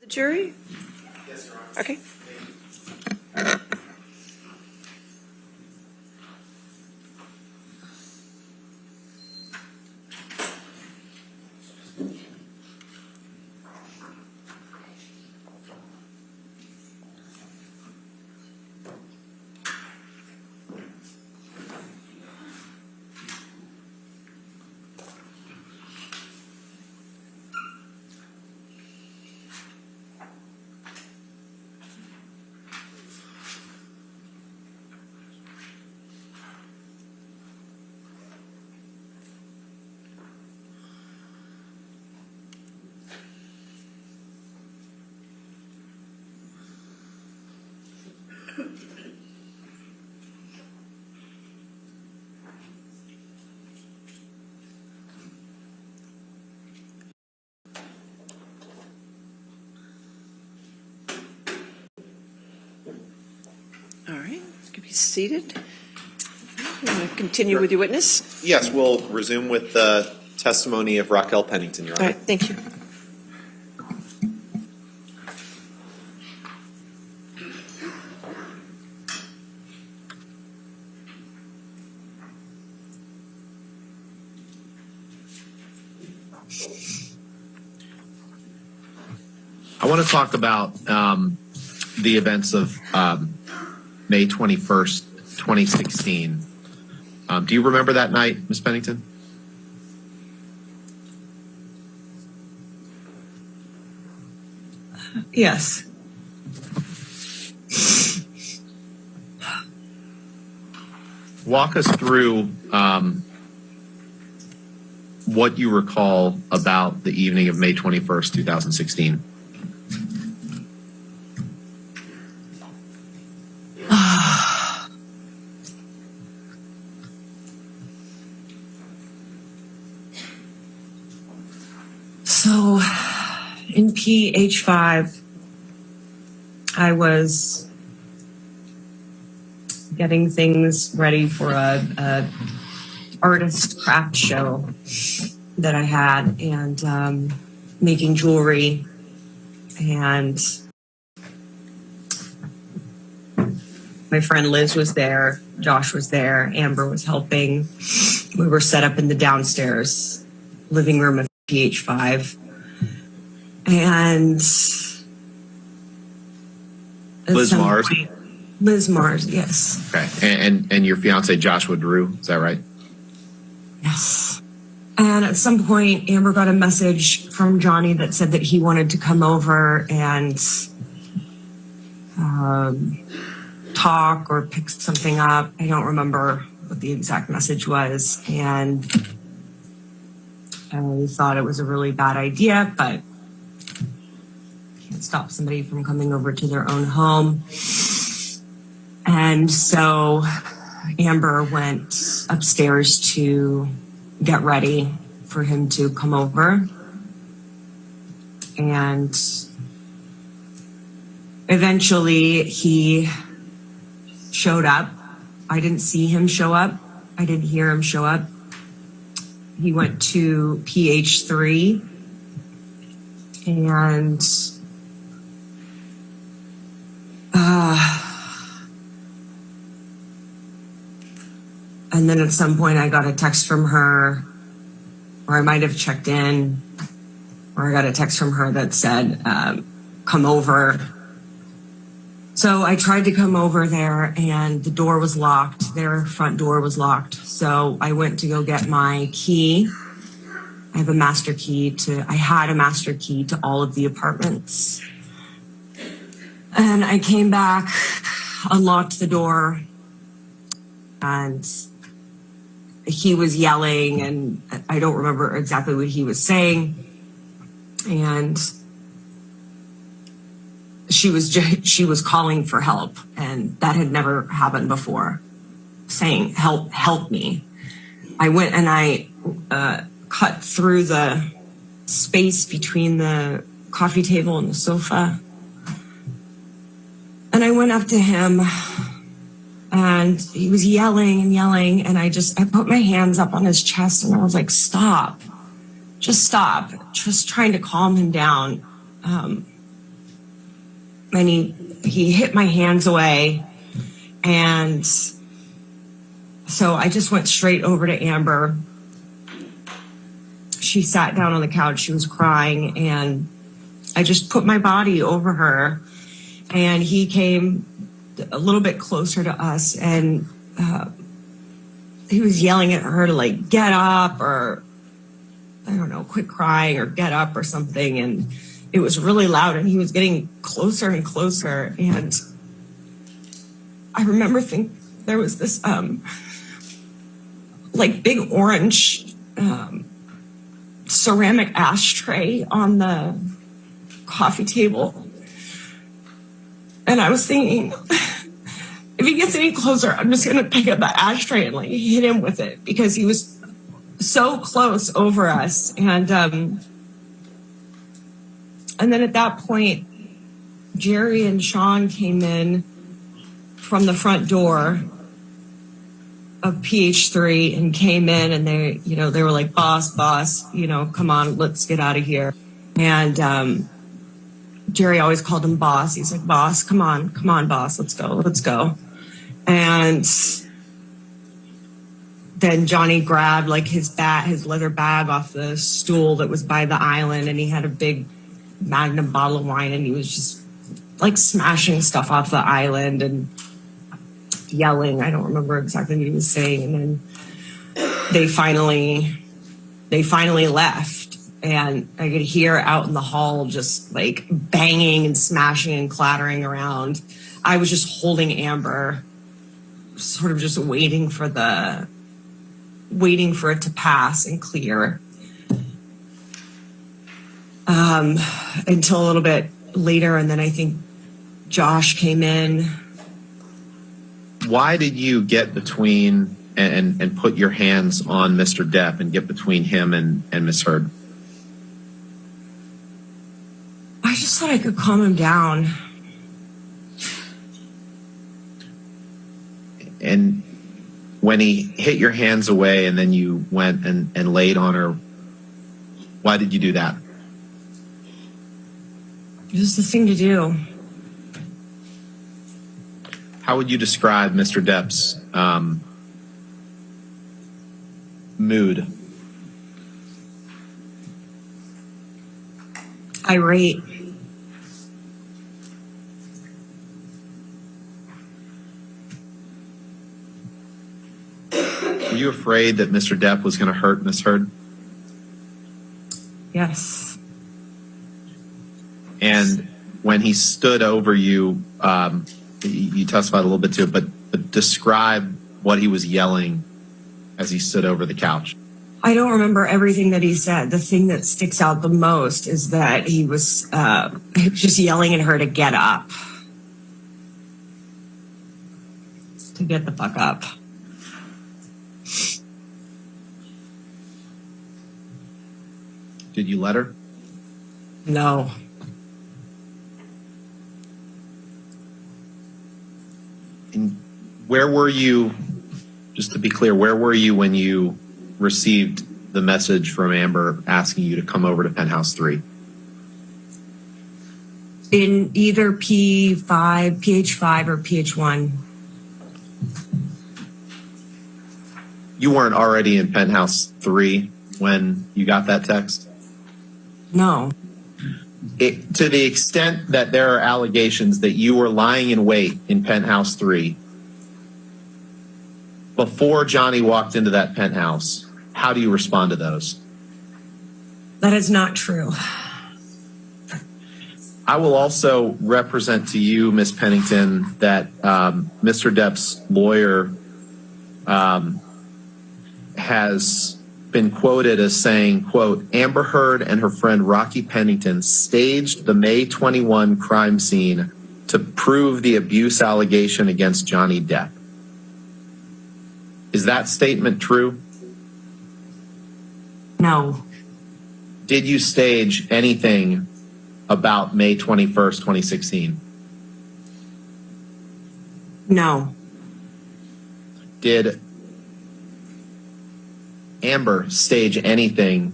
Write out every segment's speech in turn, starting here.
The jury? Yes, Your Honor. Okay. All right, you can be seated. You want to continue with your witness? Yes, we'll resume with the testimony of Raquel Pennington, Your All Honor. right, thank you. I want to talk about the events of May 21st, 2016. Do you remember that night, Ms. Pennington? Yes. Walk us through what you recall about the evening of May 21st, 2016. So in PH5, I was getting things ready for a artist craft show that I had, and making jewelry, and my friend Liz was there, Josh was there, Amber was helping. We were set up in the downstairs living room of PH5, and Liz Mars? Liz Mars, yes. Okay, and your fiance Joshua Drew, is that right? Yes. And at some point, Amber got a message from Johnny that said that he wanted to come over and talk or pick something up. I don't remember what the exact message was. And I thought it was a really bad idea, but can't stop somebody from coming over to their own home. And so Amber went upstairs to get ready for him to come over. And eventually he showed up. I didn't see him show up. I didn't hear him show up. He went to PH3 and then at some point I got a text from her, or I might have checked in, or I got a text from her that said, come over. So I tried to come over there and the door was locked. Their front door was locked. So I went to go get my key. I had a master key to all of the apartments. And I came back, unlocked the door, and he was yelling, and I don't remember exactly what he was saying. And she was calling for help, and that had never happened before, saying, help me. I went and I cut through the space between the coffee table and the sofa. And I went up to him, and he was yelling and yelling, and I put my hands up on his chest, and I was like, stop, just trying to calm him down. and he hit my hands away. And so I just went straight over to Amber. She sat down on the couch. She was crying, and I just put my body over her, and he came a little bit closer to us, and he was yelling at her to like get up, or I don't know, quit crying or get up or something. And it was really loud, and he was getting closer and closer. And I remember thinking there was this like big orange ceramic ashtray on the coffee table. And I was thinking, if he gets any closer, I'm just going to pick up that ashtray and like hit him with it, because he was so close over us. And then at that point, Jerry and Sean came in from the front door of PH3 and came in, and they were like, boss, come on, let's get out of here. And Jerry always called him boss. He's like, boss, come on, boss, let's go. And then Johnny grabbed like his leather bag off the stool that was by the island, and he had a big Magnum bottle of wine, and he was just like smashing stuff off the island and yelling. I don't remember exactly what he was saying. And then they finally left, and I could hear out in the hall just like banging and smashing and clattering around. I was just holding Amber, sort of just waiting for it to pass and clear. Until a little bit later, and then I think Josh came in. Why did you get between and put your hands on Mr. Depp and get between him and Miss Heard? I just thought I could calm him down. And when he hit your hands away and then you went and laid on her, why did you do that? It was the thing to do. How would you describe Mr. Depp's mood? Irate. Were you afraid that Mr. Depp was going to hurt Miss Heard? Yes. And when he stood over you, you testified a little bit to it, but describe what he was yelling as he stood over the couch. I don't remember everything that he said. The thing that sticks out the most is that he was just yelling at her to get up. To get the fuck up. Did you let her? No. And where were you, just to be clear, where were you when you received the message from Amber asking you to come over to Penthouse 3? In either PH5 or PH1. You weren't already in Penthouse 3 when you got that text? No. To the extent that there are allegations that you were lying in wait in Penthouse 3 before Johnny walked into that penthouse, how do you respond to those? That is not true. I will also represent to you, Ms. Pennington, that Mr. Depp's lawyer has been quoted as saying, quote, Amber Heard and her friend Rocky Pennington staged the May 21 crime scene to prove the abuse allegation against Johnny Depp. Is that statement true? No. Did you stage anything about May 21st, 2016? No. Did Amber stage anything,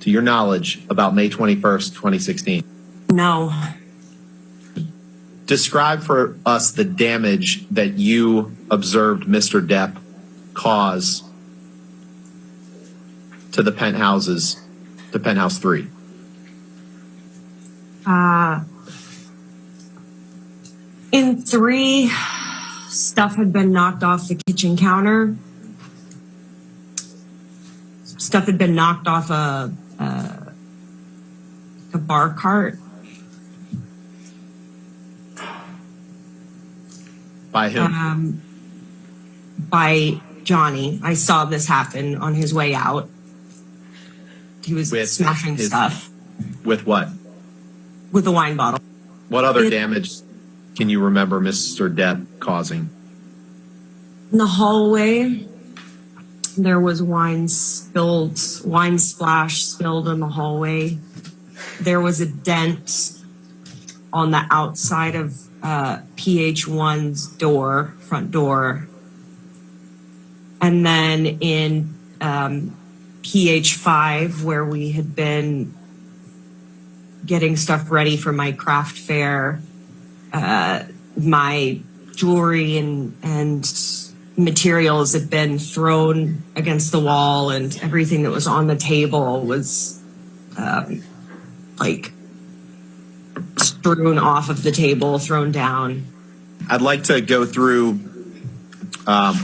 to your knowledge, about May 21st, 2016? No. describe for us the damage that you observed Mr. Depp cause to the penthouses, to penthouse 3. In 3, stuff had been knocked off the kitchen counter. Stuff had been knocked off a bar cart. By whom? By Johnny. I saw this happen on his way out. He was With smashing stuff. With what? With a wine bottle. What other damage can you remember Mr. Depp causing? In the hallway, there was wine splash spilled in the hallway. There was a dent on the outside of PH1's door, front door. And then in PH5, where we had been getting stuff ready for my craft fair, my jewelry and materials had been thrown against the wall, and everything that was on the table was like strewn off of the table, thrown down. I'd like to go through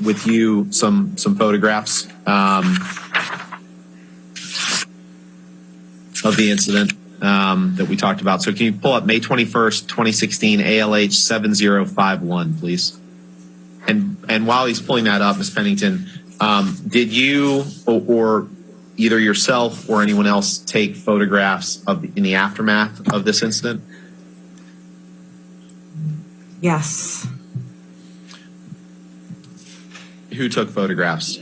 with you some photographs of the incident that we talked about. So can you pull up May 21st, 2016, ALH 7051, please? And while he's pulling that up, Ms. Pennington, did you or either yourself or anyone else take photographs in the aftermath of this incident? Yes. Who took photographs?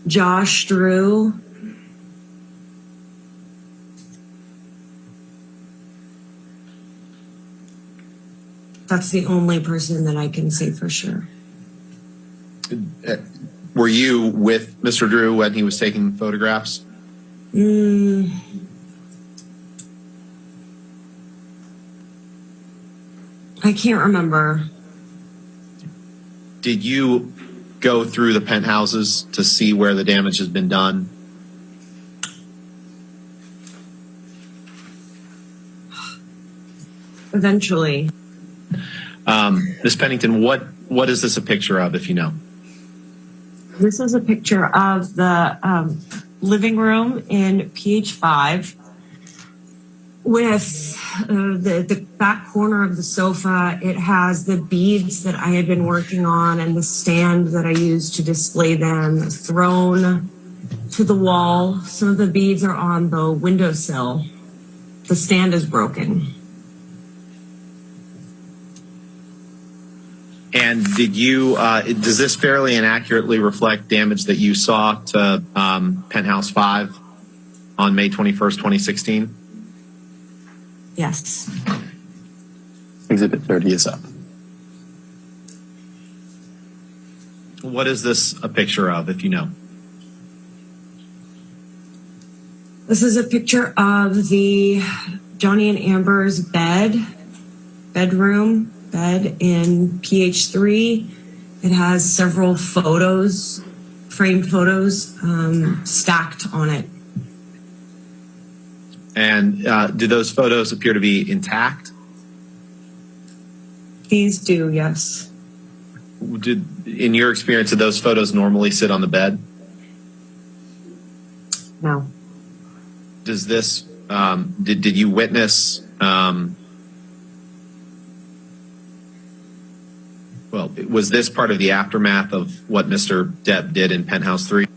Josh Drew. That's the only person that I can say for sure. Were you with Mr. Drew when he was taking photographs? I can't remember. Did you go through the penthouses to see where the damage has been done? Eventually. Ms. Pennington, what is this a picture of, if you know? This is a picture of the living room in PH5 with the back corner of the sofa. It has the beads that I had been working on and the stand that I used to display them thrown to the wall. Some of the beads are on the windowsill. The stand is broken. And did you, does this fairly and accurately reflect damage that you saw to Penthouse 5 on May 21st, 2016? Yes. Exhibit 30 is up. What is this a picture of, if you know? This is a picture of the Johnny and Amber's bed in PH3. It has several photos, framed photos, stacked on it. And do those photos appear to be intact? These do, yes. In your experience, did those photos normally sit on the bed? No. Does this, did you witness, was this part of the aftermath of what Mr. Depp did in Penthouse 3?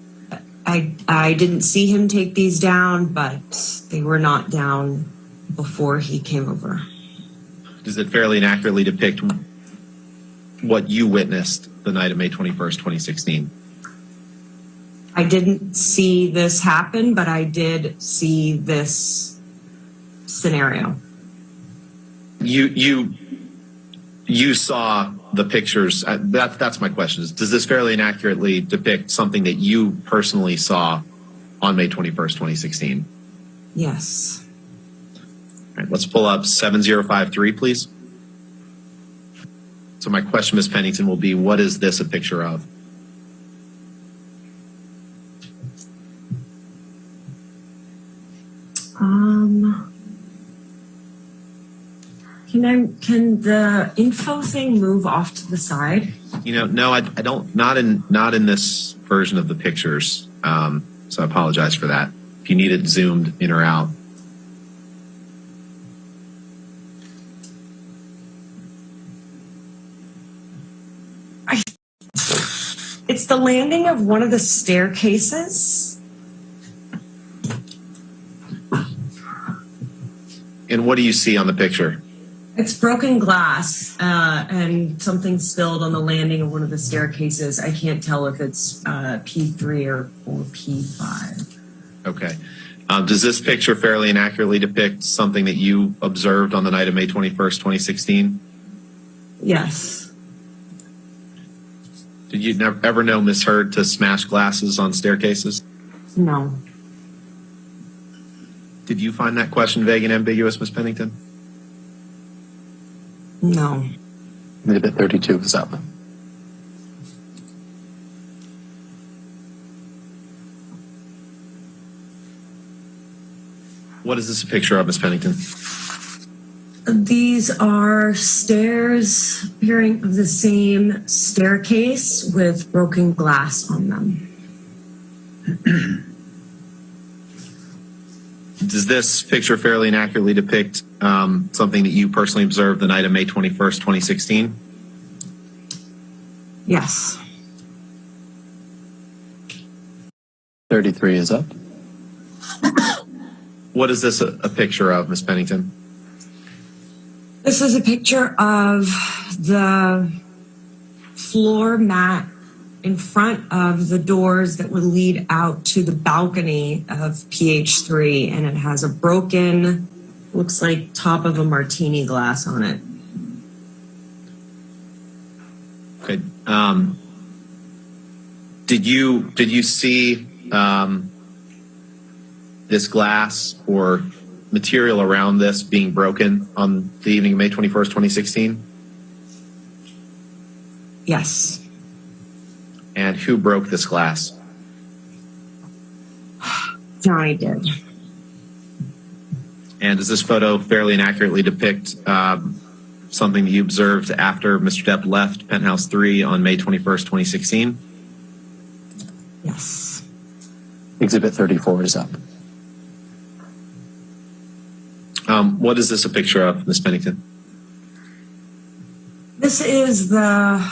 I didn't see him take these down, but they were not down before he came over. Does it fairly and accurately depict what you witnessed the night of May 21st, 2016? I didn't see this happen, but I did see this scenario. You saw the pictures. That's my question. Does this fairly and accurately depict something that you personally saw on May 21st, 2016? Yes. All right, let's pull up 7053, please. So my question, Ms. Pennington, will be, what is this a picture of? Can the info thing move off to the side? No, I don't. Not in this version of the pictures. So I apologize for that. If you need it zoomed in or out. It's the landing of one of the staircases. And what do you see on the picture? It's broken glass and something spilled on the landing of one of the staircases. I can't tell if it's P3 or P5. Okay. Does this picture fairly and accurately depict something that you observed on the night of May 21st, 2016? Yes. Did you ever know Miss Heard to smash glasses on staircases? No. Did you find that question vague and ambiguous, Ms. Pennington? No. Exhibit 32 is up. What is this a picture of, Ms. Pennington? These are stairs appearing of the same staircase with broken glass on them. Does this picture fairly and accurately depict something that you personally observed the night of May 21st, 2016? Yes. 33 is up. What is this a picture of, Ms. Pennington? This is a picture of the floor mat in front of the doors that would lead out to the balcony of PH3, and it has a broken, looks like top of a martini glass on it. Okay. Did you see this glass or material around this being broken on the evening of May 21st, 2016? Yes. And who broke this glass? Johnny did. And does this photo fairly and accurately depict something that you observed after Mr. Depp left Penthouse 3 on May 21st, 2016? Yes. Exhibit 34 is up. What is this a picture of, Ms. Pennington? This is the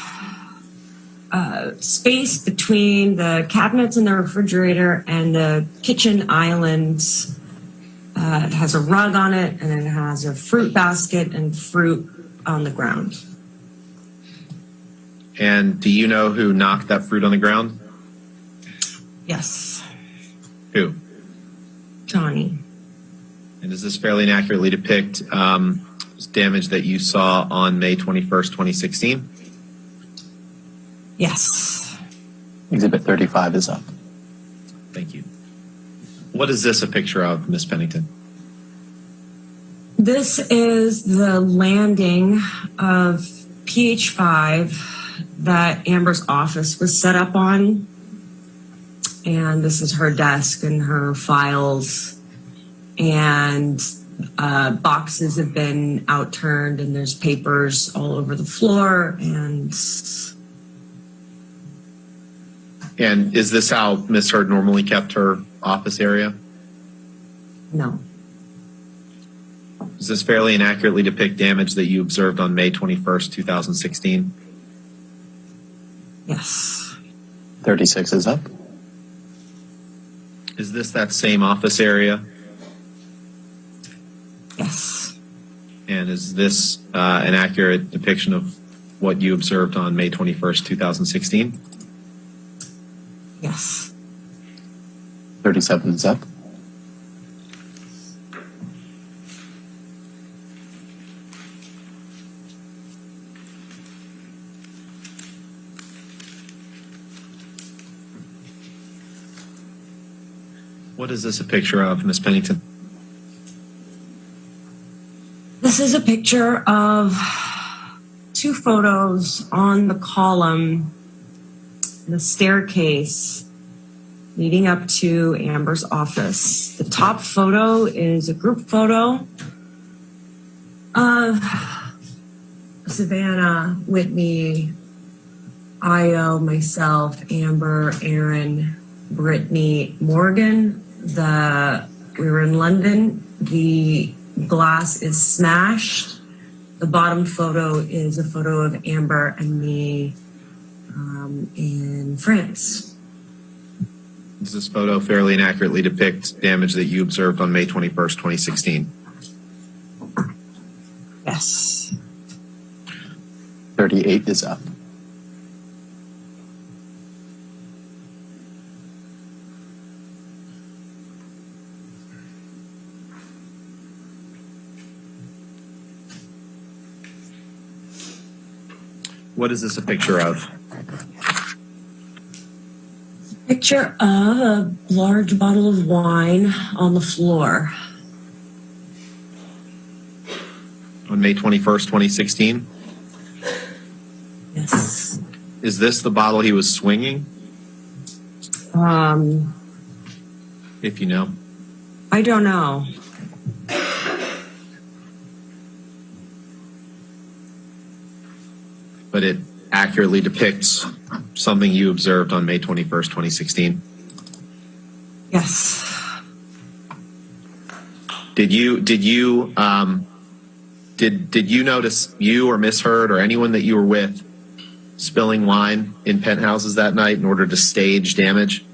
space between the cabinets in the refrigerator and the kitchen island. It has a rug on it, and it has a fruit basket and fruit on the ground. And do you know who knocked that fruit on the ground? Yes. Who? Johnny. And does this fairly and accurately depict damage that you saw on May 21st, 2016? Yes. Exhibit 35 is up. Thank you. What is this a picture of, Ms. Pennington? This is the landing of PH5 that Amber's office was set up on. And this is her desk and her files. And boxes have been outturned, and there's papers all over the floor. And is this how Ms. Heard normally kept her office area? no. Does this fairly and accurately depict damage that you observed on May 21st, 2016? Yes. 36 is up. Is this that same office area? Yes. And is this an accurate depiction of what you observed on May 21st, 2016? Yes. 37 is up. What is this a picture of, Ms. Pennington? This is a picture of two photos on the column, the staircase leading up to Amber's office. The top photo is a group photo of Savannah, Whitney, Io, myself, Amber, Aaron, Brittany, Morgan. We were in London. The glass is smashed. The bottom photo is a photo of Amber and me in France. Does this photo fairly and accurately depict damage that you observed on May 21st, 2016? Yes. 38 is up. What is this a picture of? Picture of a large bottle of wine on the floor. On May 21st, 2016? Yes. Is this the bottle he was swinging? If you know. I don't know. But it accurately depicts something you observed on May 21st, 2016. Yes. Did you notice you or misheard or anyone that you were with spilling wine in penthouses that night in order to stage damage?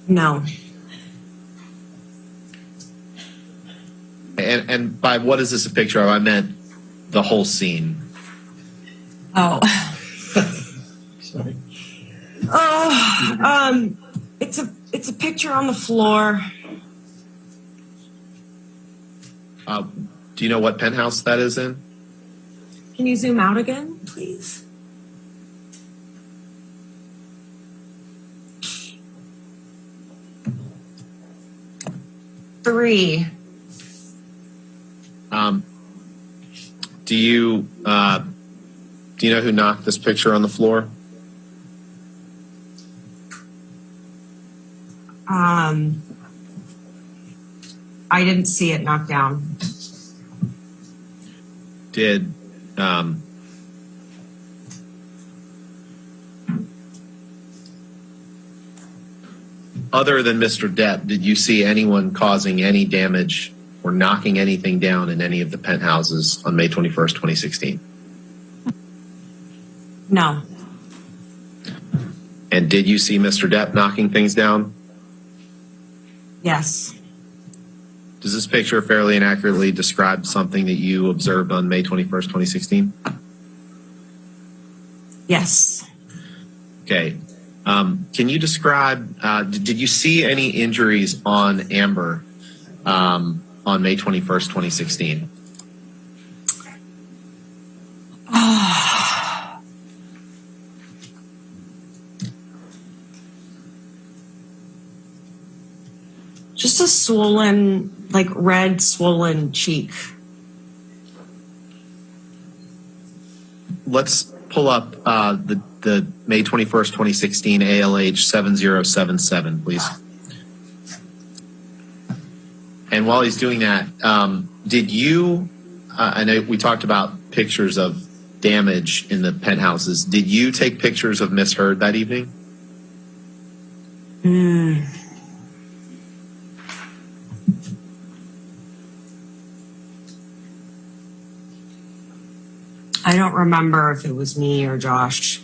No. And by what is this a picture of? I meant the whole scene. Oh. Sorry. Oh, it's a picture on the floor. Do you know what penthouse that is in? Can you zoom out again, please? Three. Do you know who knocked this picture on the floor? I didn't see it knocked down. Did other than Mr. Depp, did you see anyone causing any damage or knocking anything down in any of the penthouses on May 21st, 2016? No. And did you see Mr. Depp knocking things down? Yes. Does this picture fairly and accurately describe something that you observed on May 21st, 2016? Yes. Okay. Can you describe, did you see any injuries on Amber on May 21st, 2016? Just a swollen, like red swollen cheek. Let's pull up the May 21st, 2016 ALH 7077, please. And while he's doing that, did you, I know we talked about pictures of damage in the penthouses. Did you take pictures of Miss Heard that evening? I don't remember if it was me or Josh.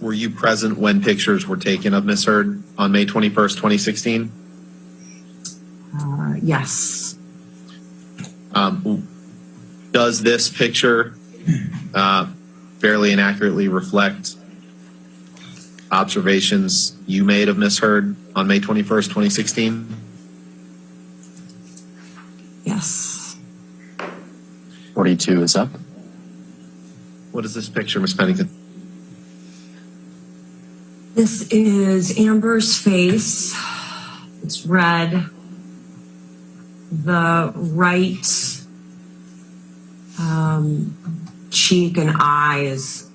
Were you present when pictures were taken of Miss Heard on May 21st, 2016? Yes. Does this picture fairly and accurately reflect observations you made of Miss Heard on May 21st, 2016? Yes. 42 is up. What is this picture, Ms. Pennington? This is Amber's face. It's red. the right cheek and eye is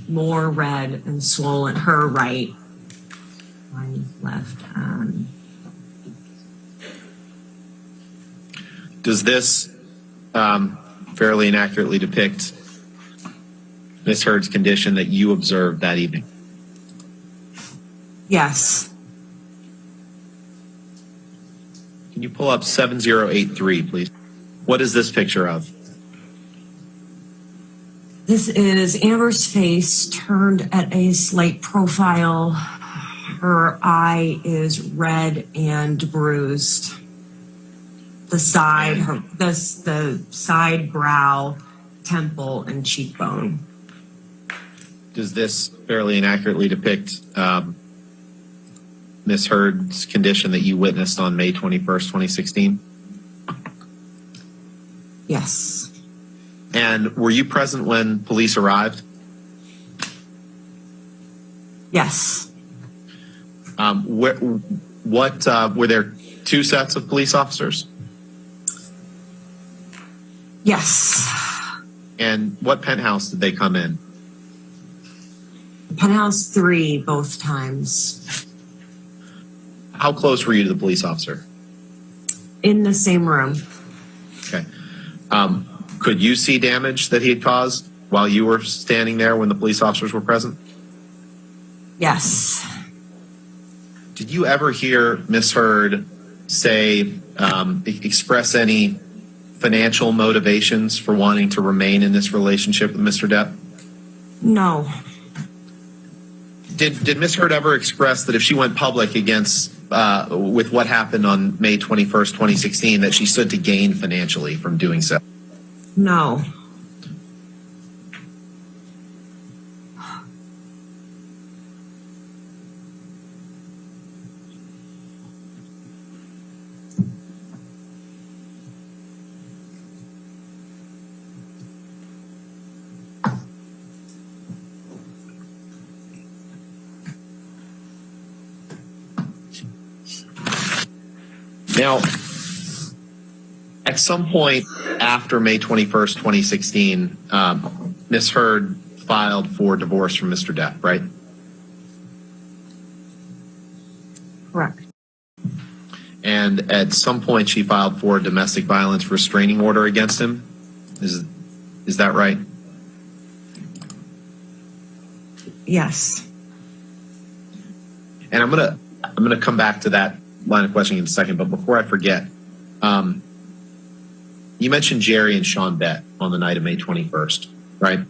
more red and swollen. Her right, my left. Does this fairly and accurately depict Ms. Heard's condition that you observed that evening? Yes. Can you pull up 7083, please? What is this picture of? This is Amber's face turned at a slight profile. Her eye is red and bruised. The side, the side brow, temple, and cheekbone. Does this fairly and accurately depict Ms. Heard's condition that you witnessed on May 21st, 2016? Yes. And were you present when police arrived? Yes. Were there two sets of police officers? Yes. And what penthouse did they come in? Penthouse 3 both times. How close were you to the police officer? In the same room. Okay. Could you see damage that he had caused while you were standing there when the police officers were present? Yes. Did you ever hear Ms. Heard say, express any financial motivations for wanting to remain in this relationship with Mr. Depp? No. Did Ms. Heard ever express that if she went public against with what happened on May 21st, 2016, that she stood to gain financially from doing so? No. Now, at some point after May 21st, 2016, Ms. Heard filed for divorce from Mr. Depp, right? Correct. And at some point she filed for a domestic violence restraining order against him. Is that right? Yes. And I'm gonna come back to that line of questioning in a second, but before I forget, you mentioned Jerry and Sean Bett on the night of May 21st, right?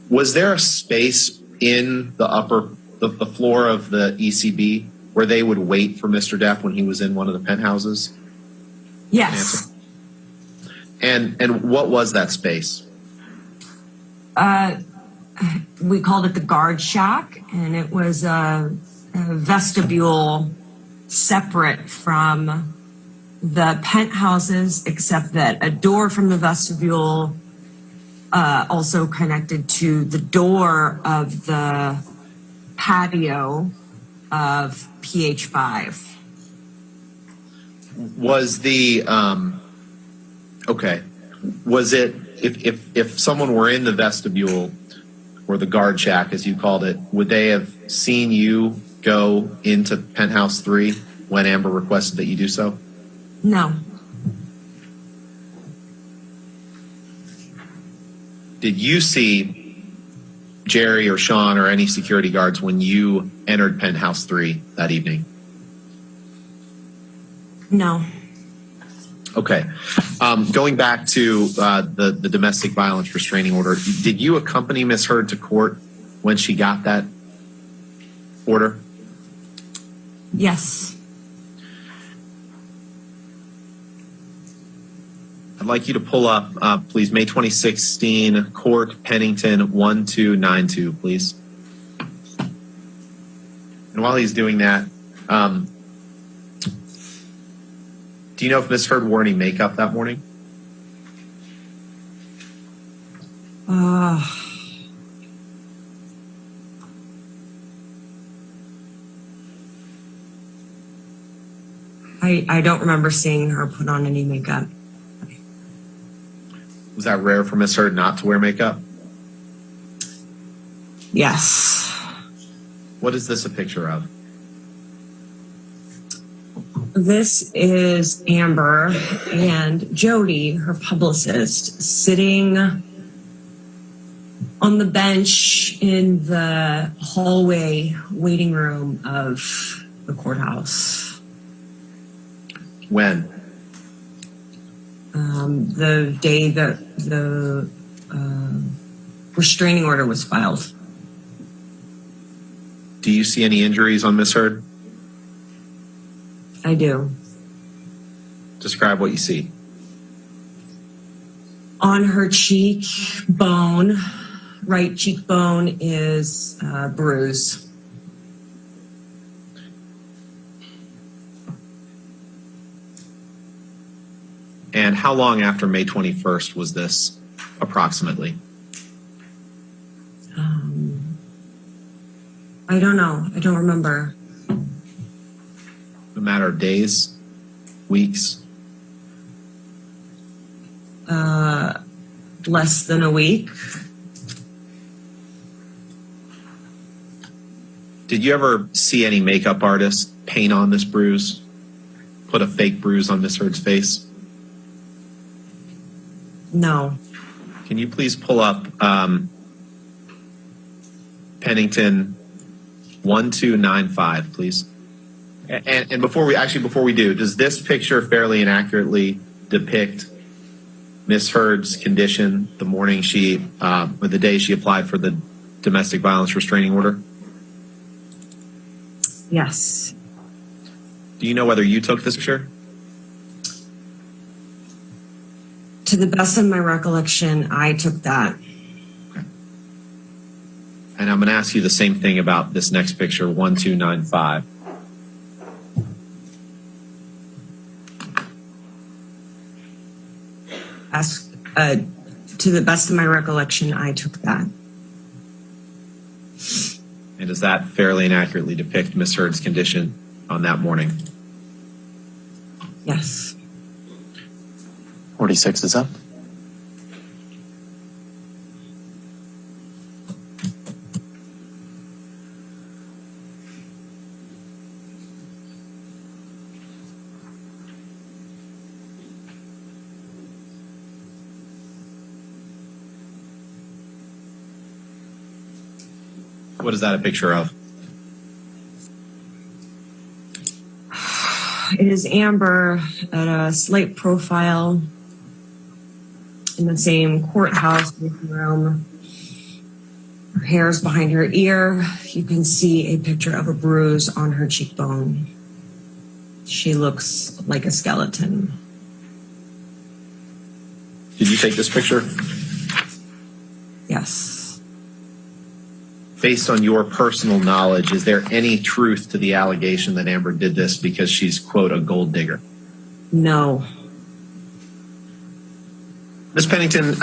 Was there a space in the floor of the ECB where they would wait for Mr. Depp when he was in one of the penthouses? Yes. And what was that space? We called it the guard shack, and it was a vestibule separate from the penthouses, except that a door from the vestibule also connected to the door of the patio of PH5. Was the was it if someone were in the vestibule or the guard shack, as you called it, would they have seen you go into penthouse 3 when Amber requested that you do so? No. Did you see Jerry or Sean or any security guards when you entered penthouse 3 that evening? No. Okay. Going back to the domestic violence restraining order, did you accompany Ms. Heard to court when she got that order? Yes. I'd like you to pull up, please, May 2016, Court Pennington 1292, please. And while he's doing that, do you know if Ms. Heard wore any makeup that morning? I I don't remember seeing her put on any makeup. Was that rare for Miss Heard not to wear makeup? Yes. What is this a picture of? This is Amber and Jody, her publicist, sitting on the bench in the hallway waiting room of the courthouse. When? The day that the restraining order was filed. Do you see any injuries on Miss Heard? I do. Describe what you see. On her cheekbone, right cheekbone is a bruise. And how long after May 21st was this, approximately? I don't know. I don't remember. A matter of days? Weeks? Less than a week. Did you ever see any makeup artist paint on this bruise? Put a fake bruise on Miss Heard's face? No. Can you please pull up Pennington 1295, please? And before we do, does this picture fairly and accurately depict Miss Heard's condition the morning or the day she applied for the domestic violence restraining order? Yes. Do you know whether you took this picture? To the best of my recollection, I took that. And I'm going to ask you the same thing about this next picture, 1295. To the best of my recollection, I took that. And does that fairly and accurately depict Miss Heard's condition on that morning? Yes. 46 is up. What is that a picture of? It is Amber at a slight profile in the same courthouse room. Her hair is behind her ear. You can see a picture of a bruise on her cheekbone. She looks like a skeleton. Did you take this picture? Yes. Based on your personal knowledge, is there any truth to the allegation that Amber did this because she's, quote, a gold digger? No. Ms. Pennington,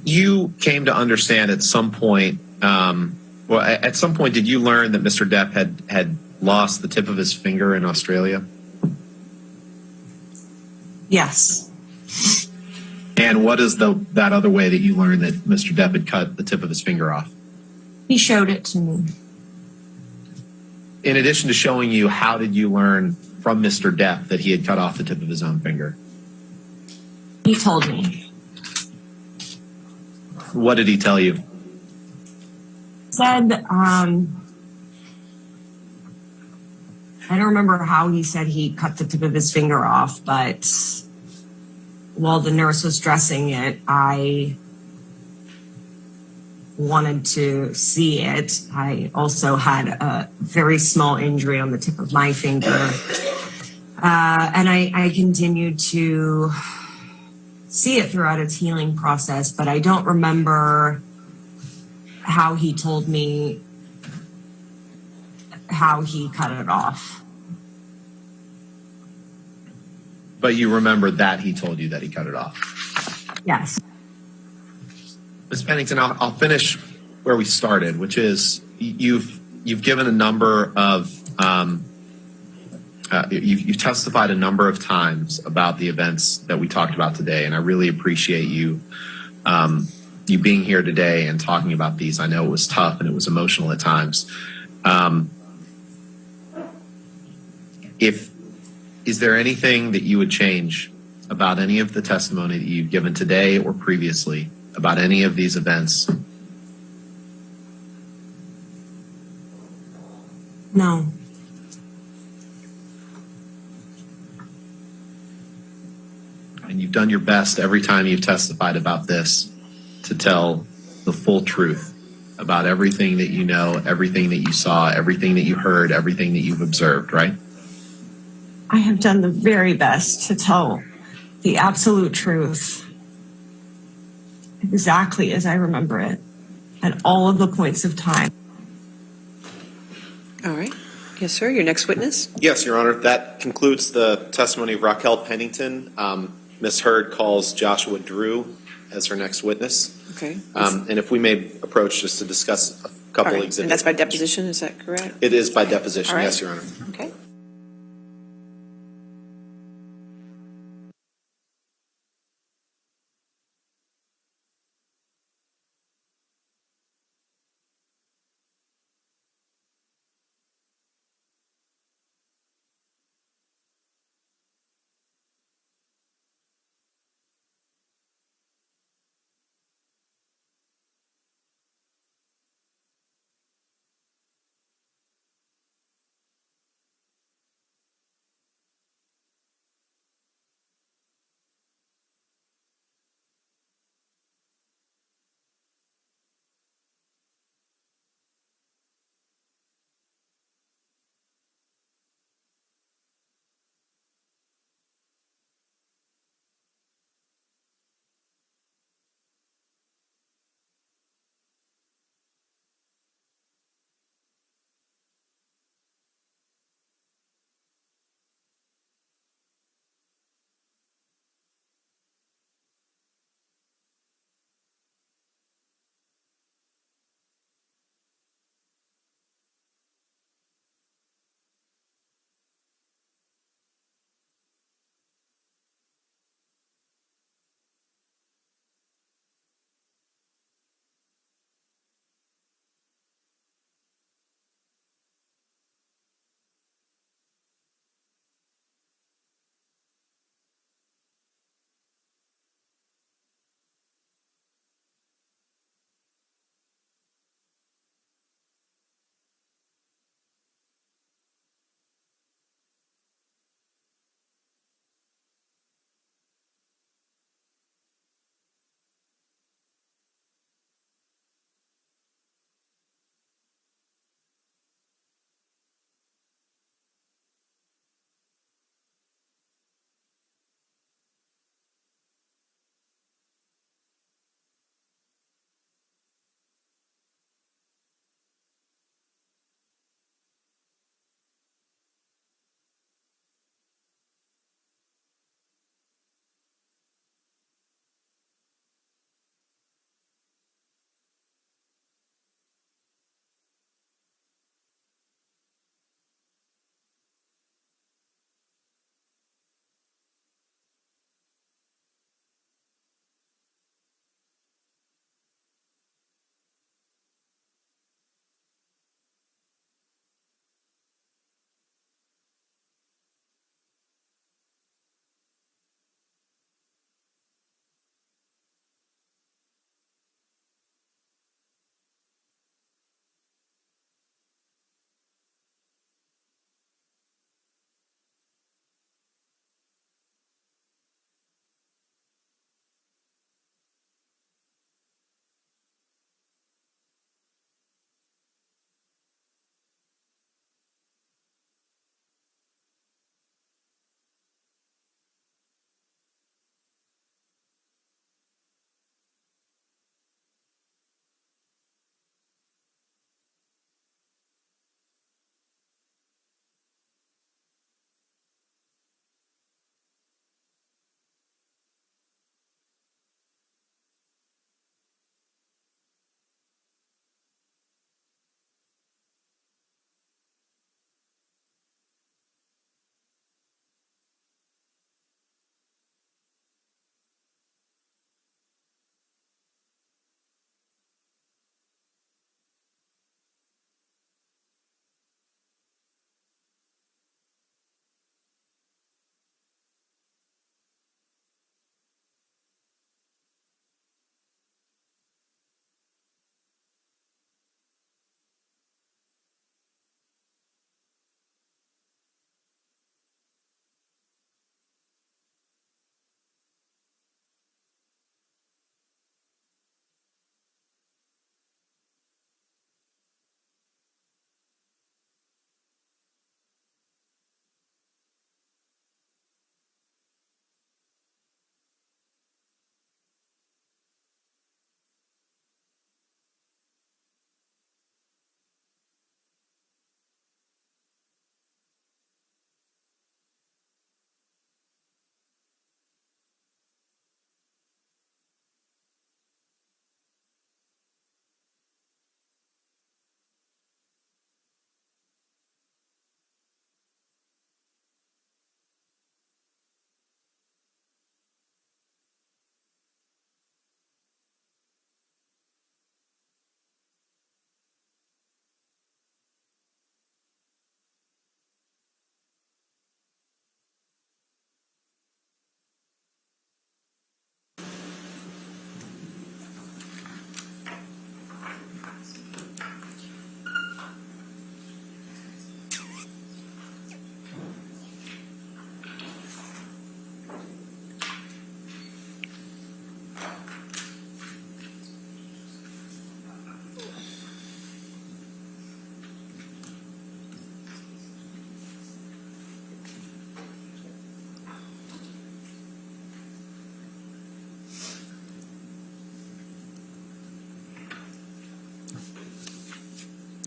you came to understand at some point, at some point, did you learn that Mr. Depp had lost the tip of his finger in Australia? Yes. And what is that other way that you learned that Mr. Depp had cut the tip of his finger off? He showed it to me. In addition to showing you, how did you learn from Mr. Depp that he had cut off the tip of his own finger? He told me. What did he tell you? Said, I don't remember how he said he cut the tip of his finger off, but while the nurse was dressing it, I wanted to see it. I also had a very small injury on the tip of my finger. And I continued to see it throughout its healing process, but I don't remember how he told me how he cut it off. But you remember that he told you that he cut it off? Yes. Ms. Pennington, I'll finish where we started, which is you've given a number of you've testified a number of times about the events that we talked about today, and I really appreciate you you being here today and talking about these. I know it was tough and it was emotional at times. Is there anything that you would change about any of the testimony that you've given today or previously about any of these events? No. And you've done your best every time you've testified about this to tell the full truth about everything that you know, everything that you saw, everything that you heard, everything that you've observed, right? I have done the very best to tell the absolute truth exactly as I remember it at all of the points of time. All right. Yes, sir. Your next witness? Yes, Your Honor. That concludes the testimony of Raquel Pennington. Ms. Hurd calls Joshua Drew as her next witness. Okay. And if we may approach just to discuss a couple All right. exhibits. And that's by deposition, is that correct? It is by deposition, All right. yes, Your Honor. Okay.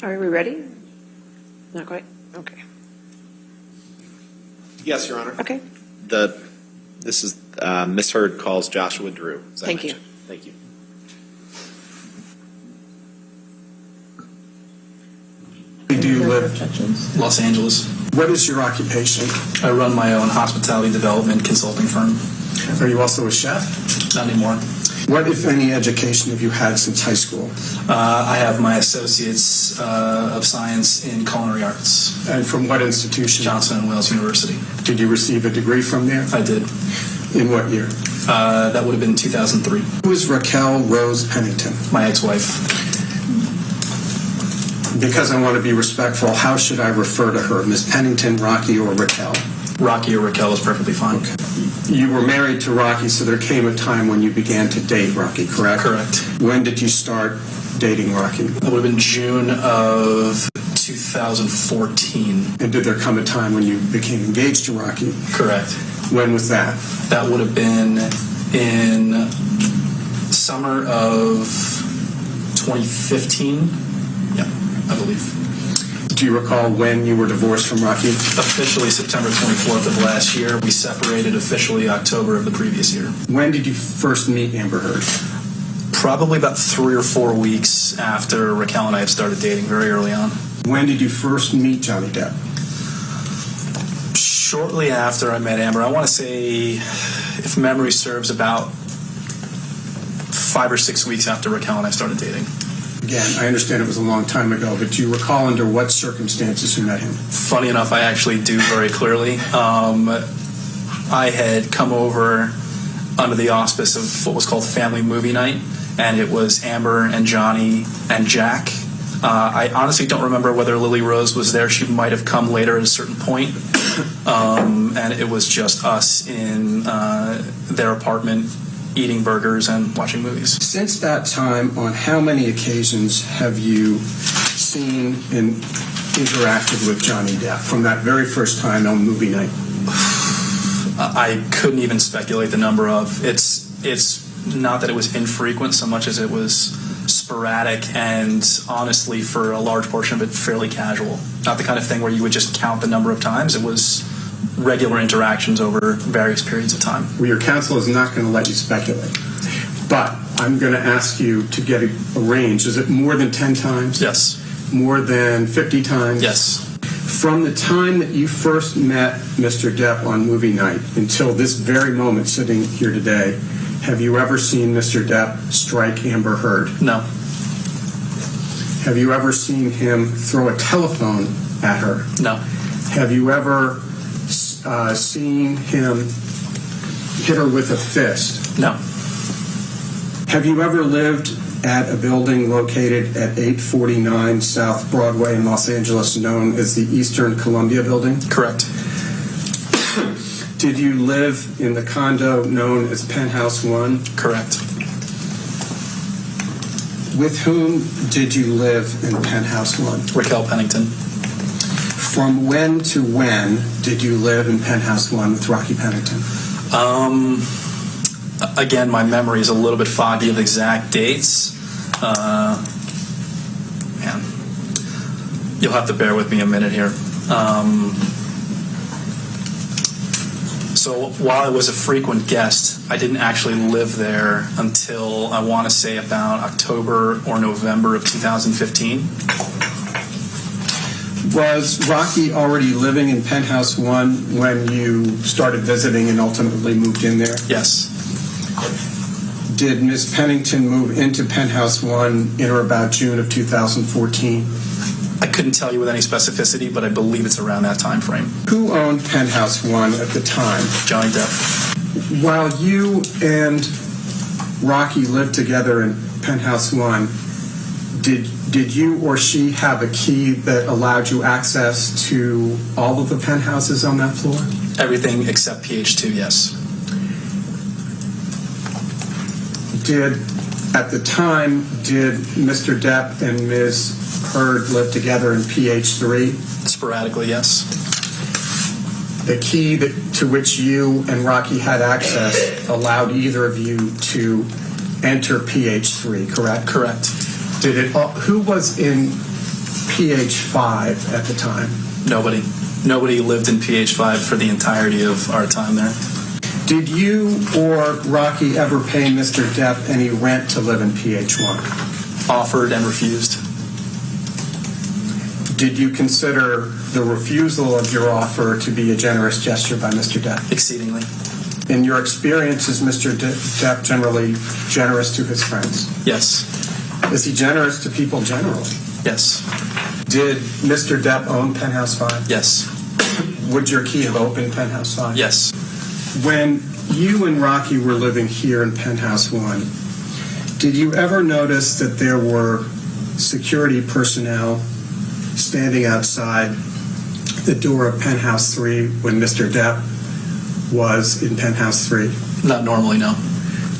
Are we ready? Not quite? Okay. Yes, Your Honor. Okay. This is, Ms. Heard calls Joshua Drew. as I Thank you. mentioned. Thank you. Do you live Los Angeles. What is your occupation? I run my own hospitality development consulting firm. Are you also a chef? Not anymore. What, if any, education have you had since high school? I have my associates of science in culinary arts, And from what institution? Johnson & Wales University. Did you receive a degree from there? I did. In what year? That would have been 2003. Who is Raquel Rose Pennington? My ex-wife. Because I want to be respectful, how should I refer to her? Ms. Pennington, Rocky, or Raquel? Rocky or Raquel is perfectly fine. You were married to Rocky, so there came a time when you began to date Rocky, correct? Correct. When did you start dating Rocky? That would have been June of 2014. And did there come a time when you became engaged to Rocky? Correct. When was that? That would have been in summer of 2015. Yeah, I believe. Do you recall when you were divorced from Rocky? Officially September 24th of last year. We separated officially October of the previous year. When did you first meet Amber Heard? Probably about 3 or 4 weeks after Raquel and I had started dating, very early on. When did you first meet Johnny Depp? Shortly after I met Amber, I want to say, if memory serves, about 5 or 6 weeks after Raquel and I started dating. Again, I understand it was a long time ago, but do you recall under what circumstances you met him? Funny enough, I actually do very clearly. I had come over under the auspice of what was called Family Movie Night, and it was Amber and Johnny and Jack. I honestly don't remember whether Lily Rose was there. She might have come later at a certain point. And it was just us in their apartment eating burgers and watching movies. Since that time, on how many occasions have you seen and interacted with Johnny Depp from that very first time on movie night? I couldn't even speculate the number of. It's not that it was infrequent so much as it was sporadic and honestly for a large portion of it fairly casual. Not the kind of thing where you would just count the number of times. It was regular interactions over various periods of time. Well, your counsel is not going to let you speculate, but I'm going to ask you to get a range. Is it more than 10 times? Yes. More than 50 times? Yes. From the time that you first met Mr. Depp on movie night until this very moment sitting here today, have you ever seen Mr. Depp strike Amber Heard? No. Have you ever seen him throw a telephone at her? No. Have you ever seen him hit her with a fist? No. Have you ever lived at a building located at 849 South Broadway in Los Angeles known as the Eastern Columbia Building? Correct. Did you live in the condo known as Penthouse 1? Correct. With whom did you live in Penthouse 1? Raquel Pennington. From when to when did you live in Penthouse 1 with Rocky Pennington? Again, my memory is a little bit foggy of exact dates. Man, you'll have to bear with me a minute here. So while I was a frequent guest, I didn't actually live there until I want to say about October or November of 2015. Was Rocky already living in Penthouse 1 when you started visiting and ultimately moved in there? Yes. Did Ms. Pennington move into Penthouse 1 in or about June of 2014? I couldn't tell you with any specificity, but I believe it's around that time frame. Who owned Penthouse 1 at the time? Johnny Depp. While you and Rocky lived together in Penthouse 1, did you or she have a key that allowed you access to all of the penthouses on that floor? Everything except PH2, yes. At the time, did Mr. Depp and Ms. Heard live together in PH3? Sporadically, yes. The key to which you and Rocky had access allowed either of you to enter PH3, correct? Correct. Who was in PH5 at the time? Nobody lived in PH5 for the entirety of our time there. Did you or Rocky ever pay Mr. Depp any rent to live in PH1? Offered and refused. Did you consider the refusal of your offer to be a generous gesture by Mr. Depp? Exceedingly. In your experience, is Mr. Depp generally generous to his friends? Yes. Is he generous to people generally? Yes. Did Mr. Depp own Penthouse 5? Yes. Would your key have opened Penthouse 5? Yes. When you and Rocky were living here in Penthouse 1, did you ever notice that there were security personnel standing outside the door of Penthouse 3 when Mr. Depp was in Penthouse 3? Not normally, no.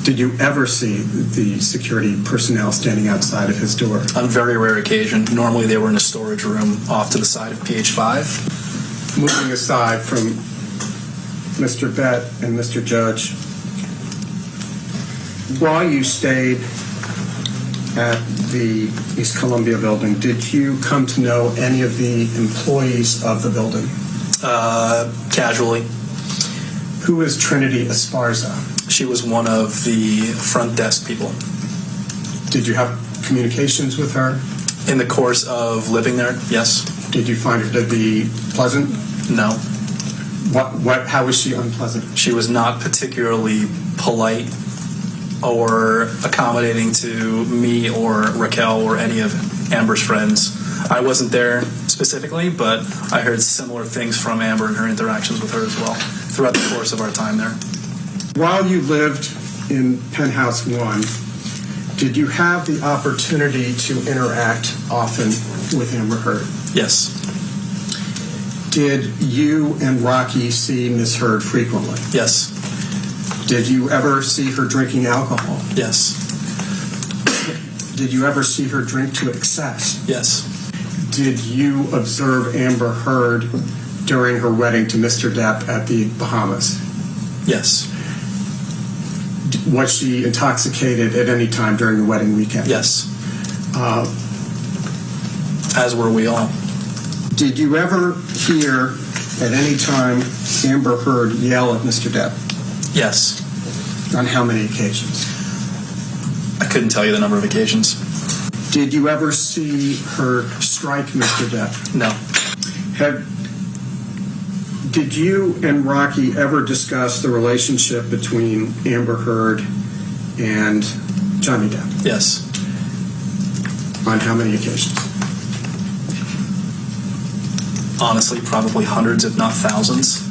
Did you ever see the security personnel standing outside of his door? On very rare occasion. Normally they were in a storage room off to the side of PH5. Moving aside from Mr. Bett and Mr. Judge, while you stayed at the East Columbia building, did you come to know any of the employees of the building? Casually. Who is Trinity Esparza? She was one of the front desk people. Did you have communications with her? In the course of living there, yes. Did you find her to be pleasant? No. How was she unpleasant? She was not particularly polite or accommodating to me or Raquel or any of Amber's friends. I wasn't there specifically, but I heard similar things from Amber and her interactions with her as well throughout the course of our time there. While you lived in Penthouse 1, did you have the opportunity to interact often with Amber Heard? Yes. Did you and Rocky see Ms. Heard frequently? Yes. Did you ever see her drinking alcohol? Yes. Did you ever see her drink to excess? Yes. Did you observe Amber Heard during her wedding to Mr. Depp at the Bahamas? Yes. Was she intoxicated at any time during the wedding weekend? Yes. As were we all. Did you ever hear at any time Amber Heard yell at Mr. Depp? Yes. On how many occasions? I couldn't tell you the number of occasions. Did you ever see her strike Mr. Depp? No. Did you and Rocky ever discuss the relationship between Amber Heard and Johnny Depp? Yes. On how many occasions? Honestly, probably hundreds, if not thousands.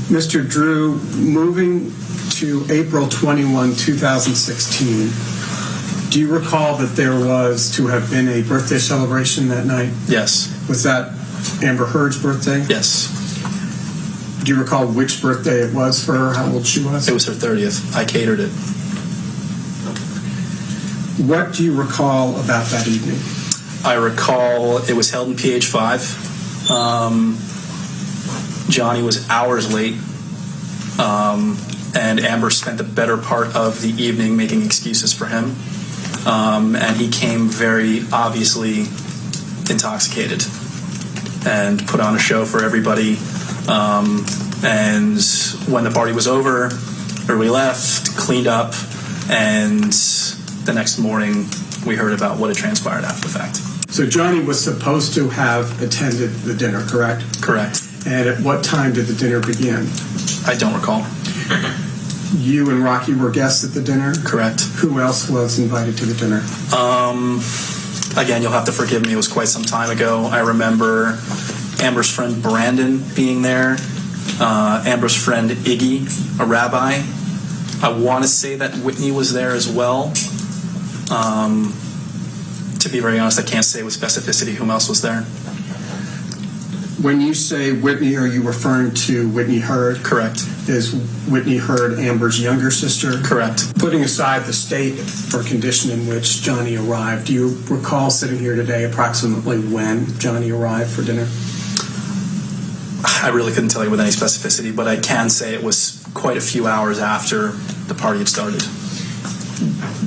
Mr. Drew, moving to April 21, 2016, do you recall that there was to have been a birthday celebration that night? Yes. Was that Amber Heard's birthday? Yes. Do you recall which birthday it was for her, how old she was? It was her 30th. I catered it. What do you recall about that evening? I recall it was held in PH5. Johnny was hours late, and Amber spent the better part of the evening making excuses for him. And he came very obviously intoxicated and put on a show for everybody. And when the party was over, or we left, cleaned up, and the next morning we heard about what had transpired after the fact. So Johnny was supposed to have attended the dinner, correct? Correct. And at what time did the dinner begin? I don't recall. You and Rocky were guests at the dinner? Correct. Who else was invited to the dinner? Again, you'll have to forgive me. It was quite some time ago. I remember Amber's friend Brandon being there. Amber's friend Iggy, a rabbi. I want to say that Whitney was there as well. To be very honest, I can't say with specificity whom else was there. When you say Whitney, are you referring to Whitney Heard? Correct. Is Whitney Heard Amber's younger sister? Correct. Putting aside the state or condition in which Johnny arrived, do you recall sitting here today approximately when Johnny arrived for dinner? I really couldn't tell you with any specificity, but I can say it was quite a few hours after the party had started.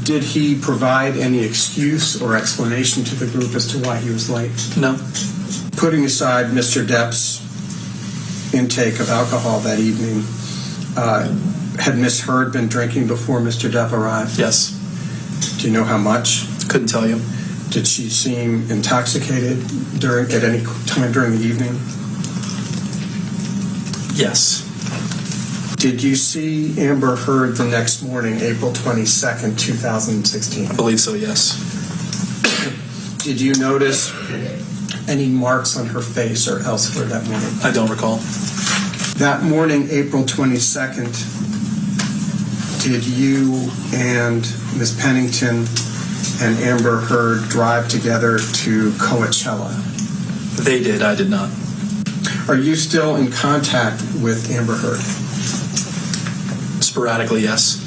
Did he provide any excuse or explanation to the group as to why he was late? No. Putting aside Mr. Depp's intake of alcohol that evening, had Miss Heard been drinking before Mr. Depp arrived? Yes. Do you know how much? Couldn't tell you. Did she seem intoxicated at any time during the evening? Yes. Did you see Amber Heard the next morning, April 22nd, 2016? I believe so, yes. Did you notice any marks on her face or elsewhere that morning? I don't recall. That morning, April 22nd, did you and Ms. Pennington and Amber Heard drive together to Coachella? They did. I did not. Are you still in contact with Amber Heard? Sporadically, yes.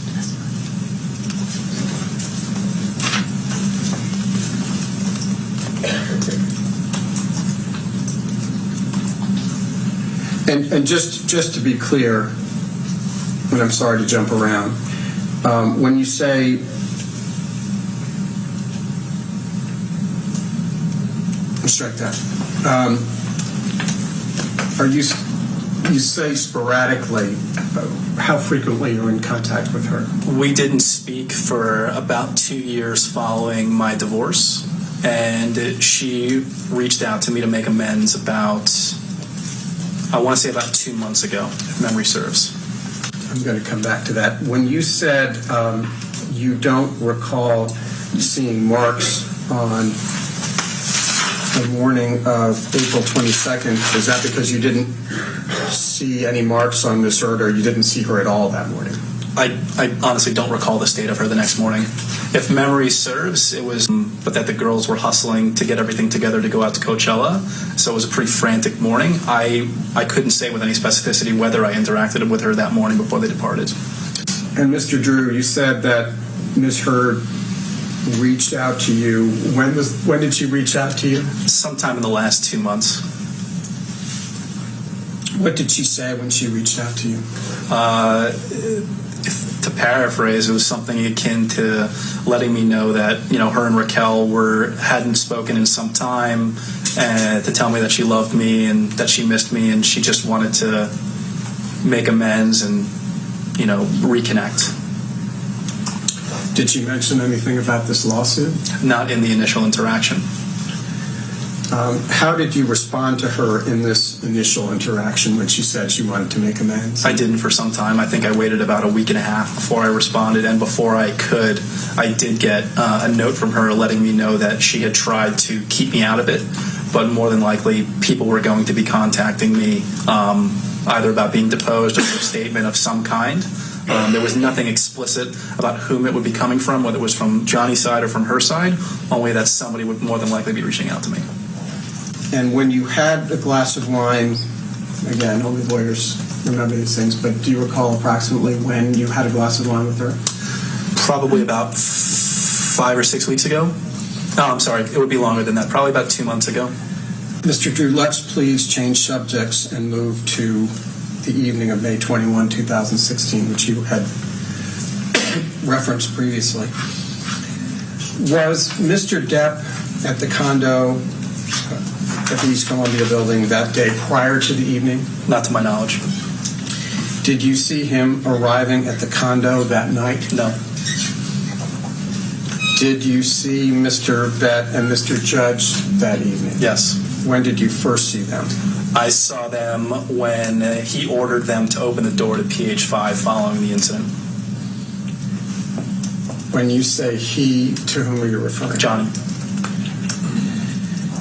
And just to be clear, and I'm sorry to jump around, when you say strike that, are you say sporadically? How frequently you're in contact with her? We didn't speak for about 2 years following my divorce, and she reached out to me to make amends about, I want to say about 2 months ago, if memory serves. I'm going to come back to that. When you said you don't recall seeing marks on the morning of April 22nd, is that because you didn't see any marks on Miss Heard, or you didn't see her at all that morning? I honestly don't recall the state of her the next morning. If memory serves, it was, but that the girls were hustling to get everything together to go out to Coachella, so it was a pretty frantic morning. I couldn't say with any specificity whether I interacted with her that morning before they departed. And Mr. Drew, you said that Ms. Heard reached out to you. When did she reach out to you? Sometime in the last 2 months. What did she say when she reached out to you? To paraphrase, it was something akin to letting me know that, her and Raquel hadn't spoken in some time, and to tell me that she loved me and that she missed me, and she just wanted to make amends and, reconnect. Did she mention anything about this lawsuit? Not in the initial interaction. How did you respond to her in this initial interaction when she said she wanted to make amends? I didn't for some time. I think I waited about a week and a half before I responded, and before I could, I did get a note from her letting me know that she had tried to keep me out of it, but more than likely people were going to be contacting me either about being deposed or a statement of some kind. There was nothing explicit about whom it would be coming from, whether it was from Johnny's side or from her side, only that somebody would more than likely be reaching out to me. And when you had a glass of wine, again, only lawyers remember these things, but do you recall approximately when you had a glass of wine with her? Probably about 5 or 6 weeks ago. Oh, I'm sorry. It would be longer than that. Probably about 2 months ago. Mr. Drew, let's please change subjects and move to the evening of May 21, 2016, which you had referenced previously. Was Mr. Depp at the condo at the East Columbia building that day prior to the evening? Not to my knowledge. Did you see him arriving at the condo that night? No. Did you see Mr. Bett and Mr. Judge that evening? Yes. When did you first see them? I saw them when he ordered them to open the door to PH5 following the incident. When you say he, to whom are you referring? Johnny.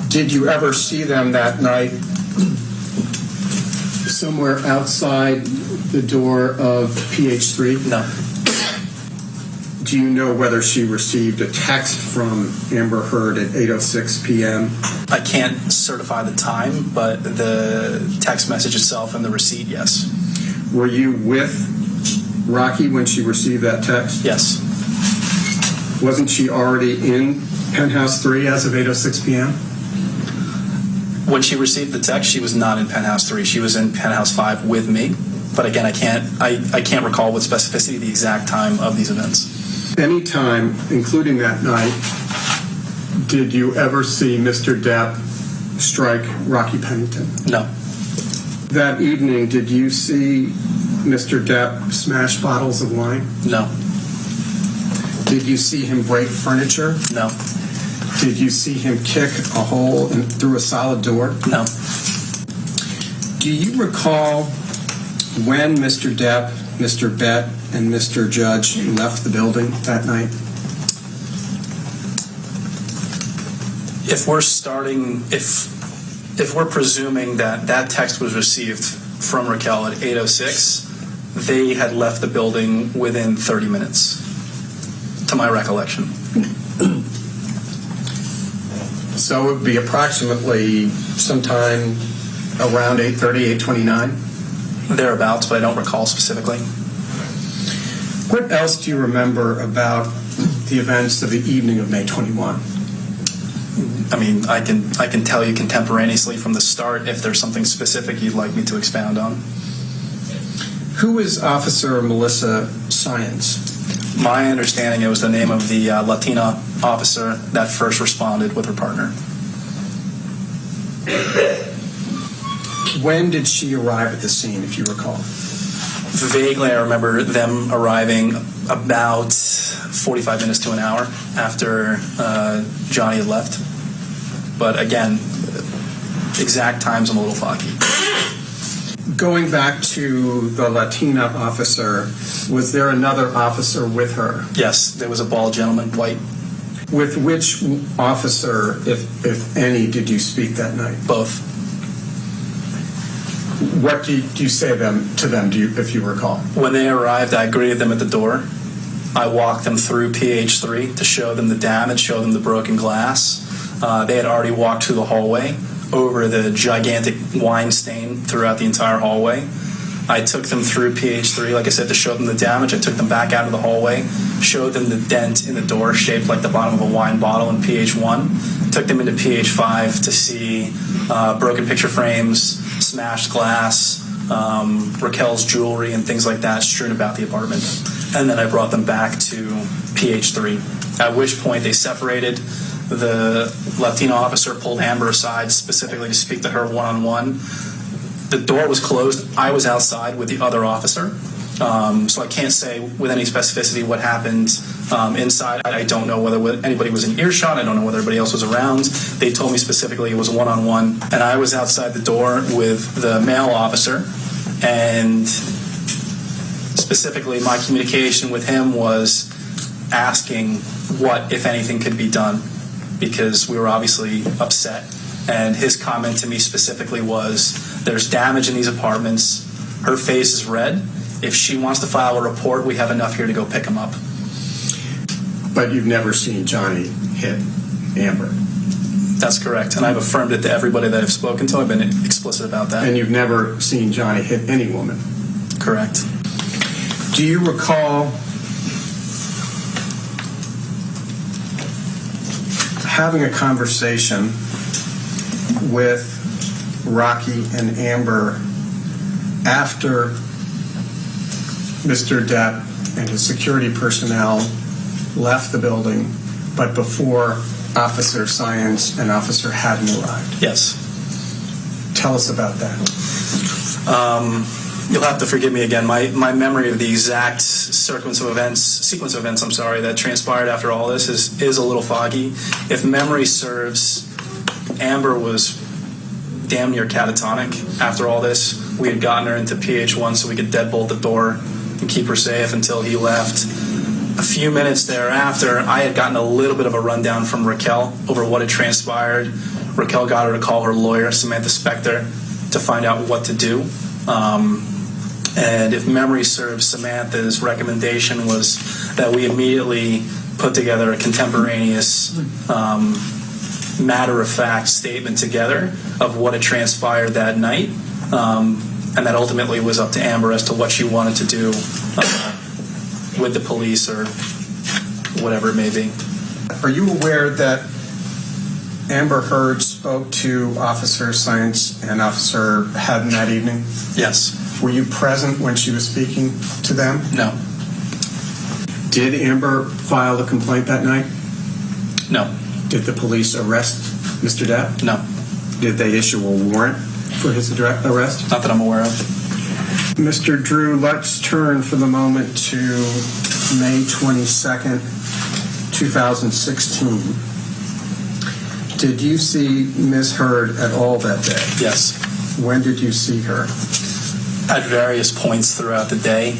Did you ever see them that night somewhere outside the door of PH3? No. Do you know whether she received a text from Amber Heard at 8:06 p.m.? I can't certify the time, but the text message itself and the receipt, yes. Were you with Rocky when she received that text? Yes. Wasn't she already in Penthouse 3 as of 8:06 p.m.? When she received the text, she was not in Penthouse 3. She was in Penthouse 5 with me. But again, I can't recall with specificity the exact time of these events. any time, including that night, did you ever see Mr. Depp strike Rocky Pennington? No. That evening, did you see Mr. Depp smash bottles of wine? No. Did you see him break furniture? No. Did you see him kick a hole through a solid door? No. Do you recall when Mr. Depp, Mr. Bett, and Mr. Judge left the building that night? If we're presuming that that text was received from Raquel at 8:06, they had left the building within 30 minutes, to my recollection. So it would be approximately sometime around 8:30, 8:29? Thereabouts, but I don't recall specifically. What else do you remember about the events of the evening of May 21? I mean, I can tell you contemporaneously from the start if there's something specific you'd like me to expound on. Who is Officer Melissa Science? My understanding, it was the name of the Latina officer that first responded with her partner. When did she arrive at the scene, if you recall? Vaguely, I remember them arriving about 45 minutes to an hour after Johnny had left. But again, exact times I'm a little foggy. Going back to the Latina officer, was there another officer with her? Yes, there was a bald gentleman, white. With which officer, if any, did you speak that night? Both. What do you say to them, if you recall? When they arrived, I greeted them at the door. I walked them through PH3 to show them the damage, show them the broken glass. They had already walked through the hallway over the gigantic wine stain throughout the entire hallway. I took them through PH3, like I said, to show them the damage. I took them back out of the hallway, showed them the dent in the door shaped like the bottom of a wine bottle in PH1. Took them into PH5 to see broken picture frames, smashed glass, Raquel's jewelry, and things like that strewn about the apartment. And then I brought them back to PH3, at which point they separated. The Latino officer pulled Amber aside specifically to speak to her one-on-one. The door was closed. I was outside with the other officer. So I can't say with any specificity what happened inside. I don't know whether anybody was in earshot. I don't know whether everybody else was around. They told me specifically it was one-on-one. And I was outside the door with the male officer. And specifically my communication with him was asking what, if anything, could be done, because we were obviously upset. And his comment to me specifically was, there's damage in these apartments. Her face is red. If she wants to file a report, we have enough here to go pick him up. But you've never seen Johnny hit Amber? That's correct. And I've affirmed it to everybody that I've spoken to. I've been explicit about that. And you've never seen Johnny hit any woman? Correct. Do you recall having a conversation with Rocky and Amber after Mr. Depp and his security personnel left the building, but before Officer Science and Officer Haddon arrived? Yes. Tell us about that. You'll have to forgive me again. My memory of the exact sequence of events that transpired after all this is a little foggy. If memory serves, Amber was damn near catatonic after all this. We had gotten her into PH1 so we could deadbolt the door and keep her safe until he left. A few minutes thereafter, I had gotten a little bit of a rundown from Raquel over what had transpired. Raquel got her to call her lawyer, Samantha Spector, to find out what to do. And if memory serves, Samantha's recommendation was that we immediately put together a contemporaneous, matter-of-fact statement together of what had transpired that night. And that ultimately was up to Amber as to what she wanted to do with the police or whatever it may be. Are you aware that Amber Heard spoke to Officer Science and Officer Haddon that evening? Yes. Were you present when she was speaking to them? No. Did Amber file a complaint that night? No, Did the police arrest Mr. Depp? no, Did they issue a warrant for his arrest? not that I'm aware of. Mr. Drew, let's turn for the moment to May 22nd, 2016. Did you see Ms. Heard at all that day? Yes. When did you see her? At various points throughout the day.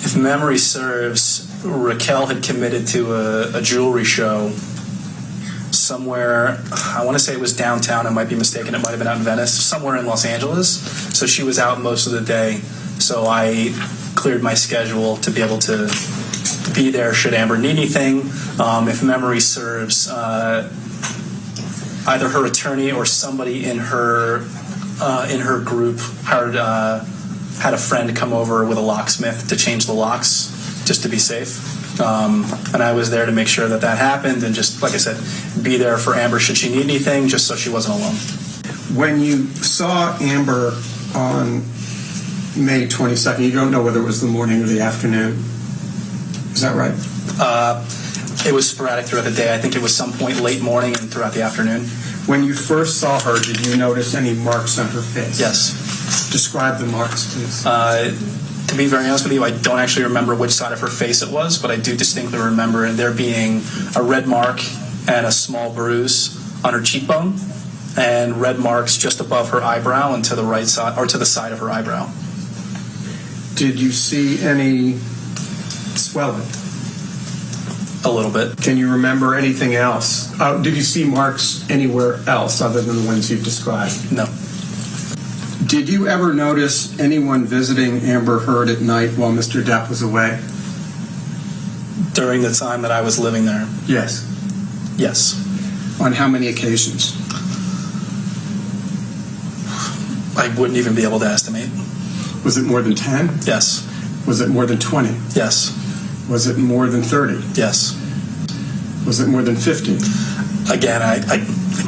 If memory serves, Raquel had committed to a jewelry show somewhere, I want to say it was downtown, I might be mistaken, it might have been out in Venice, somewhere in Los Angeles. So she was out most of the day. So I cleared my schedule to be able to be there should Amber need anything. If memory serves, either her attorney or somebody in her group had a friend come over with a locksmith to change the locks just to be safe. And I was there to make sure that happened, and just, like I said, be there for Amber should she need anything, just so she wasn't alone. When you saw Amber on May 22nd, you don't know whether it was the morning or the afternoon. Is that right? It was sporadic throughout the day. I think it was some point late morning and throughout the afternoon. When you first saw her, did you notice any marks on her face? Yes. Describe the marks, please. To be very honest with you, I don't actually remember which side of her face it was, but I do distinctly remember there being a red mark and a small bruise on her cheekbone, and red marks just above her eyebrow and to the right side, or to the side of her eyebrow. Did you see any swelling? A little bit. Can you remember anything else? Did you see marks anywhere else other than the ones you've described? No. Did you ever notice anyone visiting Amber Heard at night while Mr. Depp was away? During the time that I was living there? Yes. Yes. On how many occasions? I wouldn't even be able to estimate. Was it more than 10? Yes. Was it more than 20? Yes. Was it more than 30? Yes. Was it more than 50? Again, I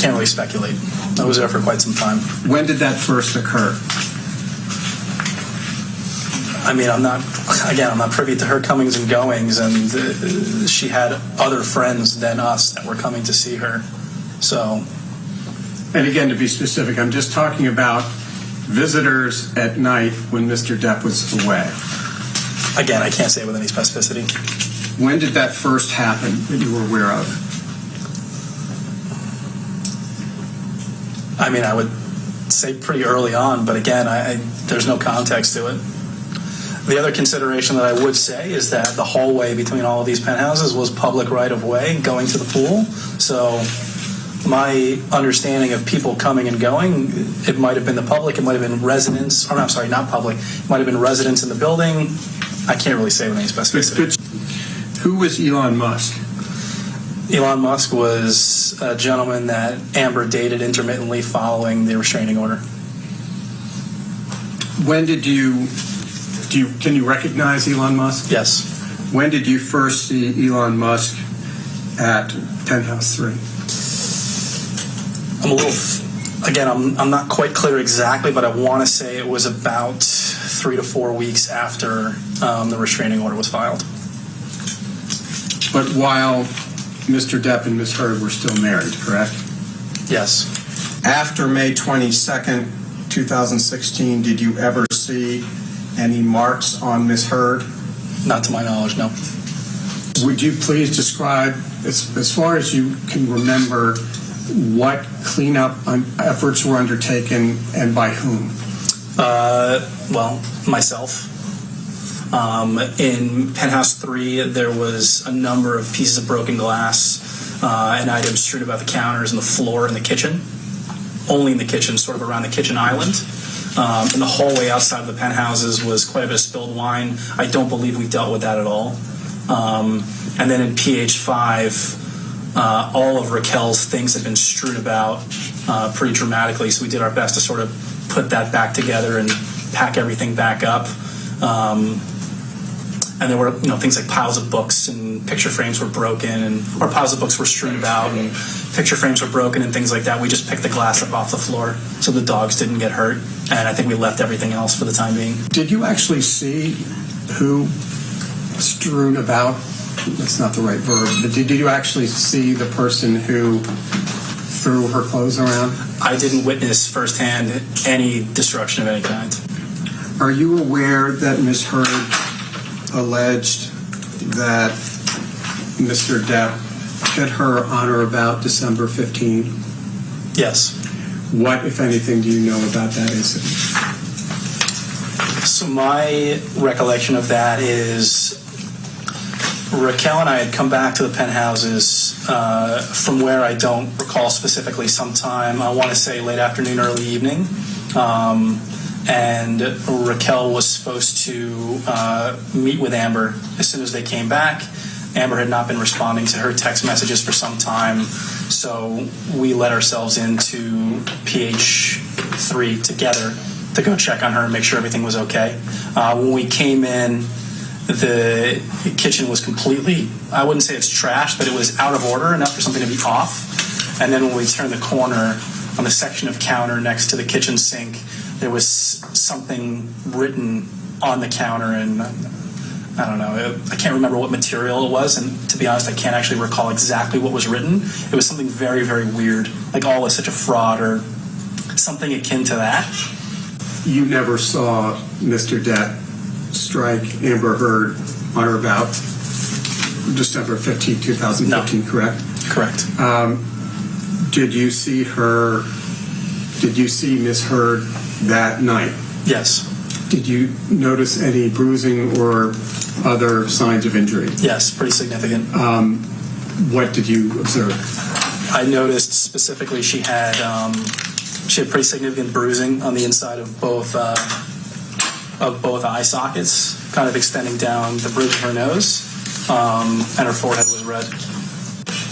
can't really speculate. I was there for quite some time. When did that first occur? I mean, I'm not privy to her comings and goings, and she had other friends than us that were coming to see her. So. And again, to be specific, I'm just talking about visitors at night when Mr. Depp was away. Again, I can't say it with any specificity. When did that first happen that you were aware of? I mean, I would say pretty early on, but again, there's no context to it. The other consideration that I would say is that the hallway between all of these penthouses was public right-of-way going to the pool. So my understanding of people coming and going, it might have been the public, it might have been residents, or I'm sorry, not public, it might have been residents in the building. I can't really say with any specificity. Who was Elon Musk? Elon Musk was a gentleman that Amber dated intermittently following the restraining order. When did can you recognize Elon Musk? Yes. When did you first see Elon Musk at Penthouse 3? I'm not quite clear exactly, but I want to say it was about 3 to 4 weeks after the restraining order was filed. But while Mr. Depp and Ms. Heard were still married, correct? Yes. After May 22nd, 2016, did you ever see any marks on Ms. Heard? Not to my knowledge, no. Would you please describe, as far as you can remember, what cleanup efforts were undertaken and by whom? Well, myself. In Penthouse 3, there was a number of pieces of broken glass and items strewn about the counters and the floor in the kitchen. Only in the kitchen, sort of around the kitchen island. In the hallway outside of the penthouses was quite a bit of spilled wine. I don't believe we dealt with that at all. And then in PH5, all of Raquel's things had been strewn about pretty dramatically, so we did our best to sort of put that back together and pack everything back up. And there were, things like piles of books and picture frames were broken, or piles of books were strewn about, and picture frames were broken and things like that. We just picked the glass up off the floor so the dogs didn't get hurt, and I think we left everything else for the time being. Did you actually see who strewn about? That's not the right verb. But did you actually see the person who threw her clothes around? I didn't witness firsthand any destruction of any kind. Are you aware that Ms. Heard alleged that Mr. Depp hit her on or about December 15? Yes. What, if anything, do you know about that incident? So my recollection of that is Raquel and I had come back to the penthouses from where I don't recall specifically, sometime, I want to say late afternoon, early evening. And Raquel was supposed to meet with Amber as soon as they came back. Amber had not been responding to her text messages for some time, so we let ourselves into PH3 together to go check on her and make sure everything was okay. When we came in, the kitchen was completely, I wouldn't say it's trashed, but it was out of order enough for something to be off. And then when we turned the corner on the section of counter next to the kitchen sink, there was something written on the counter, and I don't know, I can't remember what material it was, and to be honest, I can't actually recall exactly what was written. It was something very, very weird, like all is such a fraud or something akin to that. You never saw Mr. Depp strike Amber Heard on or about December 15, 2015, No. correct? Correct. Did you see Ms. Heard that night? Yes. Did you notice any bruising or other signs of injury? Yes, pretty significant. What did you observe? I noticed specifically she had pretty significant bruising on the inside of both eye sockets, kind of extending down the bridge of her nose, and her forehead was red.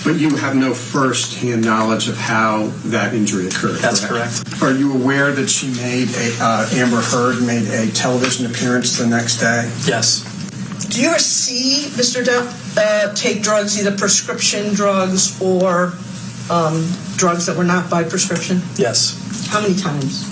But you have no first-hand knowledge of how that injury occurred. That's correct. Are you aware that she Amber Heard made a television appearance the next day? Yes. Do you ever see Mr. Depp take drugs, either prescription drugs or drugs that were not by prescription? Yes. How many times?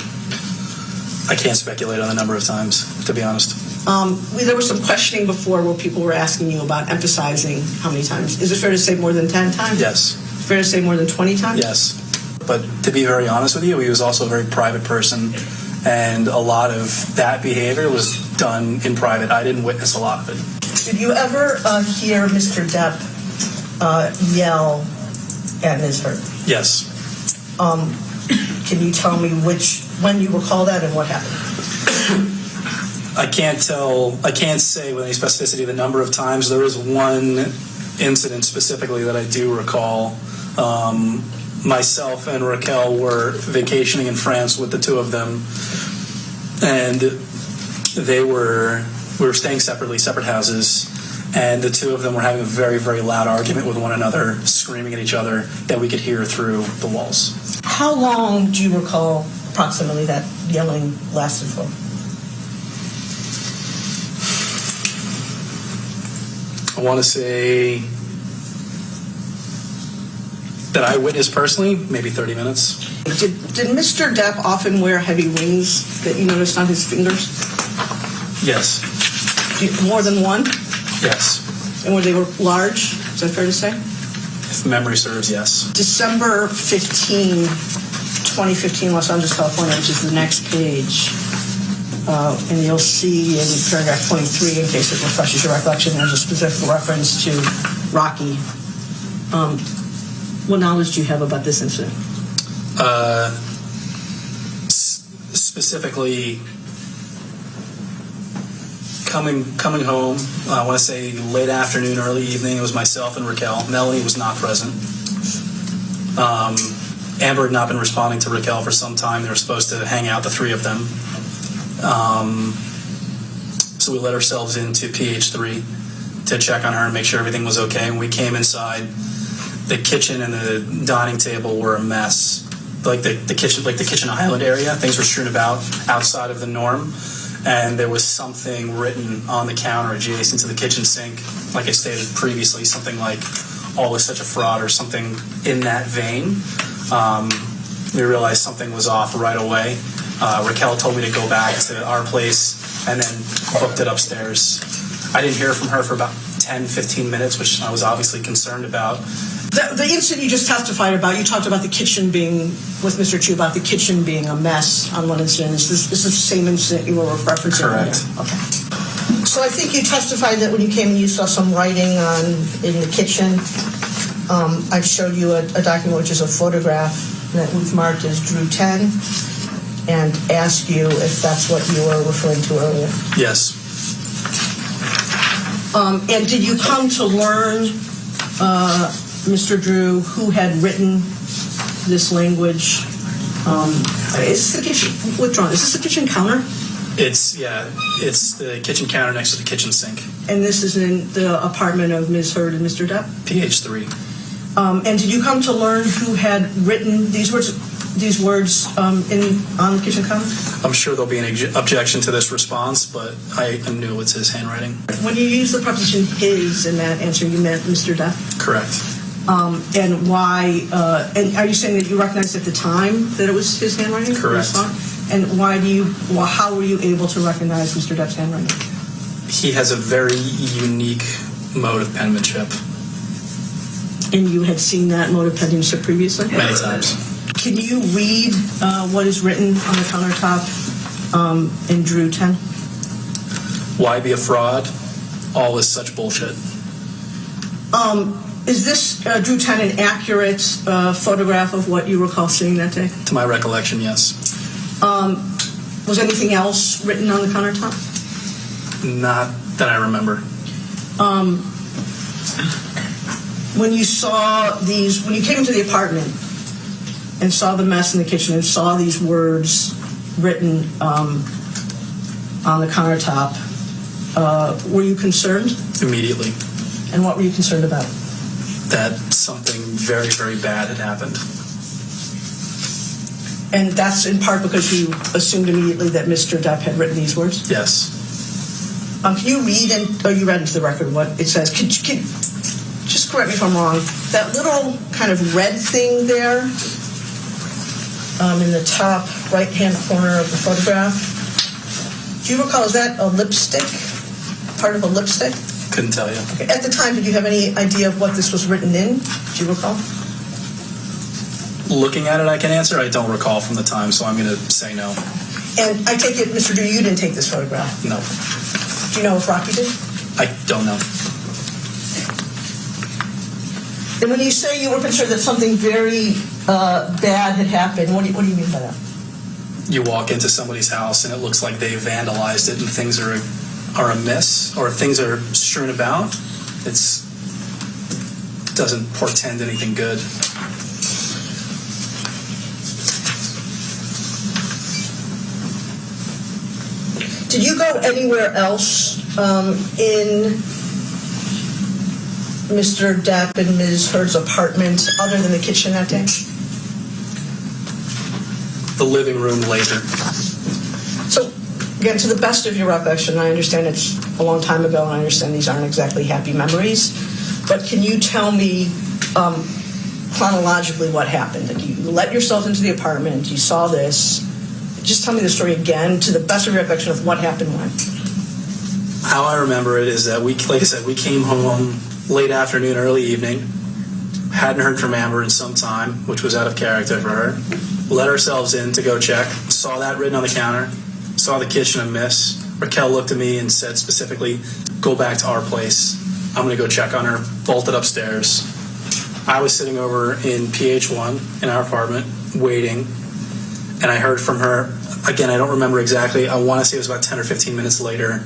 I can't speculate on the number of times, to be honest. There was some questioning before where people were asking you about emphasizing how many times. Is it fair to say more than 10 times? Yes. Fair to say more than 20 times? Yes. But to be very honest with you, he was also a very private person, and a lot of that behavior was done in private. I didn't witness a lot of it. Did you ever hear Mr. Depp yell at Ms. Heard? Yes. Can you tell me when you recall that and what happened? I can't say with any specificity the number of times. There is one incident specifically that I do recall. Myself and Raquel were vacationing in France with the two of them, and we were staying separately, separate houses, and the two of them were having a very, very loud argument with one another, screaming at each other that we could hear through the walls. How long do you recall approximately that yelling lasted for? I want to say that I witnessed personally, maybe 30 minutes. Did Mr. Depp often wear heavy rings that you noticed on his fingers? Yes. More than one? Yes. And they were large? Is that fair to say? If memory serves, yes. December 15, 2015, Los Angeles, California, which is the next page. And you'll see in paragraph 23, in case it refreshes your recollection, there's a specific reference to Rocky. What knowledge do you have about this incident? Specifically, coming home, I want to say late afternoon, early evening, it was myself and Raquel. Melanie was not present. Amber had not been responding to Raquel for some time. They were supposed to hang out, the three of them. So we let ourselves into PH3 to check on her and make sure everything was okay. When we came inside, the kitchen and the dining table were a mess. Like the kitchen island area, things were strewn about outside of the norm, and there was something written on the counter adjacent to the kitchen sink, like I stated previously, something like "all is such a fraud" or something in that vein. We realized something was off right away. Raquel told me to go back to our place and then booked it upstairs. I didn't hear from her for about 10, 15 minutes, which I was obviously concerned about. The incident you just testified about, you talked about the kitchen being, with Mr. Chu, about the kitchen being a mess on one incident. Is this the same incident you were referencing? Correct. Earlier? Okay. So I think you testified that when you came in, you saw some writing in the kitchen. I've showed you a document, which is a photograph that we've marked as Drew 10, and asked you if that's what you were referring to earlier. Yes. And did you come to learn, Mr. Drew, who had written this language? Is this the kitchen? Withdrawn. Is this the kitchen counter? It's the kitchen counter next to the kitchen sink. And this is in the apartment of Ms. Hurd and Mr. Depp? PH3. And did you come to learn who had written these words on the kitchen counter? I'm sure there'll be an objection to this response, but I knew it's his handwriting. When you use the preposition "his" in that answer, you meant Mr. Depp? Correct. And why? And are you saying that you recognized at the time that it was his handwriting? Correct. And why do you? Well, how were you able to recognize Mr. Depp's handwriting? He has a very unique mode of penmanship. And you had seen that mode of penmanship previously? Many times. Can you read what is written on the countertop in Drew 10? Why be a fraud? All is such bullshit. Is this Drew 10 an accurate photograph of what you recall seeing that day? To my recollection, yes. Was anything else written on the countertop? Not that I remember. When you saw these, when you came into the apartment and saw the mess in the kitchen and saw these words written on the countertop, were you concerned? Immediately. And what were you concerned about? That something very, very bad had happened. And that's in part because you assumed immediately that Mr. Depp had written these words? Yes. Can you read, you read into the record what it says. Just correct me if I'm wrong, that little kind of red thing there in the top right-hand corner of the photograph, do you recall, is that a lipstick? Part of a lipstick? Couldn't tell you. Okay. At the time, did you have any idea of what this was written in? Do you recall? Looking at it, I can answer. I don't recall from the time, so I'm going to say no. And I take it, Mr. Drew, you didn't take this photograph? No. Do you know if Rocky did? I don't know. And when you say you were concerned that something very bad had happened, what do you mean by that? You walk into somebody's house and it looks like they vandalized it and things are amiss or things are strewn about. It doesn't portend anything good. Did you go anywhere else in Mr. Depp and Ms. Hurd's apartment other than the kitchen that day? The living room later. So, again, to the best of your recollection, I understand it's a long time ago, and I understand these aren't exactly happy memories, but can you tell me chronologically what happened? Like, you let yourself into the apartment, you saw this. Just tell me the story again, to the best of your recollection of what happened when. How I remember it is that like I said, we came home late afternoon, early evening, hadn't heard from Amber in some time, which was out of character for her. Let ourselves in to go check, saw that written on the counter, saw the kitchen amiss. Raquel looked at me and said specifically, go back to our place. I'm going to go check on her, bolted upstairs. I was sitting over in PH1 in our apartment, waiting, and I heard from her, again, I don't remember exactly, I want to say it was about 10 or 15 minutes later.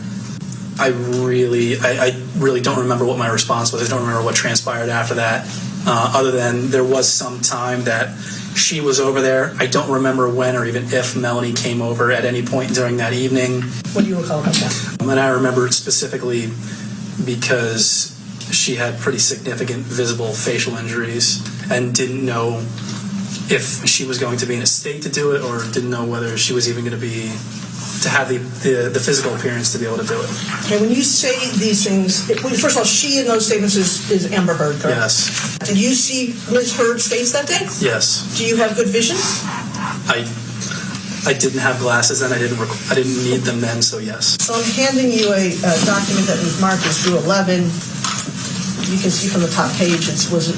I really don't remember what my response was. I don't remember what transpired after that, other than there was some time that she was over there. I don't remember when or even if Melanie came over at any point during that evening. What do you recall about that? And I remember it specifically because she had pretty significant visible facial injuries and didn't know if she was going to be in a state to do it or didn't know whether she was even going to have the physical appearance to be able to do it. Okay, when you say these things, first of all, she in those statements is Amber Heard, correct? Yes. Did you see Ms. Heard's face that day? Yes. Do you have good vision? I didn't have glasses and I didn't need them then, so yes. So I'm handing you a document that was marked as Drew 11. You can see from the top page it was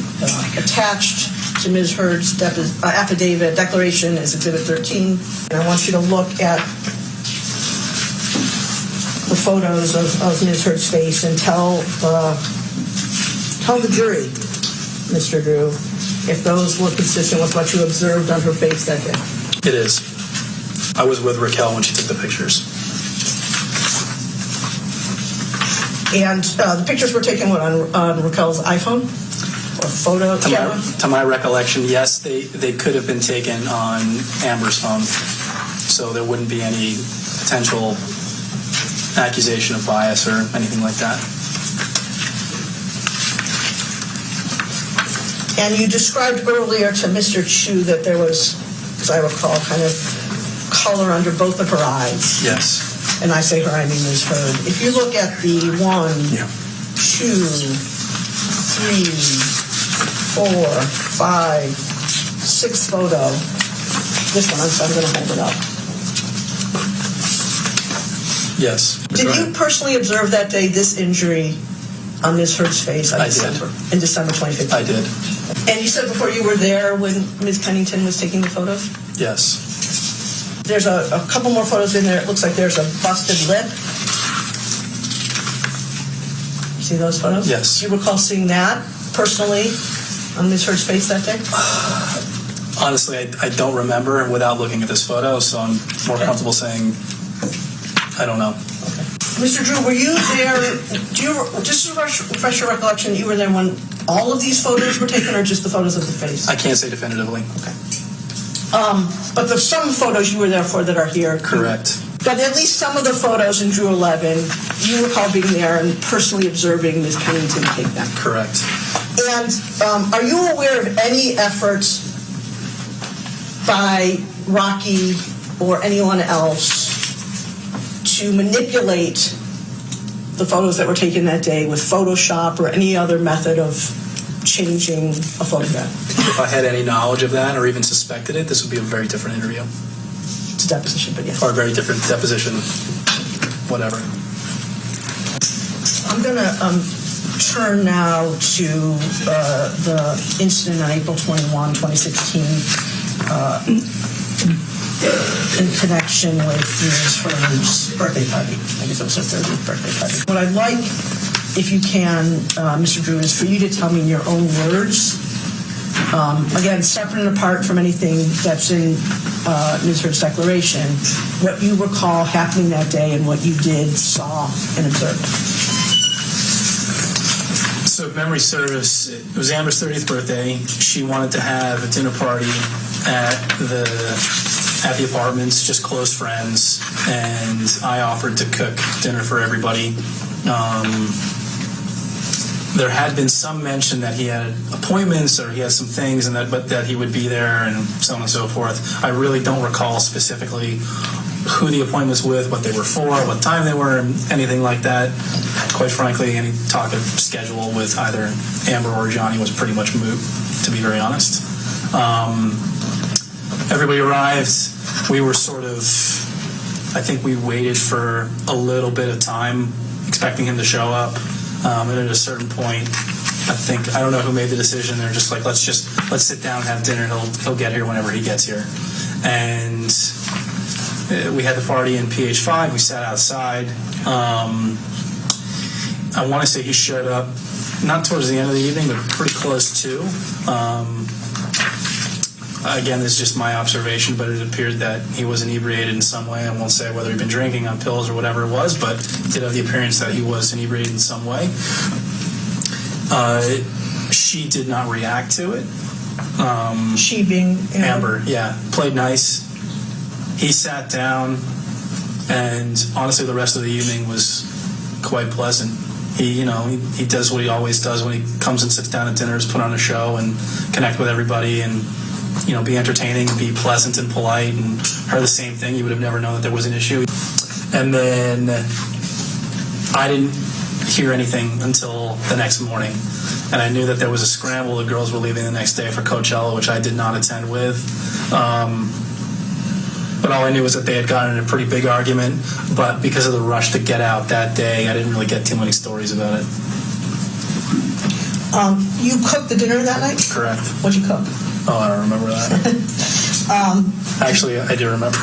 attached to Ms. Heard's affidavit. Declaration is Exhibit 13. And I want you to look at the photos of Ms. Heard's face and tell the jury, Mr. Drew, if those were consistent with what you observed on her face that day. It is. I was with Raquel when she took the pictures. And the pictures were taken on Raquel's iPhone or photo camera? To my recollection, yes, they could have been taken on Amber's phone, so there wouldn't be any potential accusation of bias or anything like that. And you described earlier to Mr. Chu that there was, as I recall, kind of color under both of her eyes. Yes. And I say her, I mean Ms. Heard. If you look at the 1, 2, 3, 4, 5, 6 photo, this one, I'm going to hold it up. Yes. Did you personally observe that day this injury on Ms. Heard's face I in December 2015? I did. And you said before you were there when Ms. Pennington was taking the photos? Yes. There's a couple more photos in there. It looks like there's a busted lip. See those photos? Yes. Do you recall seeing that personally on Ms. Heard's face that day? Honestly, I don't remember without looking at this photo, so I'm more comfortable saying I don't know. Okay. Mr. Drew, were you there? Do you just to refresh your recollection? You were there when all of these photos were taken, or just the photos of the face? I can't say definitively. Okay. But there's some photos you were there for that are here. Correct. But at least some of the photos in Drew 11, you recall being there and personally observing Ms. Pennington take them. Correct. And are you aware of any efforts by Rocky or anyone else to manipulate the photos that were taken that day with Photoshop or any other method of changing a photograph? If I had any knowledge of that or even suspected it, this would be a very different interview. It's a deposition, but yes. Or a very different deposition, whatever. I'm going to turn now to the incident on April 21, 2016, in connection with Ms. Heard's birthday party. I guess it was her 30th birthday party. What I'd like, if you can, Mr. Drew, is for you to tell me in your own words, again, separate and apart from anything that's in Ms. Heard's declaration, what you recall happening that day and what you did, saw, and observed. So if memory serves, it was Amber's 30th birthday. She wanted to have a dinner party at the apartments, just close friends, and I offered to cook dinner for everybody. There had been some mention that he had appointments or he had some things, but that he would be there and so on and so forth. I really don't recall specifically who the appointments with, what they were for, what time they were, anything like that. Quite frankly, any talk of schedule with either Amber or Johnny was pretty much moot, to be very honest. Everybody arrived. We were I think we waited for a little bit of time, expecting him to show up. And at a certain point, I don't know who made the decision. They're just like, let's sit down and have dinner. He'll get here whenever he gets here. And we had the party in PH5. We sat outside. I want to say he showed up not towards the end of the evening, but pretty close to. Again, this is just my observation, but it appeared that he was inebriated in some way. I won't say whether he'd been drinking on pills or whatever it was, but it did have the appearance that he was inebriated in some way. She did not react to it. She being Amber, yeah, played nice. He sat down, and honestly, the rest of the evening was quite pleasant. He does what he always does when he comes and sits down at dinner, is put on a show and connect with everybody and be entertaining and be pleasant and polite, and her the same thing. You would have never known that there was an issue. And then I didn't hear anything until the next morning, and I knew that there was a scramble. The girls were leaving the next day for Coachella, which I did not attend with. But but all I knew was that they had gotten in a pretty big argument. But because of the rush to get out that day, I didn't really get too many stories about it. You cooked the dinner that night? Correct. What'd you cook? Oh, I don't remember that. Actually, I do remember.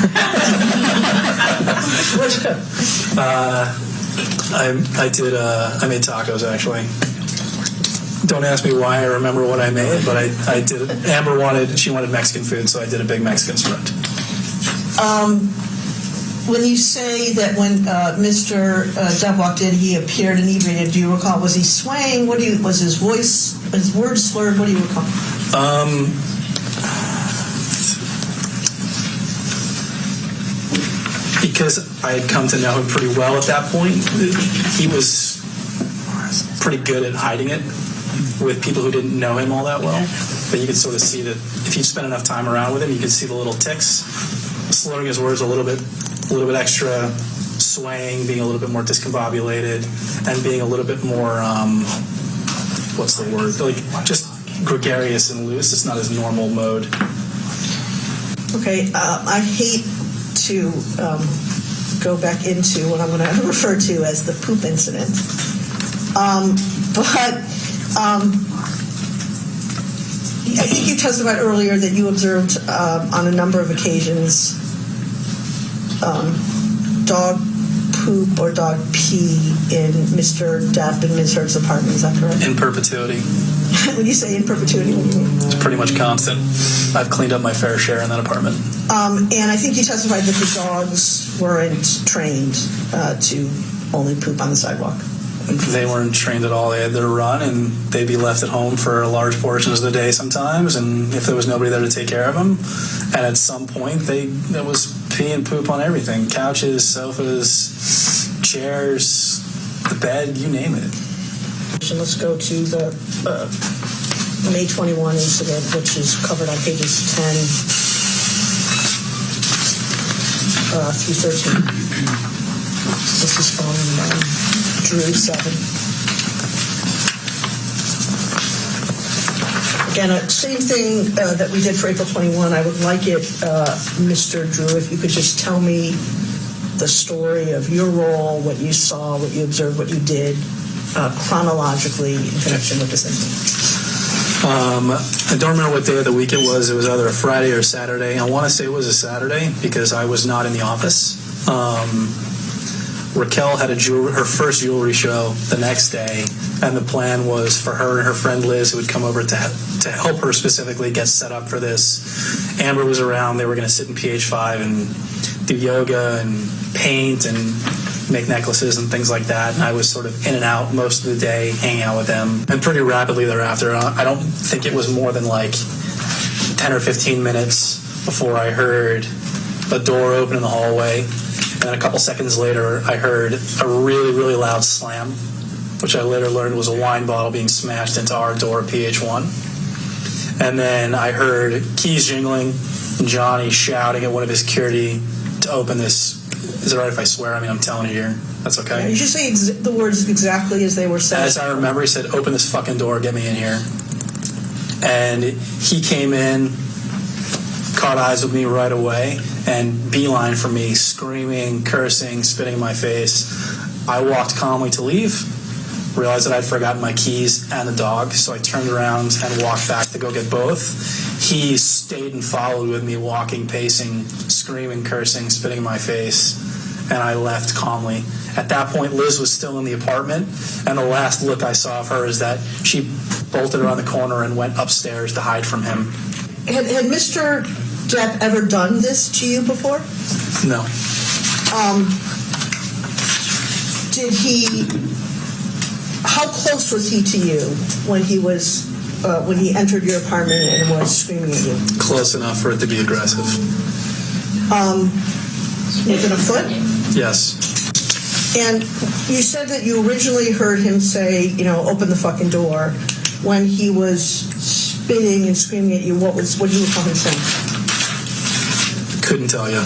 What'd you cook? I made tacos, actually. Don't ask me why I remember what I made, but I did. Amber wanted Mexican food, so I did a big Mexican spread. When you say that when Mr. Depp walked in, he appeared inebriated, do you recall, was he swaying? Was his voice, his words slurred? What do you recall? Because I had come to know him pretty well at that point, he was pretty good at hiding it with people who didn't know him all that well. But you could sort of see that if you spend enough time around with him, you could see the little ticks, slurring his words a little bit extra, swaying, being a little bit more discombobulated, and being a little bit more, what's the word? Like just gregarious and loose. It's not his normal mode. Okay, I hate to go back into what I'm going to refer to as the poop incident. But I think you testified earlier that you observed on a number of occasions dog poop or dog pee in Mr. Depp and Ms. Hurd's apartment. Is that correct? In perpetuity. When you say in perpetuity, what do you mean? It's pretty much constant. I've cleaned up my fair share in that apartment. And I think you testified that the dogs weren't trained to only poop on the sidewalk. They weren't trained at all. They had their run, and they'd be left at home for large portions of the day sometimes, and if there was nobody there to take care of them, and at some point, there was pee and poop on everything. Couches, sofas, chairs, the bed, you name it. Let's go to the May 21 incident, which is covered on pages 10 through 13. This is from Drew 7. Again, same thing that we did for April 21. I would like it, Mr. Drew, if you could just tell me the story of your role, what you saw, what you observed, what you did, chronologically in connection with this incident. I don't remember what day of the week it was. It was either a Friday or a Saturday. I want to say it was a Saturday because I was not in the office. Raquel had her first jewelry show the next day, and the plan was for her and her friend Liz, who would come over to help her specifically get set up for this. Amber was around. They were going to sit in PH5 and do yoga and paint and make necklaces and things like that. And I was sort of in and out most of the day, hanging out with them. And pretty rapidly thereafter, I don't think it was more than like 10 or 15 minutes before I heard a door open in the hallway. And then a couple seconds later, I heard a really, really loud slam, which I later learned was a wine bottle being smashed into our door at PH1. And then I heard keys jingling, and Johnny shouting at one of his security to open this. Is it all right if I swear? I mean, I'm telling you here. That's okay. Yeah, you should say the words exactly as they were said. As I remember, he said, "Open this fucking door, get me in here." And he came in, caught eyes with me right away, and beeline for me, screaming, cursing, spitting in my face. I walked calmly to leave, realized that I'd forgotten my keys and the dog, so I turned around and walked back to go get both. He stayed and followed with me, walking, pacing, screaming, cursing, spitting in my face, and I left calmly. At that point, Liz was still in the apartment, and the last look I saw of her is that she bolted around the corner and went upstairs to hide from him. Had Mr. Depp ever done this to you before? No. Did he? How close was he to you when he was when he entered your apartment and was screaming at you? Close enough for it to be aggressive. Within a foot? Yes. And you said that you originally heard him say, open the fucking door. When he was spitting and screaming at you, what did you recall him saying? Couldn't tell you.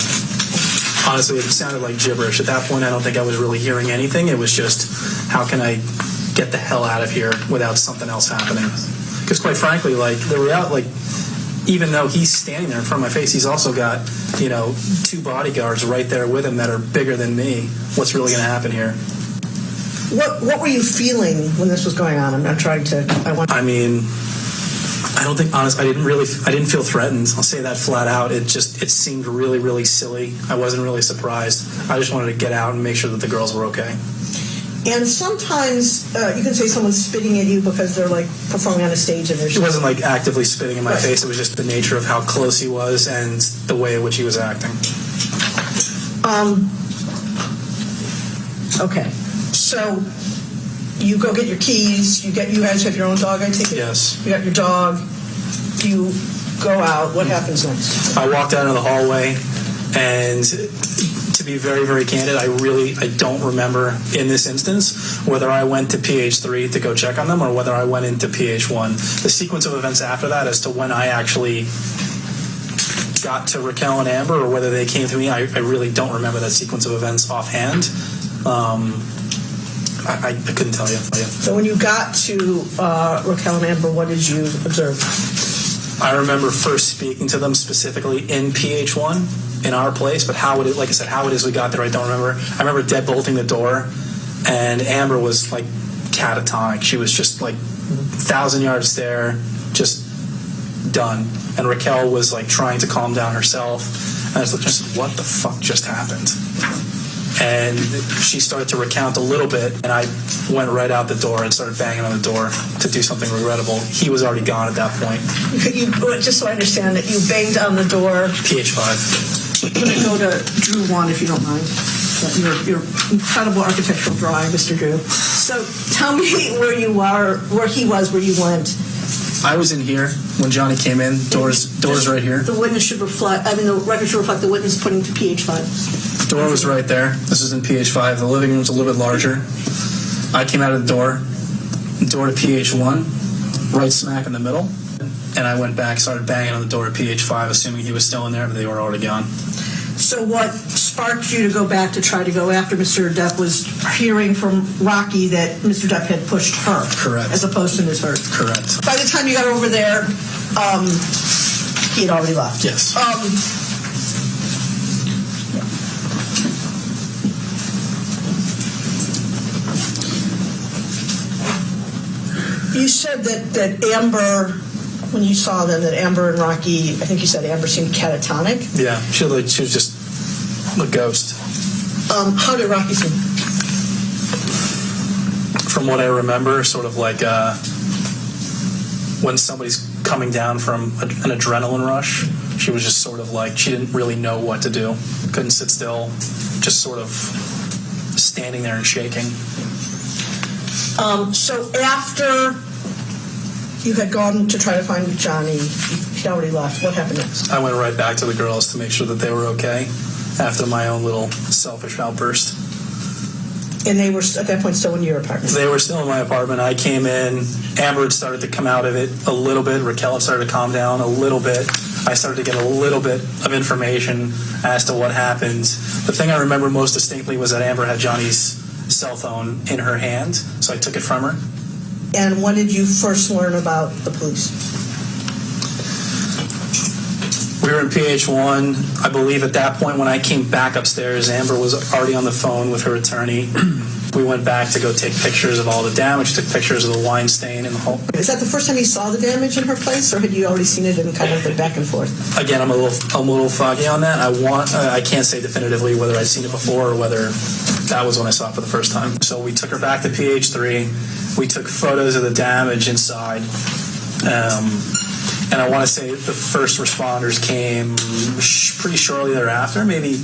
Honestly, it sounded like gibberish. At that point, I don't think I was really hearing anything. It was just, how can I get the hell out of here without something else happening? Because quite frankly, even though he's standing there in front of my face, he's also got, 2 bodyguards right there with him that are bigger than me. What's really going to happen here? What were you feeling when this was going on? I'm not trying to. I mean, I don't think, honestly, I didn't feel threatened. I'll say that flat out. It seemed really, really silly. I wasn't really surprised. I just wanted to get out and make sure that the girls were okay. And sometimes you can say someone's spitting at you because they're like performing on a stage and they're. It wasn't like actively spitting in my face. It was just the nature of how close he was and the way in which he was acting. Okay, so you go get your keys. You guys have your own dog, I take it? Yes. You got your dog. You go out. What happens next? I walked out into the hallway, and to be very, very candid, I don't remember in this instance whether I went to PH3 to go check on them or whether I went into PH1. The sequence of events after that as to when I actually got to Raquel and Amber or whether they came to me, I really don't remember that sequence of events offhand. I couldn't tell you. So when you got to Raquel and Amber, what did you observe? I remember first speaking to them specifically in PH1 in our place, but how it is we got there, I don't remember. I remember deadbolting the door, and Amber was like catatonic. She was just like 1,000-yard stare, just done. And Raquel was like trying to calm down herself, and I was like, just what the fuck just happened? And she started to recount a little bit, and I went right out the door and started banging on the door to do something regrettable. He was already gone at that point. Just so I understand that you banged on the door. PH5. I'm going to go to Drew 1, if you don't mind. Your incredible architectural drawing, Mr. Drew. So tell me where you are, where he was, where you went. I was in here when Johnny came in. Doors right here. The witness should reflect. The record should reflect the witness putting to PH5. Door was right there. This is in PH5. The living room's a little bit larger. I came out of the door to PH1, right smack in the middle, and I went back, started banging on the door at PH5, assuming he was still in there, but they were already gone. So what sparked you to go back to try to go after Mr. Depp was hearing from Rocky that Mr. Depp had pushed her. Correct. As opposed to Ms. Heard. Correct. By the time you got over there, he had already left. Yes. You said that Amber, when you saw them, that Amber and Rocky, I think you said Amber seemed catatonic. Yeah, she was just a ghost. How did Rocky seem? From what I remember, sort of like when somebody's coming down from an adrenaline rush, she was just sort of like, she didn't really know what to do. Couldn't sit still, just sort of standing there and shaking. So after you had gone to try to find Johnny, he already left. What happened next? I went right back to the girls to make sure that they were okay after my own little selfish outburst. And they were at that point still in your apartment? They were still in my apartment. I came in. Amber had started to come out of it a little bit. Raquel had started to calm down a little bit. I started to get a little bit of information as to what happened. The thing I remember most distinctly was that Amber had Johnny's cell phone in her hand, so I took it from her. And when did you first learn about the police? We were in PH1. I believe at that point when I came back upstairs, Amber was already on the phone with her attorney. We went back to go take pictures of all the damage, took pictures of the wine stain in the whole. Is that the first time you saw the damage in her place, or had you already seen it and kind of been back and forth? Again, I'm a little foggy on that. I can't say definitively whether I'd seen it before or whether that was when I saw it for the first time. So we took her back to PH3. We took photos of the damage inside. And I want to say the first responders came pretty shortly thereafter. Maybe,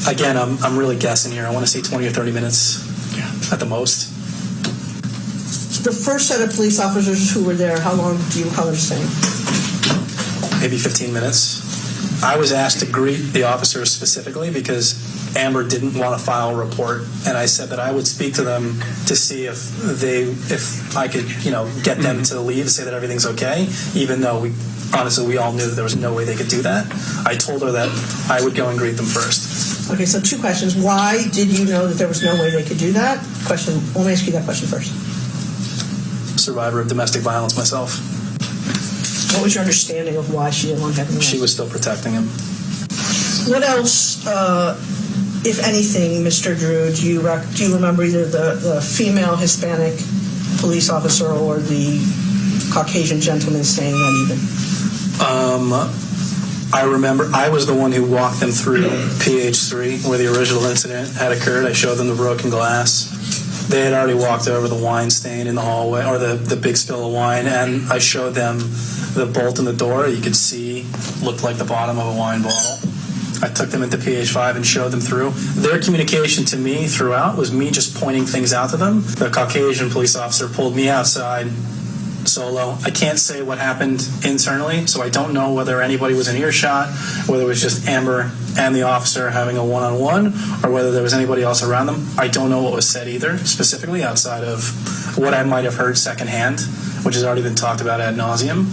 again, I'm really guessing here. I want to say 20 or 30 minutes at the most. The first set of police officers who were there, how long do you recall them staying? Maybe 15 minutes. I was asked to greet the officers specifically because Amber didn't want to file a report, and I said that I would speak to them to see if I could, get them to leave, say that everything's okay, even though we all knew that there was no way they could do that. I told her that I would go and greet them first. Okay, so 2 questions. Why did you know that there was no way they could do that? Let me ask you that question first. Survivor of domestic violence myself. What was your understanding of why she didn't want to have him She arrested? was still protecting him. What else, if anything, Mr. Drew, do you remember either the female Hispanic police officer or the Caucasian gentleman saying that even? I remember I was the one who walked them through PH3 where the original incident had occurred. I showed them the broken glass. They had already walked over the wine stain in the hallway, or the big spill of wine, and I showed them the bolt in the door. You could see looked like the bottom of a wine bottle. I took them into PH5 and showed them through. Their communication to me throughout was me just pointing things out to them. The Caucasian police officer pulled me outside solo. I can't say what happened internally, so I don't know whether anybody was in earshot, whether it was just Amber and the officer having a one-on-one, or whether there was anybody else around them. I don't know what was said either, specifically outside of what I might have heard secondhand, which has already been talked about ad nauseum.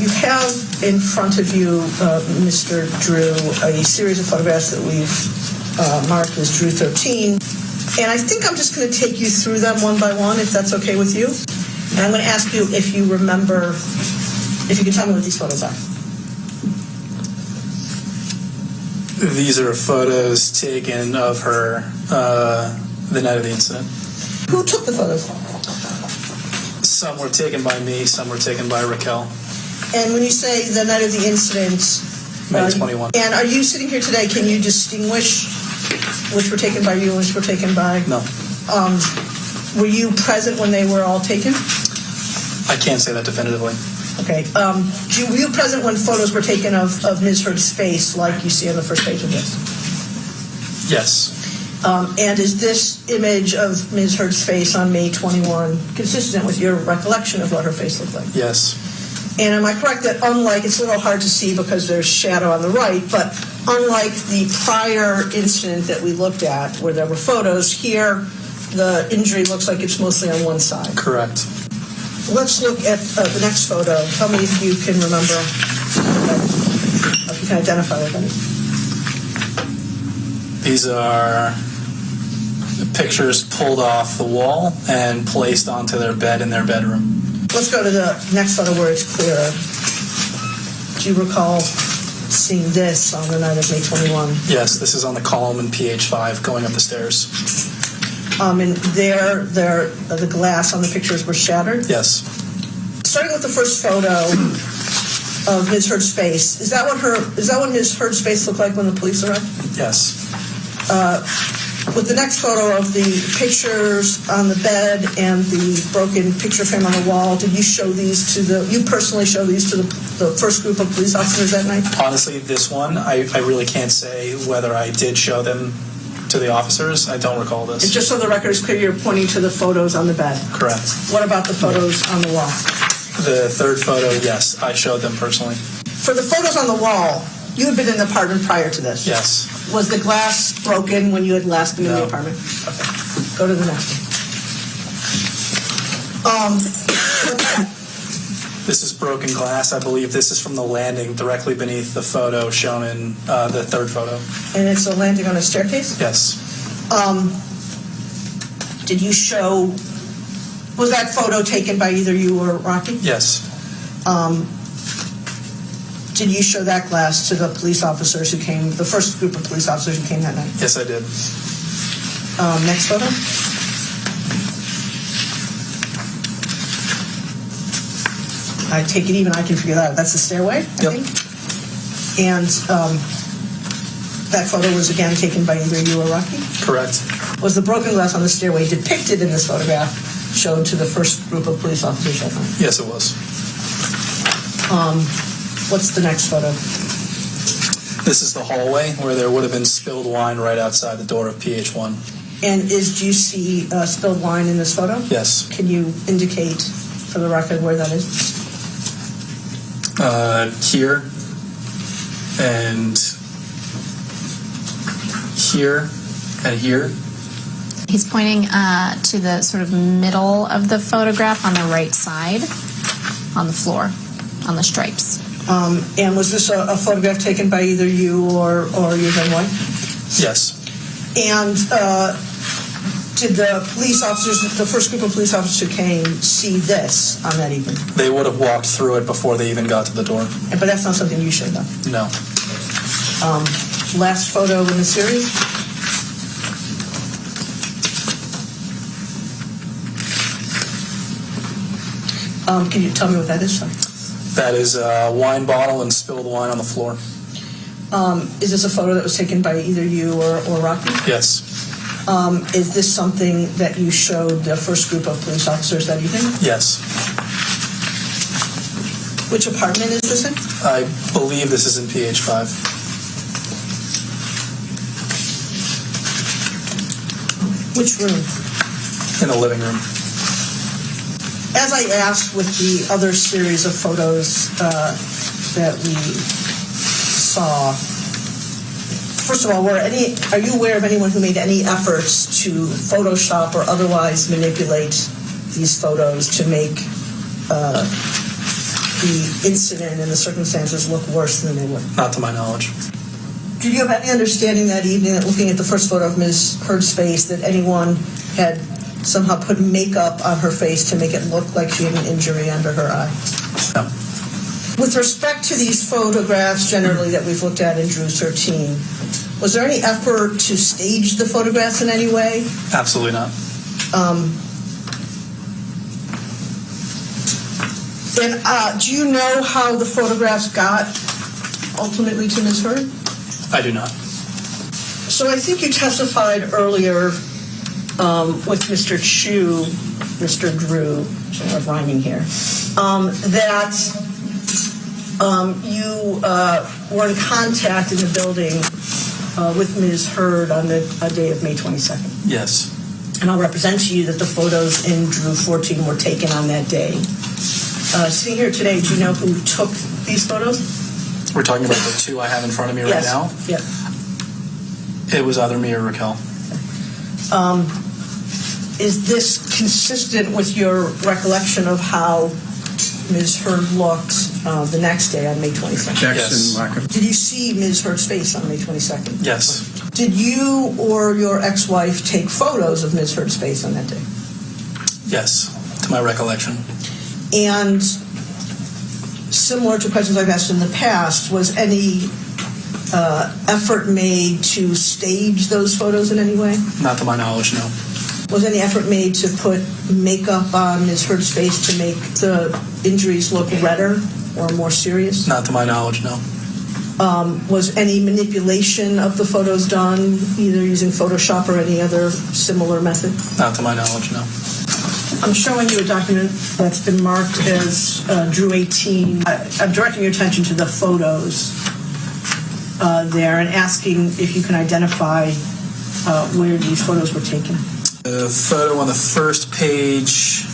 You have in front of you, Mr. Drew, a series of photographs that we've marked as Drew 13, and I think I'm just going to take you through them one by one, if that's okay with you. And I'm going to ask you if you remember, if you can tell me what these photos are. These are photos taken of her the night of the incident. Who took the photos? Some were taken by me, some were taken by Raquel. And when you say the night of the incident, May 21. And are you sitting here today, can you distinguish which were taken by you and which were taken by? No. Were you present when they were all taken? I can't say that definitively. Okay. Were you present when photos were taken of Ms. Heard's face, like you see on the first page of this? Yes. And is this image of Ms. Heard's face on May 21 consistent with your recollection of what her face looked like? Yes. And am I correct that unlike, it's a little hard to see because there's shadow on the right, but unlike the prior incident that we looked at where there were photos, here the injury looks like it's mostly on one side. Correct. Let's look at the next photo. Tell me if you can remember, if you can identify what that is. These are pictures pulled off the wall and placed onto their bed in their bedroom. Let's go to the next photo where it's clearer. Do you recall seeing this on the night of May 21? Yes, this is on the column in PH5 going up the stairs. And there, the glass on the pictures were shattered? Yes. Starting with the first photo of Ms. Heard's face, is that what Ms. Heard's face looked like when the police arrived? Yes. With the next photo of the pictures on the bed and the broken picture frame on the wall, did you show these you personally show these to the first group of police officers that night? Honestly, this one, I really can't say whether I did show them to the officers. I don't recall this. And just so the record is clear, you're pointing to the photos on the bed. Correct. What about the photos on the wall? The third photo, yes, I showed them personally. For the photos on the wall, you had been in the apartment prior to this? Yes. Was the glass broken when you had last been in the No. apartment? Okay. Go to the next one. This is broken glass. I believe this is from the landing directly beneath the photo shown in the third photo. And it's a landing on a staircase? Yes. Did you show, was that photo taken by either you or Rocky? Yes. Did you show that glass to the police officers who came, the first group of police officers who came that night? Yes, I did. Next photo. I take it even I can figure that out. That's the stairway, I think? And that photo was again taken by either you or Rocky? Correct. Was the broken glass on the stairway depicted in this photograph shown to the first group of police officers that night? Yes, it was. What's the next photo? This is the hallway where there would have been spilled wine right outside the door of PH1. And do you see spilled wine in this photo? Yes. Can you indicate for the record where that is? Here and here and here. He's pointing to the sort of middle of the photograph on the right side, on the floor, on the stripes. And was this a photograph taken by either you or your then wife? Yes. And Did the police officers, the first group of police officers who came, see this on that evening? They would have walked through it before they even got to the door. But that's not something you showed them. No. Last photo in the series? Can you tell me what that is, sir? That is a wine bottle and spilled wine on the floor. Is this a photo that was taken by either you or Rocky? Yes. Is this something that you showed the first group of police officers that evening? Yes. Which apartment is this in? I believe this is in PH5. Which room? In the living room. As I asked with the other series of photos that we saw, first of all, are you aware of anyone who made any efforts to Photoshop or otherwise manipulate these photos to make the incident and the circumstances look worse than they were? Not to my knowledge. Did you have any understanding that evening that looking at the first photo of Ms. Heard's face that anyone had somehow put makeup on her face to make it look like she had an injury under her eye? No. With respect to these photographs generally that we've looked at in Drew 13, was there any effort to stage the photographs in any way? Absolutely not. And do you know how the photographs got ultimately to Ms. Heard? I do not. So I think you testified earlier with Mr. Chu, Mr. Drew, so I'm rhyming here, that you were in contact in the building with Ms. Heard on the day of May 22nd. Yes. And I'll represent to you that the photos in Drew 14 were taken on that day. Sitting here today, do you know who took these photos? We're talking about the two I have in front of me right now? Yeah. It was either me or Raquel. Is this consistent with your recollection of how Ms. Heard looked the next day on May 22nd? Yes. Did you see Ms. Heard's face on May 22nd? Yes. Did you or your ex-wife take photos of Ms. Heard's face on that day? Yes, to my recollection. And similar to questions I've asked in the past, was any effort made to stage those photos in any way? Not to my knowledge, no. Was any effort made to put makeup on Ms. Heard's face to make the injuries look redder or more serious? Not to my knowledge, no. Was any manipulation of the photos done, either using Photoshop or any other similar method? Not to my knowledge, no. I'm showing you a document that's been marked as Drew 18. I'm directing your attention to the photos there and asking if you can identify where these photos were taken. The photo on the first page,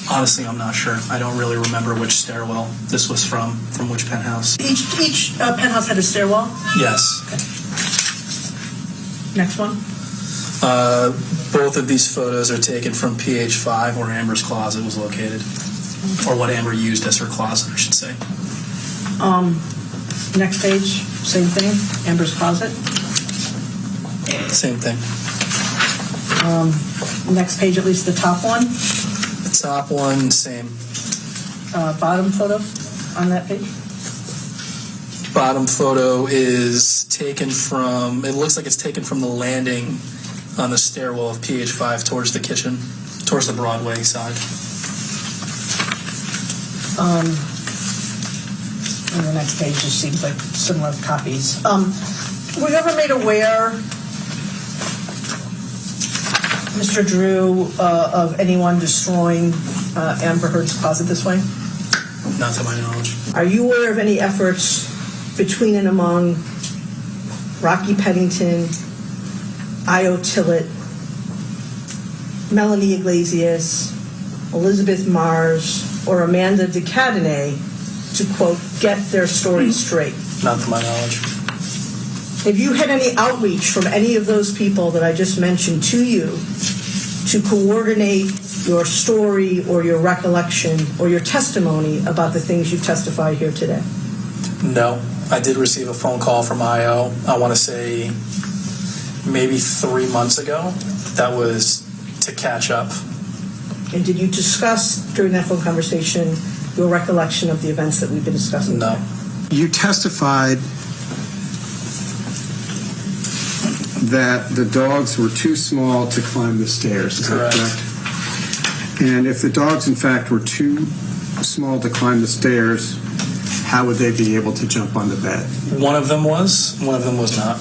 honestly, I'm not sure. I don't really remember which stairwell this was from which penthouse. Each penthouse had a stairwell? Yes. Okay. Next one. Both of these photos are taken from PH5, where Amber's closet was located, or what Amber used as her closet, I should say. Next page, same thing, Amber's closet. Same thing. Next page, at least the top one. The top one, same. Bottom photo on that page. Bottom photo is taken from, it looks like it's taken from the landing on the stairwell of PH5 towards the kitchen, towards the Broadway side. And the next page just seems like similar copies. Were you ever made aware, Mr. Drew, of anyone destroying Amber Heard's closet this way? Not to my knowledge. Are you aware of any efforts between and among Rocky Pennington, Io Tillett, Melanie Iglesias, Elizabeth Mars, or Amanda DeCadenet to, quote, get their story straight? Not to my knowledge. Have you had any outreach from any of those people that I just mentioned to you to coordinate your story or your recollection or your testimony about the things you've testified here today? No. I did receive a phone call from Io, I want to say maybe 3 months ago. That was to catch up. And did you discuss during that phone conversation your recollection of the events that we've been discussing? No. You testified that the dogs were too small to climb the stairs. Is that Correct. correct? And if the dogs, in fact, were too small to climb the stairs, how would they be able to jump on the bed? One of them was not.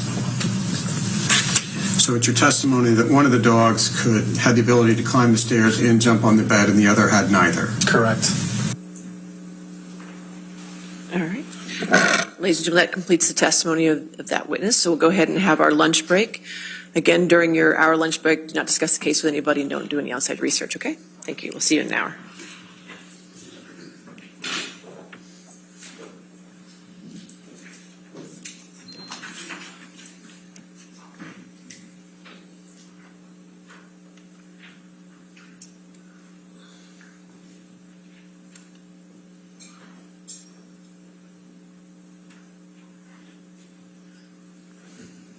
So it's your testimony that one of the dogs had the ability to climb the stairs and jump on the bed, and the other had neither. Correct. All right. Ladies and gentlemen, that completes the testimony of that witness. So we'll go ahead and have our lunch break. Again, during your hour lunch break, do not discuss the case with anybody and don't do any outside research, okay? Thank you. We'll see you in an hour.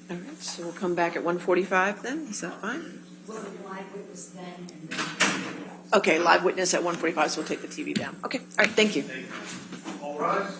All right, so we'll come back at 1:45 then, is that fine? Okay, live witness at 1:45, so we'll take the TV down. Okay, all right, thank you. All rise.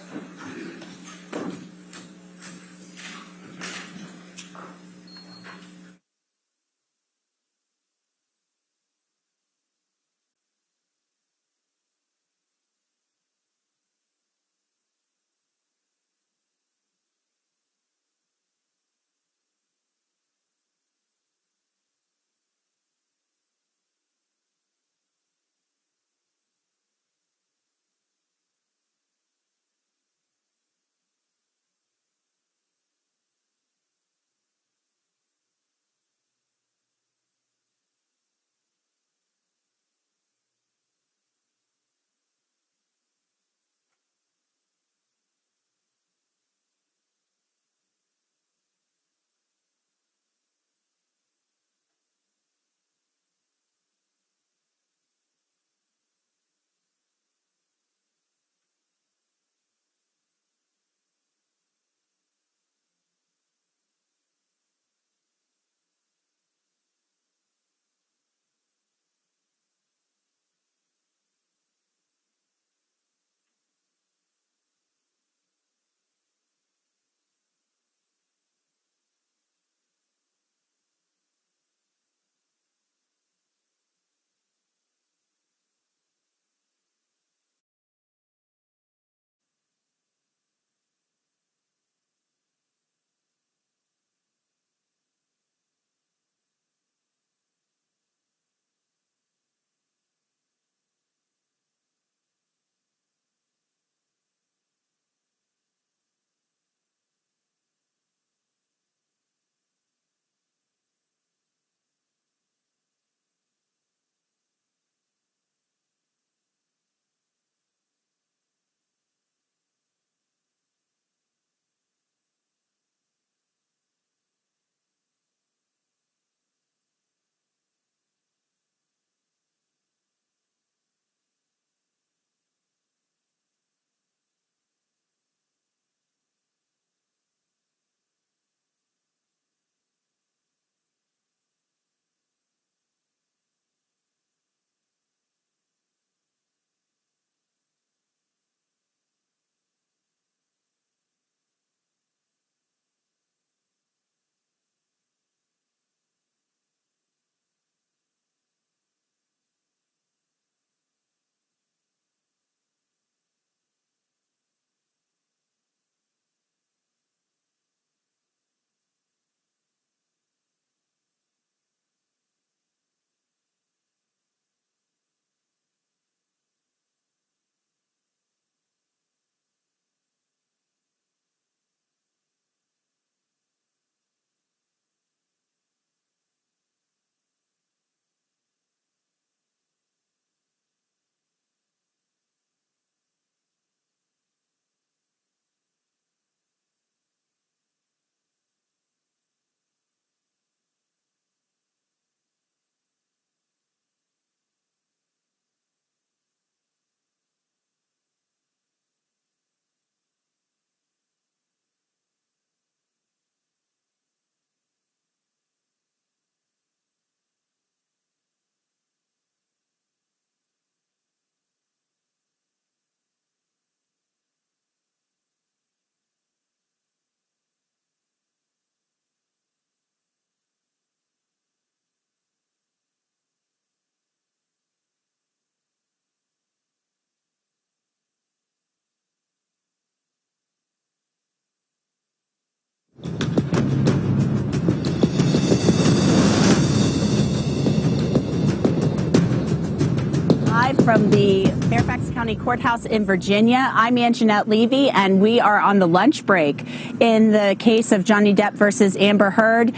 from the Fairfax County Courthouse in Virginia. I'm Anjanette Levy, and we are on the lunch break in the case of Johnny Depp versus Amber Heard.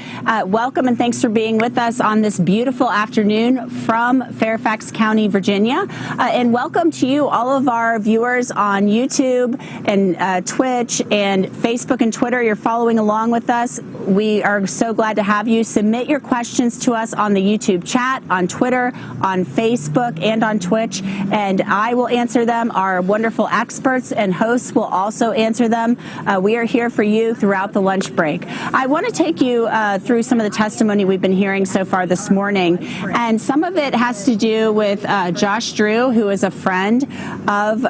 Welcome and thanks for being with us on this beautiful afternoon from Fairfax County, Virginia. And welcome to you, all of our viewers on YouTube and Twitch and Facebook and Twitter. You're following along with us. We are so glad to have you. Submit your questions to us on the YouTube chat, on Twitter, on Facebook, and on Twitch, and I will answer them. Our wonderful experts and hosts will also answer them. We are here for you throughout the lunch break. I want to take you through some of the testimony we've been hearing so far this morning, and some of it has to do with Josh Drew, who is a friend of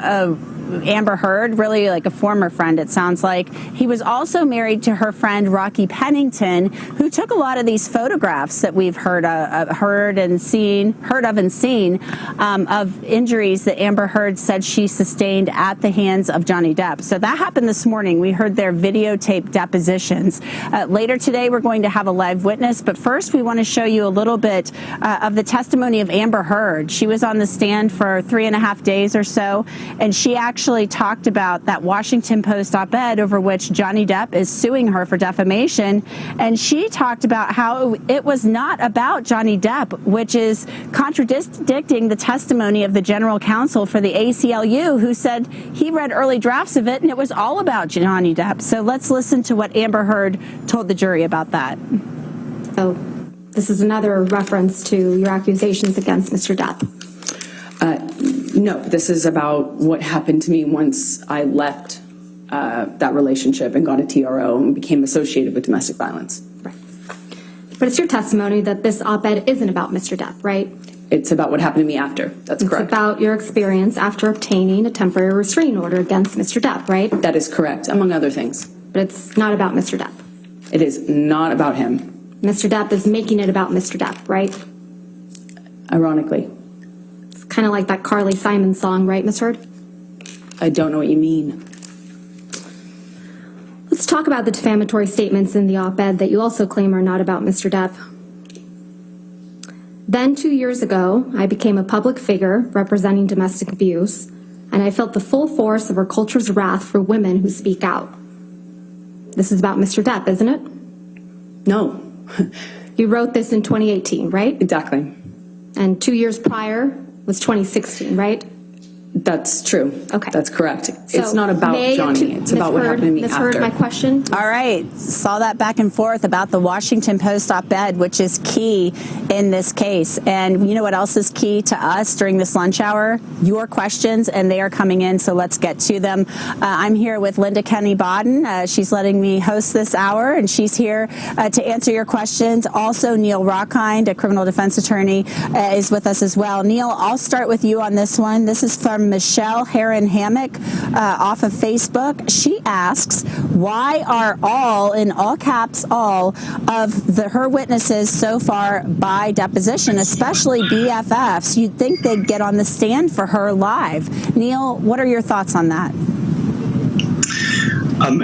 Amber Heard, really like a former friend, it sounds like. He was also married to her friend Rocky Pennington, who took a lot of these photographs that we've heard of and seen of injuries that Amber Heard said she sustained at the hands of Johnny Depp. So that happened this morning. We heard their videotape depositions. Later today, we're going to have a live witness, but first we want to show you a little bit of the testimony of Amber Heard. She was on the stand for 3.5 days or so, and she actually talked about that Washington Post op-ed over which Johnny Depp is suing her for defamation, and she talked about how it was not about Johnny Depp, which is contradicting the testimony of the general counsel for the ACLU, who said he read early drafts of it and it was all about Johnny Depp. So let's listen to what Amber Heard told the jury about that. So this is another reference to your accusations against Mr. Depp. No, this is about what happened to me once I left that relationship and got a TRO and became associated with domestic violence. Right. But it's your testimony that this op-ed isn't about Mr. Depp, right? It's about what happened to me after. That's correct. It's about your experience after obtaining a temporary restraining order against Mr. Depp, right? That is correct, among other things. But it's not about Mr. Depp. It is not about him. Mr. Depp is making it about Mr. Depp, right? Ironically. Kind of like that Carly Simon song, right, Ms. Heard? I don't know what you mean. Let's talk about the defamatory statements in the op-ed that you also claim are not about Mr. Depp. Then 2 years ago, I became a public figure representing domestic abuse, and I felt the full force of our culture's wrath for women who speak out. This is about Mr. Depp, isn't it? No. You wrote this in 2018, right? Exactly. And 2 years prior was 2016, right? That's true. Okay. That's correct. So it's not about Johnny. It's about what happened to me after. Ms. Heard, my question? All right. Saw that back and forth about the Washington Post op-ed, which is key in this case. And you know what else is key to us during this lunch hour? Your questions, and they are coming in, so let's get to them. I'm here with Linda Kenny Bodden. She's letting me host this hour, and she's here to answer your questions. Also, Neil Rockhind, a criminal defense attorney, is with us as well. Neil, I'll start with you on this one. This is from Michelle Heron-Hammock off of Facebook. She asks, why are all, in all caps, all of her witnesses so far by deposition, especially BFFs? You'd think they'd get on the stand for her live. Neil, what are your thoughts on that?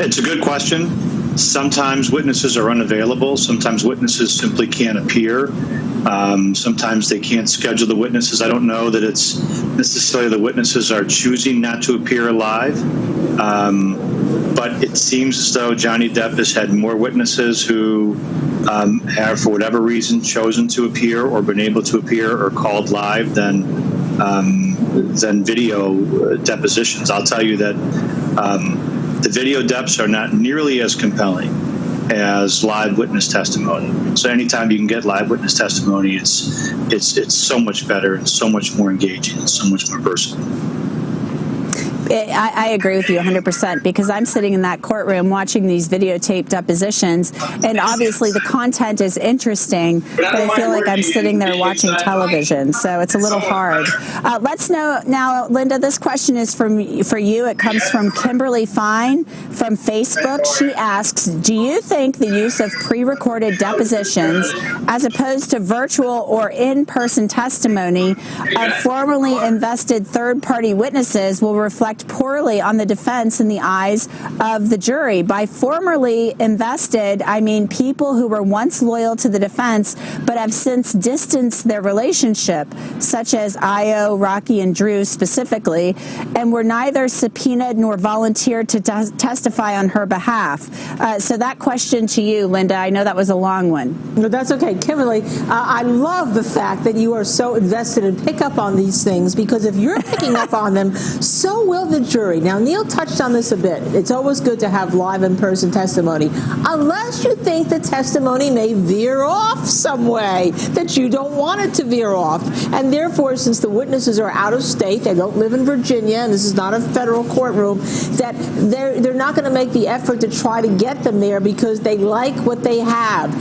It's a good question. Sometimes witnesses are unavailable. Sometimes witnesses simply can't appear. Sometimes they can't schedule the witnesses. I don't know that it's necessarily the witnesses are choosing not to appear live. But it seems as though Johnny Depp has had more witnesses who have, for whatever reason, chosen to appear or been able to appear or called live than video depositions. I'll tell you that the video deps are not nearly as compelling as live witness testimony. So anytime you can get live witness testimony, it's so much better and so much more engaging and so much more personal. I agree with you 100% because I'm sitting in that courtroom watching these videotaped depositions, and obviously the content is interesting, but I feel like I'm sitting there watching television, so it's a little hard. Let's know now, Linda, this question is for you. It comes from Kimberly Fine from Facebook. She asks, do you think the use of pre-recorded depositions as opposed to virtual or in-person testimony of formerly invested third-party witnesses will reflect reflect poorly on the defense in the eyes of the jury. By formerly invested, I mean people who were once loyal to the defense but have since distanced their relationship, such as Io, Rocky, and Drew specifically, and were neither subpoenaed nor volunteered to testify on her behalf. So that question to you, Linda, I know that was a long one. No, that's okay. Kimberly, I love the fact that you are so invested and pick up on these things, because if you're picking up on them, so will the jury. Now, Neil touched on this a bit. It's always good to have live in-person testimony, unless you think the testimony may veer off some way that you don't want it to veer off. And therefore, since the witnesses are out of state, they don't live in Virginia, and this is not a federal courtroom, that they're not going to make the effort to try to get them there because they like what they have.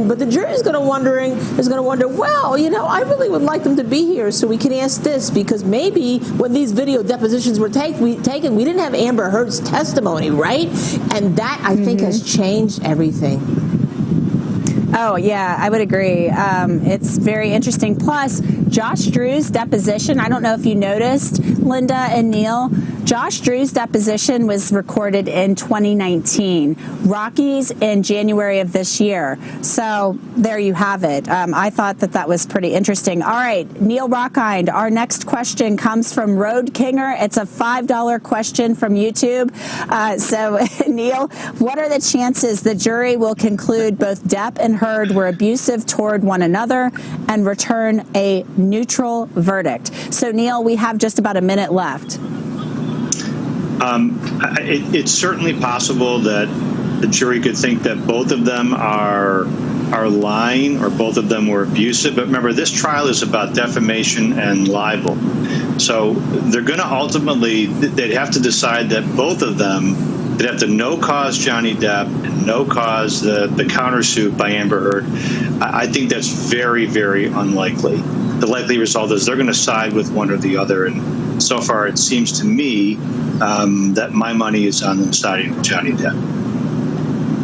But the jury is going to wonder, well, I really would like them to be here so we can ask this, because maybe when these video depositions were taken, we didn't have Amber Heard's testimony, right? And that, I think, has changed everything. Oh, yeah, I would agree. It's very interesting. Plus, Josh Drew's deposition, I don't know if you noticed, Linda and Neil, Josh Drew's deposition was recorded in 2019. Rocky's in January of this year. So there you have it. I thought that was pretty interesting. All right, Neil Rockhind, our next question comes from Road Kinger. It's a $5 question from YouTube. So, Neil, what are the chances the jury will conclude both Depp and Heard were abusive toward one another and return a neutral verdict? So, Neil, we have just about a minute left. It's certainly possible that the jury could think that both of them are lying or both of them were abusive. But remember, this trial is about defamation and libel. So they're going to ultimately, they'd have to decide that both of them, they'd have to no-cause Johnny Depp and no-cause the countersuit by Amber Heard. I think that's very, very unlikely. The likely result is they're going to side with one or the other. And so far, it seems to me that my money is on them siding with Johnny Depp.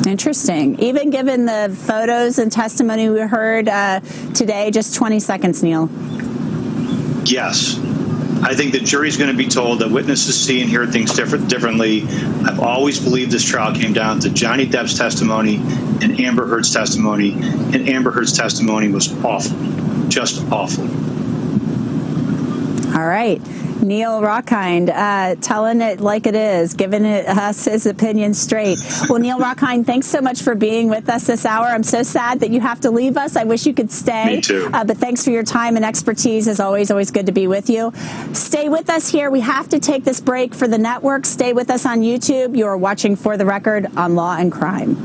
Interesting. Even given the photos and testimony we heard today, just 20 seconds, Neil. Yes. I think the jury's going to be told that witnesses see and hear things differently. I've always believed this trial came down to Johnny Depp's testimony and Amber Heard's testimony, and Amber Heard's testimony was awful, just awful. All right. Neil Rockhind, telling it like it is, giving us his opinion straight. Well, Neil Rockhind, thanks so much for being with us this hour. I'm so sad that you have to leave us. I wish you could stay. Me too. But thanks for your time and expertise. As always good to be with you. Stay with us here. We have to take this break for the network. Stay with us on YouTube. You are watching For the Record on Law and Crime.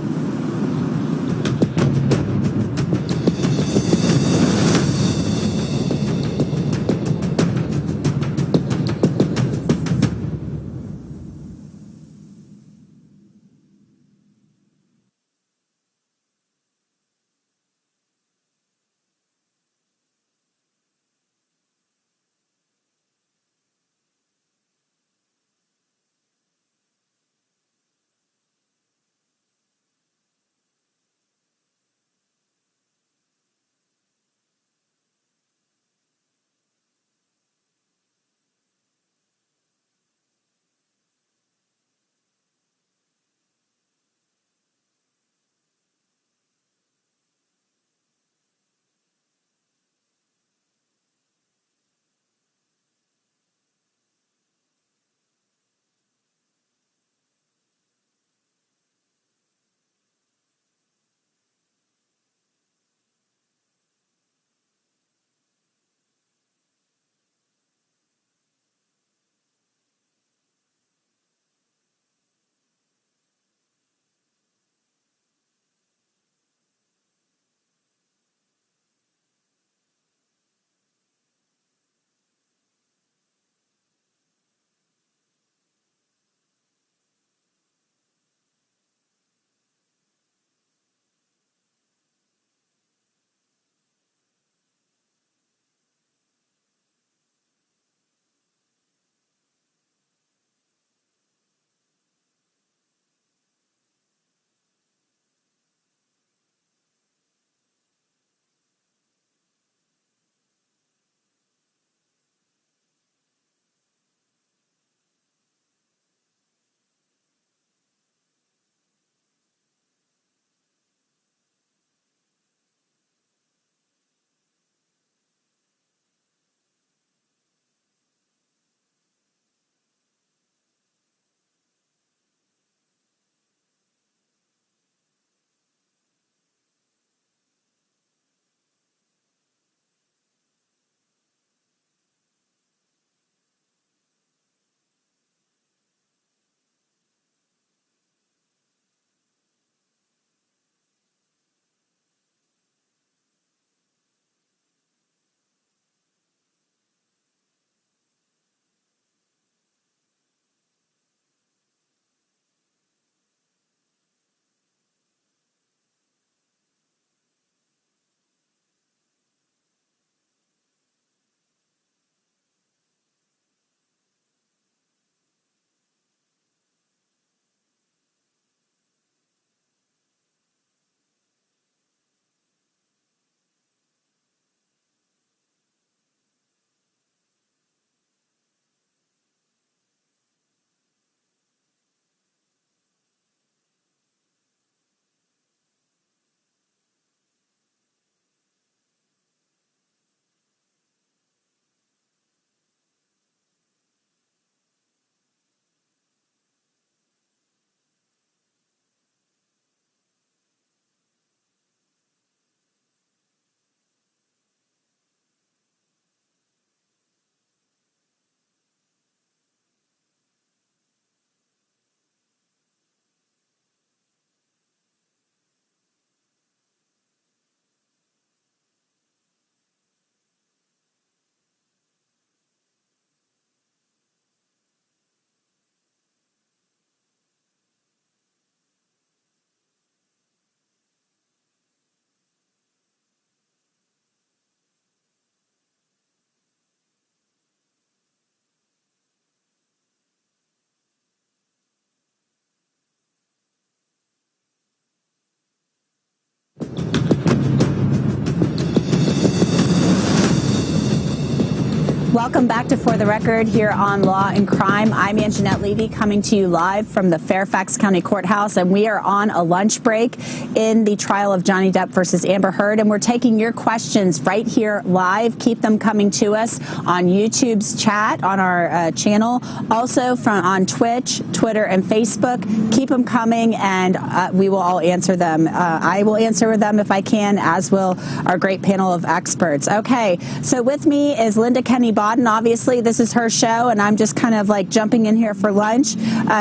Welcome back to For the Record here on Law and Crime. I'm Anjanette Levy coming to you live from the Fairfax County Courthouse, and we are on a lunch break in the trial of Johnny Depp versus Amber Heard, and we're taking your questions right here live. Keep them coming to us on YouTube's chat, on our channel, also on Twitch, Twitter, and Facebook. Keep them coming, and we will all answer them. I will answer them if I can, as will our great panel of experts. Okay, so with me is Linda Kenny Bodden. Obviously, this is her show, and I'm just kind of like jumping in here for lunch.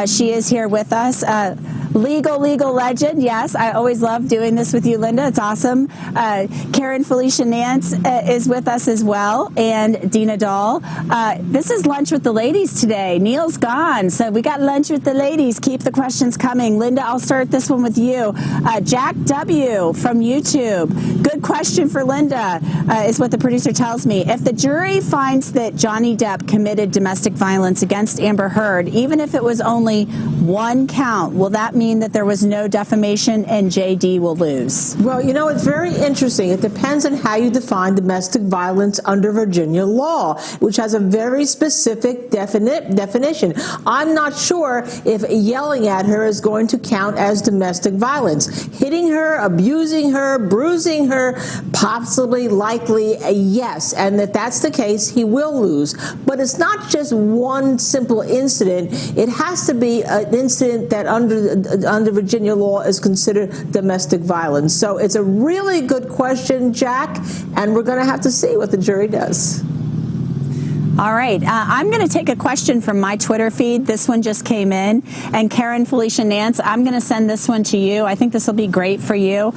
She is here with us. Legal legend. Yes, I always love doing this with you, Linda. It's awesome. Karen Felicia Nance is with us as well, and Dina Dahl. This is Lunch with the Ladies today. Neil's gone, so we got Lunch with the Ladies. Keep the questions coming. Linda, I'll start this one with you. Jack W. from YouTube. Good question for Linda, is what the producer tells me. If the jury finds that Johnny Depp committed domestic violence against Amber Heard, even if it was only one count, will that mean that there was no defamation and JD will lose? Well, you know, it's very interesting. It depends on how you define domestic violence under Virginia law, which has a very specific definition. I'm not sure if yelling at her is going to count as domestic violence. Hitting her, abusing her, bruising her, possibly, likely, yes. And if that's the case, he will lose. But it's not just one simple incident. It has to be an incident that under Virginia law is considered domestic violence. So it's a really good question, Jack, and we're going to have to see what the jury does. All right. I'm going to take a question from my Twitter feed. This one just came in. And Karen Felicia Nance, I'm going to send this one to you. I think this will be great for you.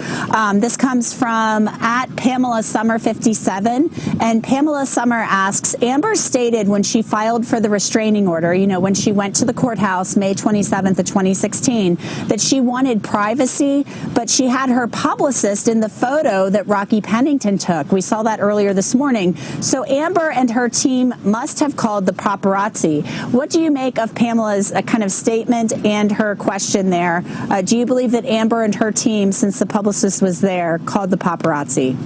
This comes from @PamelaSummer57. And Pamela Summer asks, Amber stated when she filed for the restraining order, you know, when she went to the courthouse May 27th of 2016, that she wanted privacy, but she had her publicist in the photo that Rocky Pennington took. We saw that earlier this morning. So Amber and her team must have called the paparazzi. What do you make of Pamela's kind of statement and her question there? Do you believe that Amber and her team, since the publicist was there, called the paparazzi?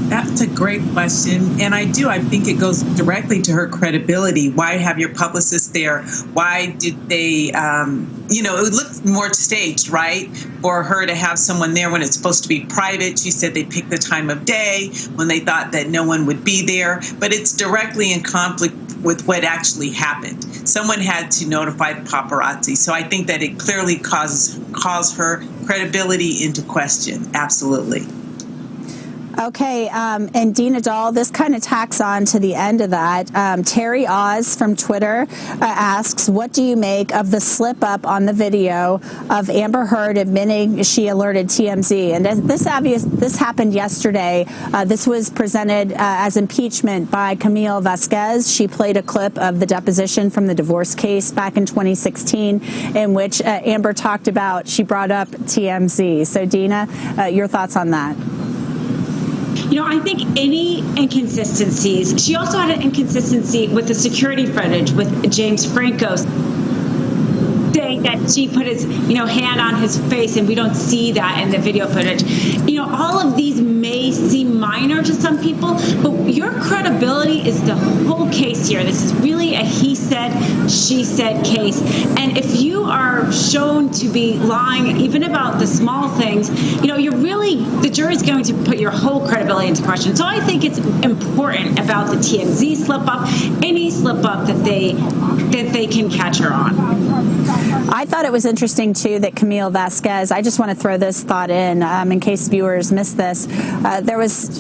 That's a great question, and I do. I think it goes directly to her credibility. Why have your publicist there? Why did they, it looked more staged, right, for her to have someone there when it's supposed to be private. She said they picked the time of day when they thought that no one would be there, but it's directly in conflict with what actually happened. Someone had to notify the paparazzi, so I think that it clearly calls her credibility into question. Absolutely. Okay, and Dina Dahl, this kind of tacks on to the end of that. Terry Oz from Twitter asks, what do you make of the slip-up on the video of Amber Heard admitting she alerted TMZ? And this happened yesterday. This was presented as impeachment by Camille Vasquez. She played a clip of the deposition from the divorce case back in 2016 in which Amber talked about, she brought up TMZ. So, Dina, your thoughts on that? You know, I think any inconsistencies. She also had an inconsistency with the security footage with James Franco saying that she put his, hand on his face, and we don't see that in the video footage. All of these may seem minor to some people, but your credibility is the whole case here. This is really a he said, she said case. And if you are shown to be lying, even about the small things, the jury's going to put your whole credibility into question. So I think it's important about the TMZ slip up, any slip up that they can catch her on. I thought it was interesting, too, that Camille Vasquez, I just want to throw this thought in case viewers missed this.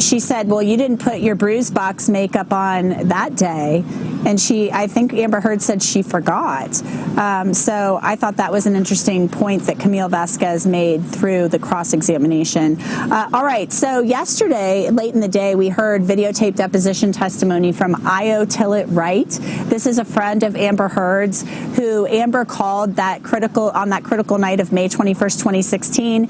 She said, well, you didn't put your bruise box makeup on that day. And I think Amber Heard said she forgot. So I thought that was an interesting point that Camille Vasquez made through the cross-examination. All right, so yesterday, late in the day, we heard videotape deposition testimony from Io Tillett Wright. This is a friend of Amber Heard's who Amber called on that critical night of May 21st, 2016.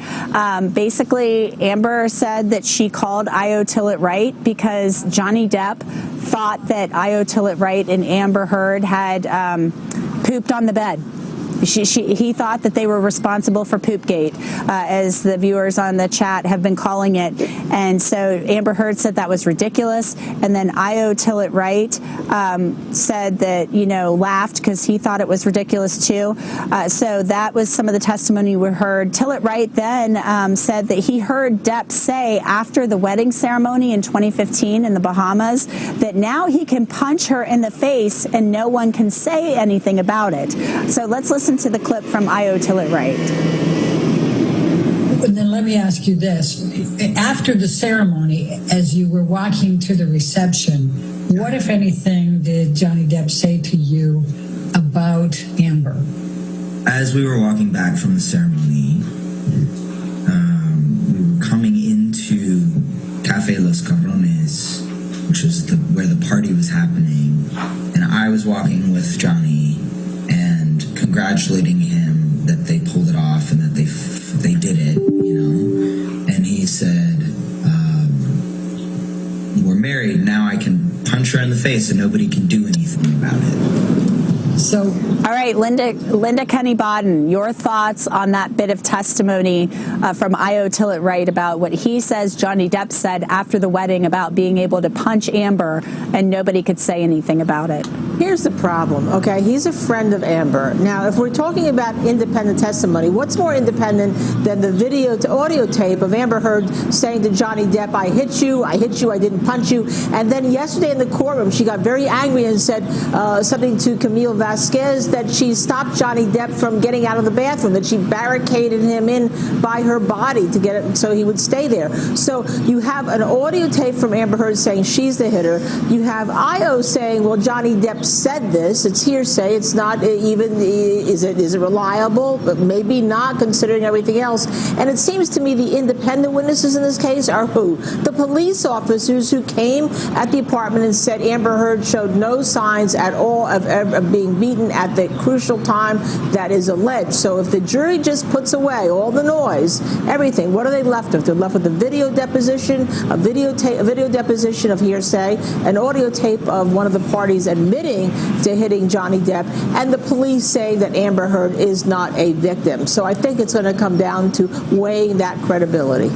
Basically, Amber said that she called Io Tillett Wright because Johnny Depp thought that Io Tillett Wright and Amber Heard had pooped on the bed. he thought that they were responsible for Poopgate, as the viewers on the chat have been calling it. And so Amber Heard said that was ridiculous. And then Io Tillett Wright said that, laughed because he thought it was ridiculous too. So that was some of the testimony we heard. Tillett Wright then said that he heard Depp say after the wedding ceremony in 2015 in the Bahamas that now he can punch her in the face and no one can say anything about it. So let's listen to the clip from Io Tillett Wright. And then let me ask you this. After the ceremony, as you were walking to the reception, what, if anything, did Johnny Depp say to you about Amber? As we were walking back from the ceremony, we were coming into Cafe Los Cabrones, which is where the party was happening, and I was walking with Johnny and congratulating him that they pulled it off and that they did it, and he said, we're married, now I can punch her in the face and nobody can do anything about it. So, all right, Linda Kenny Bodden, your thoughts on that bit of testimony from Io Tillett Wright about what he says Johnny Depp said after the wedding about being able to punch Amber and nobody could say anything about it. Here's the problem, okay? He's a friend of Amber. Now, if we're talking about independent testimony, what's more independent than the video to audio tape of Amber Heard saying to Johnny Depp, I hit you, I didn't punch you. And then yesterday in the courtroom, she got very angry and said something to Camille Vasquez that she stopped Johnny Depp from getting out of the bathroom, that she barricaded him in by her body to get it so he would stay there. So you have an audio tape from Amber Heard saying she's the hitter. You have Io saying, well, Johnny Depp said this. It's hearsay. It's not even, is it reliable? But maybe not, considering everything else. And it seems to me the independent witnesses in this case are who? The police officers who came at the apartment and said Amber Heard showed no signs at all of being beaten at the crucial time that is alleged. So if the jury just puts away all the noise, everything, what are they left with? They're left with a video deposition, a video deposition of hearsay, an audio tape of one of the parties admitting to hitting Johnny Depp, and the police saying that Amber Heard is not a victim. So I think it's going to come down to weighing that credibility.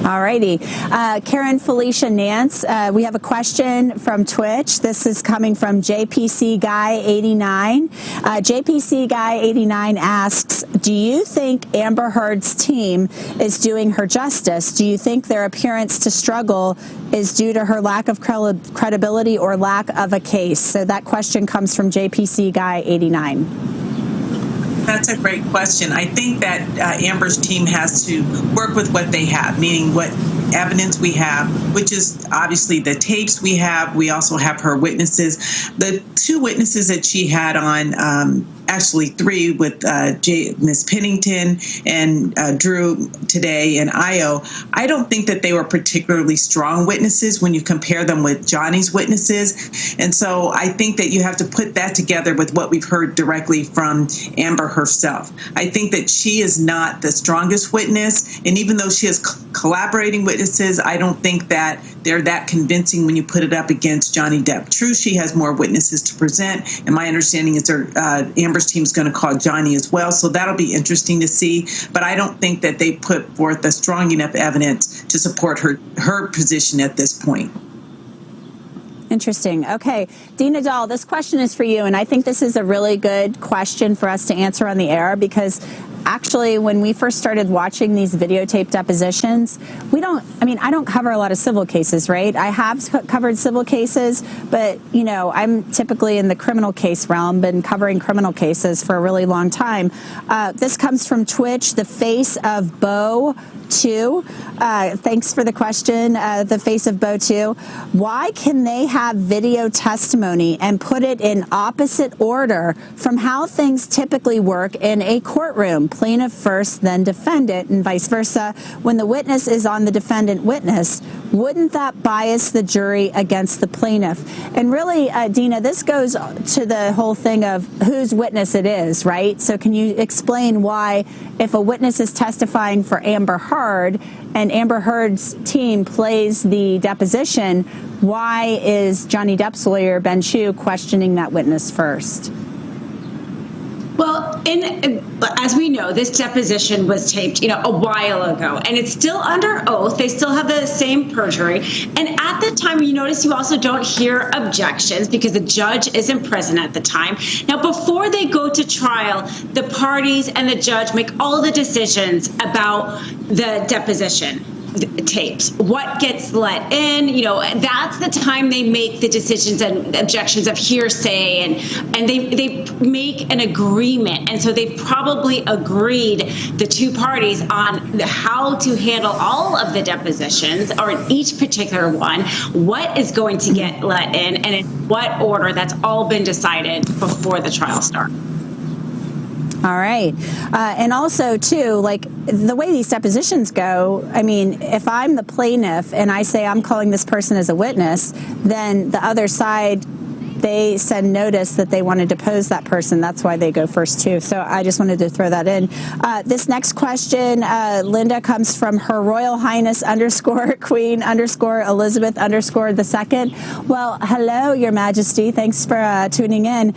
All righty. Karen Felicia Nance, we have a question from Twitch. This is coming from JPC Guy 89. JPC Guy 89 asks, do you think Amber Heard's team is doing her justice? Do you think their appearance to struggle is due to her lack of credibility or lack of a case? So that question comes from JPC Guy 89. That's a great question. I think that Amber's team has to work with what they have, meaning what evidence we have, which is obviously the tapes we have. We also have her witnesses. The two witnesses that she had on, actually three with Miss Pennington and Drew today and Io, I don't think that they were particularly strong witnesses when you compare them with Johnny's witnesses. And so I think that you have to put that together with what we've heard directly from Amber herself. I think that she is not the strongest witness. And even though she has collaborating witnesses, I don't think that they're that convincing when you put it up against Johnny Depp. True, she has more witnesses to present. And my understanding is Amber's team is going to call Johnny as well. So that'll be interesting to see. But I don't think that they put forth a strong enough evidence to support her position at this point. Interesting. Okay. Dina Dahl, this question is for you. And I think this is a really good question for us to answer on the air because actually, when we first started watching these videotape depositions, I don't cover a lot of civil cases, right? I have covered civil cases, but, I'm typically in the criminal case realm, been covering criminal cases for a really long time. This comes from Twitch, the face of Bo 2. Thanks for the question, the face of Bo 2. Why can they have video testimony and put it in opposite order from how things typically work in a courtroom? Plaintiff first, then defendant, and vice versa. When the witness is on the defendant witness, wouldn't that bias the jury against the plaintiff? And really, Dina, this goes to the whole thing of whose witness it is, right? So can you explain why if a witness is testifying for Amber Heard and Amber Heard's team plays the deposition, why is Johnny Depp's lawyer, Ben Chu, questioning that witness first? Well, as we know, this deposition was taped, a while ago, and it's still under oath. They still have the same perjury. And at the time, you notice you also don't hear objections because the judge isn't present at the time. Now, before they go to trial, the parties and the judge make all the decisions about the deposition tapes, what gets let in, that's the time they make the decisions and objections of hearsay, and they make an agreement. And so they've probably agreed, the two parties, on how to handle all of the depositions, or in each particular one, what is going to get let in and in what order. That's all been decided before the trial starts. All right. And also, too, like the way these depositions go, I mean, if I'm the plaintiff and I say I'm calling this person as a witness, then the other side, they send notice that they want to depose that person. That's why they go first, too. So I just wanted to throw that in. This next question, Linda, comes from Her Royal Highness _Queen _Elizabeth _2. Well, hello, Your Majesty. Thanks for tuning in.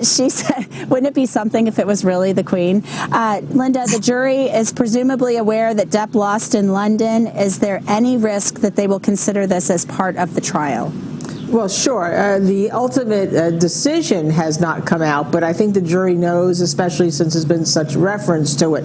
She said, wouldn't it be something if it was really the Queen? Linda, the jury is presumably aware that Depp lost in London. Is there any risk that they will consider this as part of the trial? Well, sure. The ultimate decision has not come out, but I think the jury knows, especially since there's been such reference to it.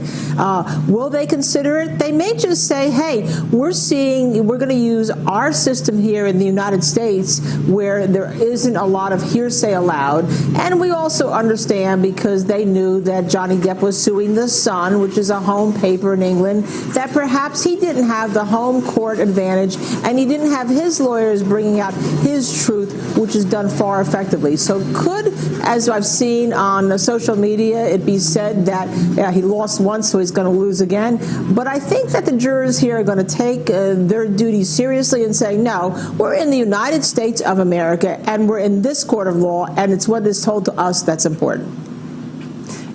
Will they consider it? They may just say, hey, we're going to use our system here in the United States where there isn't a lot of hearsay allowed. And we also understand, because they knew that Johnny Depp was suing The Sun, which is a home paper in England, that perhaps he didn't have the home court advantage and he didn't have his lawyers bringing out his truth, which is done far effectively. So could, as I've seen on social media, it be said that he lost once, so he's going to lose again. But I think that the jurors here are going to take their duty seriously and say, no, we're in the United States of America and we're in this court of law, and it's what is told to us that's important.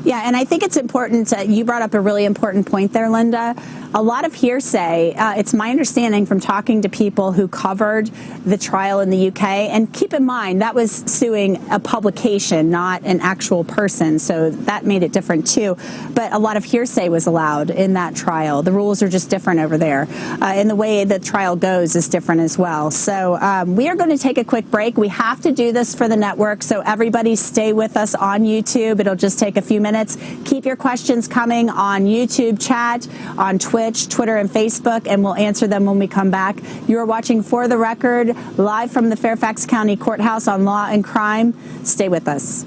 Yeah, and I think it's important. You brought up a really important point there, Linda. A lot of hearsay. It's my understanding from talking to people who covered the trial in the UK, and keep in mind that was suing a publication, not an actual person, so that made it different too. But a lot of hearsay was allowed in that trial. The rules are just different over there, and the way the trial goes is different as well. So we are going to take a quick break. We have to do this for the network, so everybody stay with us on YouTube. It'll just take a few minutes. Keep your questions coming on YouTube chat, on Twitter, and Facebook, and we'll answer them when we come back. You're watching For the Record, live from the Fairfax County Courthouse on Law and Crime. Stay with us.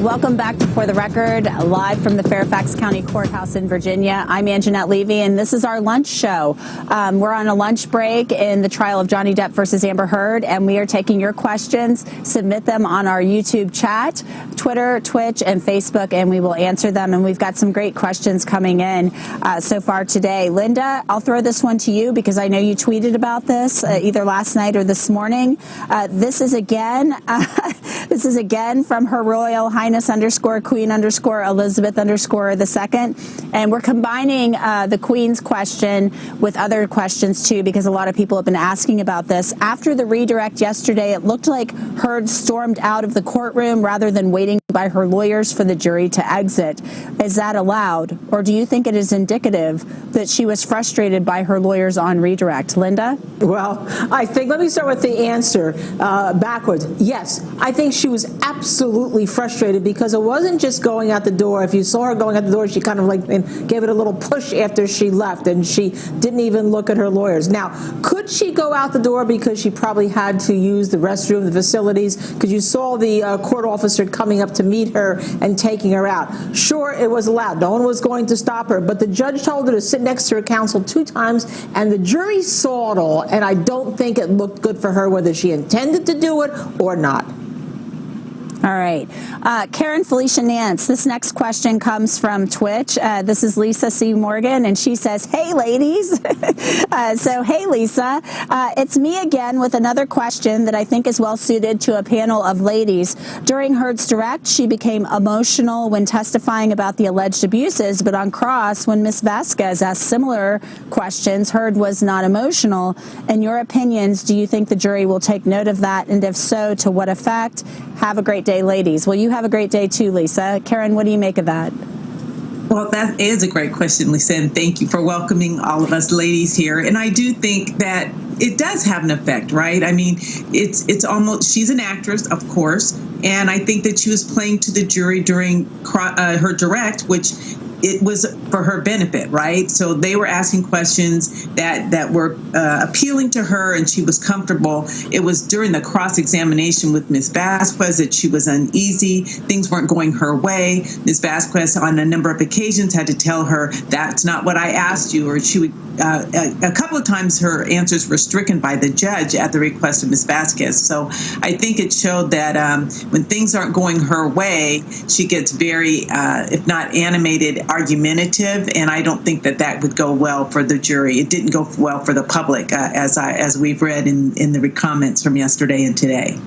Welcome back to For the Record, live from the Fairfax County Courthouse in Virginia. I'm Anjanette Levy, and this is our lunch show. We're on a lunch break in the trial of Johnny Depp versus Amber Heard, and we are taking your questions. Submit them on our YouTube chat, Twitter, Twitch, and Facebook, and we will answer them. And we've got some great questions coming in so far today. Linda, I'll throw this one to you because I know you tweeted about this either last night or this morning. This is again from Her Royal Highness _Queen _Elizabeth II. And we're combining the Queen's question with other questions too, because a lot of people have been asking about this. After the redirect yesterday, it looked like Heard stormed out of the courtroom rather than waiting by her lawyers for the jury to exit. Is that allowed? Or do you think it is indicative that she was frustrated by her lawyers on redirect? Linda? Well, let me start with the answer backwards. Yes, I think she was absolutely frustrated because it wasn't just going out the door. If you saw her going out the door, she kind of gave it a little push after she left, and she didn't even look at her lawyers. Now, could she go out the door because she probably had to use the restroom, the facilities, because you saw the court officer coming up to meet her and taking her out? Sure, it was allowed. No one was going to stop her, but the judge told her to sit next to her counsel 2 times, and the jury saw it all, and I don't think it looked good for her whether she intended to do it or not. All right. Karen Felicia Nance, this next question comes from Twitch. This is Lisa C. Morgan, and she says, hey, ladies. Hey, Lisa. It's me again with another question that I think is well suited to a panel of ladies. During Heard's direct, she became emotional when testifying about the alleged abuses, but on cross, when Ms. Vasquez asked similar questions, Heard was not emotional. In your opinions, do you think the jury will take note of that? And if so, to what effect? Have a great day, ladies. Well, you have a great day too, Lisa. Karen, what do you make of that? Well, that is a great question, Lisa, and thank you for welcoming all of us ladies here. And I do think that it does have an effect, right? I mean, it's almost, she's an actress, of course, and I think that she was playing to the jury during her direct, which it was for her benefit, right? So they were asking questions that were appealing to her, and she was comfortable. It was during the cross-examination with Ms. Vasquez that she was uneasy. Things weren't going her way. Ms. Vasquez, on a number of occasions, had to tell her, that's not what I asked you, or she would, a couple of times her answers were stricken by the judge at the request of Ms. Vasquez. So I think it showed that when things aren't going her way, she gets very, if not animated, argumentative, and I don't think that would go well for the jury. It didn't go well for the public, as we've read in the comments from yesterday and today.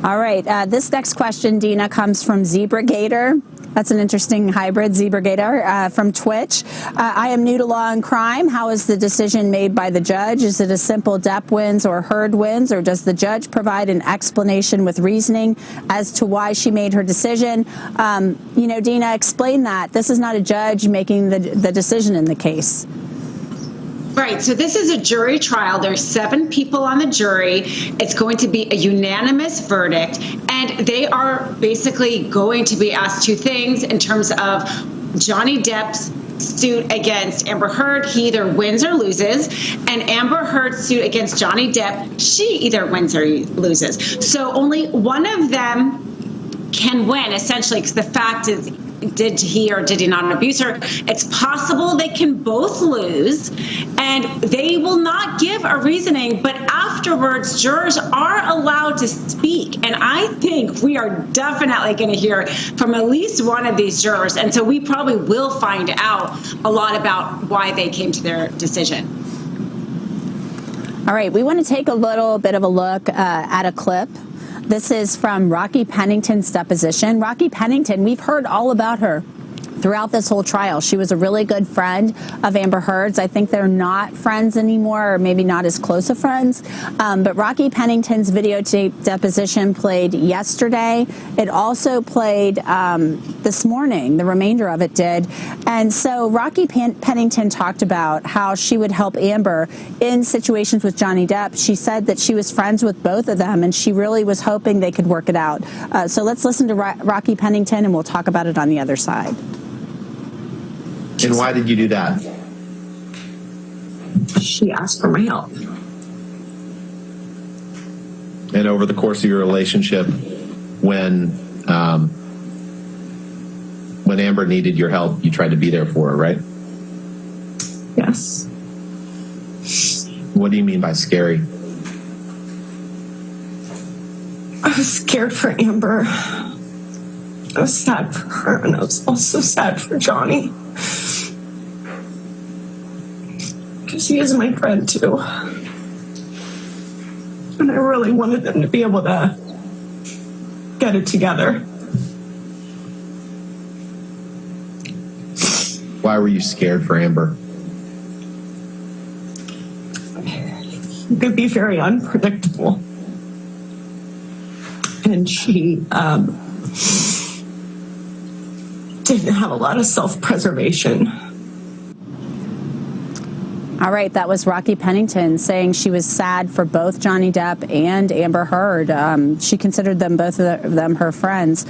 All right. This next question, Dina, comes from Zebra Gator. That's an interesting hybrid, Zebra Gator, from Twitch. I am new to law and crime. How is the decision made by the judge? Is it a simple Depp wins or Heard wins, or does the judge provide an explanation with reasoning as to why she made her decision? Dina, explain that. This is not a judge making the decision in the case. Right. So this is a jury trial. There's 7 people on the jury. It's going to be a unanimous verdict, and they are basically going to be asked 2 things in terms of Johnny Depp's suit against Amber Heard. He either wins or loses, and Amber Heard's suit against Johnny Depp, she either wins or loses. So only one of them can win, essentially, because the fact is, did he or did he not abuse her? It's possible they can both lose, and they will not give a reasoning, but afterwards, jurors are allowed to speak. And I think we are definitely going to hear from at least one of these jurors. And so we probably will find out a lot about why they came to their decision. All right, we want to take a little bit of a look at a clip. This is from Rocky Pennington's deposition. Rocky Pennington, we've heard all about her throughout this whole trial. She was a really good friend of Amber Heard's. I think they're not friends anymore, or maybe not as close of friends. But Rocky Pennington's videotape deposition played yesterday. It also played this morning. The remainder of it did. And so Rocky Pennington talked about how she would help Amber in situations with Johnny Depp. She said that she was friends with both of them, and she really was hoping they could work it out. So let's listen to Rocky Pennington, and we'll talk about it on the other side. And why did you do that? She asked for my help. And over the course of your relationship, when when Amber needed your help, you tried to be there for her, right? Yes. What do you mean by scary? I was scared for Amber. I was sad for her, and I was also sad for Johnny. Because he is my friend, too. And I really wanted them to be able to get it together. Why were you scared for Amber? He could be very unpredictable. And she didn't have a lot of self-preservation. All right, that was Rocky Pennington saying she was sad for both Johnny Depp and Amber Heard. She considered them, both of them, her friends.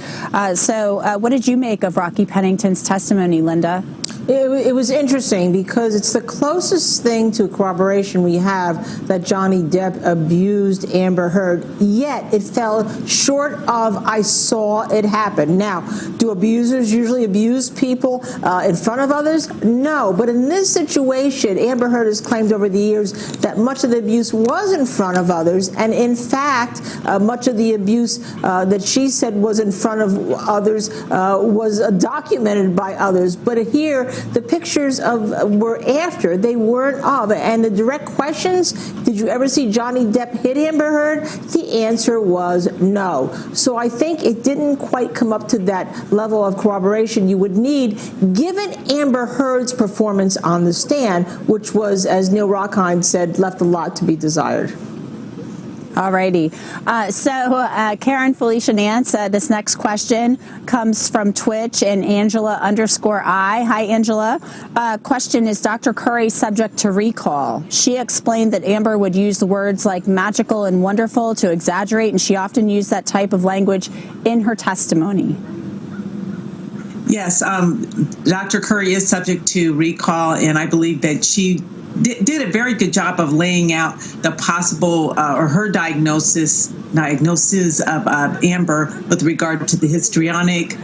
So what did you make of Rocky Pennington's testimony, Linda? It was interesting because it's the closest thing to corroboration we have that Johnny Depp abused Amber Heard, yet it fell short of I saw it happen. Now, do abusers usually abuse people in front of others? No, but in this situation, Amber Heard has claimed over the years that much of the abuse was in front of others, and in fact, much of the abuse that she said was in front of others was documented by others. But here, the pictures were after, they weren't of. And the direct questions, did you ever see Johnny Depp hit Amber Heard? The answer was no. So I think it didn't quite come up to that level of corroboration you would need, given Amber Heard's performance on the stand, which was, as Neil Rockheim said, left a lot to be desired. All righty. So Karen Felicia Nance, this next question comes from Twitch and Angela_I. Hi, Angela. Question, is Dr. Curry subject to recall? She explained that Amber would use the words like magical and wonderful to exaggerate, and she often used that type of language in her testimony. Yes, Dr. Curry is subject to recall, and I believe that she did a very good job of laying out the possible or her diagnosis of Amber with regard to the histrionic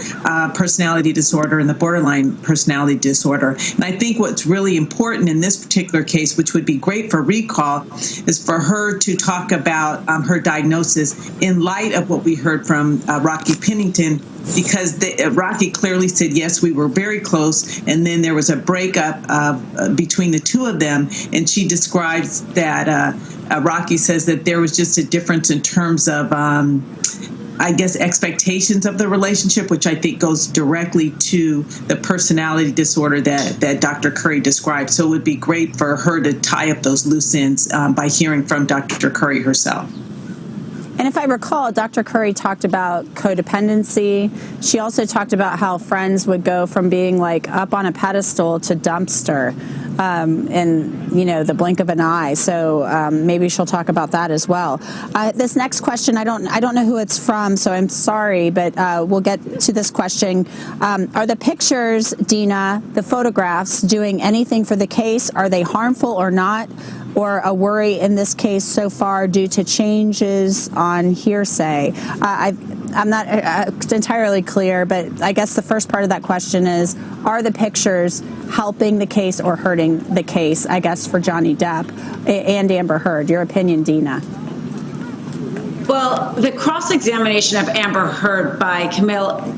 personality disorder and the borderline personality disorder. And I think what's really important in this particular case, which would be great for recall, is for her to talk about her diagnosis in light of what we heard from Rocky Pennington, because Rocky clearly said, yes, we were very close, and then there was a breakup between the two of them, and she describes that Rocky says that there was just a difference in terms of, I guess, expectations of the relationship, which I think goes directly to the personality disorder that Dr. Curry described. So it would be great for her to tie up those loose ends by hearing from Dr. Curry herself. And if I recall, Dr. Curry talked about codependency. She also talked about how friends would go from being like up on a pedestal to dumpster in, the blink of an eye. So maybe she'll talk about that as well. This next question, I don't know who it's from, so I'm sorry, but we'll get to this question. Are the pictures, Dina, the photographs, doing anything for the case? Are they harmful or not? Or a worry in this case so far due to changes on hearsay? I'm not entirely clear, but I guess the first part of that question is, are the pictures helping the case or hurting the case, I guess, for Johnny Depp and Amber Heard? Your opinion, Dina? Well, the cross-examination of Amber Heard by Camille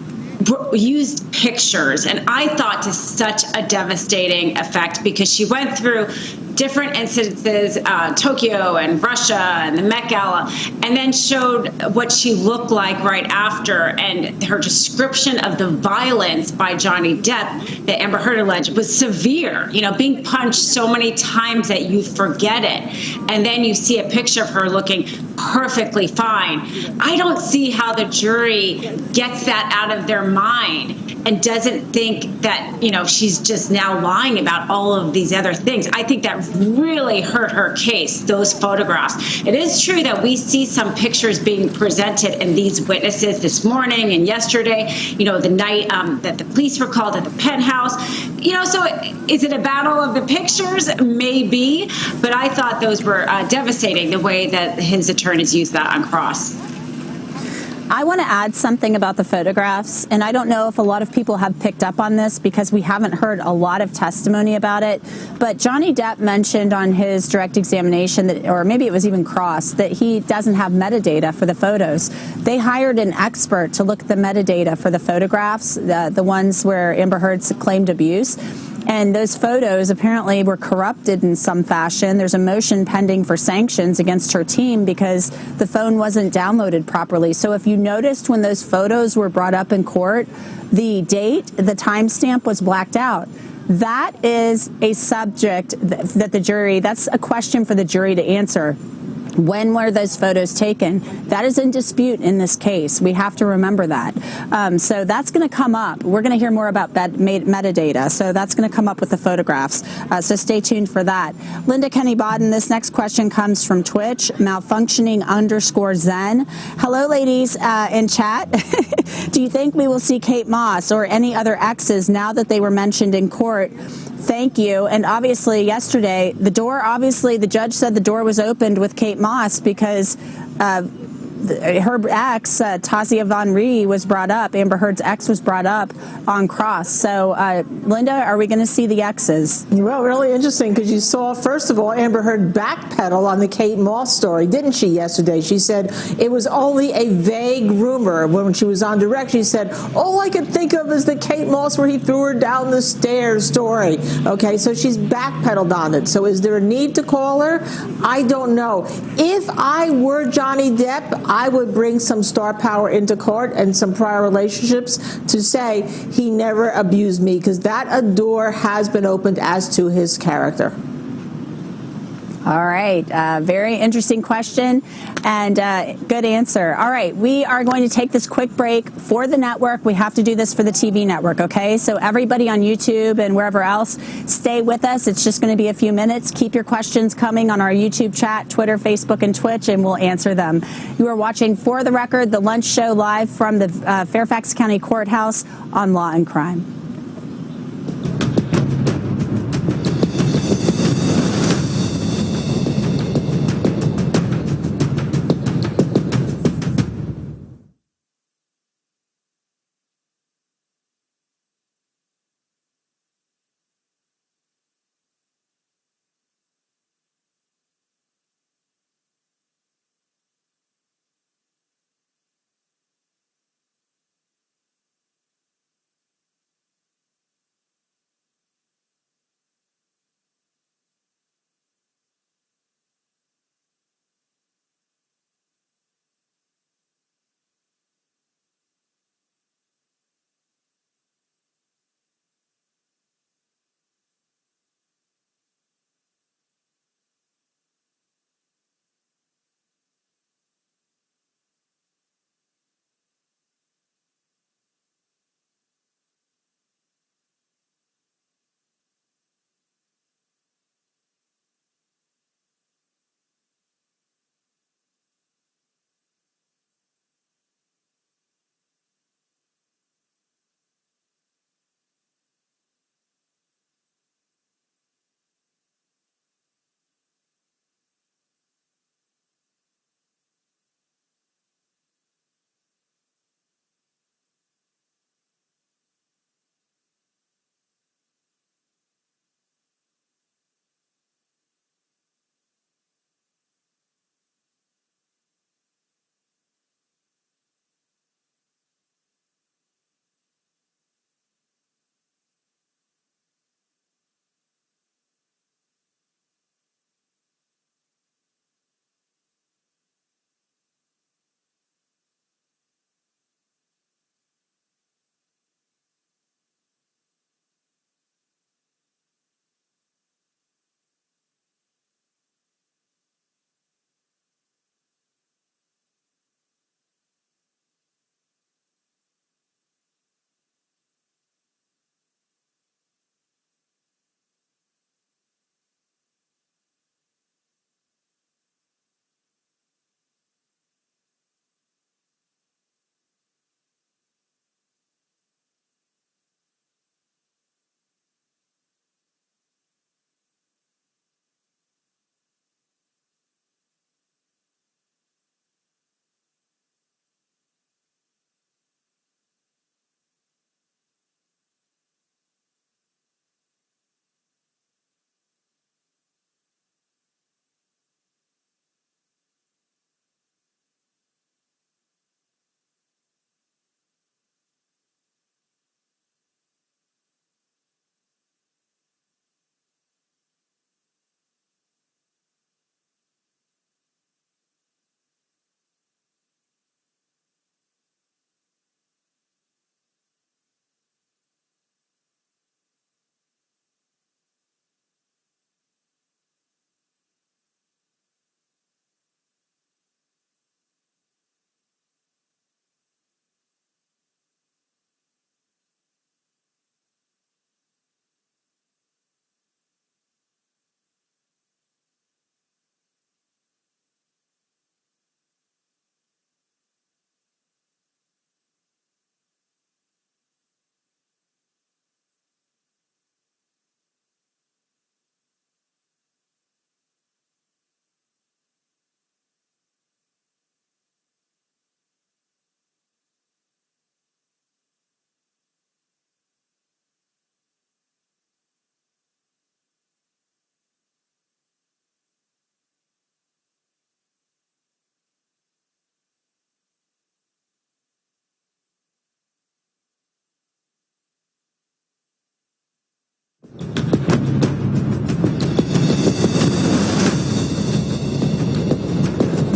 used pictures, and I thought to such a devastating effect, because she went through different incidences, Tokyo and Russia and the Met Gala, and then showed what she looked like right after, and her description of the violence by Johnny Depp that Amber Heard alleged was severe, being punched so many times that you forget it. And then you see a picture of her looking perfectly fine. I don't see how the jury gets that out of their mind and doesn't think that, she's just now lying about all of these other things. I think that really hurt her case, those photographs. It is true that we see some pictures being presented in these witnesses this morning and yesterday, the night that the police were called at the penthouse. So is it a battle of the pictures? Maybe, but I thought those were devastating, the way that his attorneys used that on cross. I want to add something about the photographs, and I don't know if a lot of people have picked up on this because we haven't heard a lot of testimony about it, but Johnny Depp mentioned on his direct examination that, or maybe it was even cross, that he doesn't have metadata for the photos. They hired an expert to look at the metadata for the photographs, the ones where Amber Heard claimed abuse. And those photos apparently were corrupted in some fashion. There's a motion pending for sanctions against her team because the phone wasn't downloaded properly. So if you noticed when those photos were brought up in court, the date, the timestamp was blacked out. That is a subject that the jury, that's a question for the jury to answer. When were those photos taken? That is in dispute in this case. We have to remember that. So that's going to come up. We're going to hear more about metadata. So that's going to come up with the photographs. So stay tuned for that. Linda Kenny Bodden, this next question comes from Twitch, malfunctioning_Zen. Hello, ladies in chat. Do you think we will see Kate Moss or any other exes now that they were mentioned in court? Thank you. And obviously yesterday, the judge said the door was opened with Kate Moss because her ex, Tasia Von Rhee, was brought up. Amber Heard's ex was brought up on cross. So, Linda, are we going to see the exes? Well, really interesting because you saw, first of all, Amber Heard backpedal on the Kate Moss story, didn't she, yesterday? She said it was only a vague rumor. When she was on direct, she said, all I could think of is the Kate Moss where he threw her down the stairs story. Okay, so she's backpedaled on it. So is there a need to call her? I don't know. If I were Johnny Depp, I would bring some star power into court and some prior relationships to say he never abused me, because that door has been opened as to his character. All right. Very interesting question and good answer. All right. We are going to take this quick break for the network. We have to do this for the TV network. OK, so everybody on YouTube and wherever else, stay with us. It's just going to be a few minutes. Keep your questions coming on our YouTube chat, Twitter, Facebook and Twitch, and we'll answer them. You are watching For the Record, the lunch show live from the Fairfax County Courthouse on Law and Crime.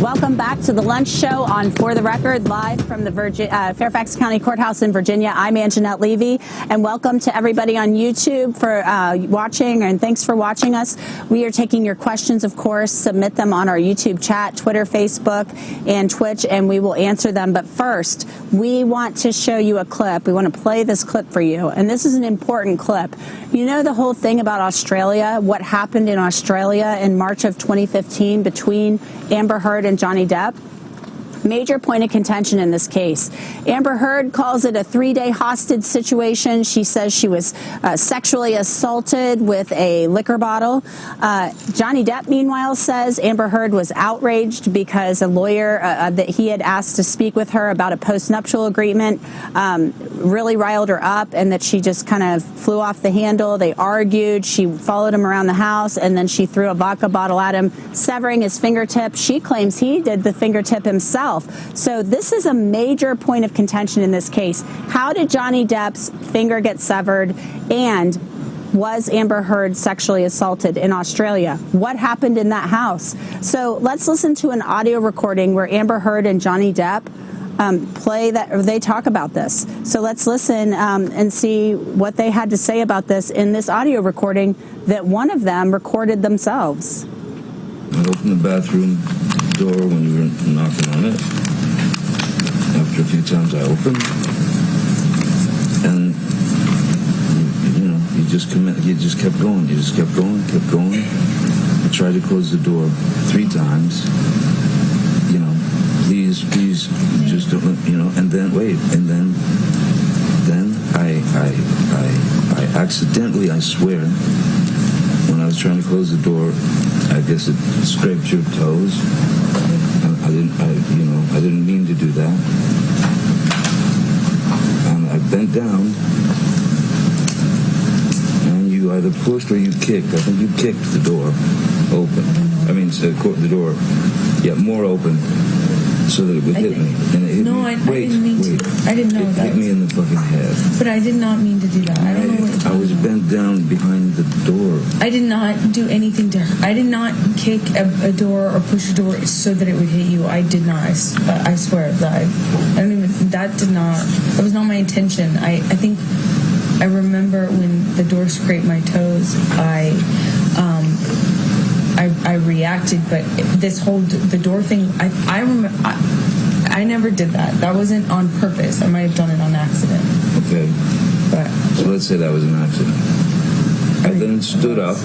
Welcome back to the Lunch Show on For the Record, live from the Fairfax County Courthouse in Virginia. I'm Anjanette Levy, and welcome to everybody on YouTube for watching, and thanks for watching us. We are taking your questions, of course. Submit them on our YouTube chat, Twitter, Facebook, and Twitch, and we will answer them. But first, we want to show you a clip. We want to play this clip for you, and this is an important clip. You know the whole thing about Australia, what happened in Australia in March of 2015 between Amber Heard and Johnny Depp? Major point of contention in this case. Amber Heard calls it a 3-day hostage situation. She says she was sexually assaulted with a liquor bottle. Johnny Depp, meanwhile, says Amber Heard was outraged because a lawyer that he had asked to speak with her about a postnuptial agreement really riled her up, and that she just kind of flew off the handle. They argued. She followed him around the house, and then she threw a vodka bottle at him, severing his fingertip. She claims he did the fingertip himself. So this is a major point of contention in this case. How did Johnny Depp's finger get severed, and was Amber Heard sexually assaulted in Australia? What happened in that house? So let's listen to an audio recording where Amber Heard and Johnny Depp play that, or they talk about this. So let's listen and see what they had to say about this in this audio recording that one of them recorded themselves. I opened the bathroom door when you were knocking on it. After a few times I opened, and you just kept going. You just kept going. I tried to close the door 3 times. Please, just don't. And then wait, and then I accidentally, I swear, when I was trying to close the door, I guess it scraped your toes. I didn't mean to do that. And I bent down, and you either pushed or you kicked. I think you kicked the door open. I mean, the door, more open, so that it would hit me. And it hit me. I didn't mean to. I didn't know that. It hit me in the fucking head. But I did not mean to do that. I don't know what I was bent down behind the door. I did not do anything to her. I did not kick a door or push a door so that it would hit you. I did not. I swear that that was not my intention. I think I remember when the door scraped my toes, I reacted, but the door thing, I remember, I never did that. That wasn't on purpose. I might have done it on accident. Okay. But so let's say that was an accident. I then stood up.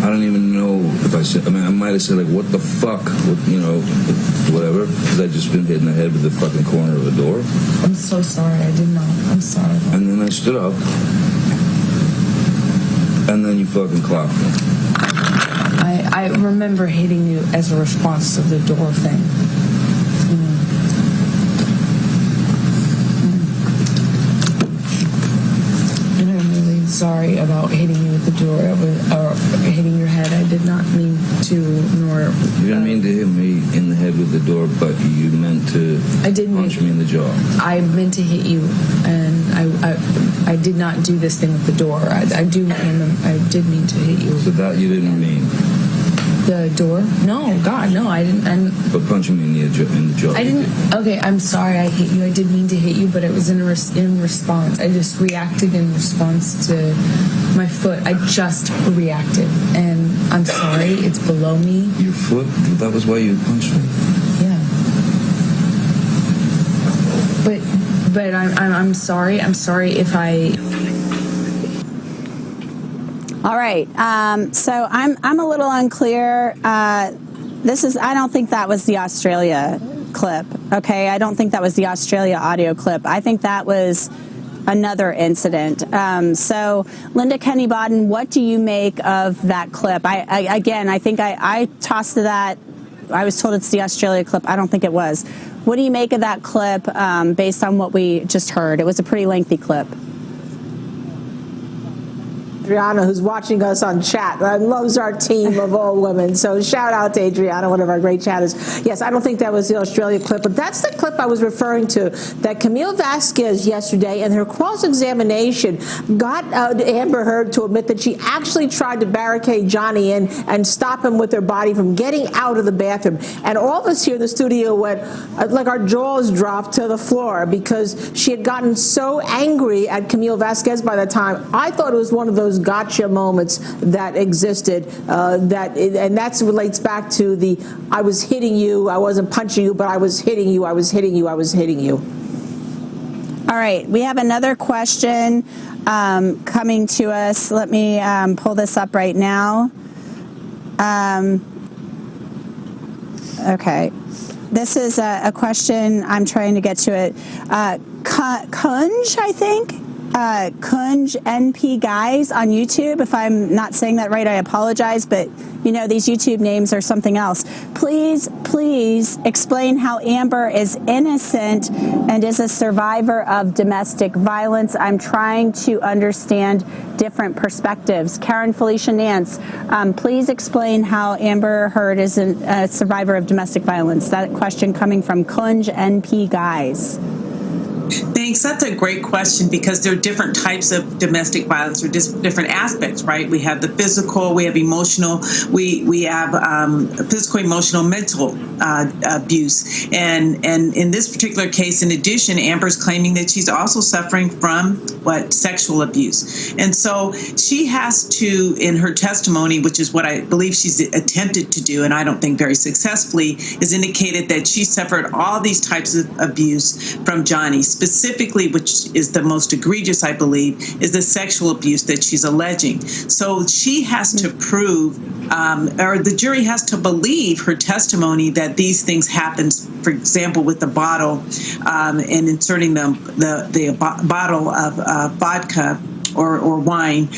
I don't even know if I said, I might have said, like, what the fuck, whatever, because I'd just been hit in the head with the fucking corner of the door. I'm so sorry. I did not. I'm sorry. And then I stood up. And then you fucking clocked me. I remember hitting you as a response to the door thing. And I'm really sorry about hitting you with the door or hitting your head. I did not mean to, nor... You didn't mean to hit me in the head with the door, but you meant to punch me in the jaw. I meant to hit you, and I did not do this thing with the door. I did mean to hit you. So that you didn't mean? The door? No, God, no, I didn't. But punching me in the jaw. I didn't. Okay, I'm sorry I hit you. I did mean to hit you, but it was in response. I just reacted in response to my foot. I just reacted, and I'm sorry. It's below me. Your foot? That was why you punched me? Yeah. But I'm sorry. I'm sorry if I... All right. So I'm a little unclear. I don't think that was the Australia clip. Okay. I don't think that was the Australia audio clip. I think that was another incident. So Linda Kenny Bodden, what do you make of that clip? I think I tossed to that. I was told it's the Australia clip. I don't think it was. What do you make of that clip based on what we just heard? It was a pretty lengthy clip. Adriana, who's watching us on chat, and loves our team of all women. So shout out to Adriana, one of our great chatters. Yes, I don't think that was the Australia clip, but that's the clip I was referring to, that Camille Vasquez yesterday in her cross-examination got Amber Heard to admit that she actually tried to barricade Johnny in and stop him with her body from getting out of the bathroom. And all of us here in the studio went, like our jaws dropped to the floor, because she had gotten so angry at Camille Vasquez by the time. I thought it was one of those gotcha moments that existed, and that relates back to the I was hitting you, I wasn't punching you, but I was hitting you, I was hitting you, I was hitting you. All right, we have another question coming to us. Let me pull this up right now. Okay. This is a question. I'm trying to get to it. Kunj, I think. Kunj NP Guys on YouTube. If I'm not saying that right, I apologize, but you know, these YouTube names are something else. Please explain how Amber is innocent and is a survivor of domestic violence. I'm trying to understand different perspectives. Karen Felicia Nance, please explain how Amber Heard is a survivor of domestic violence. That question coming from Kunj NP Guys. Thanks. That's a great question, because there are different types of domestic violence, or different aspects, right? We have the physical, we have emotional, we have physical, emotional, mental abuse. And in this particular case, in addition, Amber's claiming that she's also suffering from sexual abuse. And so she has to, in her testimony, which is what I believe she's attempted to do, and I don't think very successfully, is indicated that she suffered all these types of abuse from Johnny. Specifically, which is the most egregious, I believe, is the sexual abuse that she's alleging. So she has to prove, or the jury has to believe her testimony that these things happened, for example, with the bottle and inserting the bottle of vodka or wine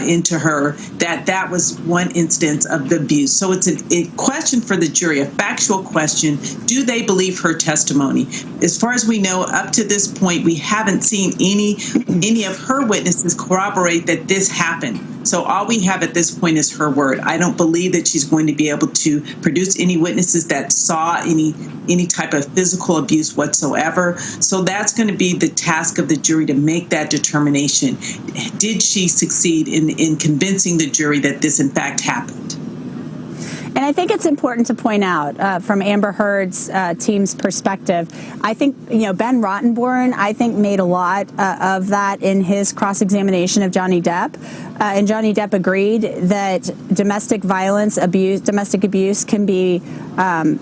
into her, that was one instance of the abuse. So it's a question for the jury, a factual question. Do they believe her testimony? As far as we know, up to this point, we haven't seen any of her witnesses corroborate that this happened. So all we have at this point is her word. I don't believe that she's going to be able to produce any witnesses that saw any type of physical abuse whatsoever. So that's going to be the task of the jury, to make that determination. Did she succeed in convincing the jury that this in fact happened? And I think it's important to point out from Amber Heard's team's perspective, I think, Ben Rottenborn, I think, made a lot of that in his cross-examination of Johnny Depp. And Johnny Depp agreed that domestic abuse can be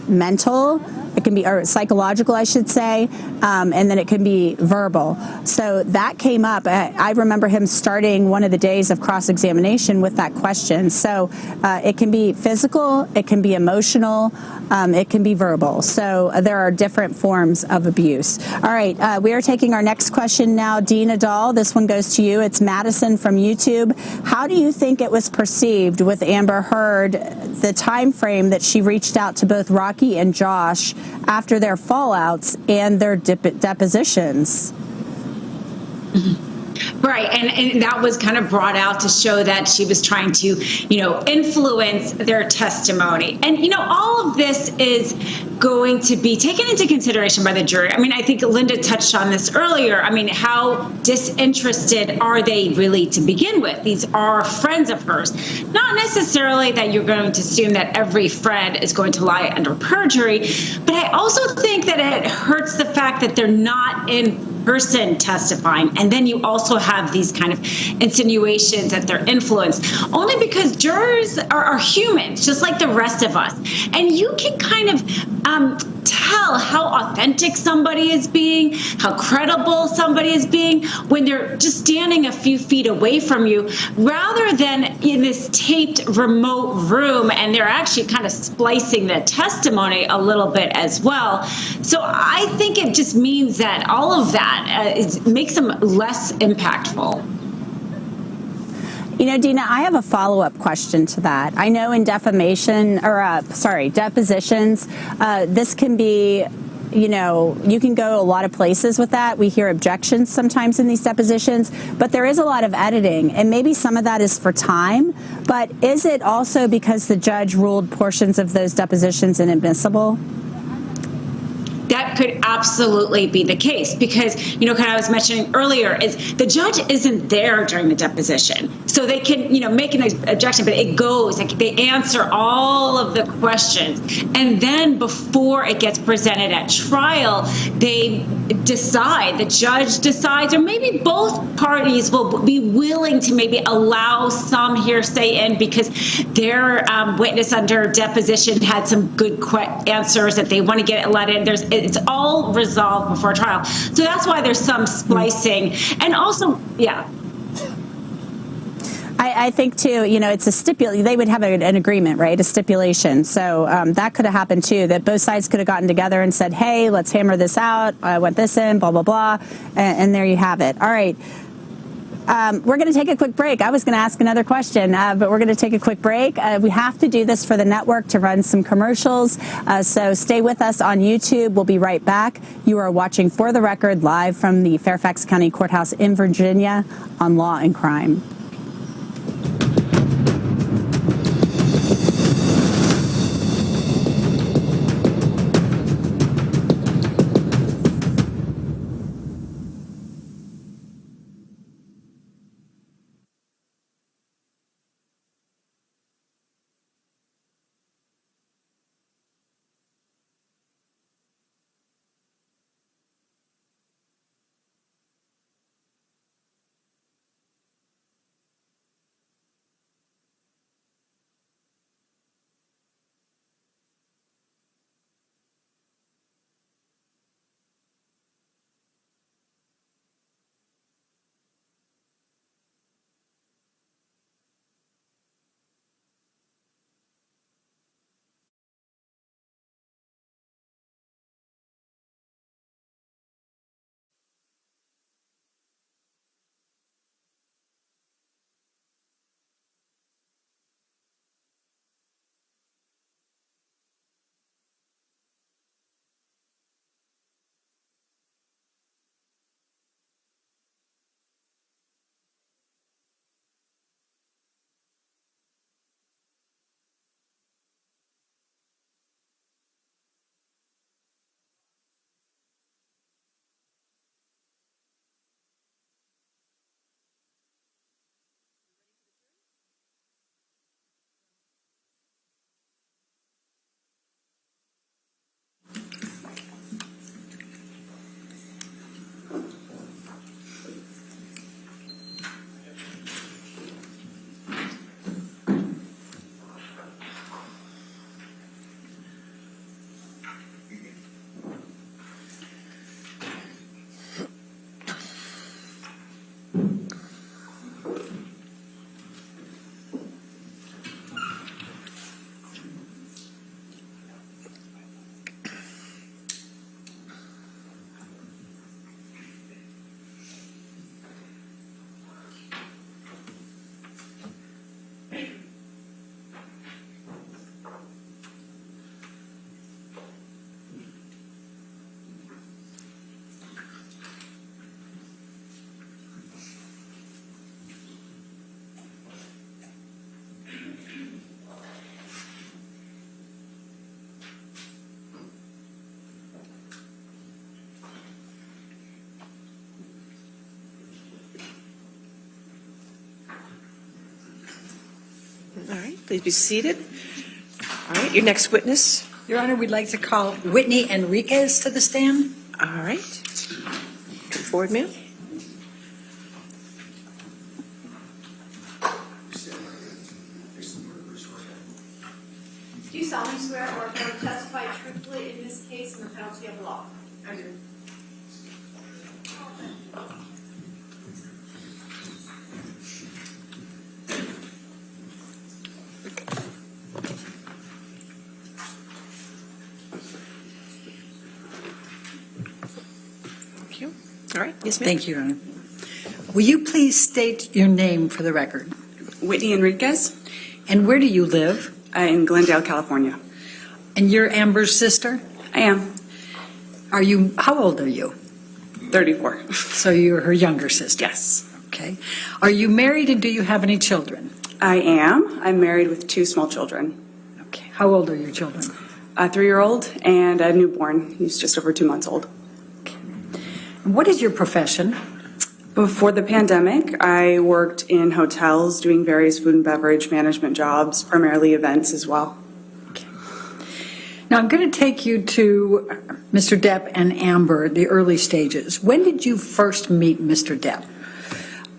mental, it can be, or psychological, I should say, and then it can be verbal. So that came up. I remember him starting one of the days of cross-examination with that question. So it can be physical, it can be emotional, it can be verbal. So there are different forms of abuse. All right, we are taking our next question now. Dina Dahl, this one goes to you. It's Madison from YouTube. How do you think it was perceived with Amber Heard, the time frame that she reached out to both Rocky and Josh after their fallouts and their depositions? Right, and that was kind of brought out to show that she was trying to, influence their testimony. And, all of this is going to be taken into consideration by the jury. I mean, I think Linda touched on this earlier. I mean, how disinterested are they really to begin with? These are friends of hers. Not necessarily that you're going to assume that every friend is going to lie under perjury, but I also think that it hurts the fact that they're not in person testifying, and then you also have these kind of insinuations that they're influenced, only because jurors are humans just like the rest of us, and you can kind of tell how authentic somebody is being, how credible somebody is being when they're just standing a few feet away from you, rather than in this taped remote room, and they're actually kind of splicing the testimony a little bit as well. So I think it just means that all of that makes them less impactful. Dina, I have a follow-up question to that. I know in depositions, this can be, you can go a lot of places with that. We hear objections sometimes in these depositions, but there is a lot of editing, and maybe some of that is for time, but is it also because the judge ruled portions of those depositions inadmissible? That could absolutely be the case because, kind of I was mentioning earlier, is the judge isn't there during the deposition. So they can, make an objection, but it goes, like they answer all of the questions. And then before it gets presented at trial, they decide, the judge decides, or maybe both parties will be willing to maybe allow some hearsay in because their witness under deposition had some good answers that they want to get let in. It's all resolved before trial. So that's why there's some splicing. And also, yeah. I think, too, it's a stipulation. They would have an agreement, right? A stipulation. So that could have happened, too, that both sides could have gotten together and said, hey, let's hammer this out. I want this in, blah, blah, blah. And there you have it. All right. We're going to take a quick break. I was going to ask another question, but we're going to take a quick break. We have to do this for the network to run some commercials. So stay with us on YouTube. We'll be right back. You are watching For the Record live from the Fairfax County Courthouse in Virginia on Law and Crime. All right, please be seated. All right, your next witness. Your Honor, we'd like to call Whitney Enriquez to the stand. All right. Come forward, ma'am. Do you solemnly swear or affirm to testify truthfully in this case in the penalty of law? I do. Thank you. All right, yes, ma'am. Thank you, Your Honor. Will you please state your name for the record? Whitney Enriquez. And where do you live? In Glendale, California. And you're Amber's sister? I am. How old are you? 34. So you're her younger sister? Yes. Okay. Are you married and do you have any children? I am. I'm married with 2 small children. Okay. How old are your children? A 3-year-old and a newborn. He's just over 2 months old. Okay. What is your profession? Before the pandemic, I worked in hotels doing various food and beverage management jobs, primarily events as well. Now, I'm going to take you to Mr. Depp and Amber, the early stages. When did you first meet Mr. Depp?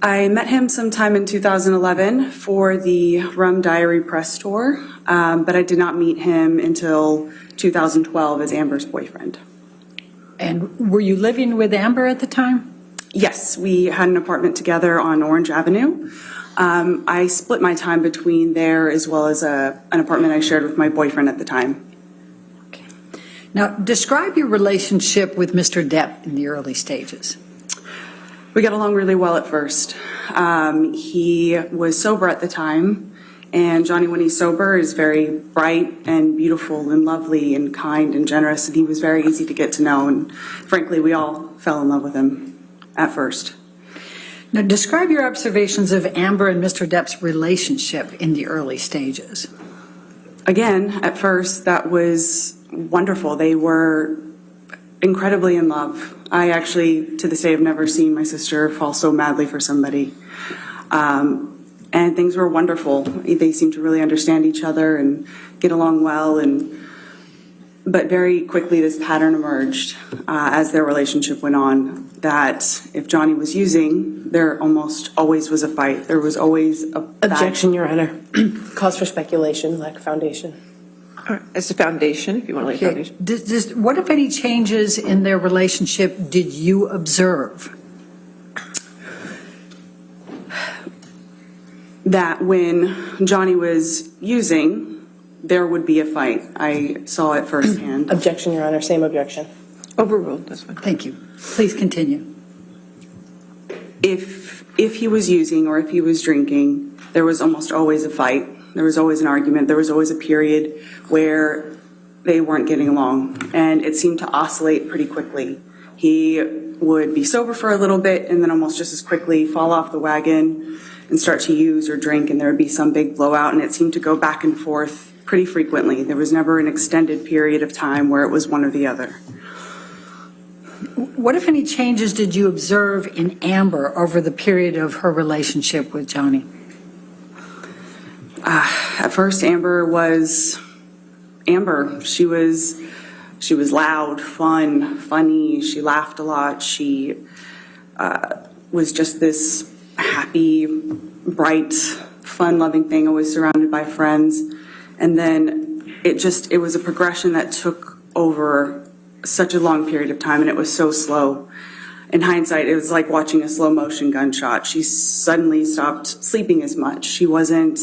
I met him sometime in 2011 for the Rum Diary press tour, but I did not meet him until 2012 as Amber's boyfriend. And were you living with Amber at the time? Yes, we had an apartment together on Orange Avenue. I split my time between there as well as an apartment I shared with my boyfriend at the time. Okay. Now, describe your relationship with Mr. Depp in the early stages. We got along really well at first. He was sober at the time, and Johnny, when he's sober, is very bright and beautiful and lovely and kind and generous, and he was very easy to get to know, and frankly, we all fell in love with him at first. Now, describe your observations of Amber and Mr. Depp's relationship in the early stages. Again, at first, that was wonderful. They were incredibly in love. I actually, to this day, have never seen my sister fall so madly for somebody. And things were wonderful. They seemed to really understand each other and get along well. But very quickly, this pattern emerged as their relationship went on, that if Johnny was using, there almost always was a fight. There was always a Objection, Your Honor. Cause for speculation, lack of foundation. All right, as a foundation, if you want to lay foundation. What, if any, changes in their relationship did you observe? That when Johnny was using, there would be a fight. I saw it firsthand. Objection, Your Honor. Same objection. Overruled. That's fine. Thank you. Please continue. If he was using or if he was drinking, there was almost always a fight. There was always an argument. There was always a period where they weren't getting along, and it seemed to oscillate pretty quickly. He would be sober for a little bit and then almost just as quickly fall off the wagon and start to use or drink, and there would be some big blowout, and it seemed to go back and forth pretty frequently. There was never an extended period of time where it was one or the other. What, if any, changes did you observe in Amber over the period of her relationship with Johnny? At first, Amber was Amber. She was loud, fun, funny. She laughed a lot. She was just this happy, bright, fun-loving thing, always surrounded by friends. And then it was a progression that took over such a long period of time, and it was so slow. In hindsight, it was like watching a slow-motion gunshot. She suddenly stopped sleeping as much. She wasn't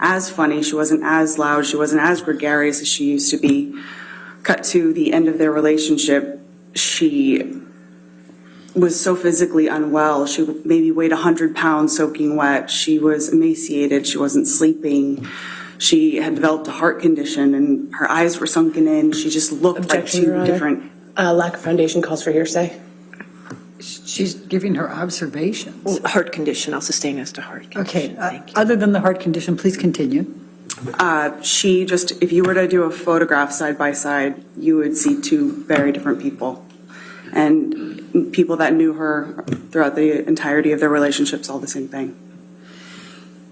as funny. She wasn't as loud. She wasn't as gregarious as she used to be. Cut to the end of their relationship, she was so physically unwell. She maybe weighed 100 pounds soaking wet. She was emaciated. She wasn't sleeping. She had developed a heart condition, and her eyes were sunken in. She just looked Objection, like Your two Honor. different. Lack of foundation calls for hearsay. She's giving her observations. Well, heart condition. I'll sustain as to heart condition. Okay. Other than the heart condition, please continue. She just, if you were to do a photograph side by side, you would see two very different people. And people that knew her throughout the entirety of their relationships, all the same thing.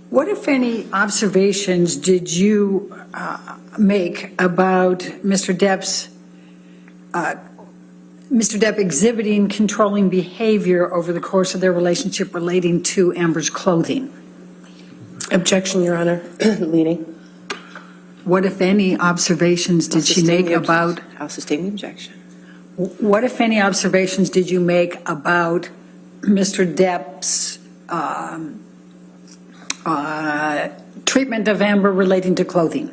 What, if any, observations did you make about Mr. Depp exhibiting controlling behavior over the course of their relationship relating to Amber's clothing? Objection, Your Honor. Leading. What, if any, observations did she make about... I'll sustain the objection. What, if any, observations did you make about Mr. Depp's treatment of Amber relating to clothing?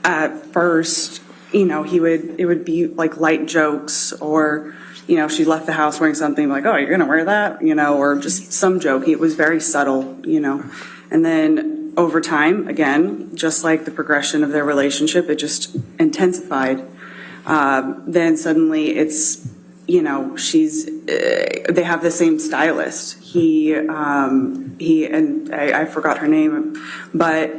At first, it would be like light jokes, or, she left the house wearing something like, oh, you're going to wear that, or just some joke. It was very subtle, And then over time, again, just like the progression of their relationship, it just intensified. Then suddenly it's, you know, they have the same stylist. He and I forgot her name, but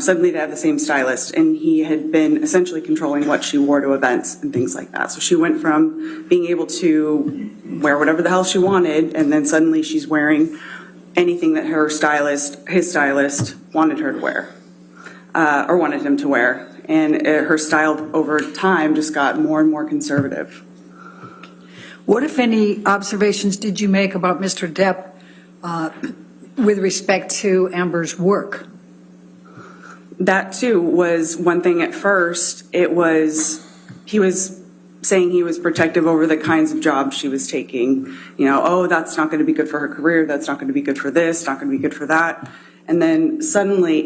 suddenly they have the same stylist, and he had been essentially controlling what she wore to events and things like that. So she went from being able to wear whatever the hell she wanted, and then suddenly she's wearing anything that his stylist wanted her to wear, or wanted him to wear. And her style over time just got more and more conservative. What, if any, observations did you make about Mr. Depp with respect to Amber's work? That too was one thing at first. He was saying he was protective over the kinds of jobs she was taking. You know, oh, that's not going to be good for her career. That's not going to be good for this, not going to be good for that. And then suddenly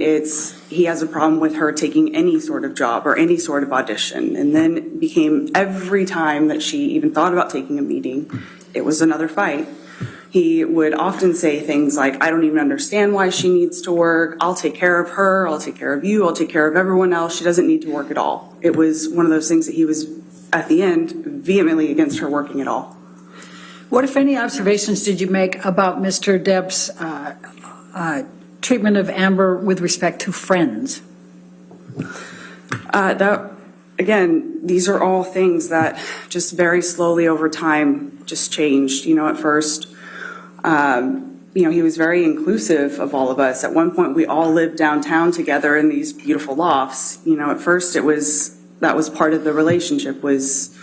he has a problem with her taking any sort of job or any sort of audition. And then it became every time that she even thought about taking a meeting, it was another fight. He would often say things like, I don't even understand why she needs to work. I'll take care of her. I'll take care of you. I'll take care of everyone else. She doesn't need to work at all. It was one of those things that he was, at the end, vehemently against her working at all. What, if any, observations did you make about Mr. Depp's treatment of Amber with respect to friends? Again, these are all things that just very slowly over time just changed. You know, at first, you know, he was very inclusive of all of us. At one point, we all lived downtown together in these beautiful lofts. You know, at first that was part of the relationship, was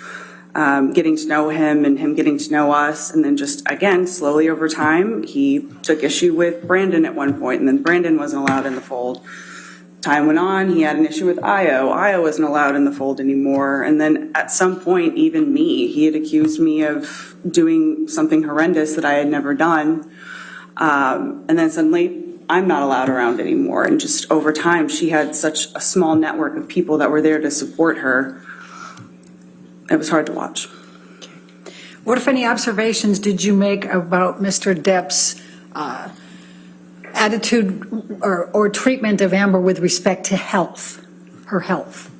getting to know him and him getting to know us. And then just, again, slowly over time, he took issue with Brandon at one point, and then Brandon wasn't allowed in the fold. Time went on, he had an issue with Io. Io wasn't allowed in the fold anymore. And then at some point, even me, he had accused me of doing something horrendous that I had never done. And then suddenly, I'm not allowed around anymore. And just over time, she had such a small network of people that were there to support her. It was hard to watch. What, if any, observations did you make about Mr. Depp's attitude or treatment of Amber with respect to her health?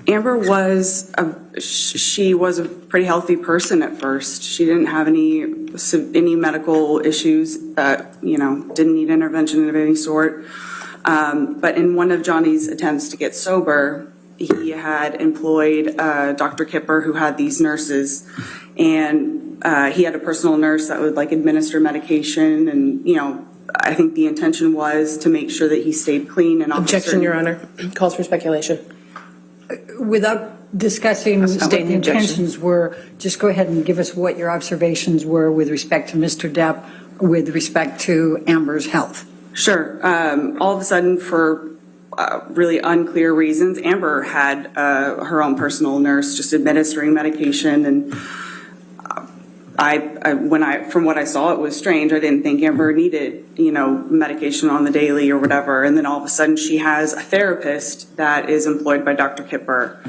Amber was she was a pretty healthy person at first. She didn't have any medical issues that, you know, didn't need intervention of any sort. But in one of Johnny's attempts to get sober, he had employed Dr. Kipper, who had these nurses, and he had a personal nurse that would like administer medication, and, you know, I think the intention was to make sure that he stayed clean and Objection, Your Honor. Calls for speculation. Without discussing what the intentions were, just go ahead and give us what your observations were with respect to Mr. Depp, with respect to Amber's health. Sure. All of a sudden, for really unclear reasons, Amber had her own personal nurse just administering medication, and from what I saw, it was strange. I didn't think Amber needed, you know, medication on the daily or whatever. And then all of a sudden she has a therapist that is employed by Dr. Kipper.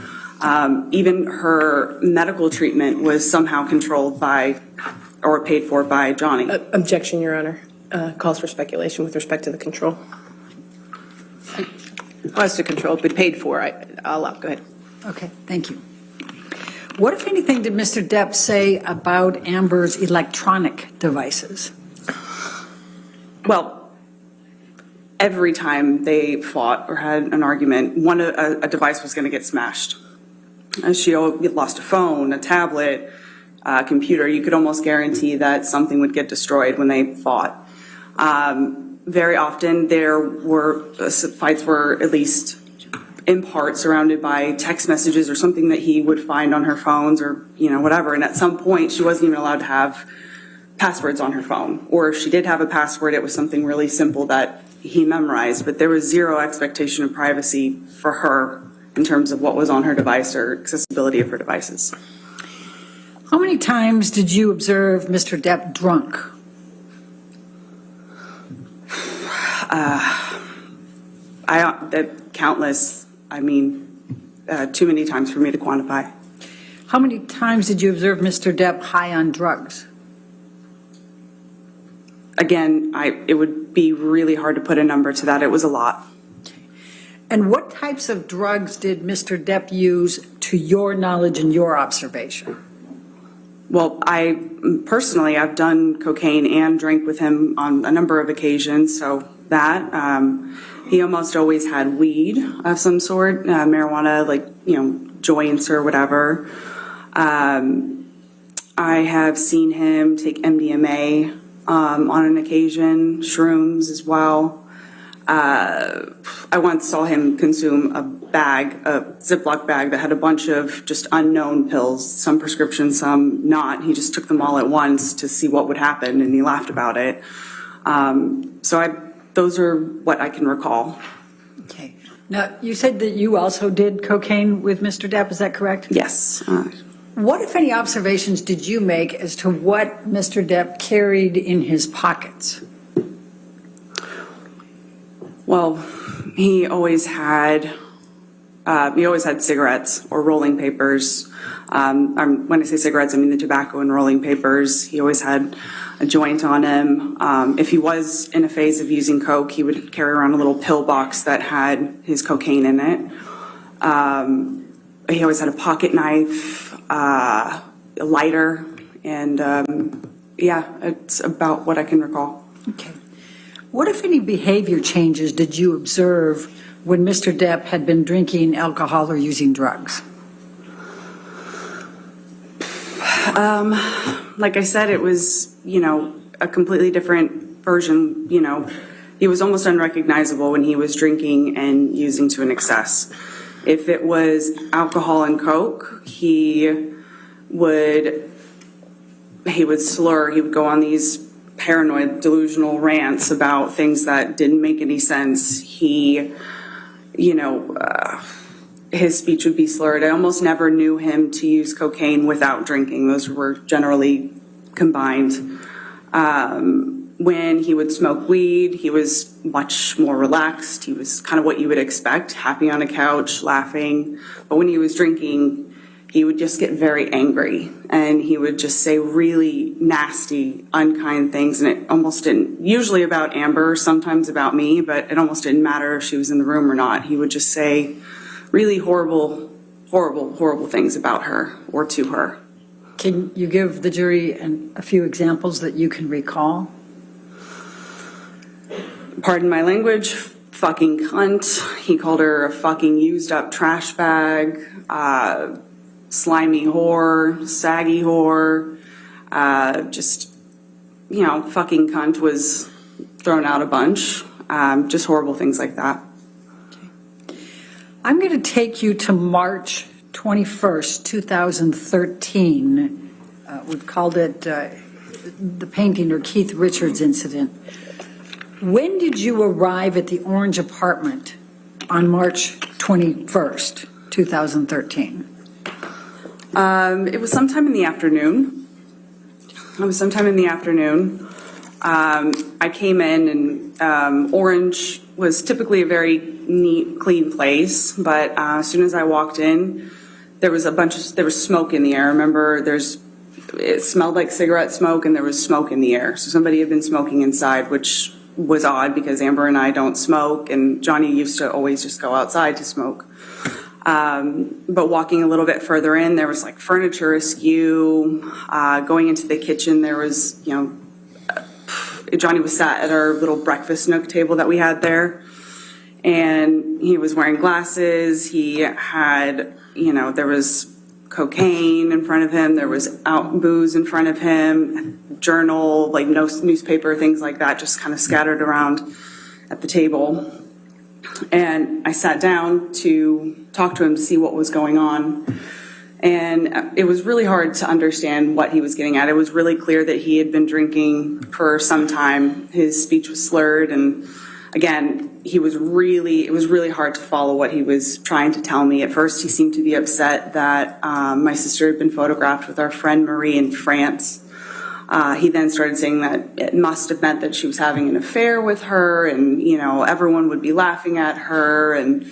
Even her medical treatment was somehow controlled by or paid for by Johnny. Objection, Your Honor. Calls for speculation with respect to the control. As to control, but paid for, I'll allow. Go ahead. Okay, thank you. What, if anything, did Mr. Depp say about Amber's electronic devices? Well, every time they fought or had an argument, a device was going to get smashed. She lost a phone, a tablet, a computer. You could almost guarantee that something would get destroyed when they fought. Very often, fights were at least in part surrounded by text messages or something that he would find on her phones, or, you know, whatever. And at some point, she wasn't even allowed to have passwords on her phone. Or if she did have a password, it was something really simple that he memorized. But there was zero expectation of privacy for her in terms of what was on her device or accessibility of her devices. How many times did you observe Mr. Depp drunk? Countless. I mean, too many times for me to quantify. How many times did you observe Mr. Depp high on drugs? Again, it would be really hard to put a number to that. It was a lot. And what types of drugs did Mr. Depp use to your knowledge and your observation? Well, I've done cocaine and drank with him on a number of occasions. So that, he almost always had weed of some sort, marijuana, like, joints or whatever. I have seen him take MDMA on an occasion, shrooms as well. I once saw him consume a Ziploc bag that had a bunch of just unknown pills, some prescription, some not. He just took them all at once to see what would happen, and he laughed about it. Those are what I can recall. Okay. Now, you said that you also did cocaine with Mr. Depp, is that correct? Yes. What, if any, observations did you make as to what Mr. Depp carried in his pockets? Well, he always had cigarettes or rolling papers. When I say cigarettes, I mean the tobacco and rolling papers. He always had a joint on him. If he was in a phase of using coke, he would carry around a little pill box that had his cocaine in it. He always had a pocket knife, a lighter, and it's about what I can recall. Okay. What, if any, behavior changes did you observe when Mr. Depp had been drinking alcohol or using drugs? Like I said, it was, a completely different version. He was almost unrecognizable when he was drinking and using to an excess. If it was alcohol and coke, he would slur. He would go on these paranoid, delusional rants about things that didn't make any sense. His speech would be slurred. I almost never knew him to use cocaine without drinking. Those were generally combined. When he would smoke weed, he was much more relaxed. He was kind of what you would expect, happy on a couch, laughing. But when he was drinking, he would just get very angry, and he would just say really nasty, unkind things. And it almost didn't, usually about Amber, sometimes about me, but it almost didn't matter if she was in the room or not. He would just say really horrible, horrible, horrible things about her or to her. Can you give the jury a few examples that you can recall? Pardon my language, fucking cunt. He called her a fucking used up trash bag, slimy whore, saggy whore, fucking cunt was thrown out a bunch, just horrible things like that. I'm going to take you to March 21st, 2013. We've called it the painting or Keith Richards incident. When did you arrive at the Orange apartment on March 21st, 2013? It was sometime in the afternoon. I came in, and Orange was typically a very neat, clean place, but as soon as I walked in, there was smoke in the air. Remember, it smelled like cigarette smoke, and there was smoke in the air. So somebody had been smoking inside, which was odd because Amber and I don't smoke, and Johnny used to always just go outside to smoke. But walking a little bit further in, there was like furniture askew. Going into the kitchen, there was, Johnny was sat at our little breakfast nook table that we had there, and he was wearing glasses. He had, there was cocaine in front of him. There was booze in front of him, journal, like no newspaper, things like that, just kind of scattered around at the table. And I sat down to talk to him to see what was going on. And it was really hard to understand what he was getting at. It was really clear that he had been drinking for some time. His speech was slurred. And again, it was really hard to follow what he was trying to tell me. At first, he seemed to be upset that my sister had been photographed with our friend Marie in France. He then started saying that it must have meant that she was having an affair with her, and everyone would be laughing at her. And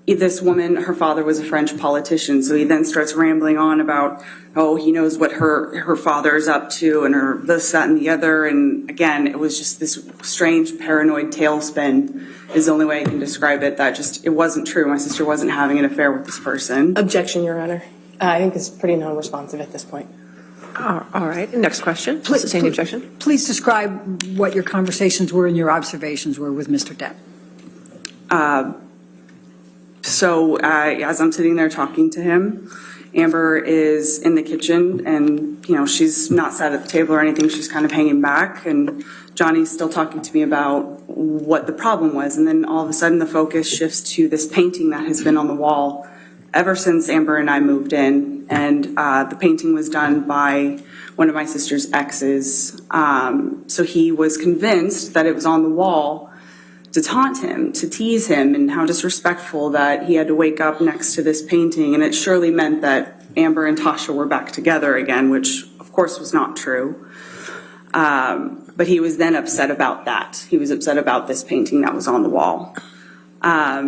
this woman, her father was a French politician, so he then starts rambling on about, oh, he knows what her father's up to and her this, that, and the other. And again, it was just this strange paranoid tailspin is the only way I can describe it. That just, it wasn't true. My sister wasn't having an affair with this person. Objection, Your Honor. I think it's pretty non-responsive at this point. All right. Next question. Sustaining objection. Please describe what your conversations were and your observations were with Mr. Depp. So as I'm sitting there talking to him, Amber is in the kitchen and, she's not sat at the table or anything. She's kind of hanging back, and Johnny's still talking to me about what the problem was. And then all of a sudden the focus shifts to this painting that has been on the wall ever since Amber and I moved in. And the painting was done by one of my sister's exes. So he was convinced that it was on the wall to taunt him, to tease him, and how disrespectful that he had to wake up next to this painting. And it surely meant that Amber and Tasha were back together again, which of course was not true. But he was then upset about that. He was upset about this painting that was on the wall. I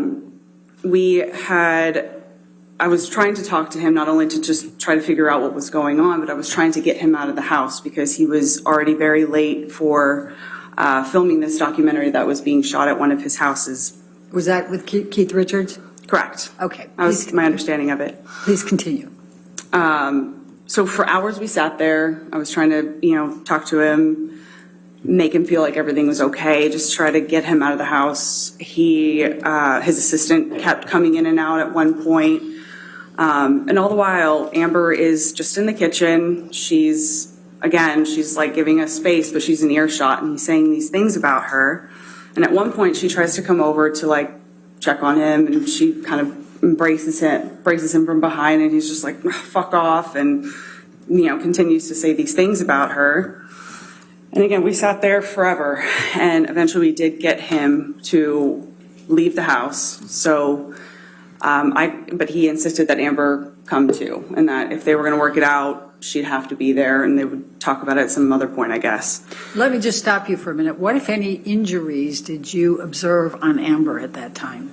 was trying to talk to him, not only to just try to figure out what was going on, but I was trying to get him out of the house because he was already very late for filming this documentary that was being shot at one of his houses. Was that with Keith Richards? Correct. Okay. That was my understanding of it. Please continue. So for hours we sat there. I was trying to, talk to him, make him feel like everything was okay, just try to get him out of the house. His assistant kept coming in and out at one point. And all the while, Amber is just in the kitchen. She's like giving us space, but she's in earshot, and he's saying these things about her. And at one point, she tries to come over to like check on him, and she kind of embraces him from behind, and he's just like, fuck off, and continues to say these things about her. And again, we sat there forever, and eventually we did get him to leave the house. So, but he insisted that Amber come too, and that if they were going to work it out, she'd have to be there, and they would talk about it at some other point, I guess. Let me just stop you for a minute. What, if any, injuries did you observe on Amber at that time?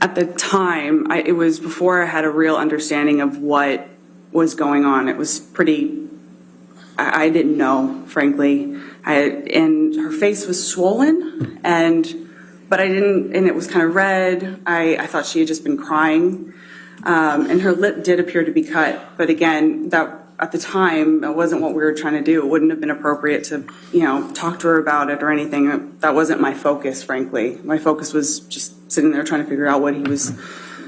At the time, it was before I had a real understanding of what was going on. It was pretty, I didn't know, frankly. And her face was swollen, but I didn't, and it was kind of red. I thought she had just been crying. And her lip did appear to be cut, but again, that at the time, that wasn't what we were trying to do. It wouldn't have been appropriate to, talk to her about it or anything. That wasn't my focus, frankly. My focus was just sitting there trying to figure out what he was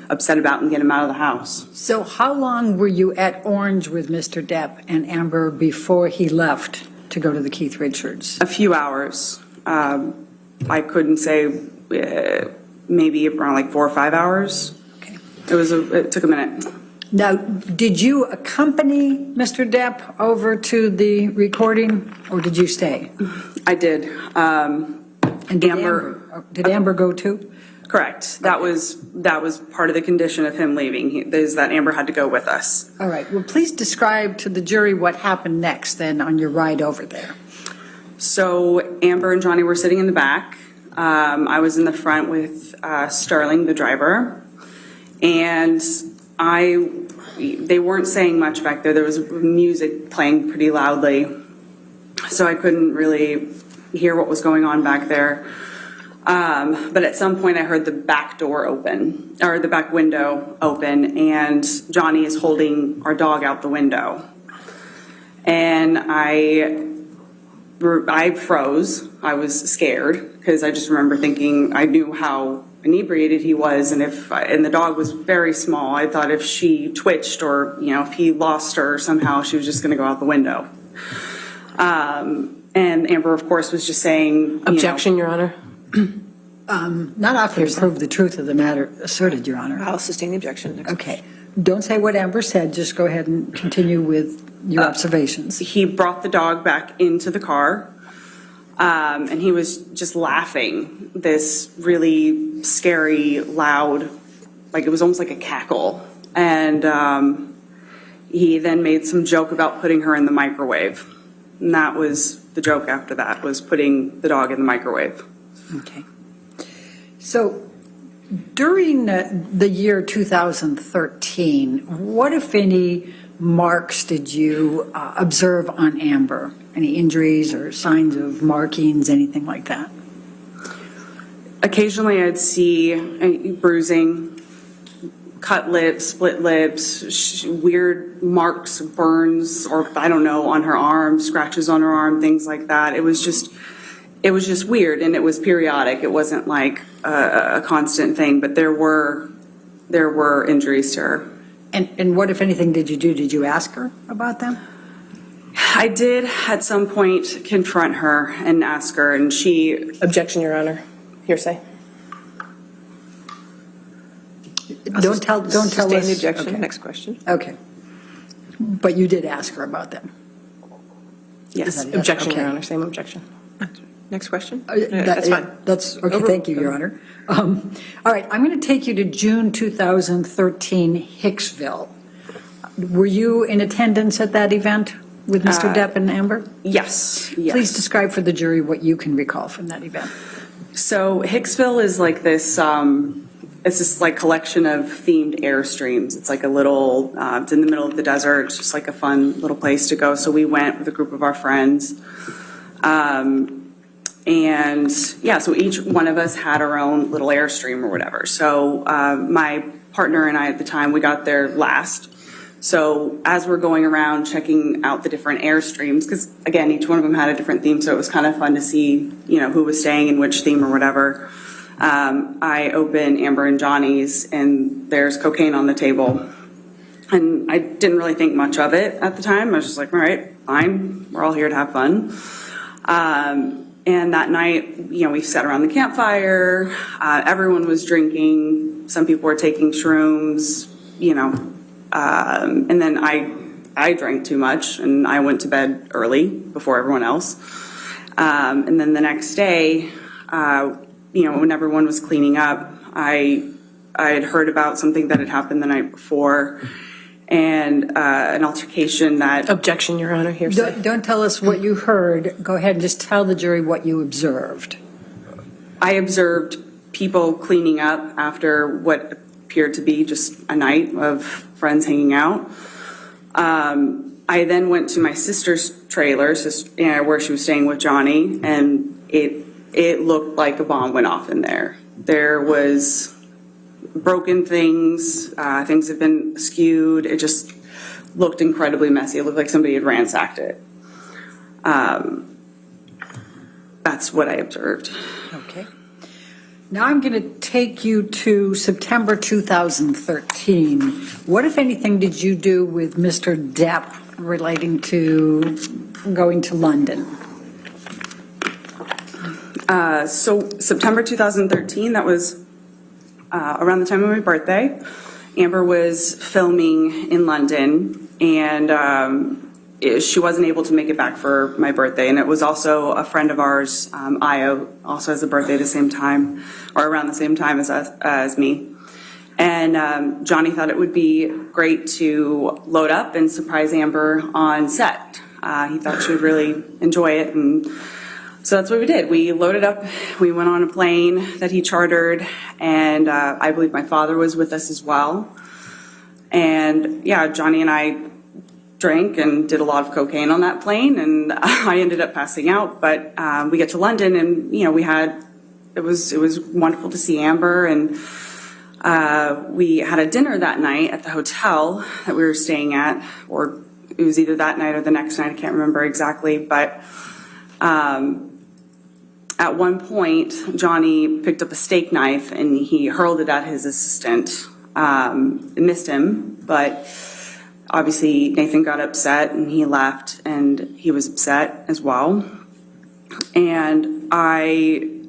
upset about and get him out of the house. So how long were you at Orange with Mr. Depp and Amber before he left to go to the Keith Richards? A few hours. I couldn't say, maybe around like 4 or 5 hours. It took a minute. Now, did you accompany Mr. Depp over to the recording, or did you stay? I did. And did Amber go too? Correct. That was part of the condition of him leaving, is that Amber had to go with us. All right. Well, please describe to the jury what happened next then on your ride over there. So Amber and Johnny were sitting in the back. I was in the front with Sterling, the driver. And they weren't saying much back there. There was music playing pretty loudly, so I couldn't really hear what was going on back there. But at some point I heard the back door open, or the back window open, and Johnny is holding our dog out the window. And I froze. I was scared because I just remember thinking, I knew how inebriated he was, and the dog was very small. I thought if she twitched or if he lost her somehow, she was just going to go out the window. And Amber, of course, was just saying, Objection, Your Honor. Not often to prove the truth of the matter asserted, Your Honor. I'll sustain the objection. Next. Okay. Don't say what Amber said. Just go ahead and continue with your observations. He brought the dog back into the car. And he was just laughing, this really scary, loud, like it was almost like a cackle. And he then made some joke about putting her in the microwave. And that was the joke after that, was putting the dog in the microwave. Okay. So During the year 2013, what, if any, marks did you observe on Amber? Any injuries or signs of markings, anything like that? Occasionally I'd see bruising, cut lips, split lips, weird marks, burns, or I don't know, on her arm, scratches on her arm, things like that. It was just weird, and it was periodic. It wasn't like a constant thing, but there were injuries to her. And what, if anything, did you do? Did you ask her about them? I did at some point confront her and ask her, and she... Objection, Your Honor. Hearsay. Don't tell us. Sustain the objection. Okay. Next question. Okay. But you did ask her about them? Yes. Objection, Okay. Your Honor. Same objection. Next question. That's fine. That's okay. Thank you, Your Honor. All right, I'm going to take you to June 2013, Hicksville. Were you in attendance at that event with Mr. Depp and Amber? Yes. Please describe for the jury what you can recall from that event. So Hicksville is like this, it's this like collection of themed Airstreams. It's like a little, it's in the middle of the desert. It's just like a fun little place to go. So we went with a group of our friends. And yeah, so each one of us had our own little Airstream or whatever. So my partner and I at the time, we got there last. So as we're going around checking out the different Airstreams, because again, each one of them had a different theme, so it was kind of fun to see, you know, who was staying in which theme or whatever. I open Amber and Johnny's, and there's cocaine on the table. And I didn't really think much of it at the time. I was just like, all right, fine, we're all here to have fun. And that night, you know, we sat around the campfire, everyone was drinking, some people were taking shrooms, you know, and then I drank too much and I went to bed early before everyone else. And then the next day, you know, when everyone was cleaning up, I had heard about something that had happened the night before, and an altercation that... Objection, Your Honor. Hearsay. Don't tell us what you heard. Go ahead and just tell the jury what you observed. I observed people cleaning up after what appeared to be just a night of friends hanging out. I then went to my sister's trailer, where she was staying with Johnny, and it looked like a bomb went off in there. There was broken things, things had been skewed. It just looked incredibly messy. It looked like somebody had ransacked it. That's what I observed. Okay. Now I'm going to take you to September 2013. What, if anything, did you do with Mr. Depp relating to going to London? So September 2013, that was around the time of my birthday. Amber was filming in London, and she wasn't able to make it back for my birthday. And it was also a friend of ours, Io, also has a birthday the same time, or around the same time as me. And Johnny thought it would be great to load up and surprise Amber on set. He thought she would really enjoy it, and so that's what we did. We loaded up, we went on a plane that he chartered, and I believe my father was with us as well. And yeah, Johnny and I drank and did a lot of cocaine on that plane, and I ended up passing out. But we get to London, and you know, it was wonderful to see Amber, and we had a dinner that night at the hotel that we were staying at, or it was either that night or the next night, I can't remember exactly, but at one point, Johnny picked up a steak knife and he hurled it at his assistant. It missed him, but obviously Nathan got upset and he left, and he was upset as well. And a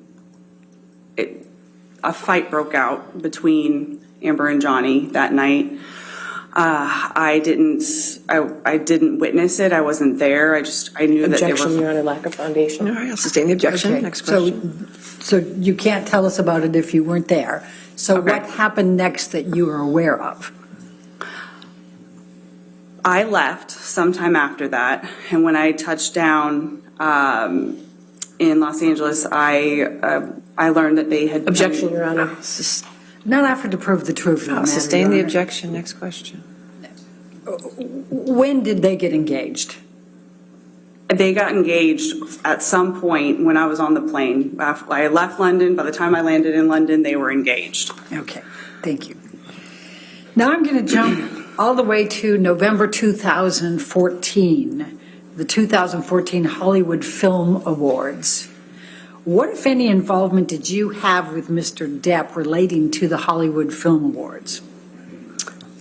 fight broke out between Amber and Johnny that night. I didn't witness it. I wasn't there. I knew that they were... Objection, Your Honor, lack of foundation. All right, I'll sustain the objection. Okay. Next question. So you can't tell us about it if you weren't there. So Okay. what happened next that you were aware of? I left sometime after that, and when I touched down in Los Angeles, I learned that they had... Objection, Your Honor. Not offered to prove the truth of the I'll matter, sustain the Your Honor. objection. Next question. When did they get engaged? They got engaged at some point when I was on the plane. I left London. By the time I landed in London, they were engaged. Okay, thank you. Now I'm going to jump all the way to November 2014, the 2014 Hollywood Film Awards. What, if any, involvement did you have with Mr. Depp relating to the Hollywood Film Awards?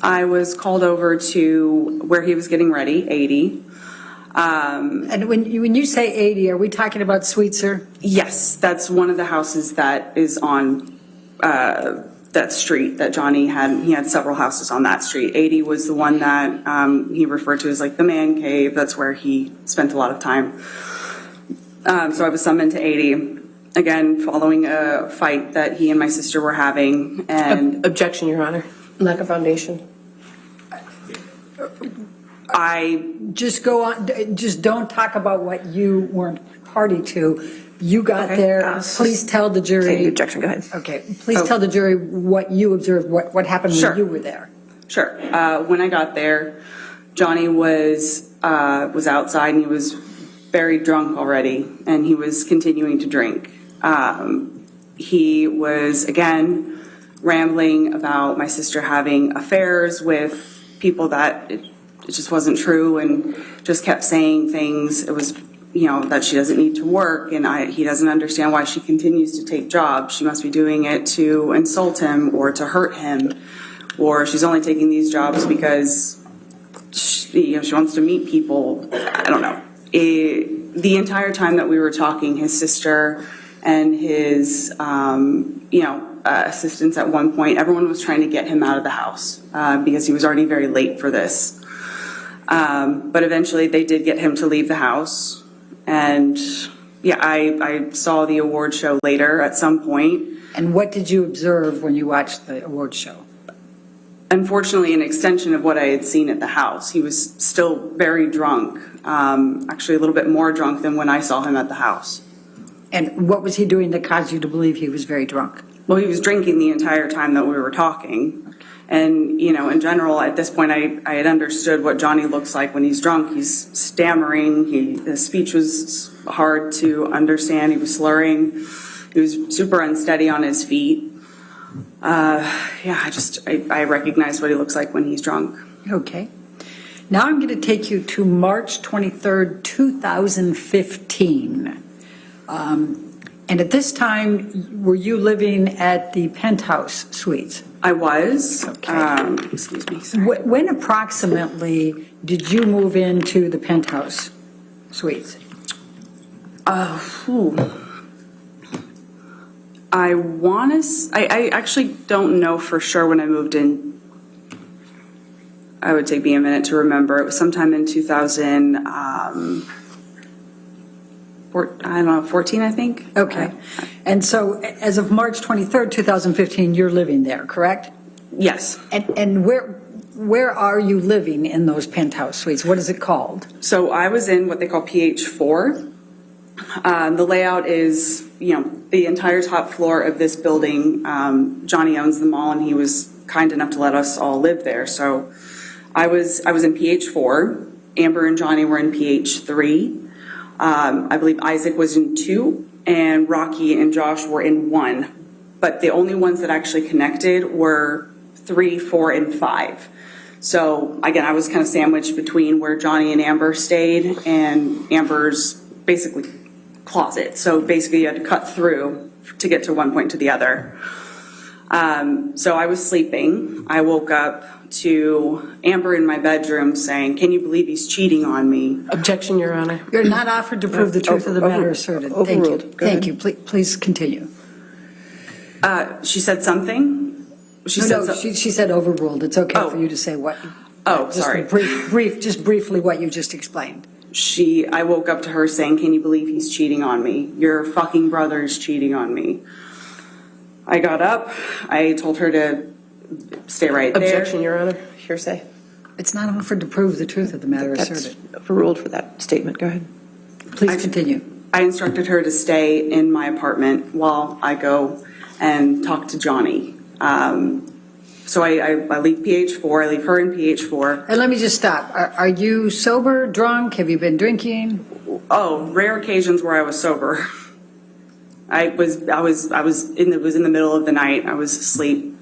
I was called over to where he was getting ready, 80. And when you say 80, are we talking about Sweetser? Yes, that's one of the houses that is on that street that Johnny had. He had several houses on that street. 80 was the one that he referred to as like the man cave. That's where he spent a lot of time. So I was summoned to 80, again, following a fight that he and my sister were having. And Objection, Your Honor. Lack of foundation. I just go on, just don't talk about what you weren't party to. You got there. Please tell the jury. Okay, objection, go ahead. Okay, please tell the jury what you observed, what happened when you were there. Sure. When I got there, Johnny was outside and he was very drunk already, and he was continuing to drink. He was, again, rambling about my sister having affairs with people that it just wasn't true, and just kept saying things. It was, that she doesn't need to work, and he doesn't understand why she continues to take jobs. She must be doing it to insult him or to hurt him, or she's only taking these jobs because she wants to meet people. I don't know. The entire time that we were talking, his sister and his, assistants at one point, everyone was trying to get him out of the house because he was already very late for this. But eventually they did get him to leave the house. And I saw the award show later at some point. And what did you observe when you watched the award show? Unfortunately, an extension of what I had seen at the house. He was still very drunk, actually a little bit more drunk than when I saw him at the house. And what was he doing that caused you to believe he was very drunk? Well, he was drinking the entire time that we were talking. And, in general, at this point, I had understood what Johnny looks like when he's drunk. He's stammering. His speech was hard to understand. He was slurring. He was super unsteady on his feet. I recognize what he looks like when he's drunk. Okay. Now I'm going to take you to March 23rd, 2015. And at this time, were you living at the penthouse suites? I was. Okay. Excuse me. Sorry. When approximately did you move into the penthouse suites? I actually don't know for sure when I moved in. I would take me a minute to remember. It was sometime in 2014, I think. Okay. And so as of March 23rd, 2015, you're living there, correct? Yes. And where are you living in those penthouse suites? What is it called? So I was in what they call PH4. The layout is, the entire top floor of this building. Johnny owns the mall, and he was kind enough to let us all live there. So I was in PH4. Amber and Johnny were in PH3. I believe Isaac was in 2, and Rocky and Josh were in 1. But the only ones that actually connected were 3, 4, and 5. So again, I was kind of sandwiched between where Johnny and Amber stayed and Amber's basically closet. So basically you had to cut through to get to one point to the other. So I was sleeping. I woke up to Amber in my bedroom saying, "Can you believe he's cheating on me?" Objection, Your Honor. You're not offered to prove the truth of the matter asserted. Thank you. Thank you. Please continue. She said something. She said overruled. It's okay for you to say what. Sorry. Just briefly what you just explained. I woke up to her saying, "Can you believe he's cheating on me? Your fucking brother is cheating on me." I got up. I told her to stay right there. Objection, Your Honor. Hearsay. It's not offered to prove the truth of the matter asserted. Overruled for that statement. Go ahead. Please continue. I instructed her to stay in my apartment while I go and talk to Johnny. So I leave PH4, I leave her in PH4. And let me just stop. Are you sober, drunk? Have you been drinking? Oh, rare occasions where I was sober. It was in the middle of the night. I was asleep.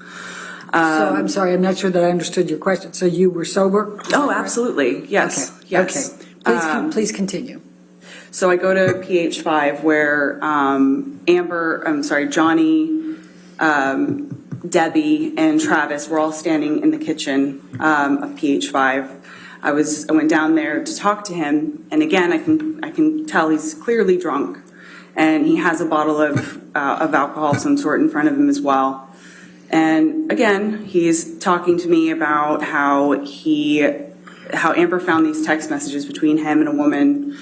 So I'm sorry, I'm not sure that I understood your question. So you were sober? Oh, absolutely. Yes. Okay. Yes. Okay. Please continue. So I go to PH5 where Johnny, Debbie, and Travis were all standing in the kitchen of PH5. I went down there to talk to him, and again, I can tell he's clearly drunk, and he has a bottle of alcohol of some sort in front of him as well. And again, he's talking to me about how Amber found these text messages between him and a woman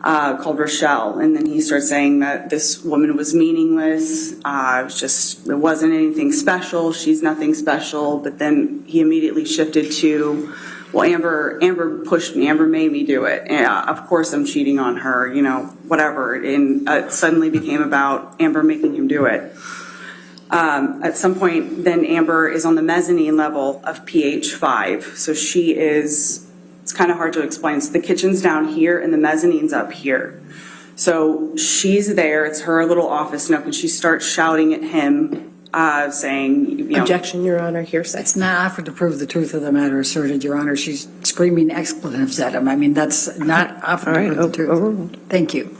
called Rochelle, and then he starts saying that this woman was meaningless. It wasn't anything special. She's nothing special. But then he immediately shifted to, well, Amber pushed me. Amber made me do it. Of course, I'm cheating on her. Whatever. And it suddenly became about Amber making him do it. At some point, then Amber is on the mezzanine level of PH5. So she is. It's kind of hard to explain. So the kitchen's down here and the mezzanine's up here. So she's there. It's her little office nook, and she starts shouting at him, saying, Objection, Your Honor, hearsay. It's not offered to prove the truth of the matter asserted, Your Honor. She's screaming expletives at him. I mean, that's not offered to prove the truth. Thank you.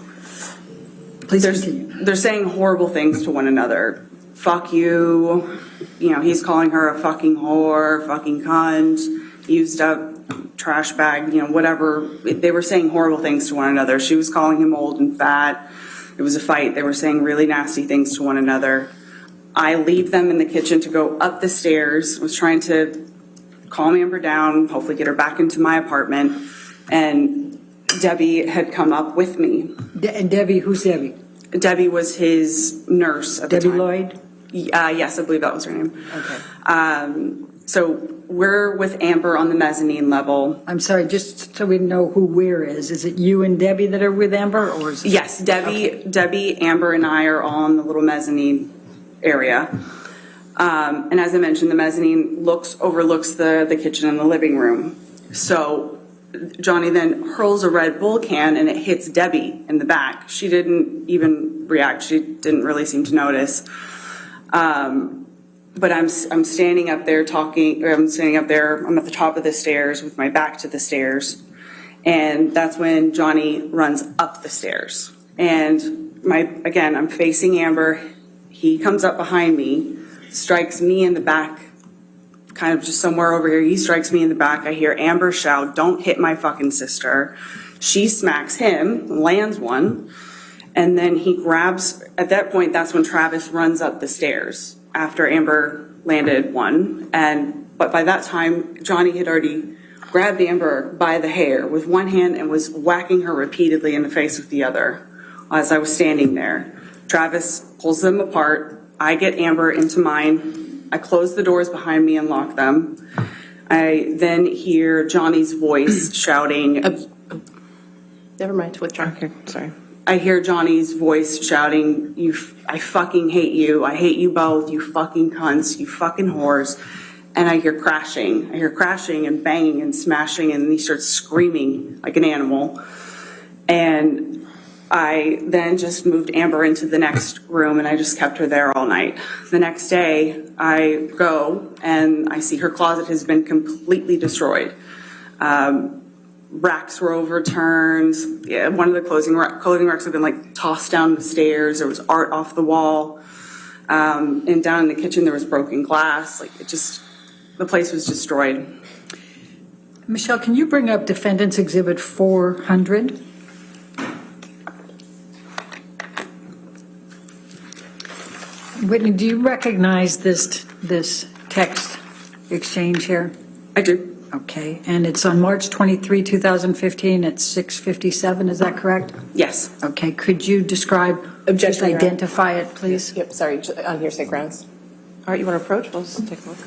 Please continue. They're saying horrible things to one another. Fuck you. He's calling her a fucking whore, fucking cunt, used up trash bag, whatever. They were saying horrible things to one another. She was calling him old and fat. It was a fight. They were saying really nasty things to one another. I leave them in the kitchen to go up the stairs. I was trying to calm Amber down, hopefully get her back into my apartment. And Debbie had come up with me. And Debbie, who's Debbie? Debbie was his nurse at the time. Debbie Lloyd? Yes, I believe that was her name. Okay. So we're with Amber on the mezzanine level. I'm sorry, just so we know who where is it you and Debbie that are with Amber, or is it? Yes, Debbie, Amber, and I are all in the little mezzanine area. And as I mentioned, the mezzanine overlooks the kitchen and the living room. So Johnny then hurls a Red Bull can and it hits Debbie in the back. She didn't even react. She didn't really seem to notice. But I'm standing up there talking, or I'm standing up there, I'm at the top of the stairs with my back to the stairs. And that's when Johnny runs up the stairs. And again, I'm facing Amber. He comes up behind me, strikes me in the back, kind of just somewhere over here. He strikes me in the back. I hear Amber shout, "Don't hit my fucking sister." She smacks him, lands one. And then he grabs, at that point, that's when Travis runs up the stairs after Amber landed one. But by that time, Johnny had already grabbed Amber by the hair with one hand and was whacking her repeatedly in the face with the other as I was standing there. Travis pulls them apart. I get Amber into mine. I close the doors behind me and lock them. I then hear Johnny's voice shouting. Never mind, withdraw. Okay, sorry. I hear Johnny's voice shouting, I fucking hate you. I hate you both. You fucking cunts. You fucking whores. And I hear crashing. I hear crashing and banging and smashing, and he starts screaming like an animal. And I then just moved Amber into the next room, and I just kept her there all night. The next day, I go, and I see her closet has been completely destroyed. Racks were overturned. Yeah, one of the clothing racks had been tossed down the stairs. There was art off the wall. And down in the kitchen, there was broken glass. The place was destroyed. Michelle, can you bring up Defendant's Exhibit 400? Whitney, do you recognize this text exchange here? I do. Okay, and it's on March 23, 2015 at 6:57, is that correct? Yes. Okay, could you describe, just identify it, please? Yep, sorry, on hearsay grounds. All right, you want to approach? We'll just take a look.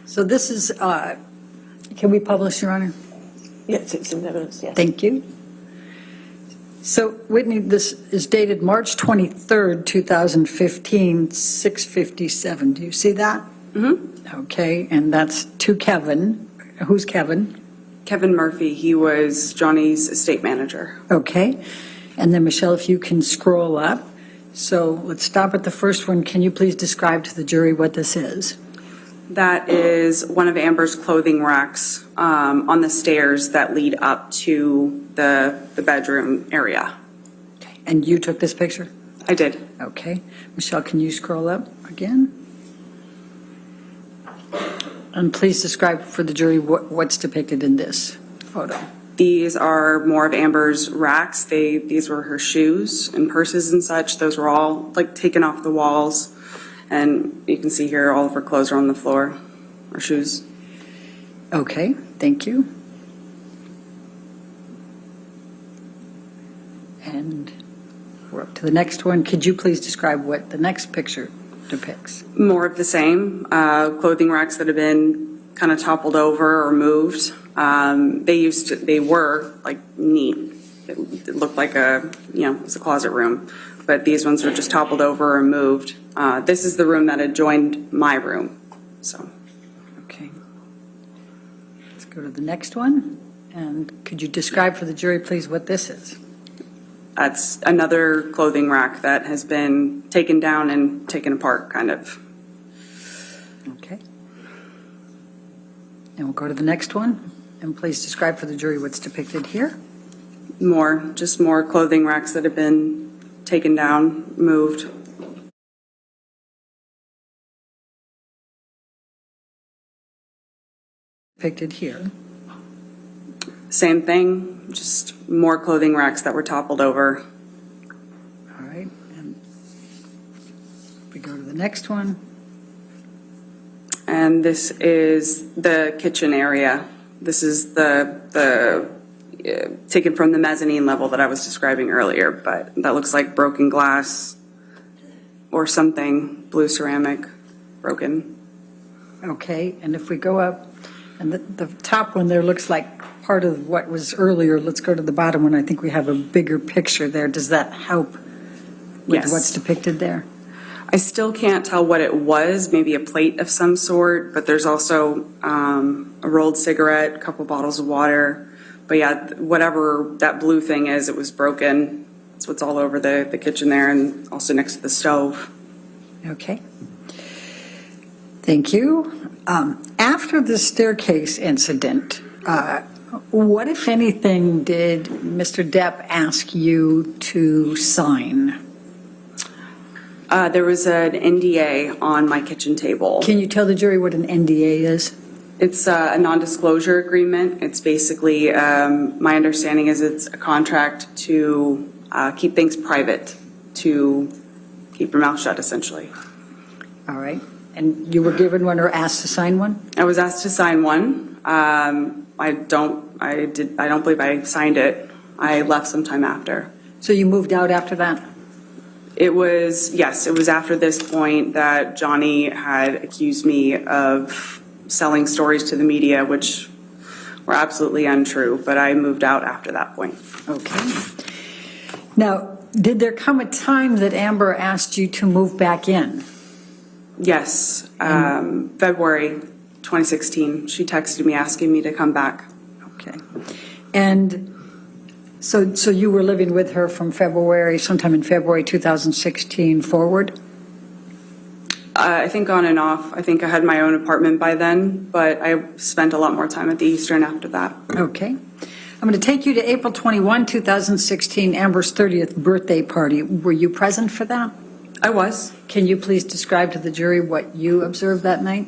So this is, can we publish, Your Honor? Yes, it's in evidence, yes. Thank you. So, Whitney, this is dated March 23rd, 2015, 6:57. Do you see that? Mm-hmm. Okay, and that's to Kevin. Who's Kevin? Kevin Murphy, he was Johnny's estate manager. Okay. And then, Michelle, if you can scroll up. So let's stop at the first one. Can you please describe to the jury what this is? That is one of Amber's clothing racks on the stairs that lead up to the bedroom area. Okay. And you took this picture? I did. Okay. Michelle, can you scroll up again? And please describe for the jury what's depicted in this photo. These are more of Amber's racks. These were her shoes and purses and such. Those were all like taken off the walls. And you can see here all of her clothes are on the floor, her shoes. Okay, thank you. And we're up to the next one. Could you please describe what the next picture depicts? More of the same, clothing racks that have been kind of toppled over or moved. They were like neat. It looked like it was a closet room, but these ones were just toppled over or moved. This is the room that adjoined my room, so. Okay. Let's go to the next one. And could you describe for the jury, please, what this is? That's another clothing rack that has been taken down and taken apart, kind of. Okay. And we'll go to the next one. And please describe for the jury what's depicted here. Just more clothing racks that have been taken down, moved. Depicted here. Same thing, just more clothing racks that were toppled over. All right. And we go to the next one. And this is the kitchen area. This is the taken from the mezzanine level that I was describing earlier, but that looks like broken glass or something, blue ceramic, broken. Okay, and if we go up, and the top one there looks like part of what was earlier. Let's go to the bottom one. I think we have a bigger picture there. Does that help with Yes. what's depicted there? I still can't tell what it was, maybe a plate of some sort, but there's also a rolled cigarette, a couple bottles of water. But yeah, whatever that blue thing is, it was broken. That's what's all over the kitchen there and also next to the stove. Okay. Thank you. After the staircase incident, what, if anything, did Mr. Depp ask you to sign? There was an NDA on my kitchen table. Can you tell the jury what an NDA is? It's a non-disclosure agreement. It's basically, my understanding is it's a contract to keep things private, to keep your mouth shut, essentially. All right. And you were given one or asked to sign one? I was asked to sign one. I don't believe I signed it. I left sometime after. So you moved out after that? It was after this point that Johnny had accused me of selling stories to the media, which were absolutely untrue, but I moved out after that point. Okay. Now, did there come a time that Amber asked you to move back in? Yes, February 2016. She texted me asking me to come back. Okay. And so you were living with her from sometime in February 2016 forward? I think on and off. I think I had my own apartment by then, but I spent a lot more time at the Eastern after that. Okay. I'm going to take you to April 21, 2016, Amber's 30th birthday party. Were you present for that? I was. Can you please describe to the jury what you observed that night?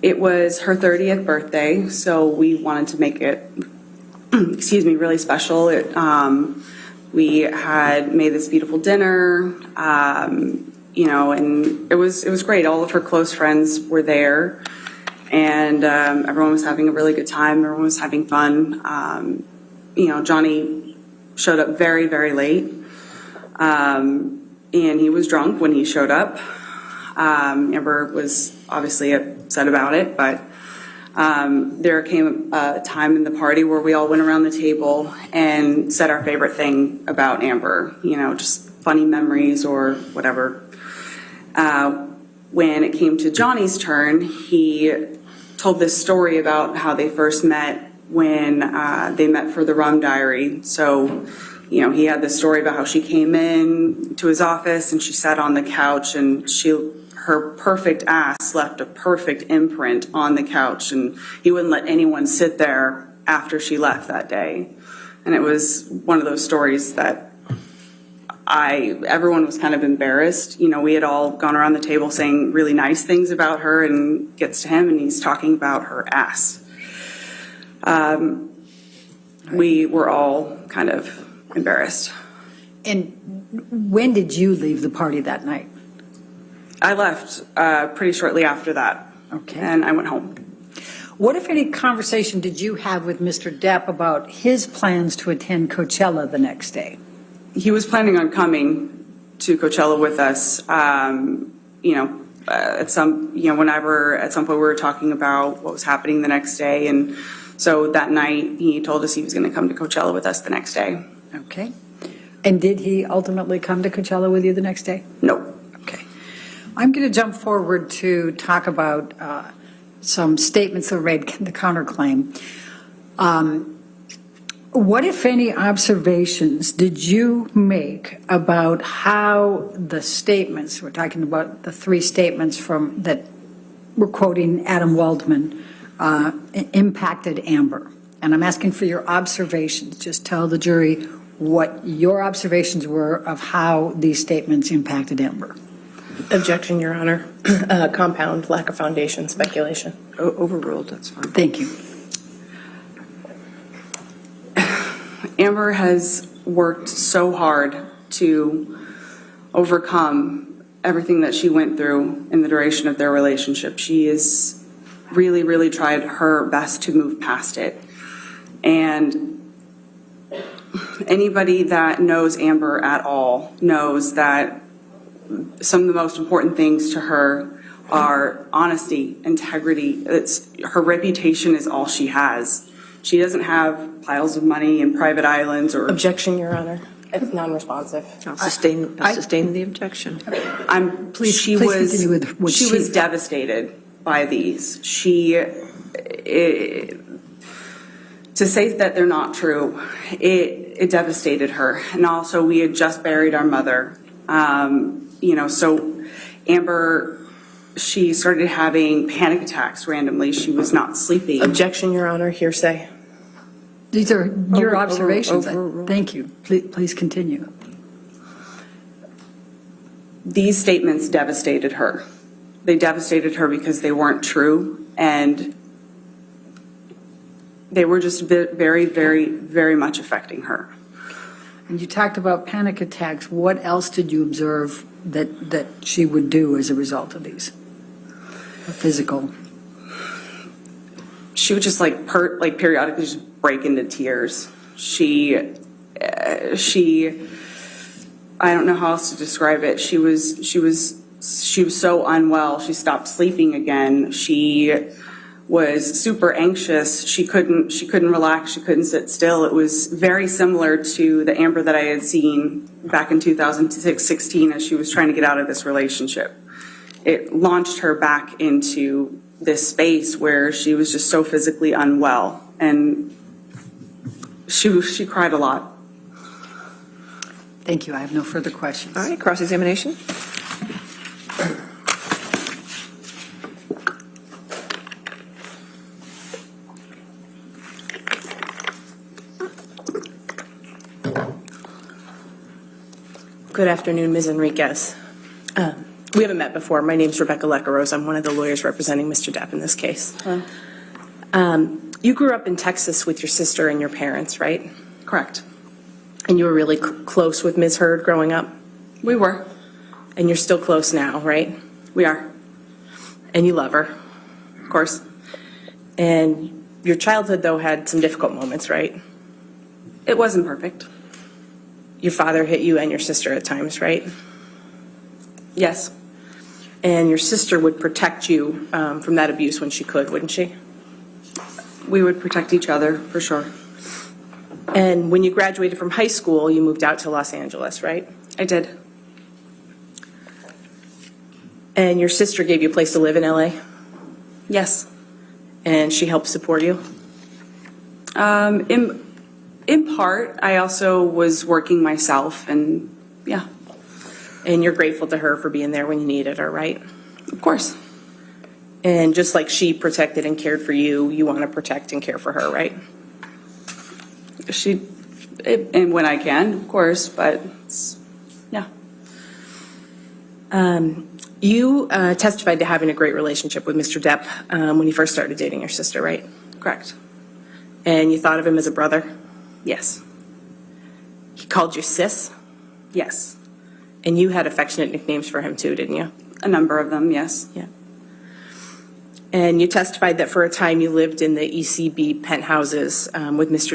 It was her 30th birthday, so we wanted to make it, really special. We had made this beautiful dinner, and it was great. All of her close friends were there, and everyone was having a really good time. Everyone was having fun. Johnny showed up very, very late, and he was drunk when he showed up. Amber was obviously upset about it, but there came a time in the party where we all went around the table and said our favorite thing about Amber, just funny memories or whatever. When it came to Johnny's turn, he told this story about how they first met when they met for the rum diary. So, he had this story about how she came in to his office and she sat on the couch and her perfect ass left a perfect imprint on the couch, and he wouldn't let anyone sit there after she left that day. And it was one of those stories that everyone was kind of embarrassed. We had all gone around the table saying really nice things about her, and gets to him and he's talking about her ass. We were all kind of embarrassed. And when did you leave the party that night? I left pretty shortly after that. Okay. And I went home. What, if any, conversation did you have with Mr. Depp about his plans to attend Coachella the next day? He was planning on coming to Coachella with us. At some point we were talking about what was happening the next day. And so that night he told us he was going to come to Coachella with us the next day. Okay. And did he ultimately come to Coachella with you the next day? No. Okay. I'm going to jump forward to talk about some statements that were made, the counterclaim. What, if any, observations did you make about how the statements, we're talking about the three statements that we're quoting Adam Waldman, impacted Amber? And I'm asking for your observations. Just tell the jury what your observations were of how these statements impacted Amber. Objection, Your Honor. Compound, lack of foundation, speculation. Overruled, that's fine. Thank you. Amber has worked so hard to overcome everything that she went through in the duration of their relationship. She has really, really tried her best to move past it. And anybody that knows Amber at all knows that some of the most important things to her are honesty, integrity. Her reputation is all she has. She doesn't have piles of money in private islands or... Objection, Your Honor. It's non-responsive. I'll sustain the objection. She was devastated by these. To say that they're not true, it devastated her. And also, we had just buried our mother. So Amber, she started having panic attacks randomly. She was not sleeping. Objection, Your Honor. Hearsay. These are your observations. Thank you. Please continue. These statements devastated her. They devastated her because they weren't true, and they were just very, very, very much affecting her. And you talked about panic attacks. What else did you observe that she would do as a result of these? Physical. She would just periodically just break into tears. She I don't know how else to describe it. She was so unwell. She stopped sleeping again. She was super anxious. She couldn't relax. She couldn't sit still. It was very similar to the Amber that I had seen back in 2016 as she was trying to get out of this relationship. It launched her back into this space where she was just so physically unwell, and she cried a lot. Thank you. I have no further questions. All right, cross-examination. Good afternoon, Ms. Enriquez. We haven't met before. My name's Rebecca Lecaros. I'm one of the lawyers representing Mr. Depp in this case. You grew up in Texas with your sister and your parents, right? Correct. And you were really close with Ms. Heard growing up? We were. And you're still close now, right? We are. And you love her? Of course. And your childhood, though, had some difficult moments, right? It wasn't perfect. Your father hit you and your sister at times, right? Yes. And your sister would protect you from that abuse when she could, wouldn't she? We would protect each other, for sure. And when you graduated from high school, you moved out to Los Angeles, right? I did. And your sister gave you a place to live in LA? Yes. And she helped support you? In part, I also was working myself, and yeah. And you're grateful to her for being there when you needed her, right? Of course. And just like she protected and cared for you, you want to protect and care for her, right? And when I can, of course, but yeah. You testified to having a great relationship with Mr. Depp when you first started dating your sister, right? Correct. And you thought of him as a brother? Yes. He called you sis? Yes. And you had affectionate nicknames for him too, didn't you? A number of them, yes. Yeah. And you testified that for a time you lived in the ECB penthouses with Mr.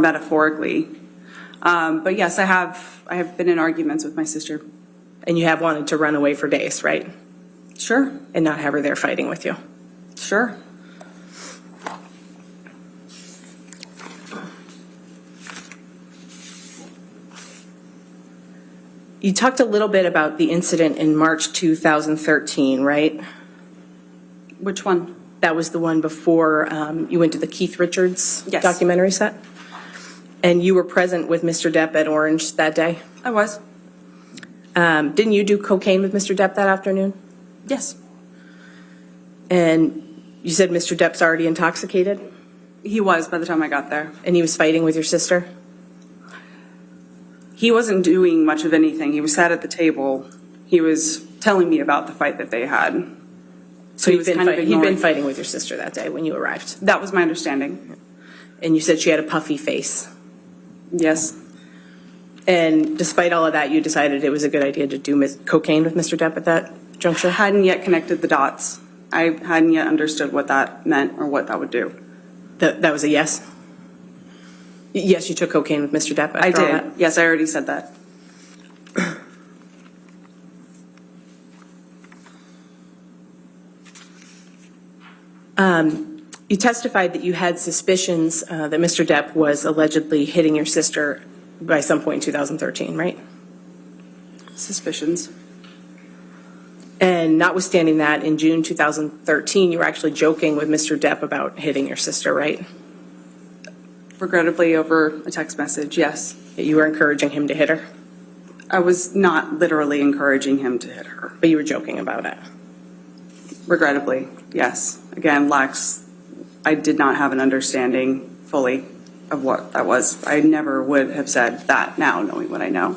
Metaphorically. But yes, I have been in arguments with my sister. And you have wanted to run away for days, right? Sure. And not have her there fighting with you? Sure. You talked a little bit about the incident in March 2013, right? Which one? That was the one before you went to the Keith Richards Yes. documentary set? And you were present with Mr. Depp at Orange that day? I was. Didn't you do cocaine with Mr. Depp that afternoon? Yes. And you said Mr. Depp's already intoxicated? He was by the time I got there. And he was fighting with your sister? He wasn't doing much of anything. He was sat at the table. He was telling me about the fight that they had. So he was kind of he'd ignoring. been fighting with your sister that day when you arrived? That was my understanding. And you said she had a puffy face? Yes. And despite all of that, you decided it was a good idea to do cocaine with Mr. Depp at that juncture? I hadn't yet connected the dots. I hadn't yet understood what that meant or what that would do. That was a yes? Yes, you took cocaine with Mr. Depp after I did. all that? Yes, I already said that. You testified that you had suspicions that Mr. Depp was allegedly hitting your sister by some point in 2013, right? Suspicions. And notwithstanding that, in June 2013, you were actually joking with Mr. Depp about hitting your sister, right? Regrettably, over a text message, yes. You were encouraging him to hit her? I was not literally encouraging him to hit her. But you were joking about it? Regrettably, yes. Again, I did not have an understanding fully of what that was. I never would have said that now, knowing what I know.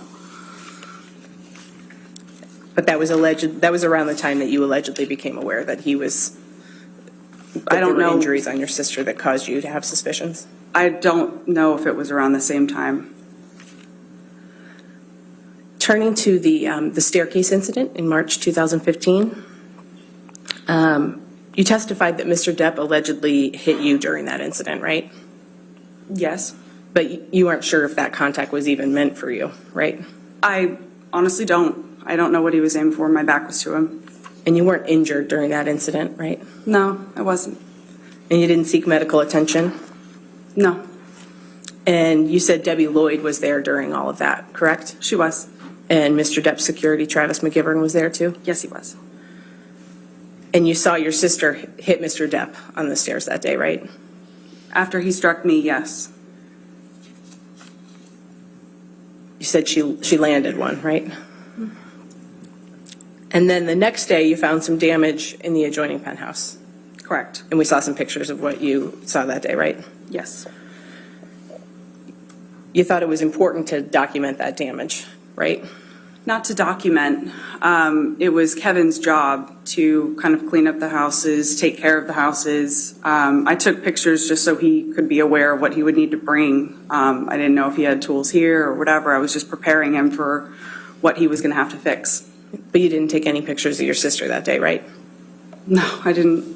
But that was alleged. That was around the time that you allegedly became aware that he was. I don't know. Injuries on your sister that caused you to have suspicions. I don't know if it was around the same time. Turning to the staircase incident in March 2015, you testified that Mr. Depp allegedly hit you during that incident, right? Yes. But you weren't sure if that contact was even meant for you, right? I honestly don't. I don't know what he was aiming for. My back was to him. And you weren't injured during that incident, right? No, I wasn't. And you didn't seek medical attention? No. And you said Debbie Lloyd was there during all of that, correct? She was. And Mr. Depp's security, Travis McGivern, was there too? Yes, he was. And you saw your sister hit Mr. Depp on the stairs that day, right? After he struck me, yes. You said she landed one, right? And then the next day you found some damage in the adjoining penthouse. Correct. And we saw some pictures of what you saw that day, right? Yes. You thought it was important to document that damage, right? Not to document. It was Kevin's job to kind of clean up the houses, take care of the houses. I took pictures just so he could be aware of what he would need to bring. I didn't know if he had tools here or whatever. I was just preparing him for what he was going to have to fix. But you didn't take any pictures of your sister that day, right? No, I didn't.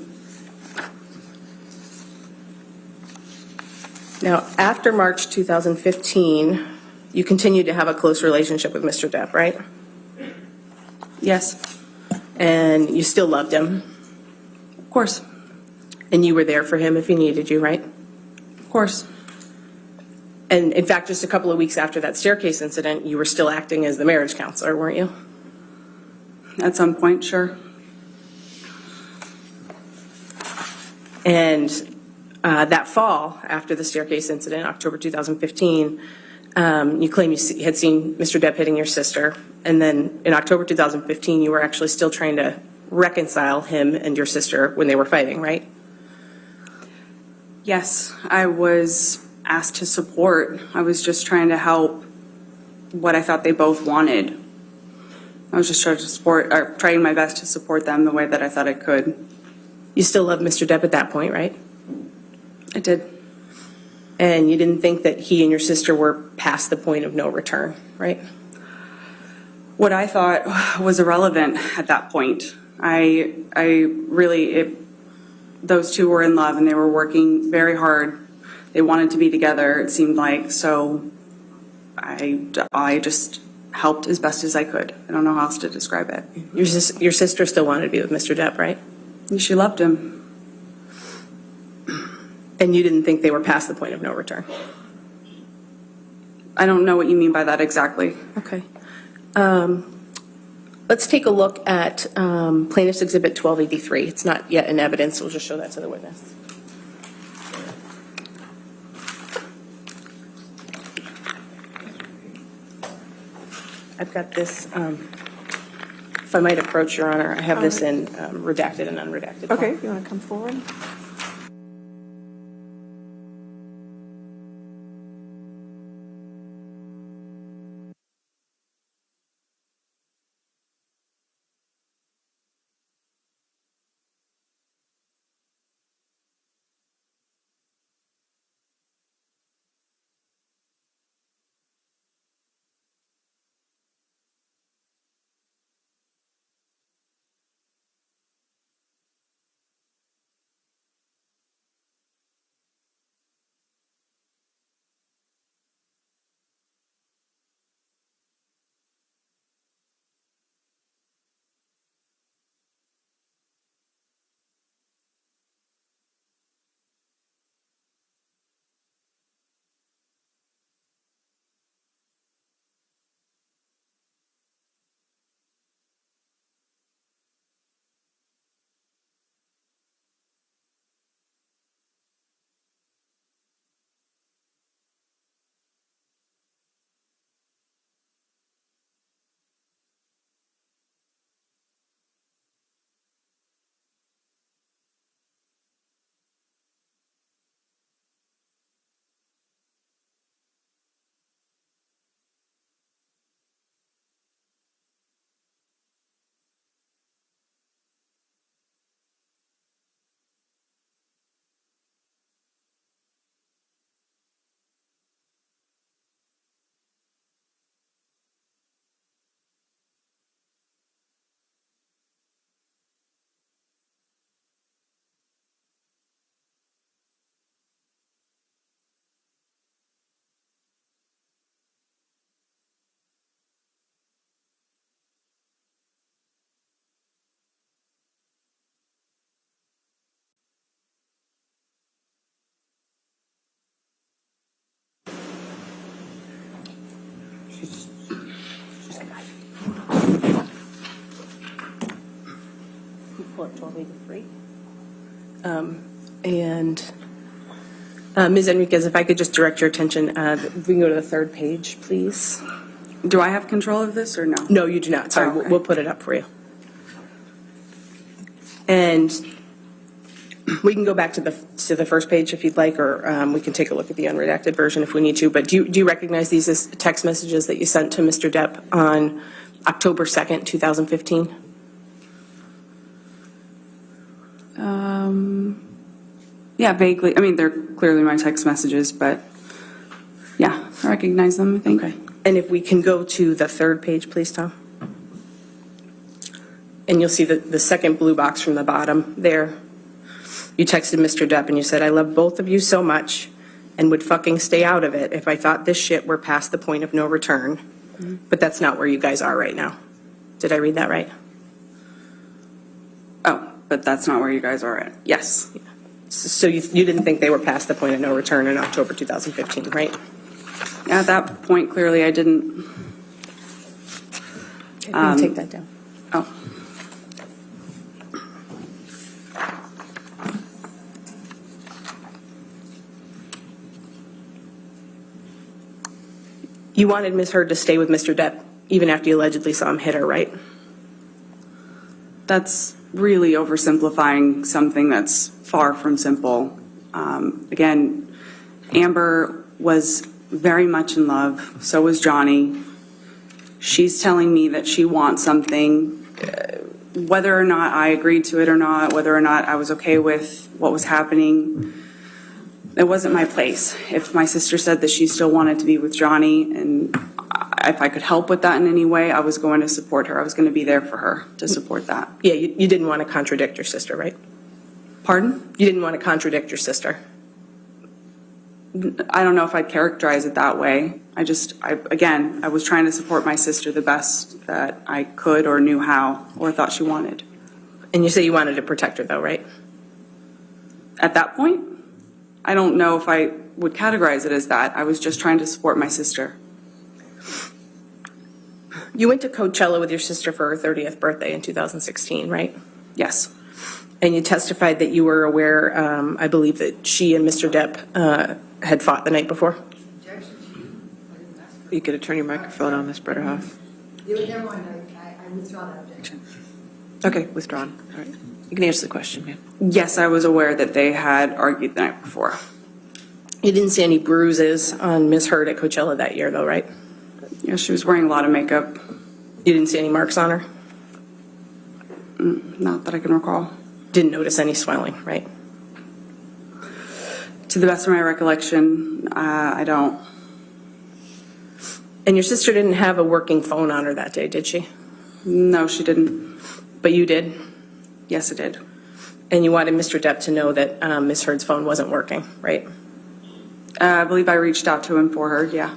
Now, after March 2015, you continued to have a close relationship with Mr. Depp, right? Yes. And you still loved him? Of course. And you were there for him if he needed you, right? Of course. And in fact, just a couple of weeks after that staircase incident, you were still acting as the marriage counselor, weren't you? At some point, sure. And that fall, after the staircase incident, October 2015, you claim you had seen Mr. Depp hitting your sister. And then in October 2015, you were actually still trying to reconcile him and your sister when they were fighting, right? Yes, I was asked to support. I was just trying to help what I thought they both wanted. I was just trying to support, or trying my best to support them the way that I thought I could. You still loved Mr. Depp at that point, right? I did. And you didn't think that he and your sister were past the point of no return, right? What I thought was irrelevant at that point. Those two were in love and they were working very hard. They wanted to be together, it seemed like, so I just helped as best as I could. I don't know how else to describe it. Your sister still wanted to be with Mr. Depp, right? She loved him. And you didn't think they were past the point of no return? I don't know what you mean by that exactly. Okay. Let's take a look at Plaintiff's Exhibit 1283. It's not yet in evidence, we'll just show that to the witness. I've got this, if I might approach, Your Honor, I have this in redacted and unredacted. Okay, you want to come forward? pull up 1283. And Ms. Enriquez, if I could just direct your attention, if we can go to the third page, please. Do I have control of this or no? No, you do not. Sorry, Oh, okay. we'll put it up for you. And we can go back to the first page if you'd like, or we can take a look at the unredacted version if we need to. But do you recognize these as text messages that you sent to Mr. Depp on October 2nd, 2015? Yeah, vaguely. I mean, they're clearly my text messages, but yeah, I recognize them, I think. Okay. And if we can go to the third page, please, Tom. And you'll see the second blue box from the bottom there. You texted Mr. Depp and you said, "I love both of you so much and would fucking stay out of it if I thought this shit were past the point of no return." Mm-hmm. But that's not where you guys are right now. Did I read that right? Oh, but that's not where you guys are at. Yes. So you didn't think they were past the point of no return in October 2015, right? At that point, clearly I didn't. Okay, can you take that down? Oh. You wanted Ms. Heard to stay with Mr. Depp even after you allegedly saw him hit her, right? That's really oversimplifying something that's far from simple. Again, Amber was very much in love. So was Johnny. She's telling me that she wants something. Whether or not I agreed to it or not, whether or not I was okay with what was happening, it wasn't my place. If my sister said that she still wanted to be with Johnny and if I could help with that in any way, I was going to support her. I was going to be there for her to support that. Yeah, you didn't want to contradict your sister, right? Pardon? You didn't want to contradict your sister. I don't know if I'd characterize it that way. I was trying to support my sister the best that I could or knew how or thought she wanted. And you say you wanted to protect her though, right? At that point, I don't know if I would categorize it as that. I was just trying to support my sister. You went to Coachella with your sister for her 30th birthday in 2016, right? Yes. And you testified that you were aware, I believe, that she and Mr. Depp had fought the night before? You could turn your microphone on, Ms. Bretterhoff. Never mind, I withdraw that objection. Okay, withdrawn. All right. You can answer the question, ma'am. Yes, I was aware that they had argued the night before. You didn't see any bruises on Ms. Heard at Coachella that year, though, right? Yeah, she was wearing a lot of makeup. You didn't see any marks on her? Not that I can recall. Didn't notice any swelling, right? To the best of my recollection, I don't. And your sister didn't have a working phone on her that day, did she? No, she didn't. But you did? Yes, it did. And you wanted Mr. Depp to know that Ms. Heard's phone wasn't working, right? I believe I reached out to him for her, yeah.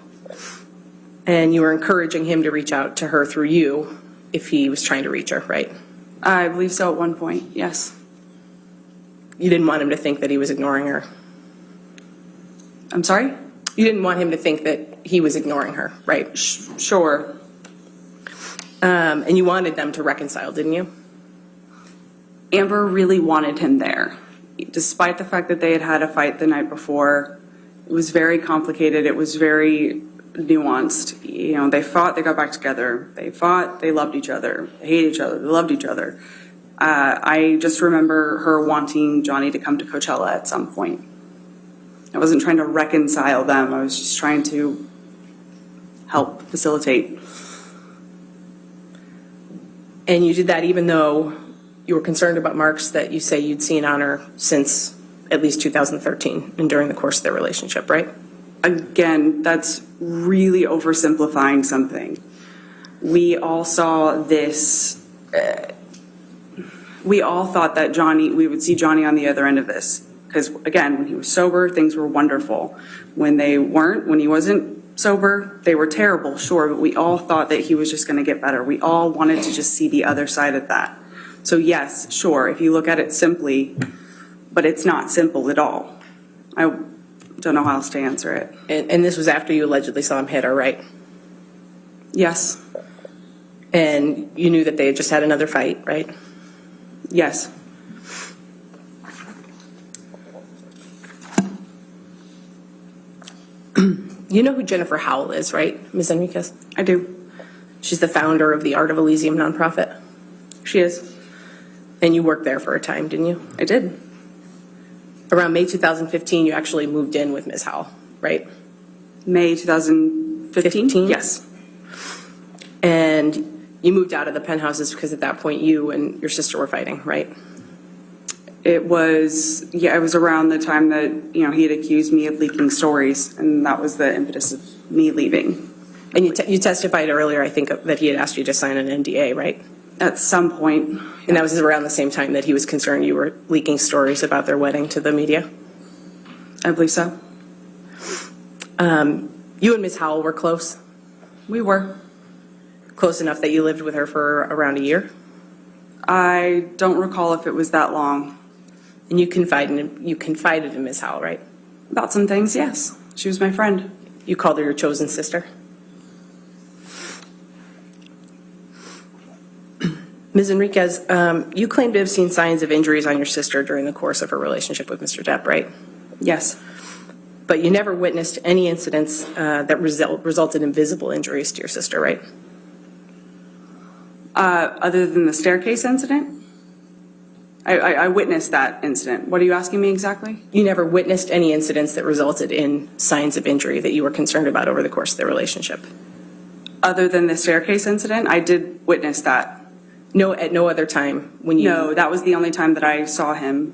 And you were encouraging him to reach out to her through you if he was trying to reach her, right? I believe so at one point, yes. You didn't want him to think that he was ignoring her? I'm sorry? You didn't want him to think that he was ignoring her, right? Sure. And you wanted them to reconcile, didn't you? Amber really wanted him there. Despite the fact that they had had a fight the night before, it was very complicated. It was very nuanced. You know, they fought, they got back together. They fought, they loved each other. They hated each other, they loved each other. I just remember her wanting Johnny to come to Coachella at some point. I wasn't trying to reconcile them. I was just trying to help facilitate. And you did that even though you were concerned about marks that you say you'd seen on her since at least 2013 and during the course of their relationship, right? Again, that's really oversimplifying something. We all saw this. We all thought that we would see Johnny on the other end of this. Because again, when he was sober, things were wonderful. When he wasn't sober, they were terrible, sure, but we all thought that he was just going to get better. We all wanted to just see the other side of that. So yes, sure, if you look at it simply, but it's not simple at all. I don't know how else to answer it. And this was after you allegedly saw him hit her, right? Yes. And you knew that they had just had another fight, right? Yes. You know who Jennifer Howell is, right, Ms. Enriquez? I do. She's the founder of the Art of Elysium nonprofit. She is. And you worked there for a time, didn't you? I did. Around May 2015, you actually moved in with Ms. Howell, right? May 2015? Yes. And you moved out of the penthouses because at that point you and your sister were fighting, right? It was around the time that, he had accused me of leaking stories, and that was the impetus of me leaving. And you testified earlier, I think, that he had asked you to sign an NDA, right? At some point. And that was around the same time that he was concerned you were leaking stories about their wedding to the media? I believe so. You and Ms. Howell were close? We were. Close enough that you lived with her for around a year? I don't recall if it was that long. And you confided in Ms. Howell, right? About some things, yes. She was my friend. You called her your chosen sister? Ms. Enriquez, you claim to have seen signs of injuries on your sister during the course of her relationship with Mr. Depp, right? Yes. But you never witnessed any incidents that resulted in visible injuries to your sister, right? Other than the staircase incident? I witnessed that incident. What are you asking me exactly? You never witnessed any incidents that resulted in signs of injury that you were concerned about over the course of their relationship? Other than the staircase incident, I did witness that. No, at no other time when you... No, that was the only time that I saw him.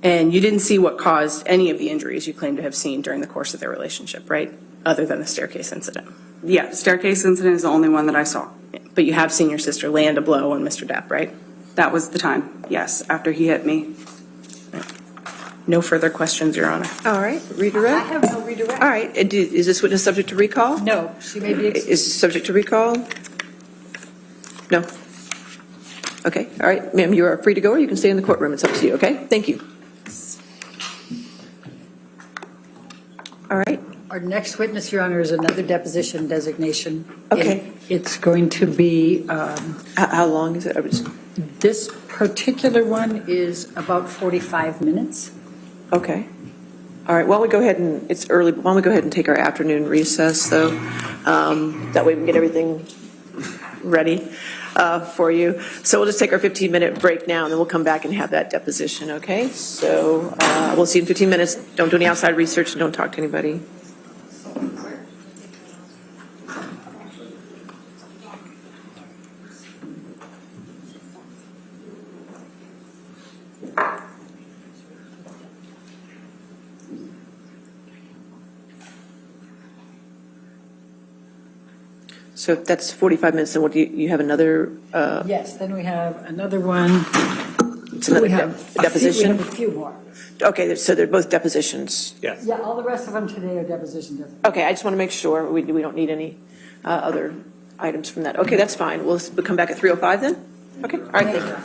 And you didn't see what caused any of the injuries you claim to have seen during the course of their relationship, right? Other than the staircase incident. Yeah, staircase incident is the only one that I saw. But you have seen your sister land a blow on Mr. Depp, right? That was the time, yes, after he hit me. No further questions, Your Honor. All right, redirect? I have no redirect. All right, is this witness subject to recall? No, she may be excused. Is subject to recall? No? Okay, all right, ma'am, you are free to go, or you can stay in the courtroom. It's up to you, okay? Thank you. All right. Our next witness, Your Honor, is another deposition designation. Okay. It's going to be, How long is it? this particular one is about 45 minutes. Okay. All right, why don't we go ahead and, it's early, but why don't we go ahead and take our afternoon recess, though? That way we can get everything ready for you. So we'll just take our 15-minute break now, and then we'll come back and have that deposition, okay? So we'll see you in 15 minutes. Don't do any outside research and don't talk to anybody. So if that's 45 minutes, then what do you have another? Yes, then we have another one. It's another We have deposition? We have a few more. Okay, so they're both depositions. Yeah, all the rest of them today are deposition. Okay, I just want to make sure we don't need any other items from that. Okay, that's fine. We'll come back at 3:05 then? Okay, all right, thank you.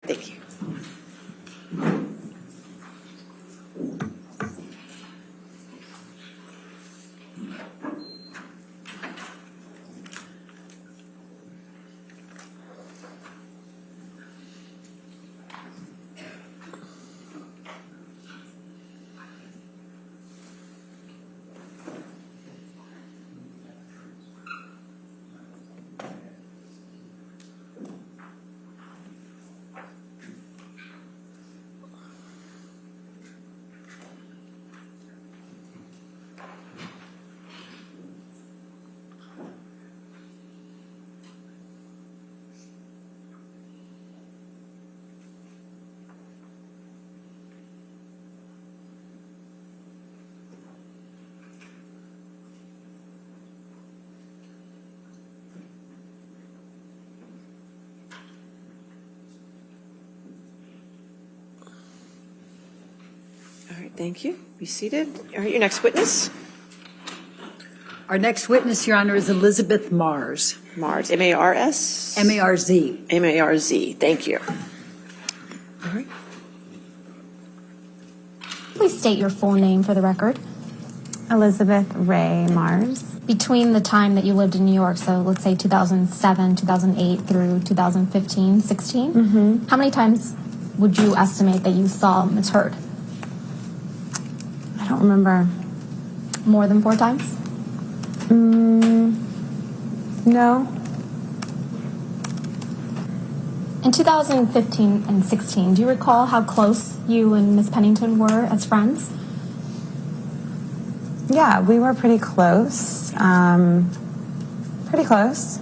Thank you. All right, thank you. Be seated. All right, your next witness. Our next witness, Your Honor, is Elizabeth Mars. Mars, M-A-R-S? M-A-R-Z. M-A-R-Z, thank you. All right. Please state your full name for the record. Elizabeth Ray Mars. Between the time that you lived in New York, so let's say 2007, 2008 through 2015, 16, how many times would you estimate that you saw Ms. Heard? I don't remember. More than 4 times? No. In 2015 and 16, do you recall how close you and Ms. Pennington were as friends? Yeah, we were pretty close. Pretty close.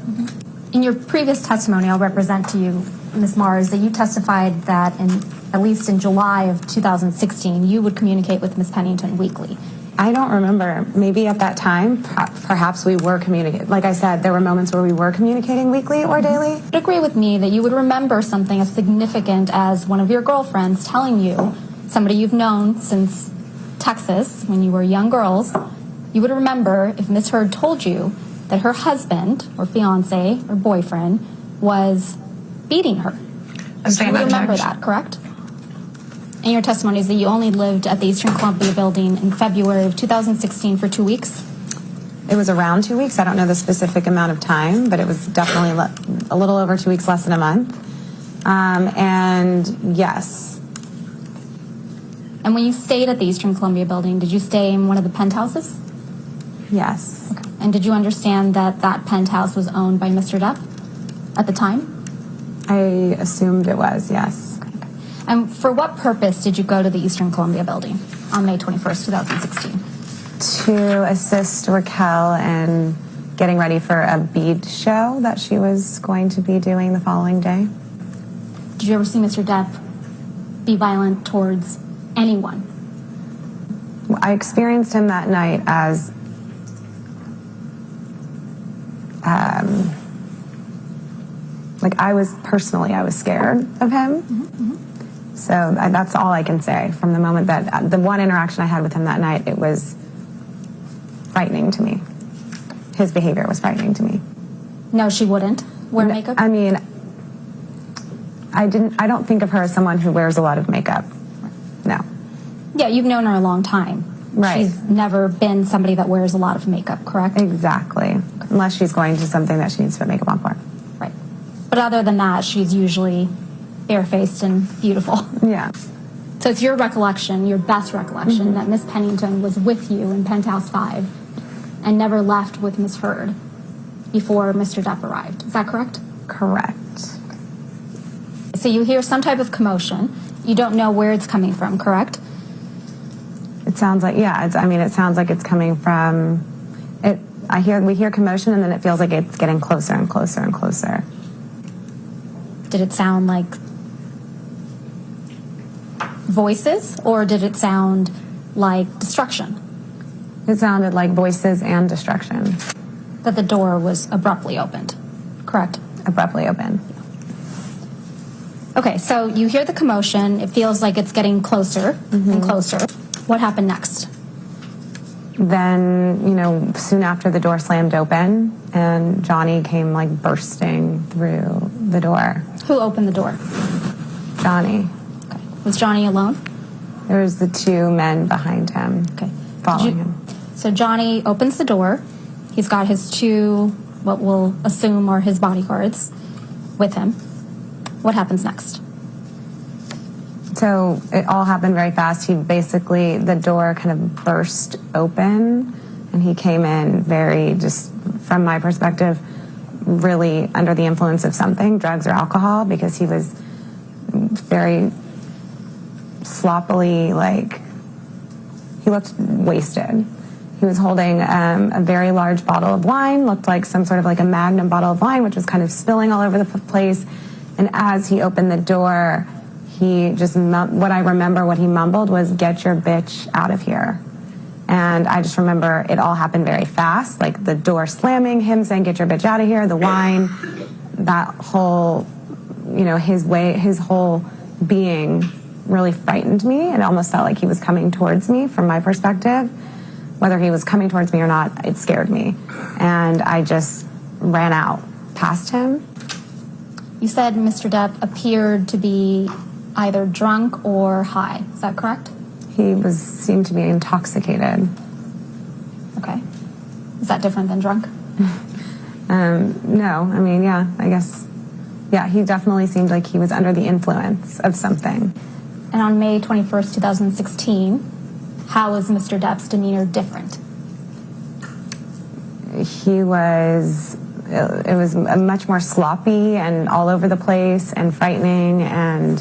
In your previous testimony, I'll represent to you, Ms. Mars, that you testified that at least in July of 2016, you would communicate with Ms. Pennington weekly. I don't remember. Maybe at that time, perhaps we were communicating. Like I said, there were moments where we were communicating weekly or daily. Would agree with me that you would remember something as significant as one of your girlfriends telling you, somebody you've known since Texas, when you were young girls, you would remember if Ms. Heard told you that her husband or fiance or boyfriend was beating her. You would remember that, correct? And your testimony is that you only lived at the Eastern Columbia building in February of 2016 for 2 weeks? It was around 2 weeks. I don't know the specific amount of time, but it was definitely a little over 2 weeks, less than a month. And yes. And when you stayed at the Eastern Columbia building, did you stay in one of the penthouses? Yes. Okay. And did you understand that that penthouse was owned by Mr. Depp at the time? I assumed it was, yes. And for what purpose did you go to the Eastern Columbia building on May 21st, 2016? To assist Raquel in getting ready for a bead show that she was going to be doing the following day. Did you ever see Mr. Depp be violent towards anyone? I experienced him that night as I was scared of him. So that's all I can say. From the moment that the one interaction I had with him that night, it was frightening to me. His behavior was frightening to me. No, she wouldn't wear makeup? I mean, I don't think of her as someone who wears a lot of makeup. No. Yeah, you've known her a long time. Right. She's never been somebody that wears a lot of makeup, correct? Exactly. Unless she's going to something that she needs to put makeup on for. Right. But other than that, she's usually bare-faced and beautiful. Yeah. So it's your recollection, your best recollection, that Miss Pennington was with you in Penthouse 5 and never left with Miss Heard before Mr. Depp arrived. Is that correct? Correct. So you hear some type of commotion. You don't know where it's coming from, correct? It sounds like, yeah, it sounds like it's coming from, we hear commotion and then it feels like it's getting closer and closer and closer. Did it sound like voices or did it sound like destruction? It sounded like voices and destruction. That the door was abruptly opened, correct? Abruptly opened. Okay, so you hear the commotion. It feels like it's getting closer and closer. What happened next? Then, soon after the door slammed open and Johnny came bursting through the door. Who opened the door? Johnny. Okay. Was Johnny alone? There was the two men behind him, following him. So Johnny opens the door. He's got his two, what we'll assume are his bodyguards, with him. What happens next? So it all happened very fast. Basically, the door kind of burst open, and he came in very, just from my perspective, really under the influence of something, drugs or alcohol, because he was very sloppily, he looked wasted. He was holding a very large bottle of wine, looked like some sort of a Magnum bottle of wine, which was kind of spilling all over the place. And as he opened the door, he just, what I remember what he mumbled was, "Get your bitch out of here." And I just remember it all happened very fast, the door slamming, him saying, "Get your bitch out of here," the wine, that whole, his whole being really frightened me. It almost felt like he was coming towards me from my perspective. Whether he was coming towards me or not, it scared me. And I just ran out past him. You said Mr. Depp appeared to be either drunk or high. Is that correct? He seemed to be intoxicated. Okay. Is that different than drunk? No. I mean, yeah, I guess. Yeah, he definitely seemed like he was under the influence of something. And on May 21st, 2016, how was Mr. Depp's demeanor different? It was much more sloppy and all over the place and frightening and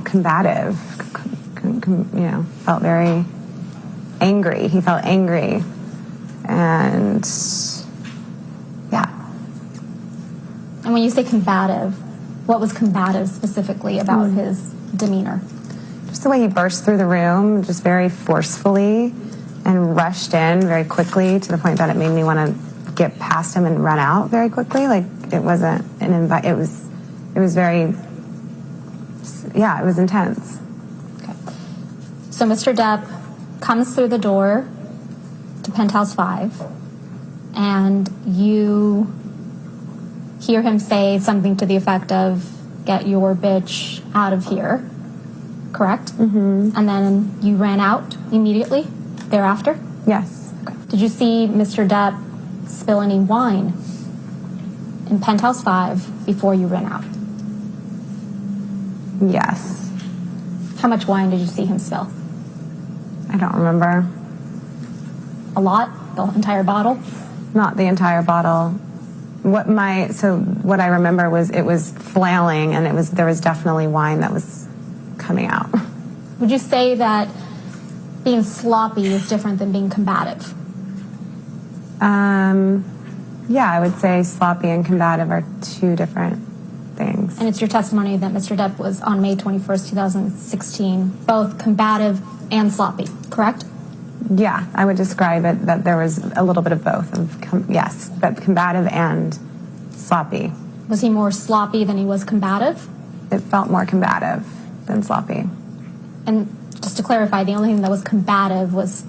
combative. Felt very angry. He felt angry. And And when you say combative, what was combative specifically about his demeanor? Just the way he burst through the room, just very forcefully, and rushed in very quickly to the point that it made me want to get past him and run out very quickly. It wasn't an invite. It was very, it was intense. Okay. So Mr. Depp comes through the door to Penthouse 5, and you hear him say something to the effect of, "Get your bitch out of here," correct? Mm-hmm. And then you ran out immediately thereafter? Yes. Okay. Did you see Mr. Depp spill any wine in Penthouse 5 before you ran out? Yes. How much wine did you see him spill? I don't remember. A lot? The entire bottle? Not the entire bottle. What I remember was it was flailing, and there was definitely wine that was coming out. Would you say that being sloppy is different than being combative? Yeah, I would say sloppy and combative are two different things. And it's your testimony that Mr. Depp was on May 21st, 2016, both combative and sloppy, correct? Yeah, I would describe it that there was a little bit of both. Yes, but combative and sloppy. Was he more sloppy than he was combative? It felt more combative than sloppy. And just to clarify, the only thing that was combative was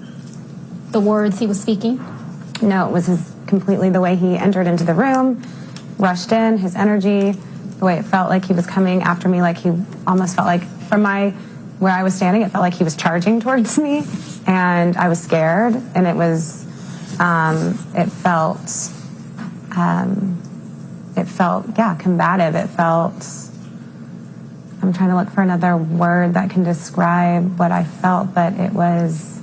the words he was speaking? No, it was completely the way he entered into the room, rushed in, his energy, the way it felt like he was coming after me, like he almost felt like, from where I was standing, it felt like he was charging towards me, and I was scared, and it felt combative. It felt, I'm trying to look for another word that can describe what I felt, but it was,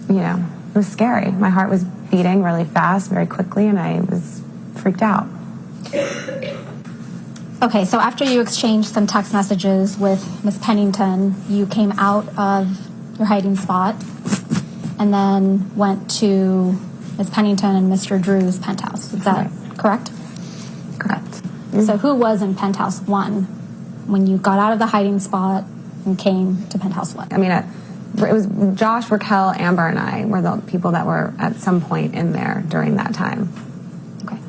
it was scary. My heart was beating really fast, very quickly, and I was freaked out. Okay, so after you exchanged some text messages with Ms. Pennington, you came out of your hiding spot and then went to Ms. Pennington and Mr. Drew's penthouse. Is that correct? Correct. Mm-hmm. So who was in Penthouse 1 when you got out of the hiding spot and came to Penthouse 1? I mean, it was Josh, Raquel, Amber, and I were the people that were at some point in there during that time. Okay. Do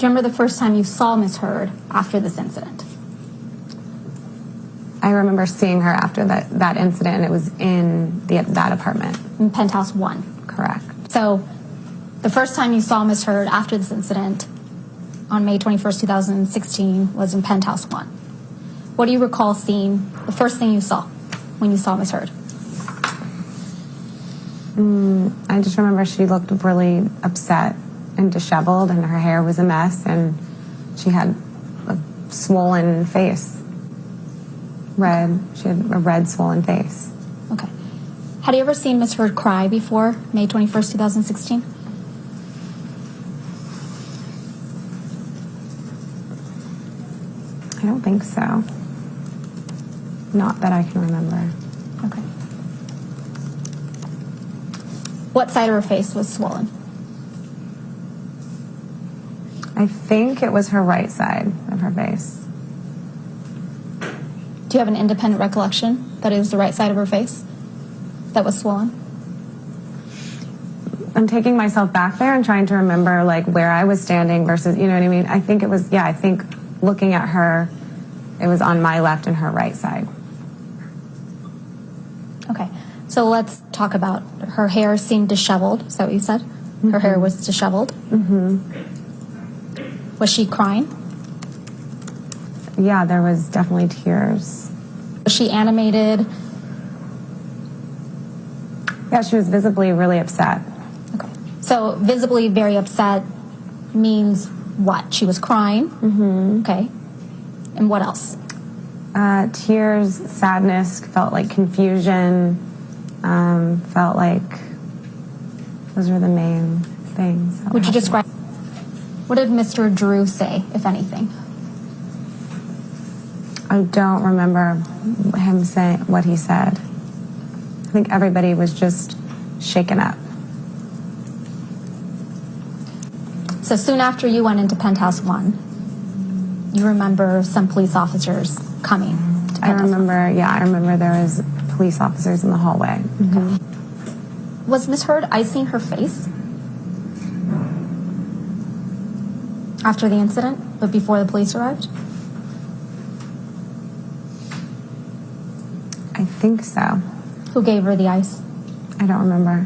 you remember the first time you saw Ms. Heard after this incident? I remember seeing her after that incident, and it was in that apartment. In Penthouse 1? Correct. So the first time you saw Ms. Heard after this incident on May 21st, 2016 was in Penthouse 1. What do you recall seeing, the first thing you saw when you saw Ms. Heard? I just remember she looked really upset and disheveled, and her hair was a mess, and she had a swollen face. She had a red, swollen face. Okay. Had you ever seen Ms. Heard cry before May 21st, 2016? I don't think so. Not that I can remember. Okay. What side of her face was swollen? I think it was her right side of her face. Do you have an independent recollection that it was the right side of her face that was swollen? I'm taking myself back there and trying to remember like where I was standing versus, you know what I mean? I think it was, I think looking at her, it was on my left and her right side. Okay. So let's talk about her hair seemed disheveled. Is that what you said? Her hair was disheveled? Was she crying? Yeah, there was definitely tears. Was she animated? Yeah, she was visibly really upset. Okay. So visibly very upset means what? She was crying? Okay. And what else? Tears, sadness, felt like confusion, felt like those were the main things. Would you describe, what did Mr. Drew say, if anything? I don't remember him saying what he said. I think everybody was just shaken up. So soon after you went into Penthouse 1, you remember some police officers coming to Penthouse 1. I remember there was police officers in the hallway. Okay. Was Ms. Heard icing her face after the incident, but before the police arrived? I think so. Who gave her the ice? I don't remember.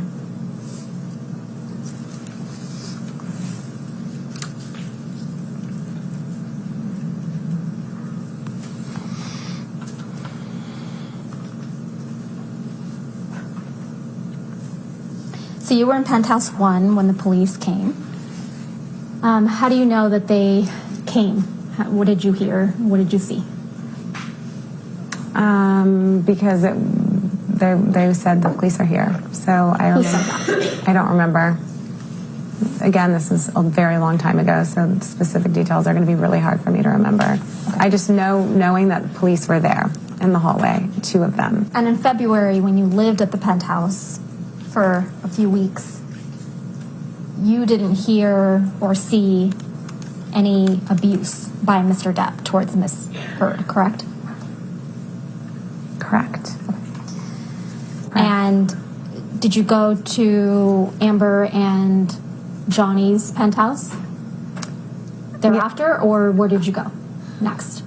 So you were in Penthouse 1 when the police came. How do you know that they came? What did you hear? What did you see? Because they said the police are here. So I Who said that? I don't remember. Again, this is a very long time ago, so specific details are going to be really hard for me to remember. Okay. I just knowing that the police were there in the hallway, 2 of them. And in February, when you lived at the penthouse for a few weeks, you didn't hear or see any abuse by Mr. Depp towards Ms. Heard, correct? Correct. And did you go to Amber and Johnny's penthouse thereafter, or where did you go next?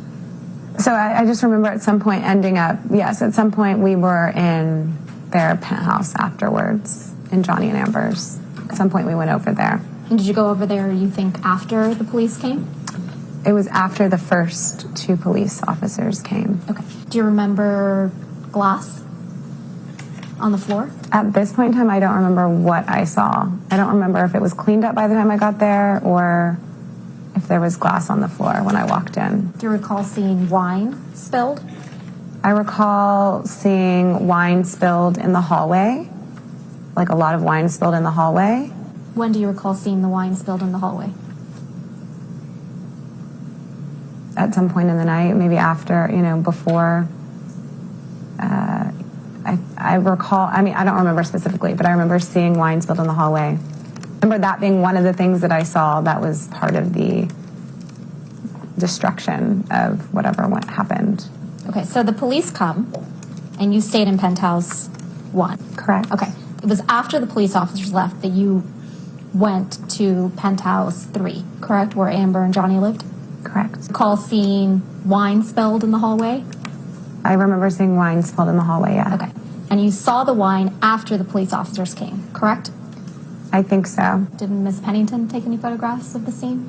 So I just remember at some point ending up, yes, at some point we were in their penthouse afterwards, in Johnny and Amber's. At some point we went over there. And did you go over there, you think, after the police came? It was after the first 2 police officers came. Okay. Do you remember glass on the floor? At this point in time, I don't remember what I saw. I don't remember if it was cleaned up by the time I got there or if there was glass on the floor when I walked in. Do you recall seeing wine spilled? I recall seeing wine spilled in the hallway, like a lot of wine spilled in the hallway. When do you recall seeing the wine spilled in the hallway? At some point in the night, maybe after, before. I recall, I don't remember specifically, but I remember seeing wine spilled in the hallway. I remember that being one of the things that I saw that was part of the destruction of whatever happened. Okay, so the police come, and you stayed in Penthouse 1. Correct. Okay. It was after the police officers left that you went to Penthouse 3, correct, where Amber and Johnny lived? Correct. Recall seeing wine spilled in the hallway? I remember seeing wine spilled in the hallway, yeah. Okay. And you saw the wine after the police officers came, correct? I think so. Did Miss Pennington take any photographs of the scene?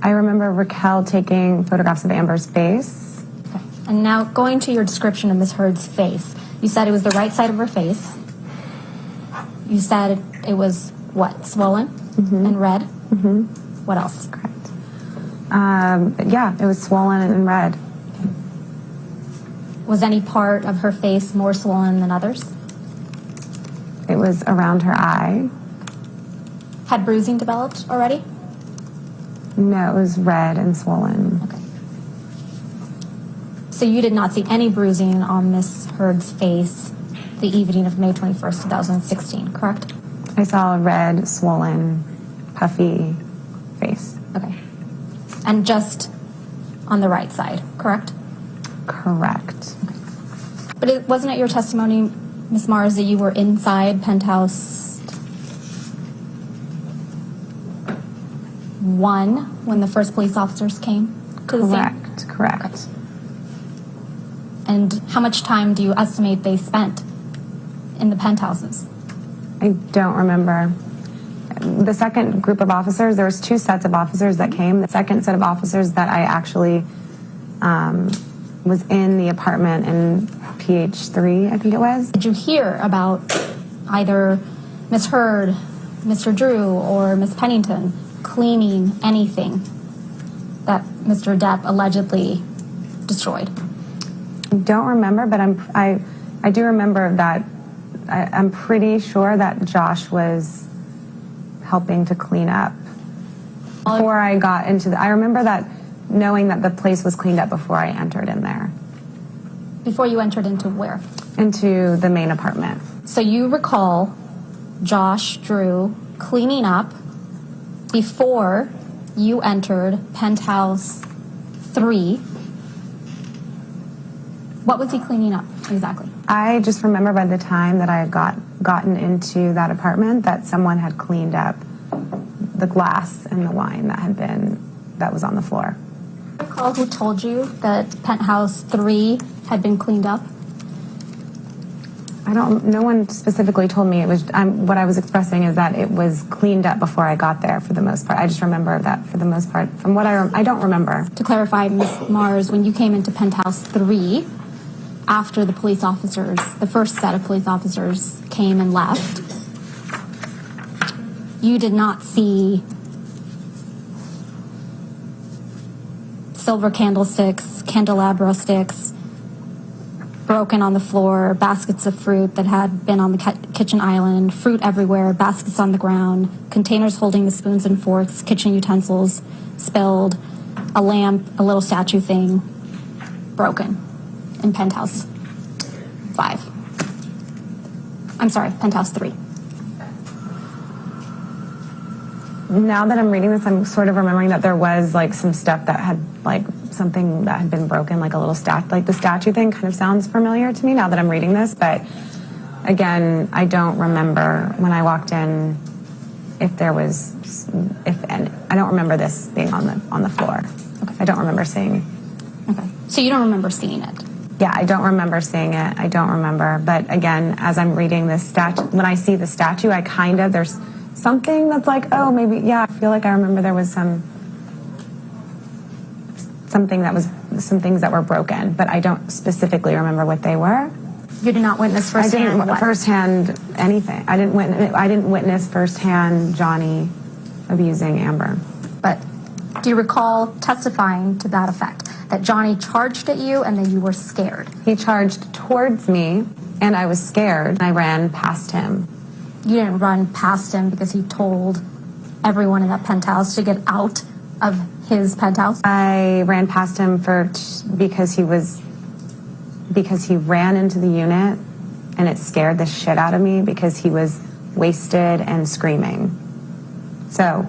I remember Raquel taking photographs of Amber's face. Okay. And now going to your description of Miss Heard's face, you said it was the right side of her face. You said it was what, swollen and red? Mm-hmm. What else? Correct. Yeah, it was swollen and red. Was any part of her face more swollen than others? It was around her eye. Had bruising developed already? No, it was red and swollen. Okay. So you did not see any bruising on Miss Heard's face the evening of May 21st, 2016, correct? I saw a red, swollen, puffy face. Okay. And just on the right side, correct? Correct. Okay. But wasn't it your testimony, Ms. Mars, that you were inside penthouse 1 when the first police officers came to the scene? Correct. Okay. And how much time do you estimate they spent in the penthouses? I don't remember. The second group of officers, there was 2 sets of officers that came. The second set of officers that I actually was in the apartment in PH3, I think it was. Did you hear about either Ms. Heard, Mr. Drew, or Ms. Pennington cleaning anything that Mr. Depp allegedly destroyed? I don't remember, but I do remember that I'm pretty sure that Josh was helping to clean up before I got into I remember that knowing that the place was cleaned up before I entered in there. Before you entered into where? Into the main apartment. So you recall Josh, Drew cleaning up before you entered penthouse 3. What was he cleaning up exactly? I just remember by the time that I had gotten into that apartment that someone had cleaned up the glass and the wine that was on the floor. Do you recall who told you that penthouse 3 had been cleaned up? No one specifically told me. It was what I was expressing is that it was cleaned up before I got there for the most part. I just remember that for the most part. From what I don't remember. To clarify, Ms. Mars, when you came into penthouse 3, after the police officers, the first set of police officers came and left, you did not see silver candlesticks, candelabra sticks, broken on the floor, baskets of fruit that had been on the kitchen island, fruit everywhere, baskets on the ground, containers holding the spoons and forks, kitchen utensils spilled, a lamp, a little statue thing, broken in penthouse 5. I'm sorry, penthouse 3. Now that I'm reading this, I'm sort of remembering that there was like some stuff that had like something that had been broken, like a little like the statue thing kind of sounds familiar to me now that I'm reading this, but again, I don't remember when I walked in if there was, and I don't remember this being on the floor. Okay. I don't remember seeing it. Okay. So you don't remember seeing it? Yeah, I don't remember seeing it. I don't remember. But again, as I'm reading this statue, when I see the statue, there's something that's like, oh, maybe, yeah, I feel like I remember there was some things that were broken, but I don't specifically remember what they were. You did not witness firsthand? I didn't firsthand anything. I didn't witness firsthand Johnny abusing Amber. But do you recall testifying to that effect? That Johnny charged at you and then you were scared? He charged towards me and I was scared. I ran past him. You didn't run past him because he told everyone in that penthouse to get out of his penthouse? I ran past him because he ran into the unit and it scared the shit out of me because he was wasted and screaming. So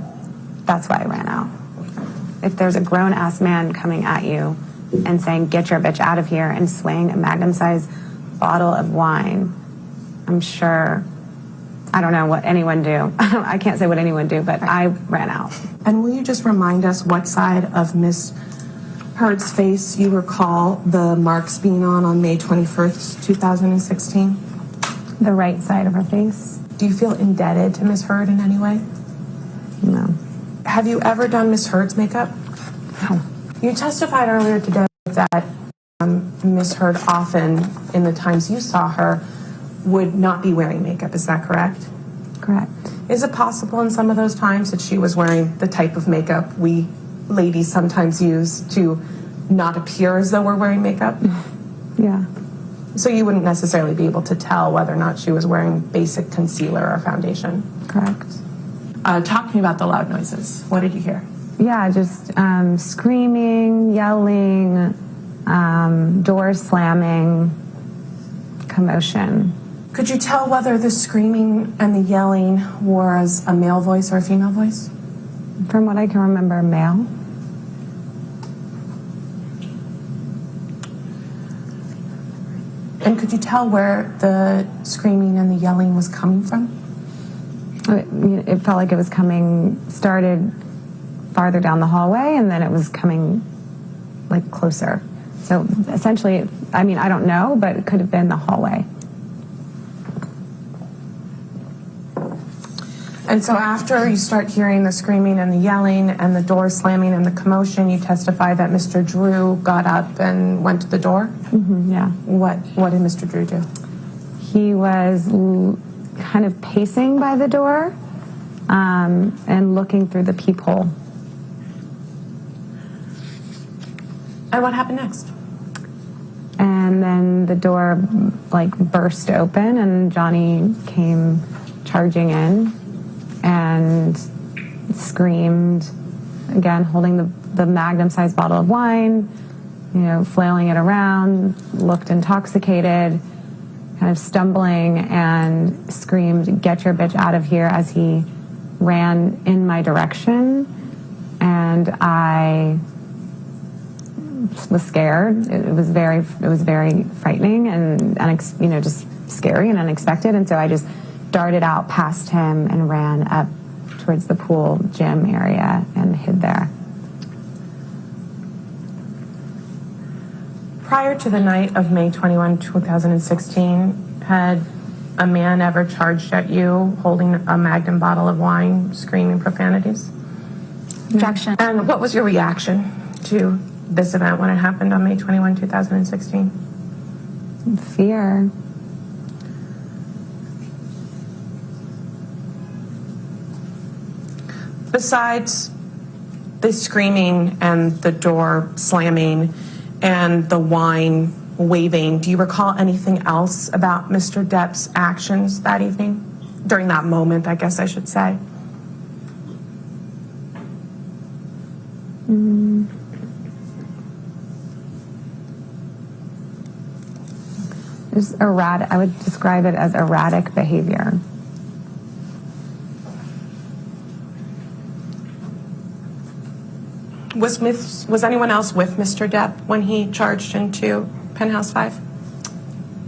that's why I ran out. If there's a grown-ass man coming at you and saying, get your bitch out of here, and swaying a magnum-sized bottle of wine, I'm sure, I don't know what anyone do. I can't say what anyone do, but I ran out. And will you just remind us what side of Miss Heard's face you recall the marks being on May 21st, 2016? The right side of her face. Do you feel indebted to Ms. Heard in any way? No. Have you ever done Ms. Heard's makeup? No. You testified earlier today that Ms. Heard often, in the times you saw her, would not be wearing makeup. Is that correct? Correct. Is it possible in some of those times that she was wearing the type of makeup we ladies sometimes use to not appear as though we're wearing makeup? Yeah. So you wouldn't necessarily be able to tell whether or not she was wearing basic concealer or foundation? Correct. Talk to me about the loud noises. What did you hear? Yeah, just screaming, yelling, doors slamming, commotion. Could you tell whether the screaming and the yelling was a male voice or a female voice? From what I can remember, male. And could you tell where the screaming and the yelling was coming from? It felt like it was started farther down the hallway, and then it was coming like closer. So essentially, I mean, I don't know, but it could have been the hallway. And so after you start hearing the screaming and the yelling and the door slamming and the commotion, you testify that Mr. Drew got up and went to the door? Mm-hmm, yeah. What did Mr. Drew do? He was kind of pacing by the door and looking through the peephole. And what happened next? And then the door burst open, and Johnny came charging in and screamed, again holding the magnum-sized bottle of wine, flailing it around, looked intoxicated, kind of stumbling, and screamed, "Get your bitch out of here," as he ran in my direction. And I was scared. It was very frightening and just scary and unexpected. And so I just darted out past him and ran up towards the pool gym area and hid there. Prior to the night of May 21, 2016, had a man ever charged at you holding a magnum bottle of wine, screaming profanities? Objection. And what was your reaction to this event when it happened on May 21, 2016? Fear. Besides the screaming and the door slamming and the wine waving, do you recall anything else about Mr. Depp's actions that evening? During that moment, I guess I should say. Just erratic. I would describe it as erratic behavior. Was anyone else with Mr. Depp when he charged into Penthouse 5?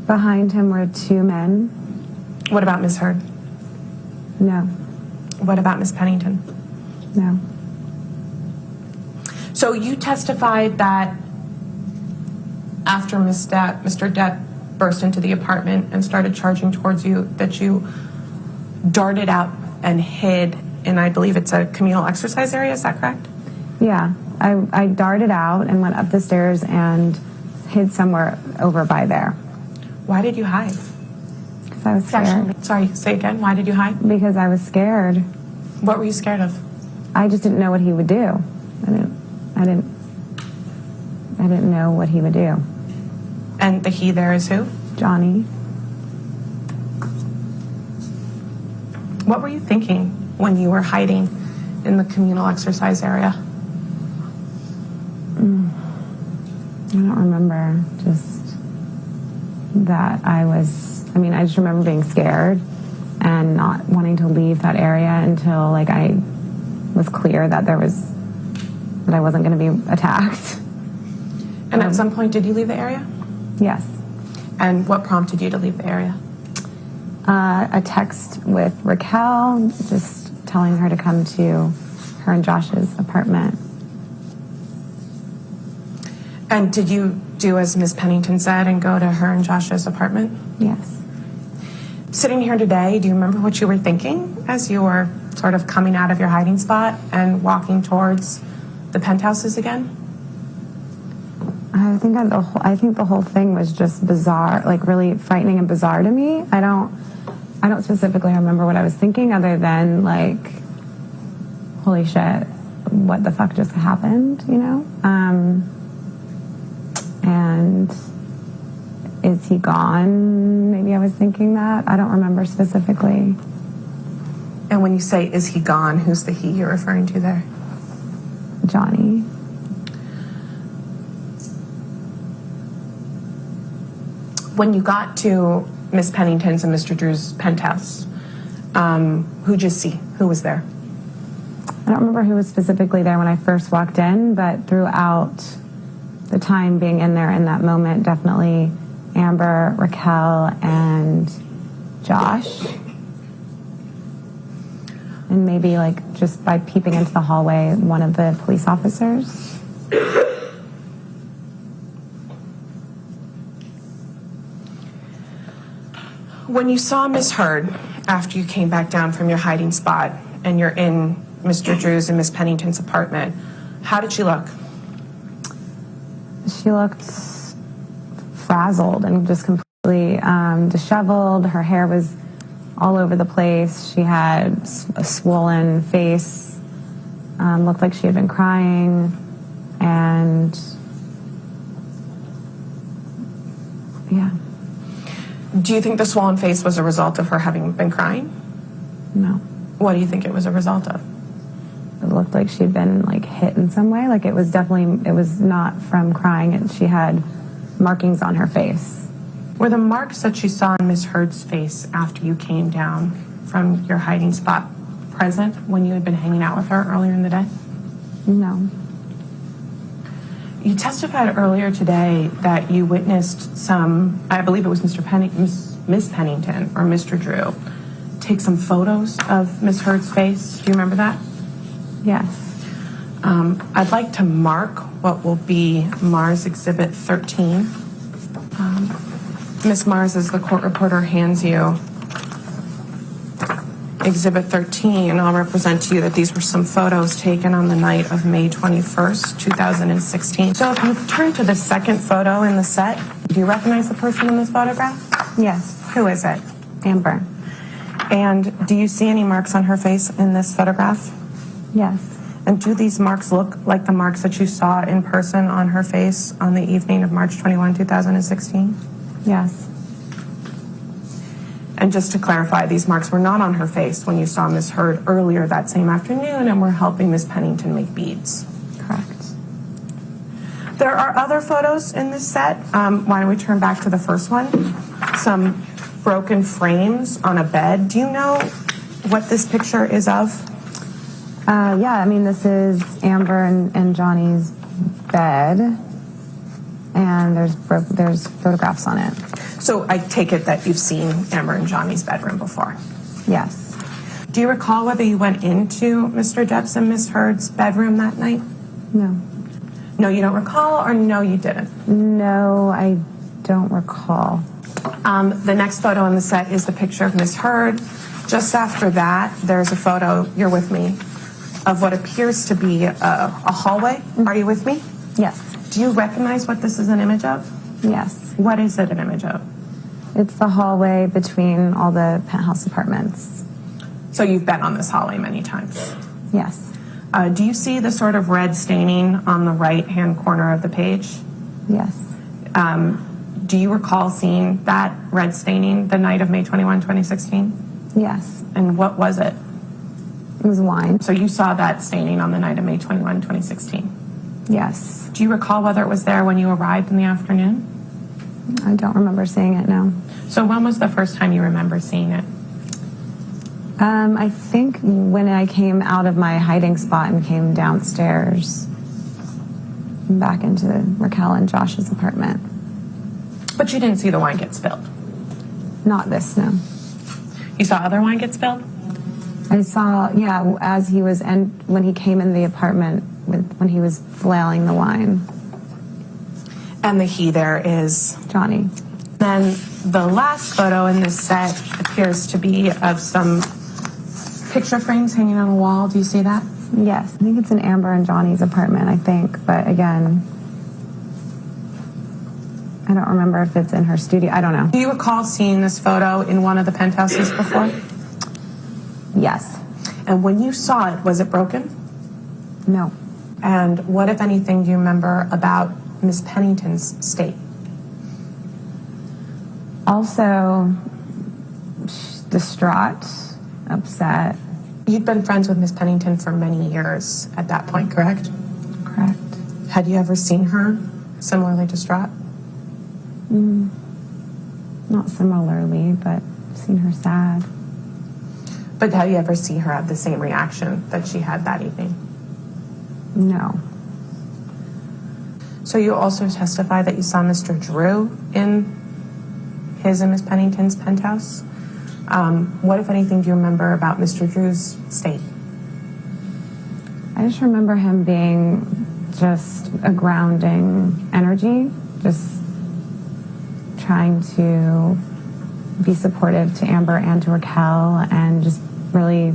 Behind him were two men. What about Ms. Heard? No. What about Ms. Pennington? No. So you testified that after Mr. Depp burst into the apartment and started charging towards you, that you darted out and hid in, I believe it's a communal exercise area, is that correct? Yeah. I darted out and went up the stairs and hid somewhere over by there. Why did you hide? Because I was scared. Sorry, say again. Why did you hide? Because I was scared. What were you scared of? I just didn't know what he would do. I didn't know what he would do. And the he there is who? Johnny. What were you thinking when you were hiding in the communal exercise area? I don't remember. Just that I just remember being scared and not wanting to leave that area until I was clear that I wasn't going to be attacked. And at some point, did you leave the area? Yes. And what prompted you to leave the area? A text with Raquel, just telling her to come to her and Josh's apartment. And did you do as Ms. Pennington said and go to her and Josh's apartment? Yes. Sitting here today, do you remember what you were thinking as you were sort of coming out of your hiding spot and walking towards the penthouses again? I think the whole thing was just bizarre, like really frightening and bizarre to me. I don't specifically remember what I was thinking other than like, holy shit, what the fuck just happened, you know? And is he gone? Maybe I was thinking that. I don't remember specifically. And when you say, is he gone, who's the he you're referring to there? Johnny. When you got to Miss Pennington's and Mr. Drew's penthouse, who'd you see? Who was there? I don't remember who was specifically there when I first walked in, but throughout the time being in there in that moment, definitely Amber, Raquel, and Josh. And maybe like just by peeping into the hallway, one of the police officers. When you saw Miss Heard after you came back down from your hiding spot and you're in Mr. Drew's and Miss Pennington's apartment, how did she look? She looked frazzled and just completely disheveled. Her hair was all over the place. She had a swollen face, looked like she had been crying, and yeah. Do you think the swollen face was a result of her having been crying? No. What do you think it was a result of? It looked like she'd been like hit in some way. Like it was not from crying. She had markings on her face. Were the marks that you saw on Miss Heard's face after you came down from your hiding spot present when you had been hanging out with her earlier in the day? No. You testified earlier today that you witnessed some, I believe it was Miss Pennington or Mr. Drew, take some photos of Miss Heard's face. Do you remember that? Yes. I'd like to mark what will be Mars Exhibit 13. Miss Mars, as the court reporter hands you Exhibit 13, I'll represent to you that these were some photos taken on the night of May 21st, 2016. So if you turn to the second photo in the set, do you recognize the person in this photograph? Yes. Who is it? Amber. And do you see any marks on her face in this photograph? Yes. And do these marks look like the marks that you saw in person on her face on the evening of March 21, 2016? Yes. And just to clarify, these marks were not on her face when you saw Miss Heard earlier that same afternoon and were helping Miss Pennington make beads. Correct. There are other photos in this set. Why don't we turn back to the first one? Some broken frames on a bed. Do you know what this picture is of? Yeah, I mean, this is Amber and Johnny's bed, and there's photographs on it. So I take it that you've seen Amber and Johnny's bedroom before? Yes. Do you recall whether you went into Mr. Depp's and Miss Heard's bedroom that night? No. No, you don't recall, or no, you didn't? No, I don't recall. The next photo in the set is the picture of Miss Heard. Just after that, there's a photo, you're with me, of what appears to be a hallway. Are you with me? Yes. Do you recognize what this is an image of? Yes. What is it an image of? It's the hallway between all the penthouse apartments. So you've been on this hallway many times? Yes. Do you see the sort of red staining on the right-hand corner of the page? Yes. Do you recall seeing that red staining the night of May 21, 2016? Yes. And what was it? It was wine. So you saw that staining on the night of May 21, 2016? Yes. Do you recall whether it was there when you arrived in the afternoon? I don't remember seeing it, no. So when was the first time you remember seeing it? I think when I came out of my hiding spot and came downstairs back into Raquel and Josh's apartment. But you didn't see the wine get spilled? Not this, no. You saw other wine get spilled? I saw, yeah, as he was, and when he came in the apartment, when he was flailing the wine. And the he there is? Johnny. Then the last photo in this set appears to be of some picture frames hanging on a wall. Do you see that? Yes, I think it's in Amber and Johnny's apartment, I think. But again, I don't remember if it's in her studio. I don't know. Do you recall seeing this photo in one of the penthouses before? Yes. And when you saw it, was it broken? No. And what, if anything, do you remember about Miss Pennington's state? Also, distraught, upset. You'd been friends with Miss Pennington for many years at that point, correct? Correct. Had you ever seen her similarly distraught? Not similarly, but seen her sad. But have you ever seen her have the same reaction that she had that evening? No. So you also testified that you saw Mr. Drew in his and Miss Pennington's penthouse. What, if anything, do you remember about Mr. Drew's state? I just remember him being just a grounding energy, just trying to be supportive to Amber and to Raquel, and just really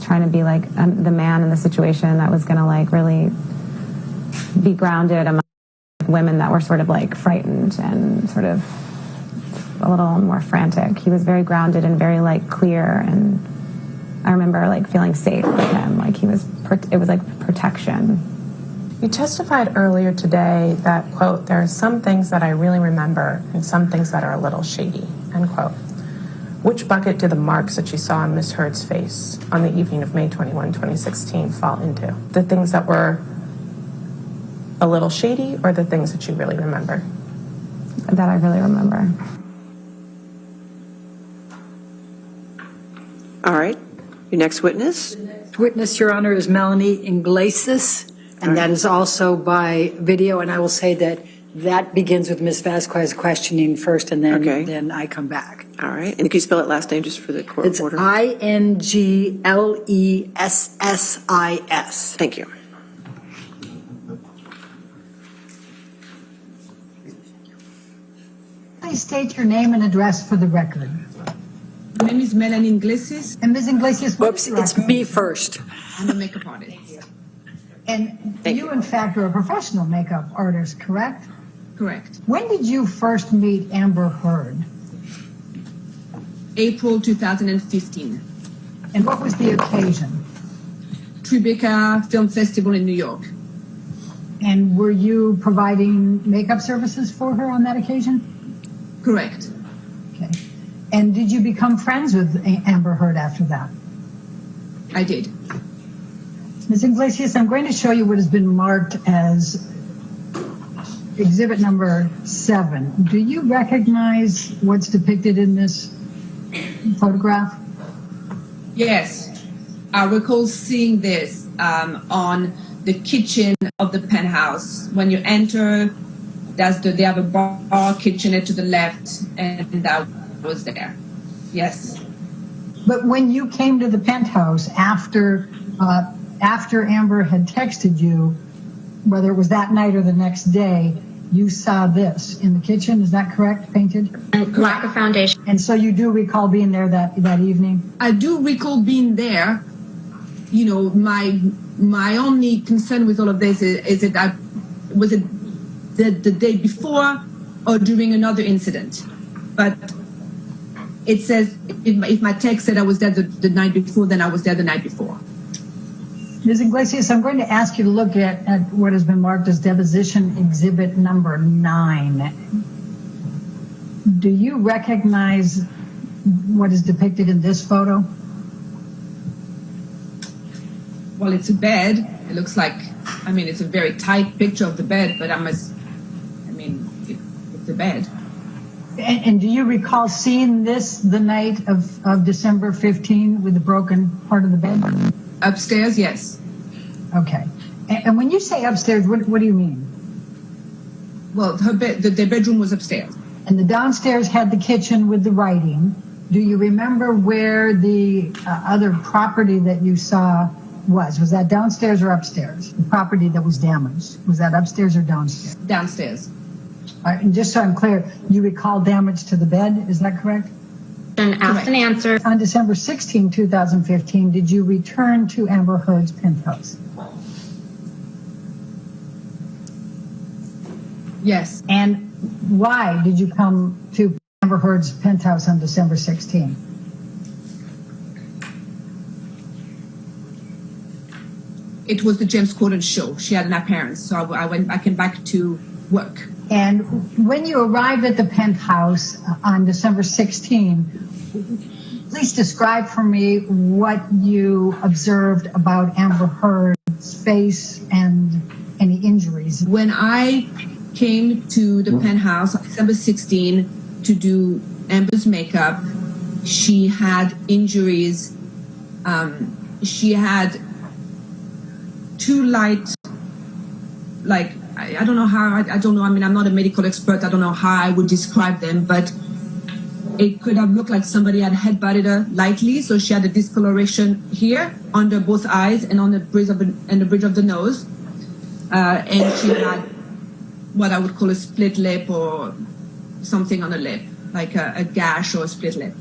trying to be like the man in the situation that was going to like really be grounded among women that were sort of like frightened and sort of a little more frantic. He was very grounded and very like clear, and I remember like feeling safe with him. Like it was like protection. You testified earlier today that, quote, there are some things that I really remember and some things that are a little shady, end quote. Which bucket do the marks that you saw on Miss Heard's face on the evening of May 21, 2016 fall into? The things that were a little shady, or the things that you really remember? That I really remember. All right. Your next witness? The next witness, Your Honor, is Melanie Iglesias, and that is also by video. And I will say that begins with Ms. Vasquez questioning first, and then I come back. All right. And can you spell that last name just for the court It's order? Inglessis. Thank you. Please state your name and address for the record. My name is Melanie Iglesias. And Ms. Iglesias, whoops, it's me first. I'm a makeup artist. And you, in fact, are a professional makeup artist, correct? Correct. When did you first meet Amber Heard? April 2015. And what was the occasion? Tribeca Film Festival in New York. And were you providing makeup services for her on that occasion? Correct. Okay. And did you become friends with Amber Heard after that? I did. Ms. Iglesias, I'm going to show you what has been marked as exhibit number 7. Do you recognize what's depicted in this photograph? Yes. I recall seeing this on the kitchen of the penthouse. When you enter, they have a bar kitchenette to the left, and that was there. Yes. But when you came to the penthouse after Amber had texted you, whether it was that night or the next day, you saw this in the kitchen. Is that correct? Painted? Lack of foundation. And so you do recall being there that evening? I do recall being there. You know, my only concern with all of this is that was it the day before or during another incident. But it says if my text said I was there the night before, then I was there the night before. Ms. Iglesias, I'm going to ask you to look at what has been marked as deposition exhibit number 9. Do you recognize what is depicted in this photo? Well, it's a bed. It looks like, it's a very tight picture of the bed, but it's a bed. And do you recall seeing this the night of December 15 with the broken part of the bed? Upstairs, yes. Okay. And when you say upstairs, what do you mean? Well, the bedroom was upstairs. And the downstairs had the kitchen with the writing. Do you remember where the other property that you saw was? Was that downstairs or upstairs? The property that was damaged. Was that upstairs or downstairs? Downstairs. And just so I'm clear, you recall damage to the bed, is that correct? And asked and answered. On December 16, 2015, did you return to Amber Heard's penthouse? Yes. And why did you come to Amber Heard's penthouse on December 16? It was the James Corden show. She had an appearance, so I came back to work. And when you arrived at the penthouse on December 16, please describe for me what you observed about Amber Heard's face and any injuries. When I came to the penthouse on December 16 to do Amber's makeup, she had injuries. She had two light, like, I don't know how, I don't know, I mean, I'm not a medical expert, I don't know how I would describe them, but it could have looked like somebody had headbutted her lightly, so she had a discoloration here, under both eyes, and on the bridge of the nose, and she had what I would call a split lip or something on the lip, like a gash or a split lip.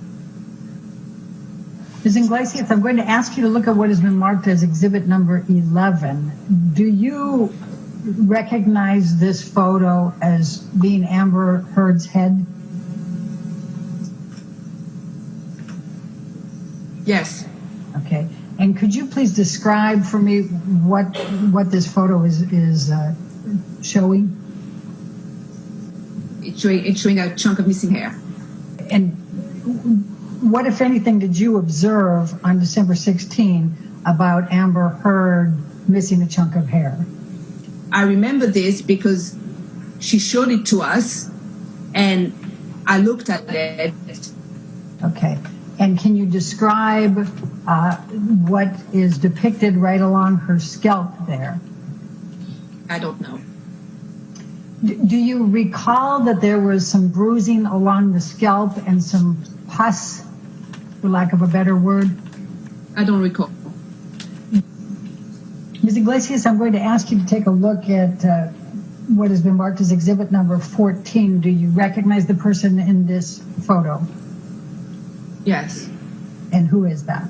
Ms. Iglesias, I'm going to ask you to look at what has been marked as exhibit number 11. Do you recognize this photo as being Amber Heard's head? Yes. Okay. And could you please describe for me what this photo is showing? It's showing a chunk of missing hair. And what, if anything, did you observe on December 16 about Amber Heard missing a chunk of hair? I remember this because she showed it to us, and I looked at it. Okay. And can you describe what is depicted right along her scalp there? I don't know. Do you recall that there was some bruising along the scalp and some pus, for lack of a better word? I don't recall. Ms. Iglesias, I'm going to ask you to take a look at what has been marked as exhibit number 14. Do you recognize the person in this photo? Yes. And who is that?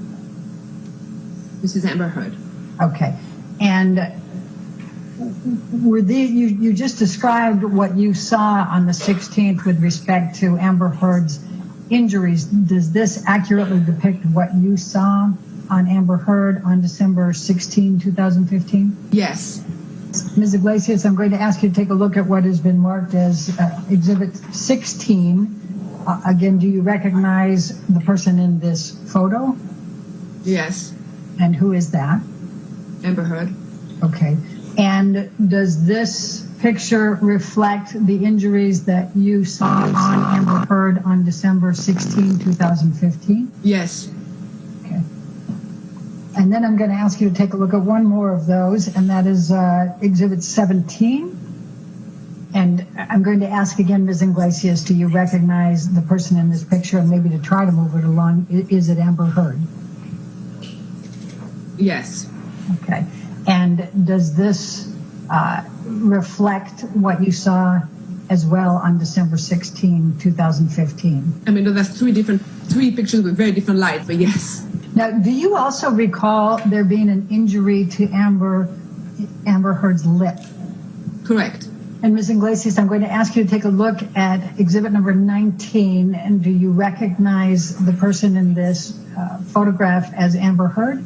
This is Amber Heard. Okay. And were you just described what you saw on the 16th with respect to Amber Heard's injuries. Does this accurately depict what you saw on Amber Heard on December 16, 2015? Yes. Ms. Iglesias, I'm going to ask you to take a look at what has been marked as Exhibit 16. Again, do you recognize the person in this photo? Yes. And who is that? Amber Heard. Okay. And does this picture reflect the injuries that you saw on Amber Heard on December 16, 2015? Yes. Okay. And then I'm going to ask you to take a look at one more of those, and that is Exhibit 17. And I'm going to ask again, Ms. Iglesias, do you recognize the person in this picture? And maybe to try to move it along, is it Amber Heard? Yes. Okay. And does this reflect what you saw as well on December 16, 2015? I mean, that's three pictures with very different light, but yes. Now, do you also recall there being an injury to Amber Heard's lip? Correct. And Ms. Iglesias, I'm going to ask you to take a look at exhibit number 19. And do you recognize the person in this photograph as Amber Heard?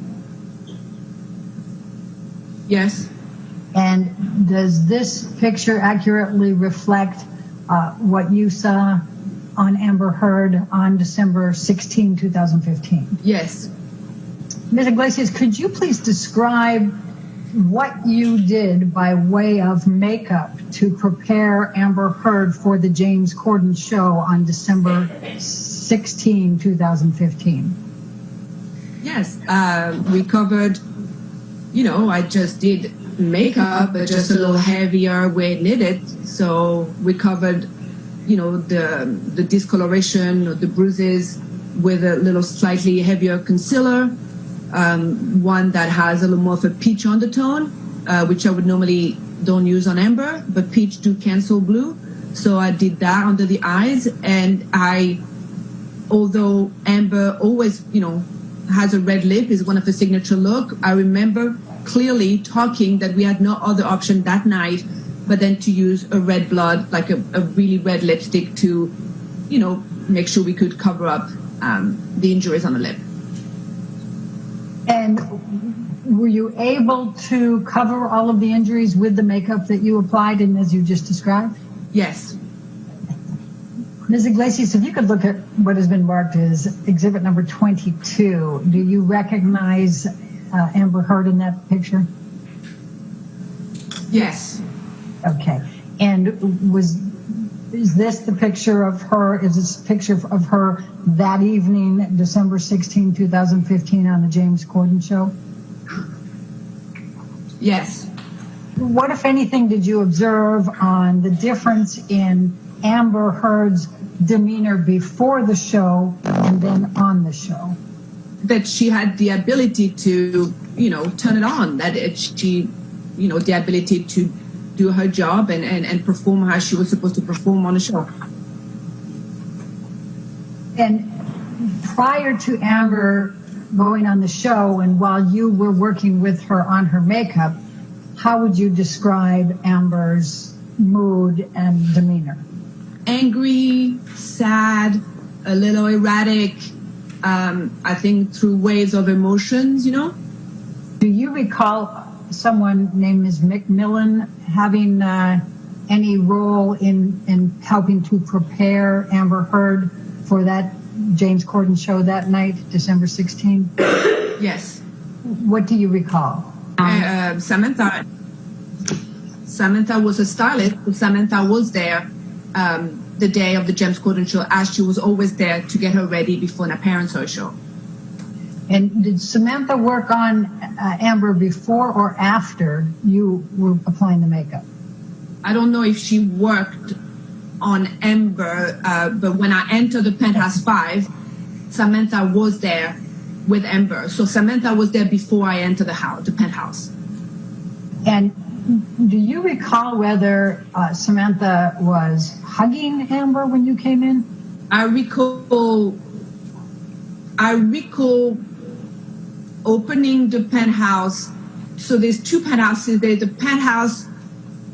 Yes. And does this picture accurately reflect what you saw on Amber Heard on December 16, 2015? Yes. Ms. Iglesias, could you please describe what you did by way of makeup to prepare Amber Heard for the James Corden show on December 16, 2015? Yes. We covered, I just did makeup, but just a little heavier where it needed. So we covered, the discoloration or the bruises with a little slightly heavier concealer. One that has a little more of a peach undertone, which I would normally don't use on Amber, but peach do cancel blue. So I did that under the eyes, and although Amber always, has a red lip, is one of her signature look, I remember clearly talking that we had no other option that night but then to use a red blood, like a really red lipstick to, make sure we could cover up the injuries on the lip. And were you able to cover all of the injuries with the makeup that you applied and as you just described? Yes. Ms. Iglesias, if you could look at what has been marked as exhibit number 22, do you recognize Amber Heard in that picture? Yes. Okay. And is this the picture of her? Is this a picture of her that evening, December 16, 2015, on the James Corden show? Yes. What, if anything, did you observe on the difference in Amber Heard's demeanor before the show and then on the show? That she had the ability to, turn it on, that she, the ability to do her job and perform how she was supposed to perform on the show. And prior to Amber going on the show and while you were working with her on her makeup, how would you describe Amber's mood and demeanor? Angry, sad, a little erratic, I think through waves of emotions, Do you recall someone named Ms. McMillan having any role in helping to prepare Amber Heard for that James Corden show that night, December 16? Yes. What do you recall? Samantha was a stylist. Samantha was there the day of the James Corden show, as she was always there to get her ready before an appearance or a show. And did Samantha work on Amber before or after you were applying the makeup? I don't know if she worked on Amber, but when I entered the Penthouse 5, Samantha was there with Amber. So Samantha was there before I entered the penthouse. And do you recall whether Samantha was hugging Amber when you came in? I recall opening the penthouse. So there's two penthouses. There's the penthouse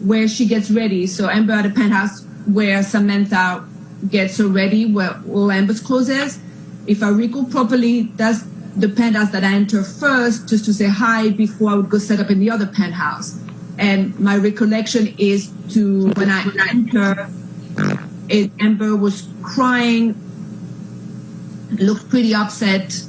where she gets ready. So Amber at the penthouse where Samantha gets her ready, where all Amber's clothes is. If I recall properly, that's the penthouse that I enter first, just to say hi before I would go set up in the other penthouse. And my recollection is when I enter, Amber was crying, looked pretty upset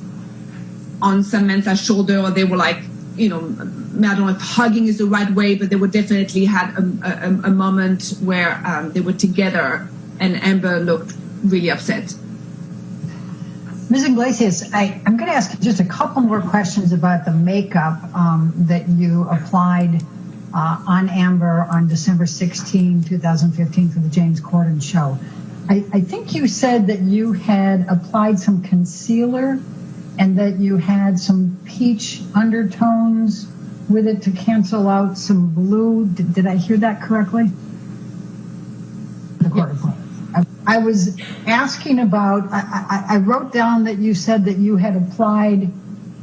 on Samantha's shoulder, or they were like, I don't know if hugging is the right way, but they were definitely had a moment where they were together and Amber looked really upset. Ms. Iglesias, I'm going to ask just a couple more questions about the makeup that you applied on Amber on December 16, 2015 for the James Corden show. I think you said that you had applied some concealer and that you had some peach undertones with it to cancel out some blue. Did I hear that correctly? I was asking about, I wrote down that you said that you had applied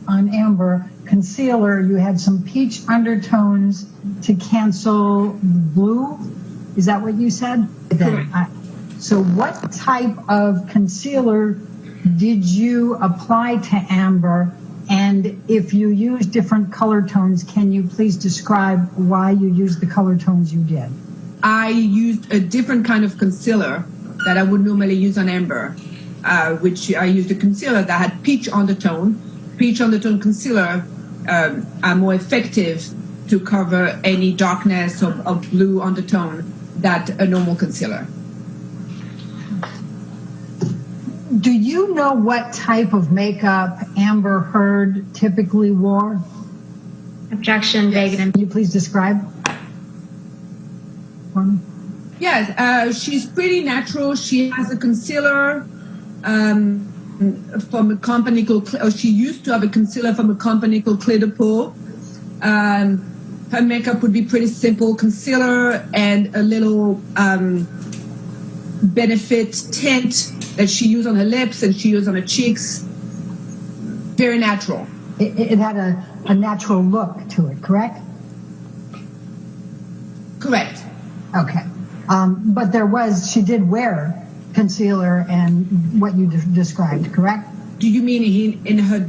on Amber concealer, you had some peach undertones to cancel blue. Is that what you said? So what type of concealer did you apply to Amber? And if you use different color tones, can you please describe why you used the color tones you did? I used a different kind of concealer that I would normally use on Amber, which I used a concealer that had peach undertone. Peach undertone concealer are more effective to cover any darkness of blue undertone than a normal concealer. Do you know what type of makeup Amber Heard typically wore? Objection, vague. Can you please describe for me? Yes, she's pretty natural. She has a concealer from a company called, she used to have a concealer from a company called Clé de Peau. Her makeup would be pretty simple, concealer and a little benefit tint that she used on her lips and she used on her cheeks. Very natural. It had a natural look to it, correct? Correct. Okay. But she did wear concealer and what you described, correct? Do you mean in her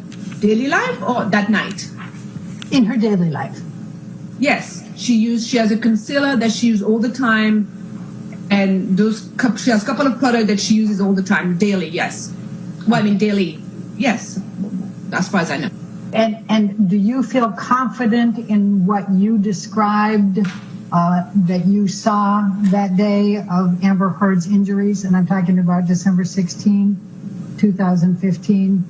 daily life or that night? In her daily life. Yes. She has a concealer that she uses all the time, and she has a couple of products that she uses all the time, daily, yes. Well, I mean daily, yes, as far as I know. And do you feel confident in what you described that you saw that day of Amber Heard's injuries? And I'm talking about December 16, 2015.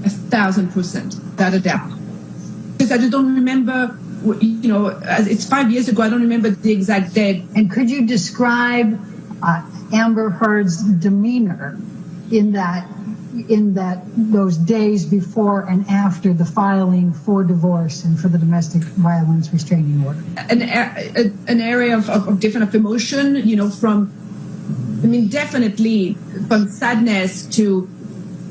1,000%, without a doubt. Because I just don't remember, it's 5 years ago, I don't remember the exact date. And could you describe Amber Heard's demeanor in those days before and after the filing for divorce and for the domestic violence restraining order? An area of different emotion, definitely from sadness to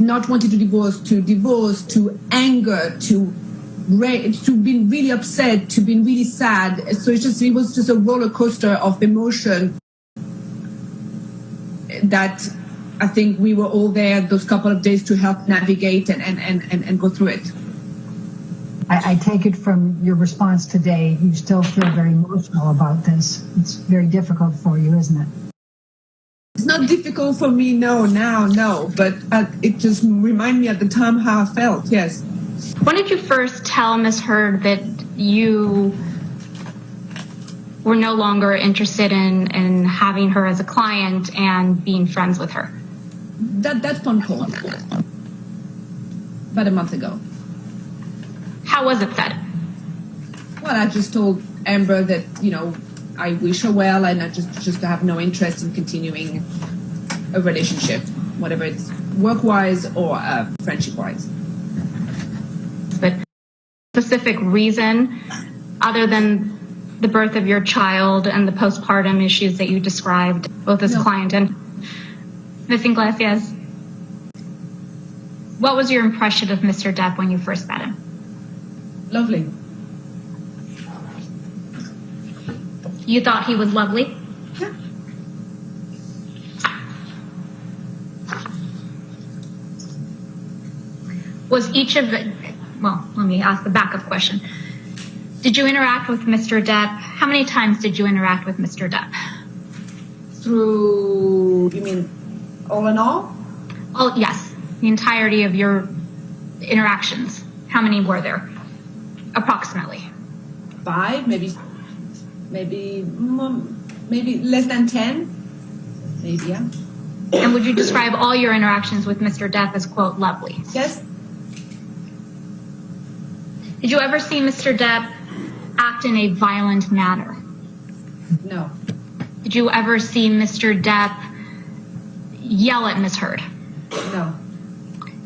not wanting to divorce to anger to being really upset to being really sad. So it was just a roller coaster of emotion that I think we were all there those couple of days to help navigate and go through it. I take it from your response today, you still feel very emotional about this. It's very difficult for you, isn't it? It's not difficult for me, no, but it just reminded me at the time how I felt, yes. When did you first tell Ms. Heard that you were no longer interested in having her as a client and being friends with her? That phone call, about a month ago. How was it said? Well, I just told Amber that, I wish her well and I just have no interest in continuing a relationship, whatever it's work-wise or friendship-wise. But specific reason other than the birth of your child and the postpartum issues that you described, both as client and Ms. Iglesias, what was your impression of Mr. Depp when you first met him? Lovely. You thought he was lovely? Yeah. Was each of the, well, let me ask the backup question. Did you interact with Mr. Depp? How many times did you interact with Mr. Depp? Through, you mean all in all? Oh, yes. The entirety of your interactions. How many were there? Approximately. 5, maybe less than 10. Maybe, yeah. And would you describe all your interactions with Mr. Depp as, quote, lovely? Yes. Did you ever see Mr. Depp act in a violent manner? No. Did you ever see Mr. Depp yell at Ms. Heard? No.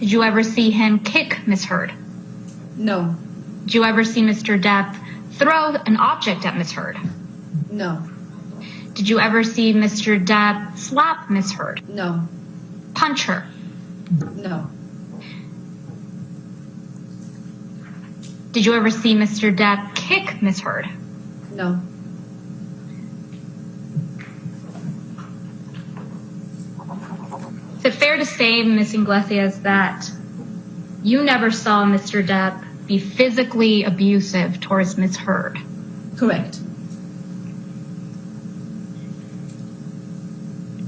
Did you ever see him kick Ms. Heard? No. Did you ever see Mr. Depp throw an object at Ms. Heard? No. Did you ever see Mr. Depp slap Ms. Heard? No. Punch her? No. Did you ever see Mr. Depp kick Ms. Heard? No. Is it fair to say, Ms. Iglesias, that you never saw Mr. Depp be physically abusive towards Ms. Heard? Correct.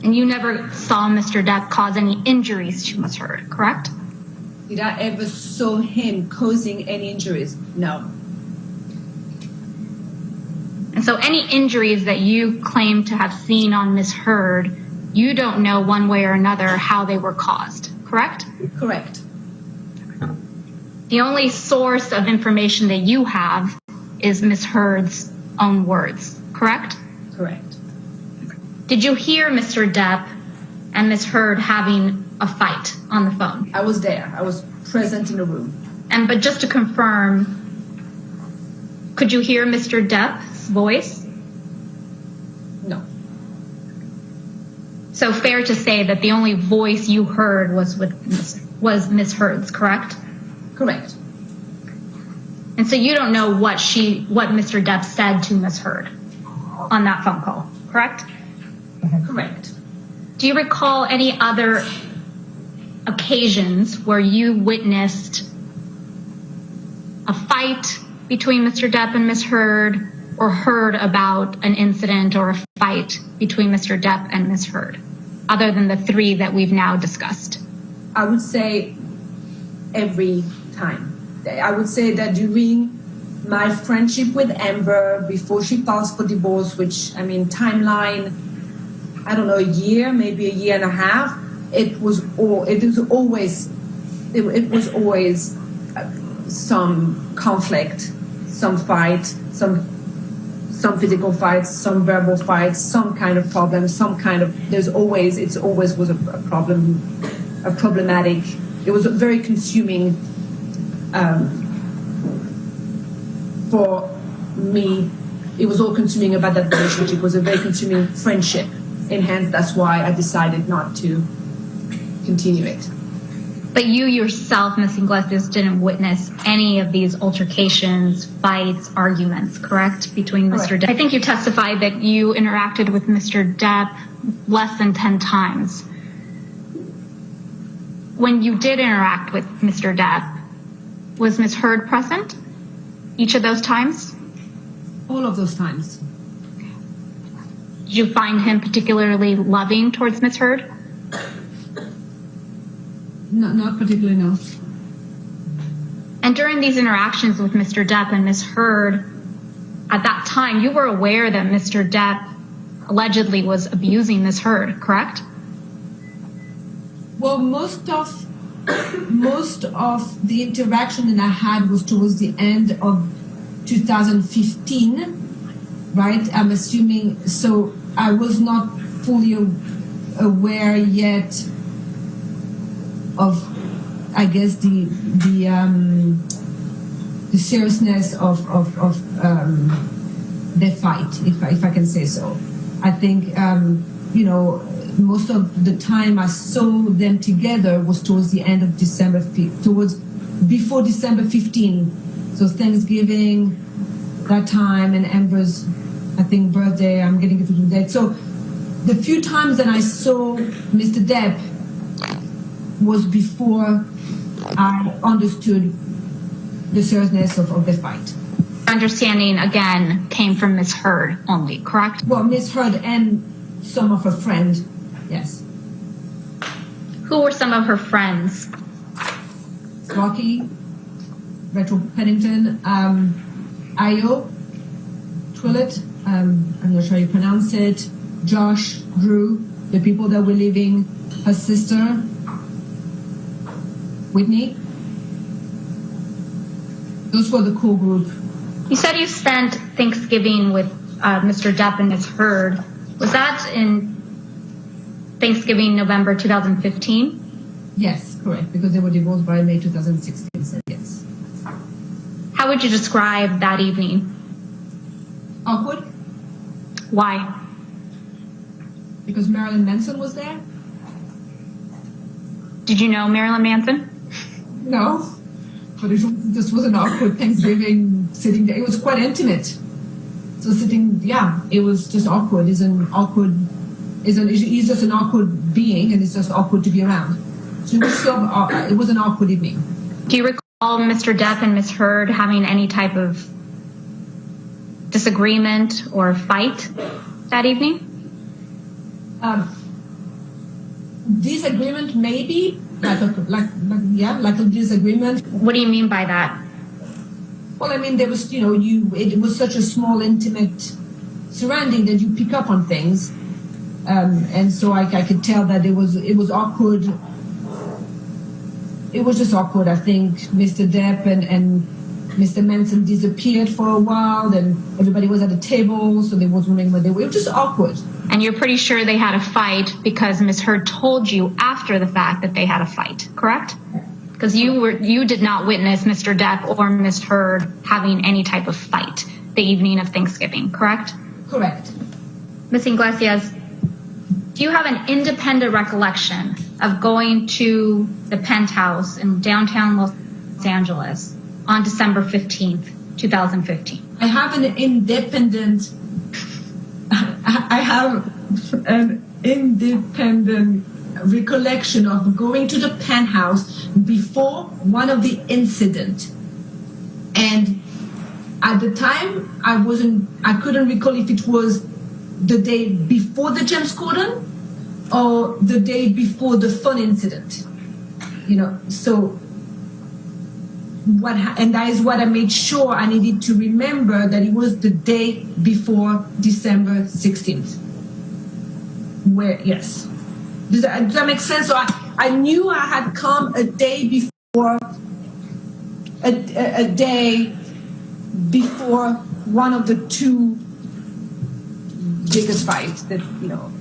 And you never saw Mr. Depp cause any injuries to Ms. Heard, correct? Did I ever saw him causing any injuries? No. And so any injuries that you claim to have seen on Ms. Heard, you don't know one way or another how they were caused, correct? Correct. The only source of information that you have is Ms. Heard's own words, correct? Correct. Did you hear Mr. Depp and Ms. Heard having a fight on the phone? I was there. I was present in the room. But just to confirm, could you hear Mr. Depp's voice? No. So fair to say that the only voice you heard was Ms. Heard's, correct? Correct. And so you don't know what Mr. Depp said to Ms. Heard on that phone call, correct? Correct. Do you recall any other occasions where you witnessed a fight between Mr. Depp and Ms. Heard, or heard about an incident or a fight between Mr. Depp and Ms. Heard, other than the three that we've now discussed? I would say every time. I would say that during my friendship with Amber, before she filed for divorce, which, I mean, timeline, I don't know, a year, maybe a year and a half, it was always some conflict, some fight, some physical fights, some verbal fights, some kind of problem, it always was a problematic. It was very consuming for me. It was all consuming about that relationship. It was a very consuming friendship, and hence that's why I decided not to continue it. But you yourself, Ms. Iglesias, didn't witness any of these altercations, fights, arguments, correct, between Mr. Depp? I think you testified that you interacted with Mr. Depp less than 10 times. When you did interact with Mr. Depp, was Ms. Heard present each of those times? All of those times. Did you find him particularly loving towards Ms. Heard? No, not particularly, no. And during these interactions with Mr. Depp and Ms. Heard, at that time, you were aware that Mr. Depp allegedly was abusing Ms. Heard, correct? Well, most of the interaction that I had was towards the end of 2015, right? I'm assuming, so I was not fully aware yet of, I guess, the seriousness of the fight, if I can say so. I think, most of the time I saw them together was towards the end of before December 15. So Thanksgiving, that time, and Amber's, I think, birthday, I'm getting into the date. So the few times that I saw Mr. Depp was before I understood the seriousness of the fight. Understanding, again, came from Ms. Heard only, correct? Well, Ms. Heard and some of her friends, yes. Who were some of her friends? Rocky, Rachel Pennington, Ayo, Twillett, I'm not sure how you pronounce it, Josh, Drew, the people that were leaving, her sister, Whitney. Those were the core group. You said you spent Thanksgiving with Mr. Depp and Ms. Heard. Was that in Thanksgiving, November 2015? Yes, correct, because they were divorced by May 2016, so yes. How would you describe that evening? Awkward. Why? Because Marilyn Manson was there. Did you know Marilyn Manson? No, but this was an awkward Thanksgiving sitting there. It was quite intimate. So it was just awkward. He's just an awkward being, and it's just awkward to be around. So it was an awkward evening. Do you recall Mr. Depp and Ms. Heard having any type of disagreement or fight that evening? Disagreement, maybe. Like a disagreement. What do you mean by that? Well, I mean, there was, it was such a small, intimate surrounding that you pick up on things. And so I could tell that it was awkward. It was just awkward. I think Mr. Depp and Mr. Manson disappeared for a while, then everybody was at the table, so they was wondering where they were. It was just awkward. And you're pretty sure they had a fight because Ms. Heard told you after the fact that they had a fight, correct? Because you did not witness Mr. Depp or Ms. Heard having any type of fight the evening of Thanksgiving, correct? Correct. Ms. Iglesias, Do you have an independent recollection of going to the penthouse in downtown Los Angeles on December 15th, 2015? I have an independent recollection of going to the penthouse before one of the incident. And at the time, I couldn't recall if it was the day before the James Corden or the day before the phone incident. So and that is what I made sure I needed to remember, that it was the day before December 16th. Yes. Does that make sense? So I knew I had come a day before, a day before one of the two biggest fights that,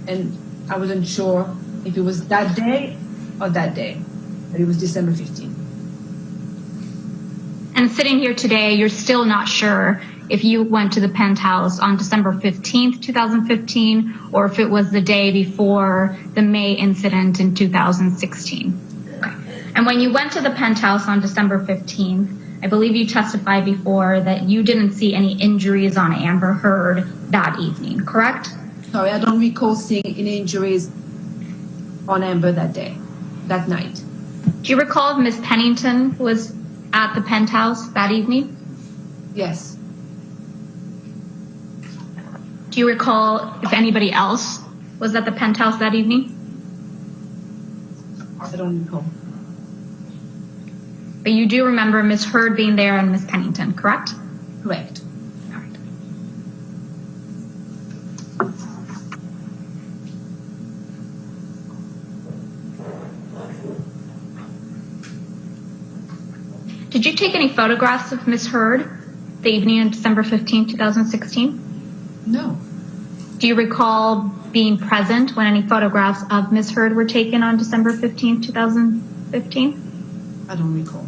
and I wasn't sure if it was that day or that day, but it was December 15th. And sitting here today, you're still not sure if you went to the penthouse on December 15th, 2015, or if it was the day before the May incident in 2016. And when you went to the penthouse on December 15th, I believe you testified before that you didn't see any injuries on Amber Heard that evening, correct? Sorry, I don't recall seeing any injuries on Amber that night. Do you recall if Ms. Pennington was at the penthouse that evening? Yes. Do you recall if anybody else was at the penthouse that evening? I don't recall. But you do remember Ms. Heard being there and Ms. Pennington, correct? Correct. All right. Did you take any photographs of Ms. Heard the evening of December 15, 2016? No. Do you recall being present when any photographs of Ms. Heard were taken on December 15, 2015? I don't recall.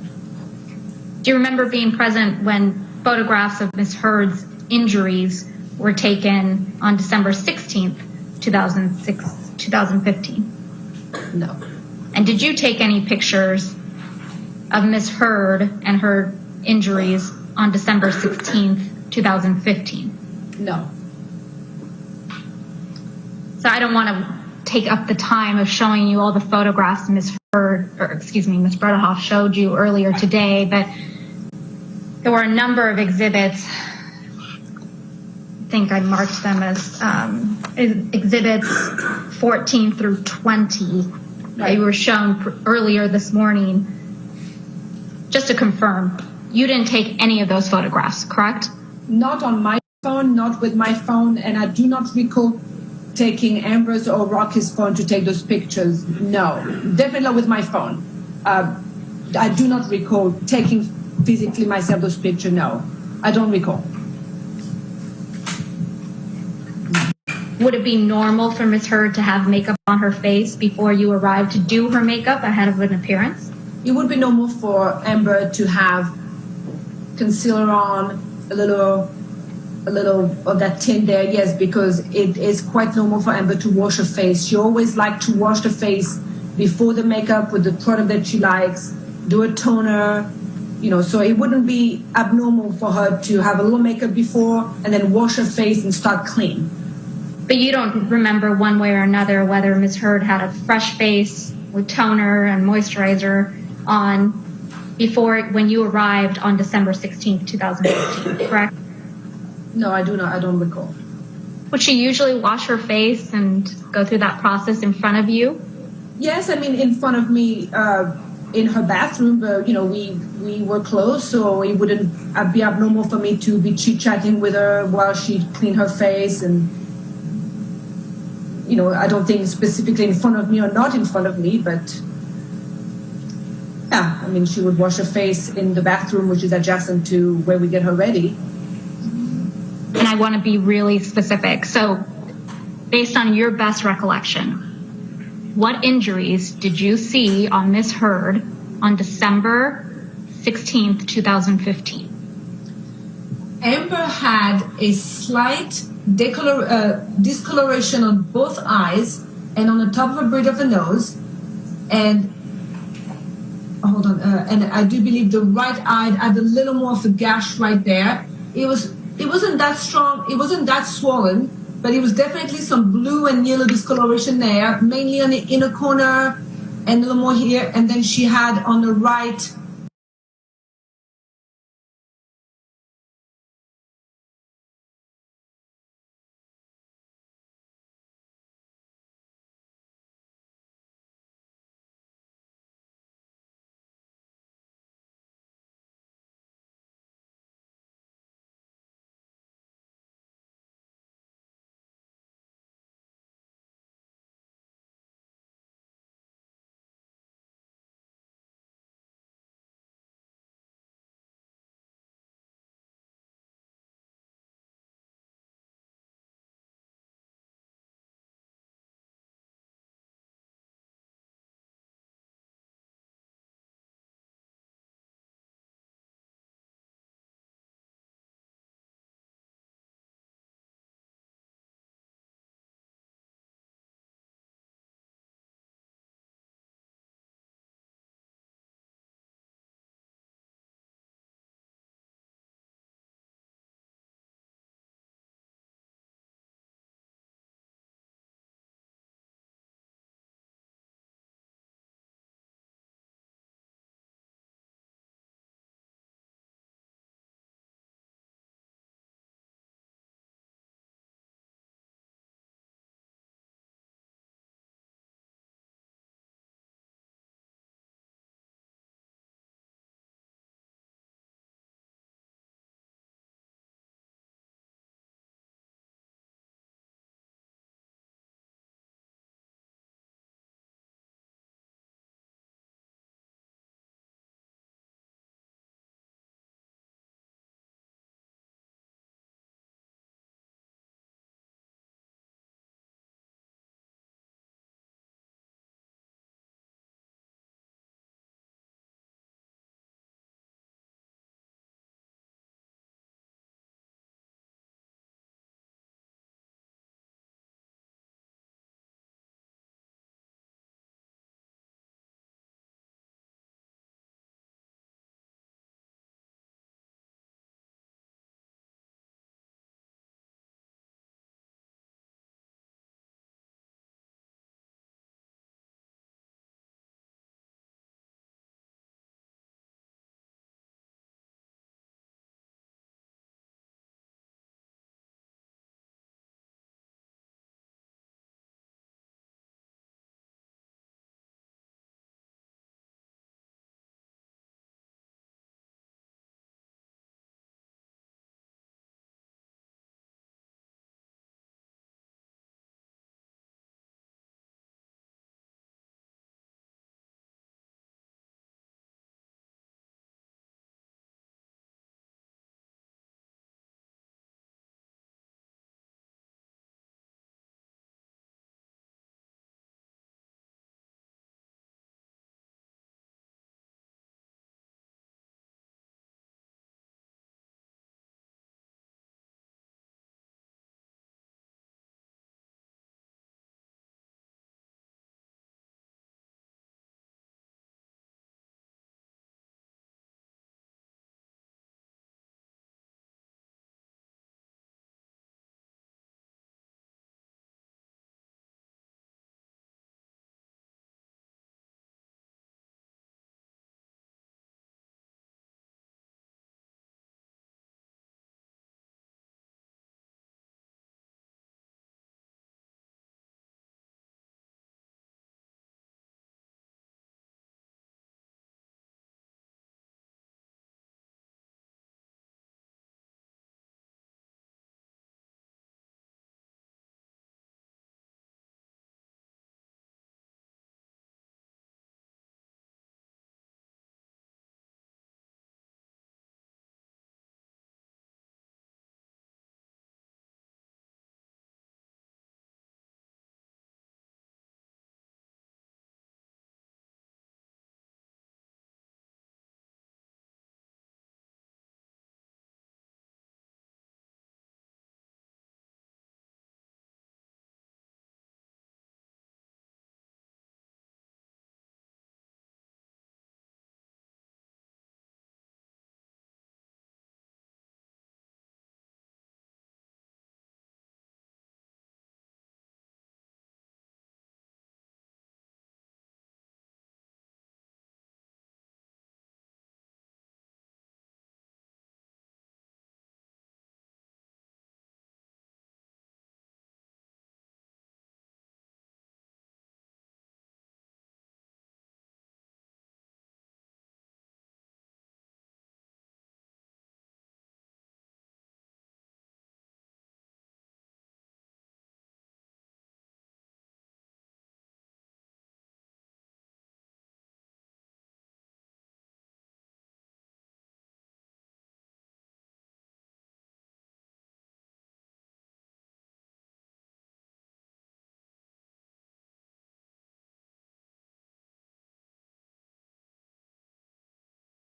Do you remember being present when photographs of Ms. Heard's injuries were taken on December 16th, 2015? No. And did you take any pictures of Ms. Heard and her injuries on December 16th, 2015? No. So I don't want to take up the time of showing you all the photographs Ms. Bredehoff showed you earlier today, but there were a number of exhibits. I think I marked them as exhibits 14 through 20 that you were shown earlier this morning. Just to confirm, you didn't take any of those photographs, correct? Not on my phone, not with my phone, and I do not recall taking Amber's or Rocky's phone to take those pictures. No, definitely not with my phone. I do not recall taking physically myself those pictures. No, I don't recall. Would it be normal for Ms. Heard to have makeup on her face before you arrived to do her makeup ahead of an appearance? It would be normal for Amber to have concealer on, a little of that tint there, yes, because it is quite normal for Amber to wash her face. She always liked to wash her face before the makeup with the product that she likes, do a toner, so it wouldn't be abnormal for her to have a little makeup before and then wash her face and start clean. But you don't remember one way or another whether Ms. Heard had a fresh face with toner and moisturizer on before when you arrived on December 16th, 2015, correct? No, I do not. I don't recall. Would she usually wash her face and go through that process in front of you? Yes, I mean, in front of me in her bathroom, but, we were close, so it wouldn't be abnormal for me to be chit-chatting with her while she cleaned her face. And, I don't think specifically in front of me or not in front of me, but, yeah, I mean, she would wash her face in the bathroom, which is adjacent to where we get her ready. And I want to be really specific. So, based on your best recollection, what injuries did you see on Ms. Heard on December 16th, 2015? Amber had a slight discoloration on both eyes and on the top of a bridge of the nose, and hold on, and I do believe the right eye had a little more of a gash right there. It wasn't that strong, it wasn't that swollen, but it was definitely some blue and yellow discoloration there, mainly on the inner corner and a little more here. And then she had on the right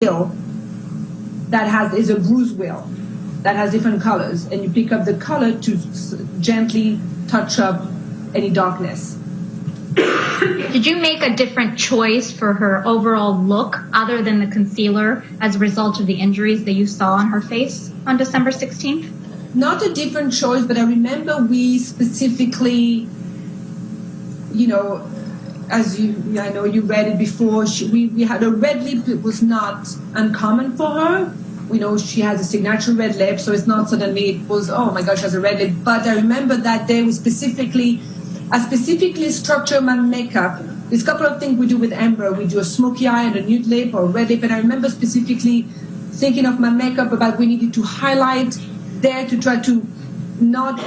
wheel that is a bruise wheel that has different colors, and you pick up the color to gently touch up any darkness. Did you make a different choice for her overall look other than the concealer as a result of the injuries that you saw on her face on December 16th? Not a different choice, but I remember we specifically, I know you read it before, we had a red lip that was not uncommon for her. We know she has a signature red lip, so it's not suddenly it was, oh my gosh, she has a red lip. But I remember that day I specifically structured my makeup. There's a couple of things we do with Amber. We do a smoky eye and a nude lip or a red lip. And I remember specifically thinking of my makeup about we needed to highlight there to try to not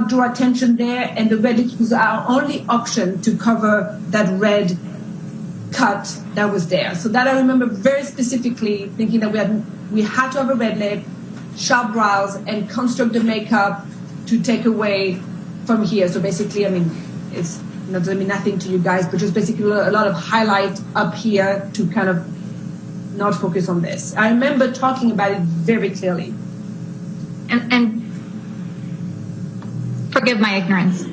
draw attention there. And the red lip was our only option to cover that red cut that was there. So that I remember very specifically thinking that we had to have a red lip, sharp brows, and construct the makeup to take away from here. So basically, it's not going to mean nothing to you guys, but just basically a lot of highlight up here to kind of not focus on this. I remember talking about it very clearly. And forgive my ignorance,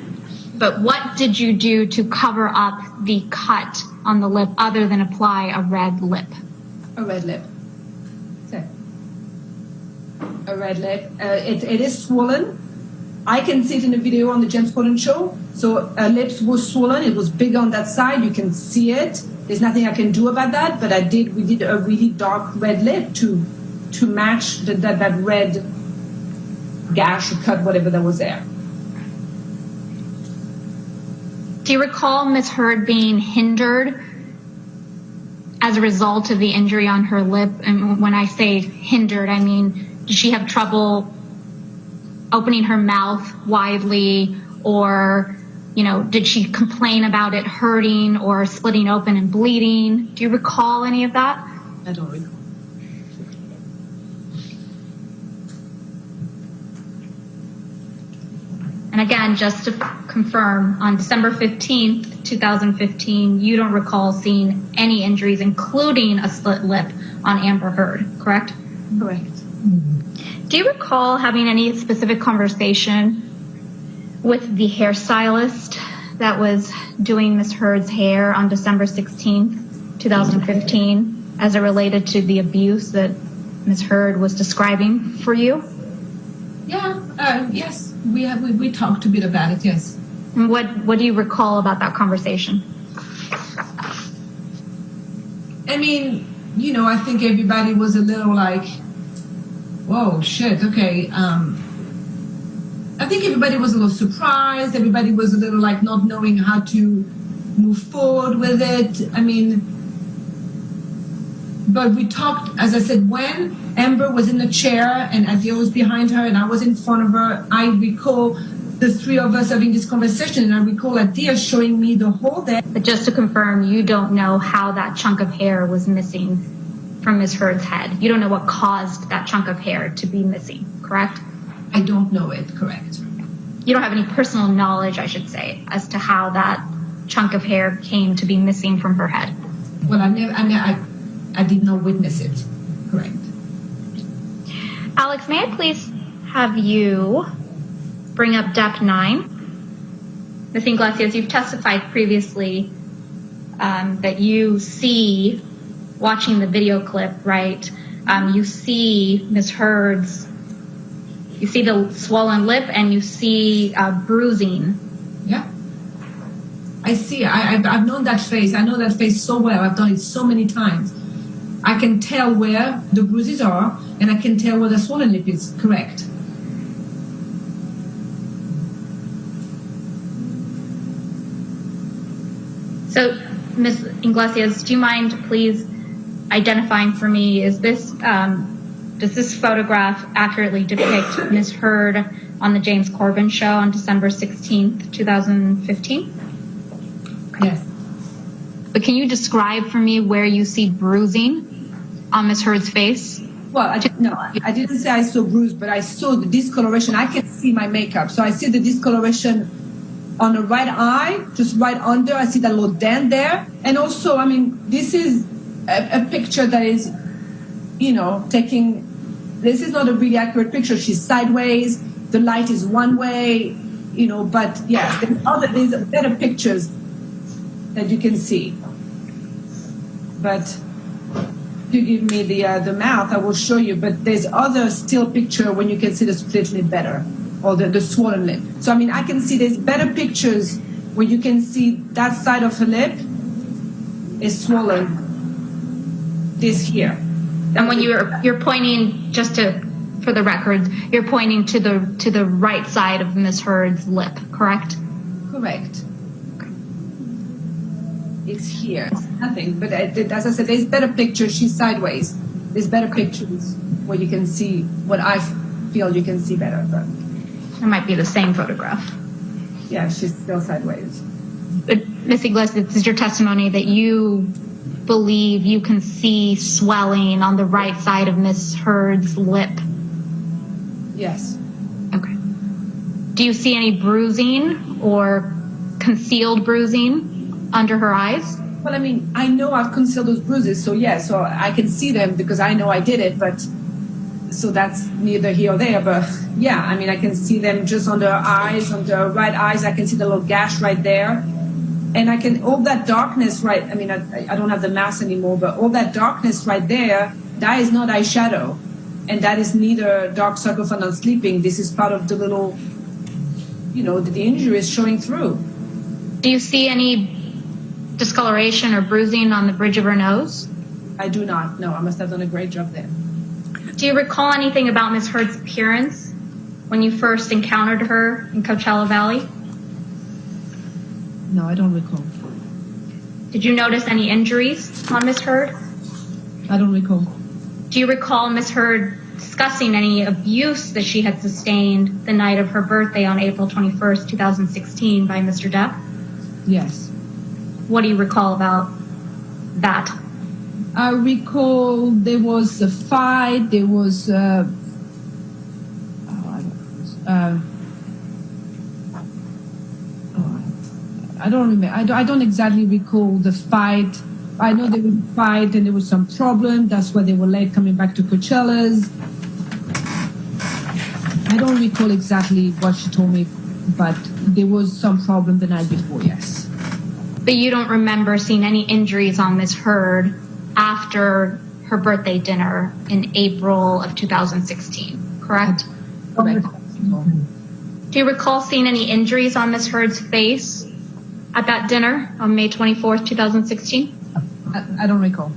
but what did you do to cover up the cut on the lip other than apply a red lip? A red lip. A red lip. It is swollen. I can see it in the video on the James Corden show. So her lips was swollen. It was big on that side. You can see it. There's nothing I can do about that. But we did a really dark red lip to match that red gash or cut, whatever that was there. Do you recall Ms. Heard being hindered as a result of the injury on her lip? And when I say hindered, I mean, did she have trouble opening her mouth widely, or, did she complain about it hurting or splitting open and bleeding? Do you recall any of that? I don't recall. And again, just to confirm, on December 15th, 2015, you don't recall seeing any injuries, including a split lip on Amber Heard, correct? Correct. Do you recall having any specific conversation with the hairstylist that was doing Ms. Heard's hair on December 16th, 2015, as it related to the abuse that Ms. Heard was describing for you? Yeah, yes. We talked a bit about it, yes. And what do you recall about that conversation? I think everybody was a little like, whoa, shit, okay. I think everybody was a little surprised. Everybody was a little like not knowing how to move forward with it. But we talked, as I said, when Amber was in the chair and Adia was behind her and I was in front of her, I recall the three of us having this conversation, and I recall Adia showing me the hole there. But just to confirm, you don't know how that chunk of hair was missing from Ms. Heard's head. You don't know what caused that chunk of hair to be missing, correct? I don't know it, correct. You don't have any personal knowledge, I should say, as to how that chunk of hair came to be missing from her head. Well, I did not witness it, correct. Alex, may I please have you bring up Dep 9? Ms. Iglesias, you've testified previously that you see, watching the video clip, right, you see Ms. Heard's, you see the swollen lip and you see bruising. Yeah. I see. I've known that face. I know that face so well. I've done it so many times. I can tell where the bruises are, and I can tell where the swollen lip is, correct. So, Ms. Iglesias, do you mind please identifying for me, is this, does this photograph accurately depict Ms. Heard on the James Corden show on December 16th, 2015? Yes. But can you describe for me where you see bruising on Ms. Heard's face? Well, I didn't say I saw bruise, but I saw the discoloration. I can see my makeup. So I see the discoloration on the right eye, just right under. I see that little dent there. And also, this is a picture that is, taking, this is not a really accurate picture. She's sideways, the light is one way, but yes, there's better pictures that you can see. But if you give me the mouth, I will show you, but there's other still picture when you can see the split lip better, or the swollen lip. So, I can see there's better pictures where you can see that side of her lip is swollen, this here. And when you're pointing, for the record, you're pointing to the right side of Ms. Heard's lip, correct? Correct. It's here. It's nothing. But as I said, there's better pictures. She's sideways. There's better pictures where you can see what I feel you can see better. But it might be the same photograph. Yeah, she's still sideways. But Ms. Iglesias, is your testimony that you believe you can see swelling on the right side of Ms. Heard's lip? Yes. Okay. Do you see any bruising or concealed bruising under her eyes? Well, I know I've concealed those bruises, so I can see them because I know I did it, but so that's neither here or there, but yeah, I can see them just on the eyes, on the right eyes. I can see the little gash right there. And I can, all that darkness, right, I don't have the mask anymore, but all that darkness right there, that is not eyeshadow. And that is neither dark circle for not sleeping. This is part of the little, the injury is showing through. Do you see any discoloration or bruising on the bridge of her nose? I do not. No, I must have done a great job there. Do you recall anything about Ms. Heard's appearance when you first encountered her in Coachella Valley? No, I don't recall. Did you notice any injuries on Ms. Heard? I don't recall. Do you recall Ms. Heard discussing any abuse that she had sustained the night of her birthday on April 21st, 2016 by Mr. Depp? Yes. What do you recall about that? I recall there was a fight, there was I don't remember. I don't exactly recall the fight. I know there was a fight and there was some problem. That's why they were late coming back to Coachella's. I don't recall exactly what she told me, but there was some problem the night before, yes. But you don't remember seeing any injuries on Ms. Heard after her birthday dinner in April of 2016, correct? Correct. Do you recall seeing any injuries on Ms. Heard's face at that dinner on May 24th, 2016? I don't recall.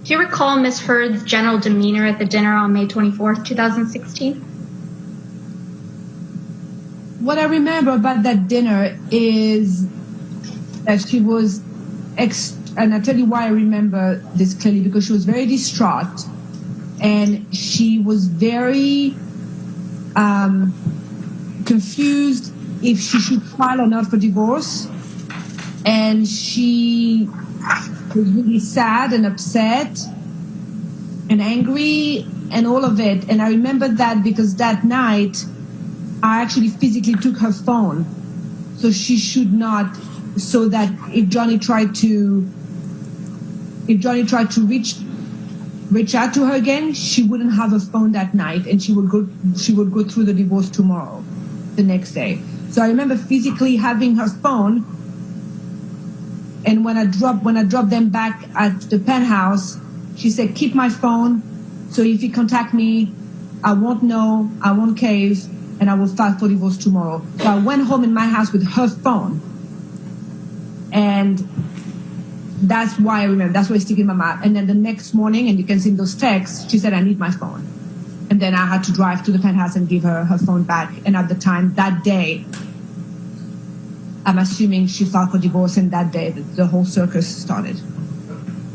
Do you recall Ms. Heard's general demeanor at the dinner on May 24th, 2016? What I remember about that dinner is that she was, and I'll tell you why I remember this clearly, because she was very distraught and she was very confused if she should file or not for divorce. And she was really sad and upset and angry and all of it. And I remember that because that night I actually physically took her phone. So she should not, so that if Johnny tried to reach out to her again, she wouldn't have a phone that night and she would go through the divorce tomorrow, the next day. So I remember physically having her phone. And when I dropped them back at the penthouse, she said, keep my phone. So if you contact me, I won't know, I won't cave, and I will file for divorce tomorrow. So I went home in my house with her phone. And that's why I remember, that's why it's sticking in my mind. And then the next morning, and you can see in those texts, she said, I need my phone. And then I had to drive to the penthouse and give her her phone back. And at the time, that day, I'm assuming she filed for divorce, and that day the whole circus started.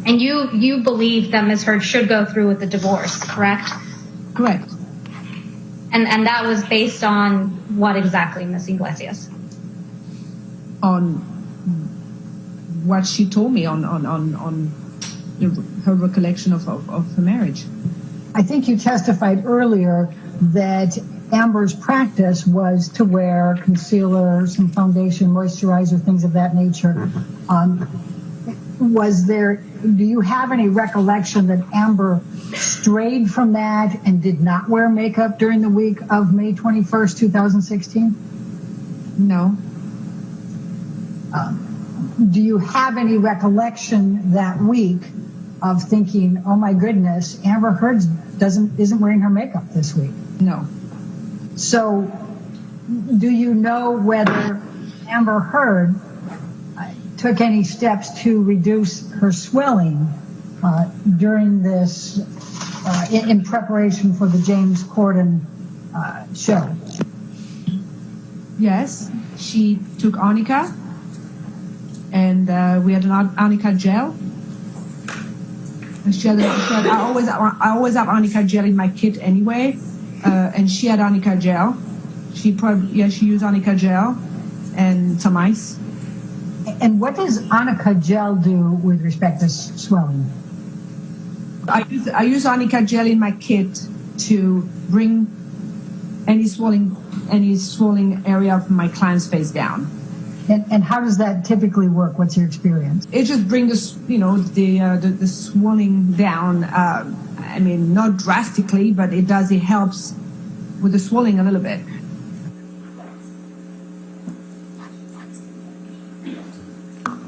And you believe that Ms. Heard should go through with the divorce, correct? Correct. And that was based on what exactly, Ms. Iglesias? On what she told me on her recollection of her marriage. I think you testified earlier that Amber's practice was to wear concealer, some foundation, moisturizer, things of that nature. do you have any recollection that Amber strayed from that and did not wear makeup during the week of May 21st, 2016? No. Do you have any recollection that week of thinking, oh my goodness, Amber Heard isn't wearing her makeup this week? No. So do you know whether Amber Heard took any steps to reduce her swelling during this, in preparation for the James Corden show? Yes, she took arnica, and we had an arnica gel. And I always have arnica gel in my kit anyway, and she had arnica gel. She used arnica gel and some ice. And what does arnica gel do with respect to swelling? I use arnica gel in my kit to bring any swelling area of my client's face down. And how does that typically work? What's your experience? It just brings the swelling down. I mean, not drastically, but it helps with the swelling a little bit.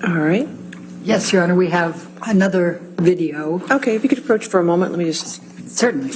All right. Yes, Your Honor, we have another video. Okay, if you could approach for a moment, let me just... Certainly.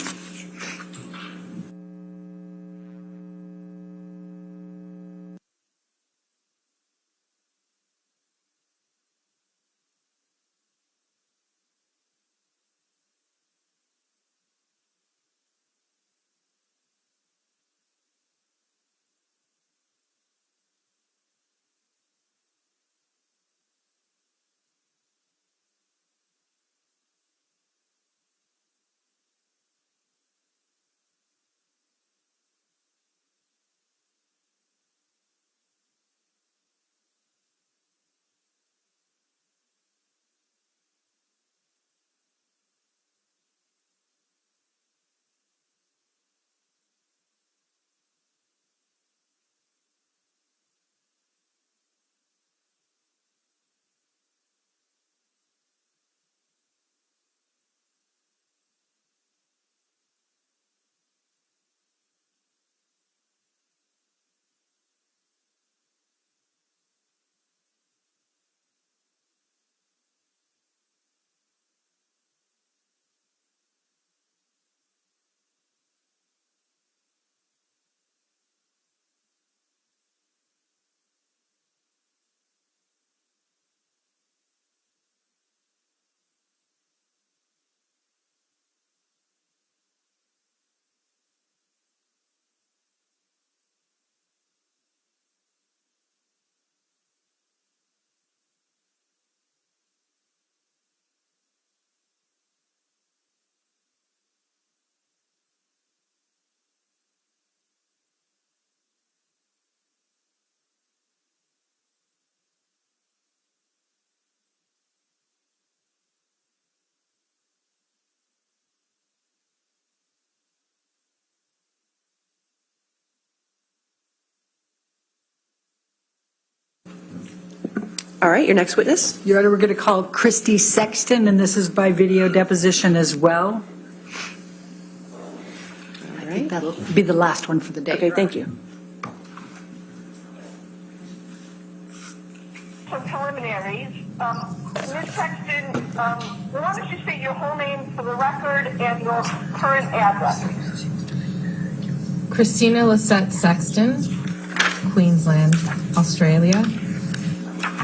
All right, your next witness. Your Honor, we're going to call Christy Sexton, and this is by video deposition as well. I think that'll be the last one for the day. Okay, thank you. Some preliminaries. Ms. Sexton, why don't you state your whole name for the record and your current address? Christina Lisette Sexton, Queensland, Australia.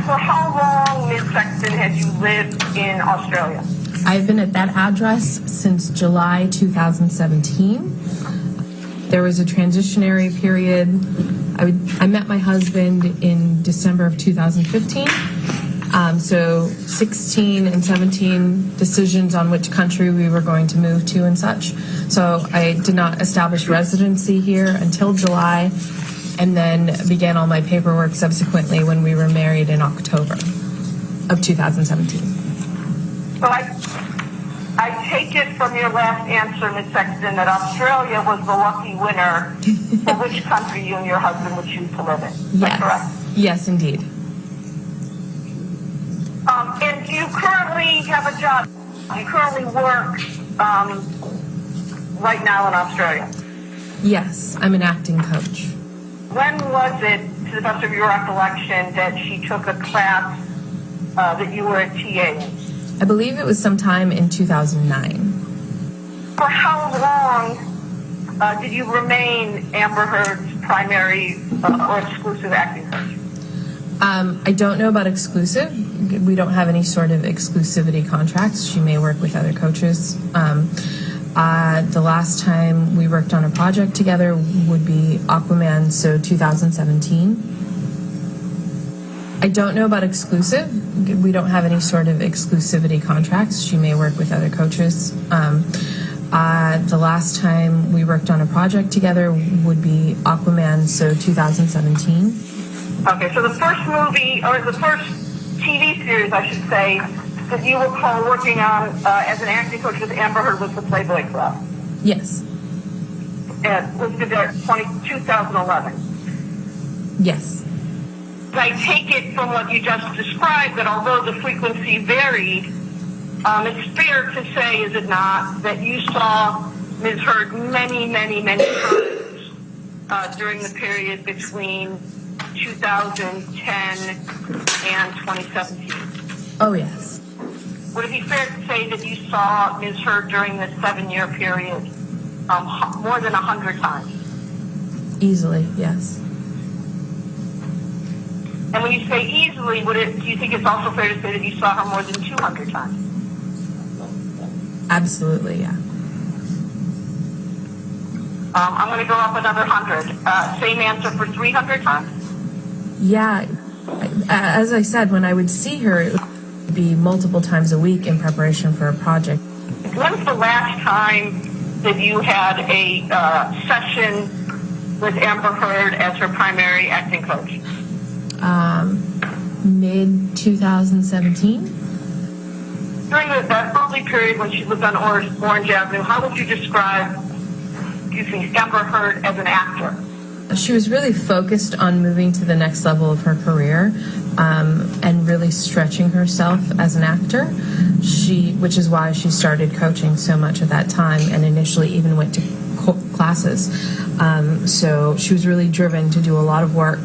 For how long, Ms. Sexton, have you lived in Australia? I've been at that address since July 2017. There was a transitionary period. I met my husband in December of 2015. So 16 and 17 decisions on which country we were going to move to and such. So I did not establish residency here until July, and then began all my paperwork subsequently when we were married in October of 2017. So I take it from your last answer, Ms. Sexton, that Australia was the lucky winner for which country you and your husband would choose to live in. Is that correct? Yes, indeed. And you currently have a job? You currently work right now in Australia? Yes, I'm an acting coach. When was it, to the best of your recollection, that she took a class that you were a TA in? I believe it was sometime in 2009. For how long did you remain Amber Heard's primary or exclusive acting coach? I don't know about exclusive. We don't have any sort of exclusivity contracts. She may work with other coaches. The last time we worked on a project together would be Aquaman, so 2017. I don't know about exclusive. We don't have any sort of exclusivity contracts. She may work with other coaches. The last time we worked on a project together would be Aquaman, so 2017. Okay, so the first movie, or the first TV series, I should say, that you recall working on as an acting coach with Amber Heard was the Playboy Club. Yes. And listed there 2011. Yes. I take it from what you just described that although the frequency varied, it's fair to say, is it not, that you saw Ms. Heard many, many, many times during the period between 2010 and 2017? Oh, yes. Would it be fair to say that you saw Ms. Heard during this 7-year period more than 100 times? Easily, yes. And when you say easily, do you think it's also fair to say that you saw her more than 200 times? Absolutely, yeah. I'm going to go up another 100. Same answer for 300 times? Yeah. As I said, when I would see her, it would be multiple times a week in preparation for a project. When's the last time that you had a session with Amber Heard as her primary acting coach? Mid-2017. During that early period when she lived on Orange Avenue, how would you describe, Amber Heard as an actor? She was really focused on moving to the next level of her career and really stretching herself as an actor, which is why she started coaching so much at that time and initially even went to classes. So she was really driven to do a lot of work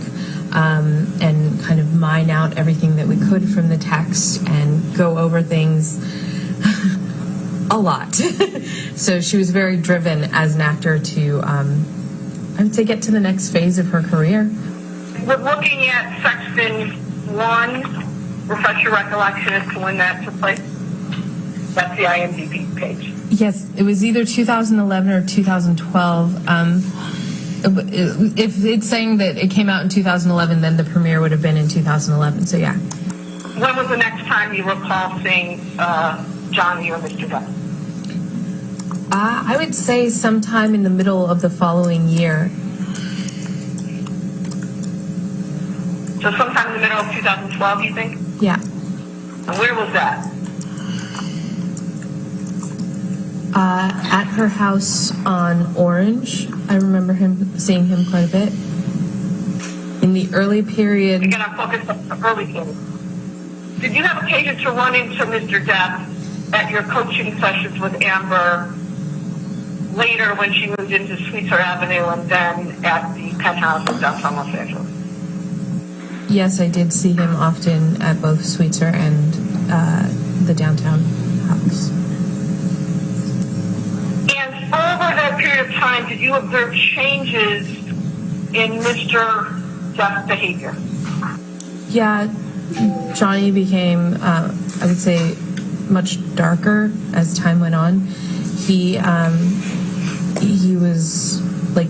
and kind of mine out everything that we could from the text and go over things a lot. So she was very driven as an actor to, I would say, get to the next phase of her career. We're looking at Section 1. Refresh your recollection as to when that took place. That's the IMDb page. Yes, it was either 2011 or 2012. If it's saying that it came out in 2011, then the premiere would have been in 2011. So yeah. When was the next time you recall seeing Johnny or Mr. Depp? I would say sometime in the middle of the following year. So sometime in the middle of 2012, you think? Yeah. And where was that? At her house on Orange. I remember seeing him quite a bit. In the early period. Again, I'm focused on the early period. Did you have occasion to run into Mr. Depp at your coaching sessions with Amber later when she moved into Sweetser Avenue and then at the penthouse in downtown Los Angeles? Yes, I did see him often at both Sweetser and the downtown house. And over that period of time, did you observe changes in Mr. Depp's behavior? Yeah, Johnny became, I would say, much darker as time went on. He was, like,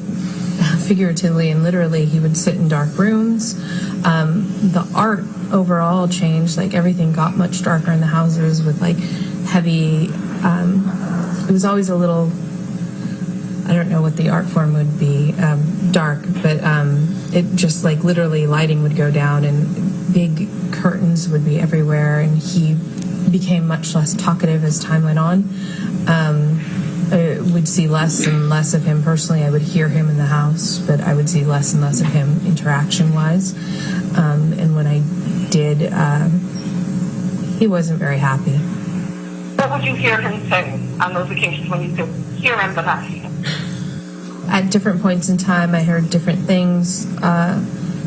figuratively and literally, he would sit in dark rooms. The art overall changed. Like, everything got much darker in the houses with, like, heavy, it was always a little, I don't know what the art form would be, dark, but it just, like, literally lighting would go down and big curtains would be everywhere, and he became much less talkative as time went on. I would see less and less of him personally. I would hear him in the house, but I would see less and less of him interaction-wise. And when I did he wasn't very happy. What would you hear him say on those occasions when you could hear him but not see him? At different points in time, I heard different things.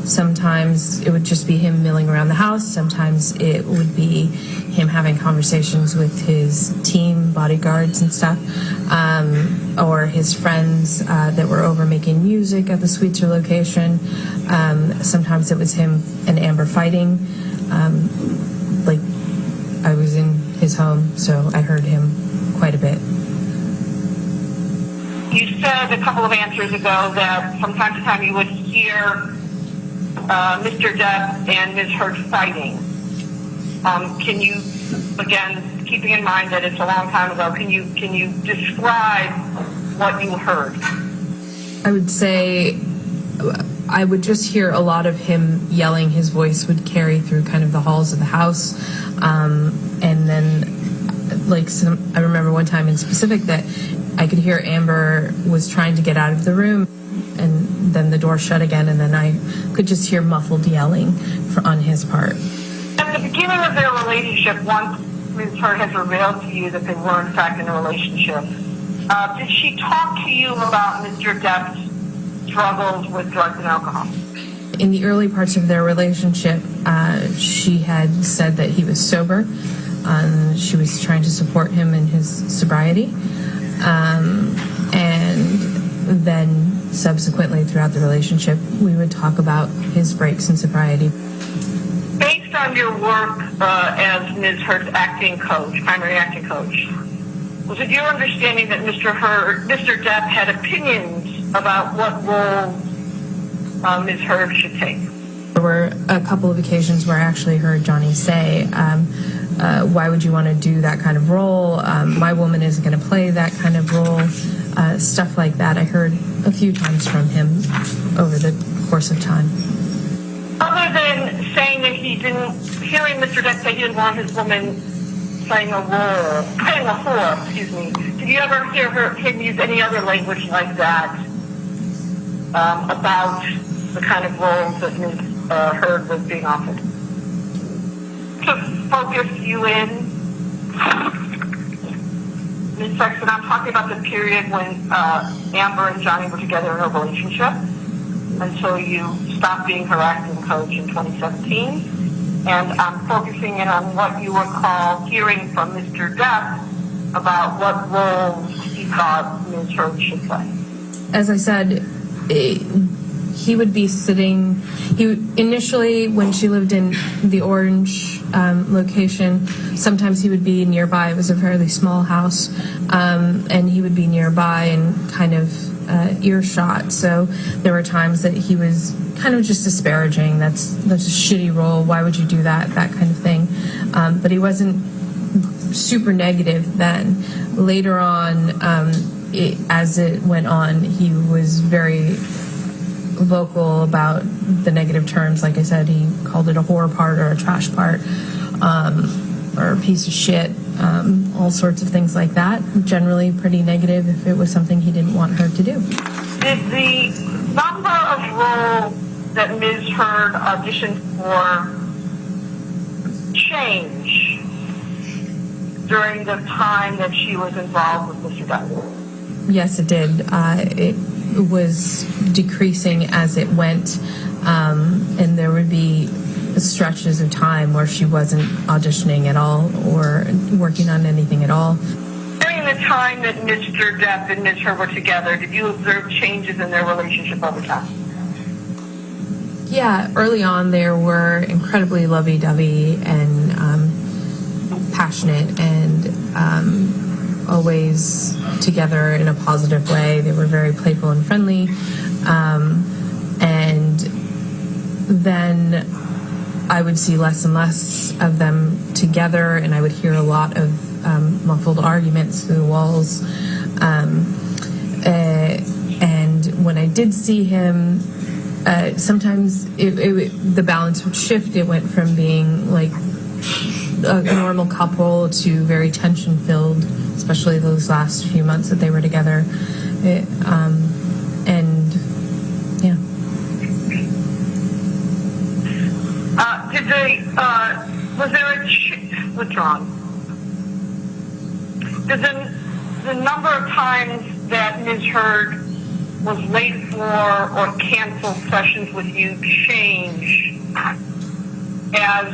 Sometimes it would just be him milling around the house. Sometimes it would be him having conversations with his team, bodyguards and stuff, or his friends that were over making music at the Sweetser location. Sometimes it was him and Amber fighting. Like, I was in his home, so I heard him quite a bit. You said a couple of answers ago that from time to time you would hear Mr. Depp and Ms. Heard fighting. Can you, again, keeping in mind that it's a long time ago, can you describe what you heard? I would say I would just hear a lot of him yelling. His voice would carry through kind of the halls of the house. And then, like, I remember one time in specific that I could hear Amber was trying to get out of the room, and then the door shut again, and then I could just hear muffled yelling on his part. At the beginning of their relationship, once Ms. Heard has revealed to you that they were in fact in a relationship, did she talk to you about Mr. Depp's struggles with drugs and alcohol? In the early parts of their relationship, she had said that he was sober. She was trying to support him in his sobriety. And then subsequently throughout the relationship, we would talk about his breaks in sobriety. Based on your work as Ms. Heard's acting coach, primary acting coach, was it your understanding that Mr. Depp had opinions about what role Ms. Heard should take? There were a couple of occasions where I actually heard Johnny say, why would you want to do that kind of role? My woman isn't going to play that kind of role. Stuff like that I heard a few times from him over the course of time. Other than saying that hearing Mr. Depp say he didn't want his woman playing a whore, did you ever hear him use any other language like that about the kind of roles that Ms. Heard was being offered? To focus you in, Ms. Sexton, I'm talking about the period when Amber and Johnny were together in a relationship until you stopped being her acting coach in 2017. And I'm focusing in on what you recall hearing from Mr. Depp about what roles he thought Ms. Heard should play. As I said, he would be sitting. Initially, when she lived in the Orange location, sometimes he would be nearby. It was a fairly small house, and he would be nearby and kind of earshot. So there were times that he was kind of just disparaging. That's a shitty role. Why would you do that? That kind of thing. But he wasn't super negative then. Later on, as it went on, he was very vocal about the negative terms. Like I said, he called it a whore part or a trash part, or a piece of shit, all sorts of things like that. Generally pretty negative if it was something he didn't want her to do. Did the number of roles that Ms. Heard auditioned for change during the time that she was involved with Mr. Depp? Yes, it did. It was decreasing as it went, and there would be stretches of time where she wasn't auditioning at all or working on anything at all. During the time that Mr. Depp and Ms. Heard were together, did you observe changes in their relationship over time? Yeah, early on they were incredibly lovey-dovey and passionate and always together in a positive way. They were very playful and friendly. And then I would see less and less of them together, and I would hear a lot of muffled arguments through the walls. And when I did see him, sometimes the balance would shift. It went from being like a normal couple to very tension-filled, especially those last few months that they were together. And yeah. Was there withdrawn? Does the number of times that Ms. Heard was late for or canceled sessions with you change as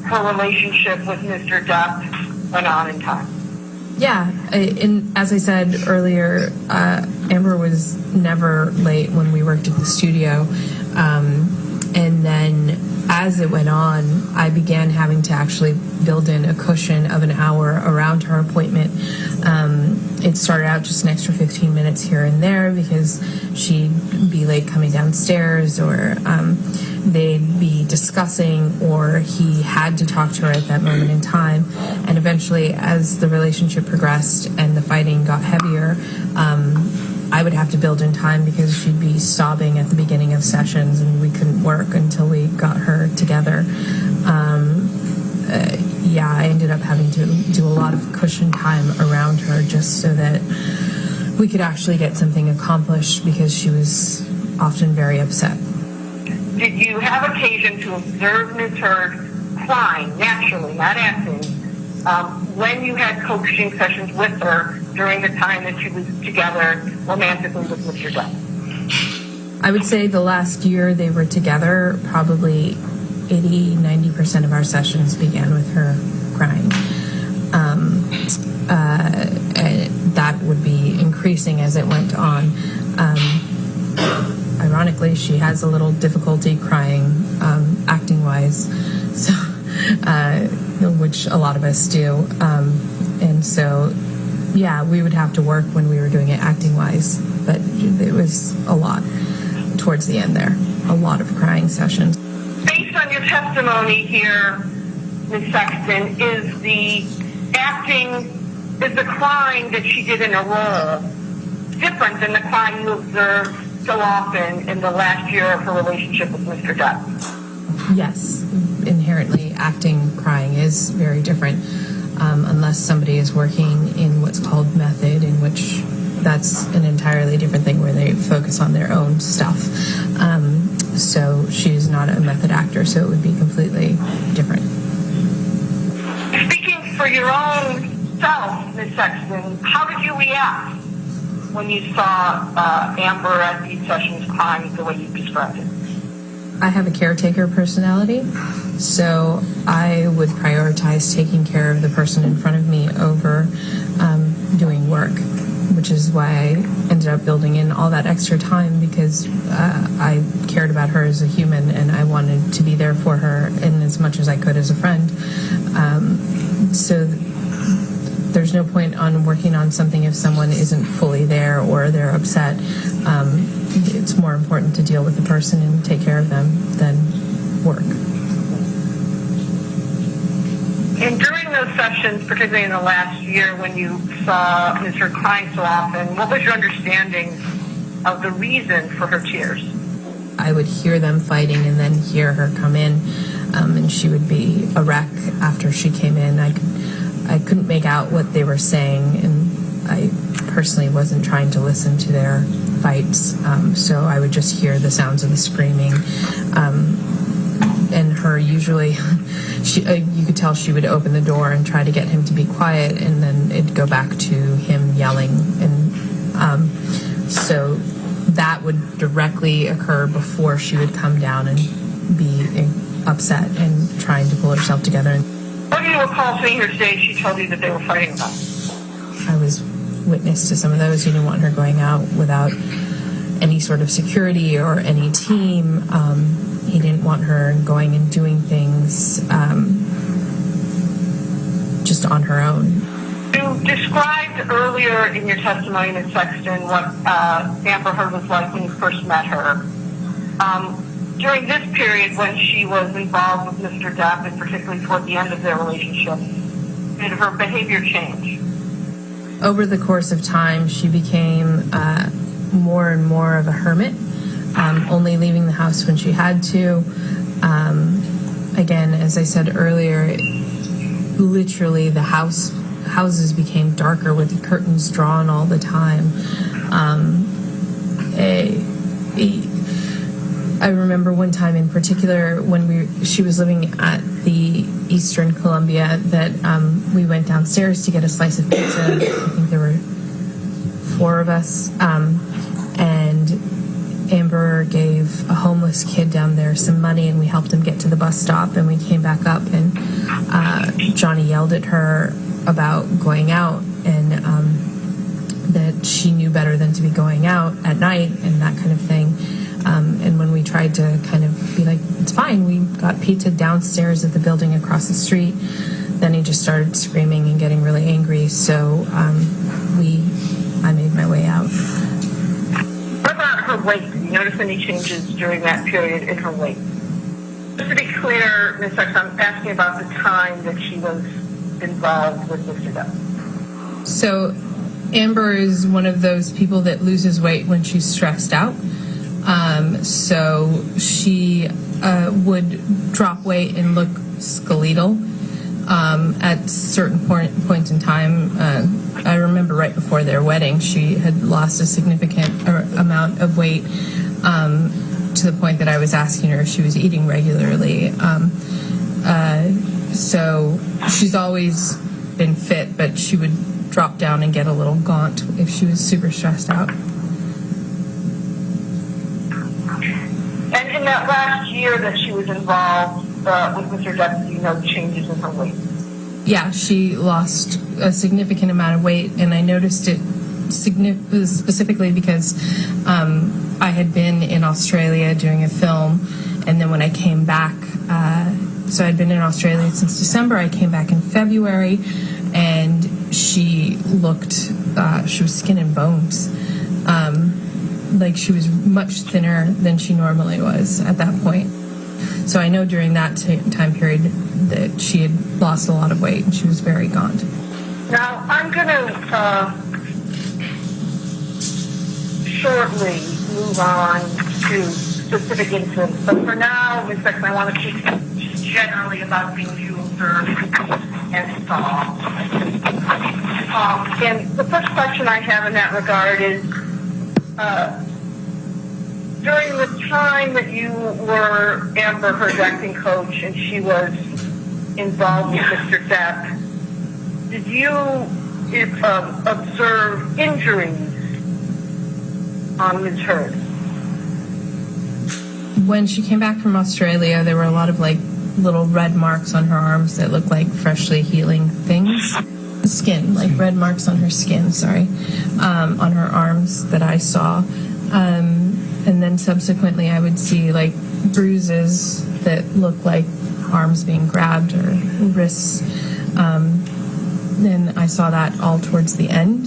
her relationship with Mr. Depp went on in time? Yeah, as I said earlier, Amber was never late when we worked at the studio. And then as it went on, I began having to actually build in a cushion of an hour around her appointment. It started out just an extra 15 minutes here and there because she'd be late coming downstairs, or they'd be discussing, or he had to talk to her at that moment in time. And eventually, as the relationship progressed and the fighting got heavier, I would have to build in time because she'd be sobbing at the beginning of sessions and we couldn't work until we got her together. I ended up having to do a lot of cushion time around her just so that we could actually get something accomplished because she was often very upset. Did you have occasion to observe Ms. Heard crying, naturally, not acting, when you had coaching sessions with her during the time that she was together romantically with Mr. Depp? I would say the last year they were together, probably 80-90% of our sessions began with her crying. That would be increasing as it went on. Ironically, she has a little difficulty crying acting-wise, so which a lot of us do. And so, we would have to work when we were doing it acting-wise, but it was a lot towards the end there, a lot of crying sessions. Based on your testimony here, Ms. Sexton, is the crying that she did in a role different than the crying you observed so often in the last year of her relationship with Mr. Depp? Yes, inherently acting crying is very different unless somebody is working in what's called method, in which that's an entirely different thing where they focus on their own stuff. So she's not a method actor, so it would be completely different. Speaking for your own self, Ms. Sexton, how did you react when you saw Amber at these sessions crying the way you described it? I have a caretaker personality, so I would prioritize taking care of the person in front of me over doing work, which is why I ended up building in all that extra time, because I cared about her as a human and I wanted to be there for her in as much as I could as a friend. So there's no point on working on something if someone isn't fully there or they're upset. It's more important to deal with the person and take care of them than work. And during those sessions, particularly in the last year when you saw Ms. Heard crying so often, what was your understanding of the reason for her tears? I would hear them fighting and then hear her come in, and she would be a wreck after she came in. I couldn't make out what they were saying, and I personally wasn't trying to listen to their fights, so I would just hear the sounds of the screaming. And her usually, you could tell she would open the door and try to get him to be quiet, and then it'd go back to him yelling. And so that would directly occur before she would come down and be upset and trying to pull herself together. What do you recall seeing her say she told you that they were fighting about? I was witness to some of those. He didn't want her going out without any sort of security or any team. He didn't want her going and doing things just on her own. You described earlier in your testimony, Ms. Sexton, what Amber Heard was like when you first met her. During this period when she was involved with Mr. Depp, and particularly toward the end of their relationship, did her behavior change? Over the course of time, she became more and more of a hermit, only leaving the house when she had to. Again, as I said earlier, literally the houses became darker with the curtains drawn I remember one time in particular when she was living at the Eastern Columbia that we went downstairs to get a slice of pizza. I think there were 4 of us, and Amber gave a homeless kid down there some money, and we helped him get to the bus stop, and we came back up, and Johnny yelled at her about going out, and that she knew better than to be going out at night and that kind of thing. And when we tried to kind of be like, it's fine, we got pizza downstairs at the building across the street, then he just started screaming and getting really angry. So I made my way out. What about her weight? Did you notice any changes during that period in her weight? Just to be clear, Ms. X, I'm asking about the time that she was involved with Mr. Depp. So Amber is one of those people that loses weight when she's stressed out. So she would drop weight and look skeletal at certain points in time. I remember right before their wedding, she had lost a significant amount of weight to the point that I was asking her if she was eating regularly. So she's always been fit, but she would drop down and get a little gaunt if she was super stressed out. And in that last year that she was involved with Mr. Depp, do you know changes in her weight? Yeah, she lost a significant amount of weight, and I noticed it specifically because I had been in Australia doing a film, and then when I came back, so I'd been in Australia since December, I came back in February, and she looked, she was skin and bones. Like she was much thinner than she normally was at that point. So I know during that time period that she had lost a lot of weight and she was very gaunt. Now, I'm going to shortly move on to specific incidents, but for now, Ms. Beckman, I want to speak generally about things you observed and saw. And the first question I have in that regard is, during the time that you were Amber Heard's acting coach and she was involved with Mr. Depp, did you observe injuries on Ms. Heard? When she came back from Australia, there were a lot of like little red marks on her arms that looked like freshly healing things. Skin, like red marks on her skin, on her arms that I saw. And then subsequently I would see like bruises that look like arms being grabbed or wrists. And I saw that all towards the end.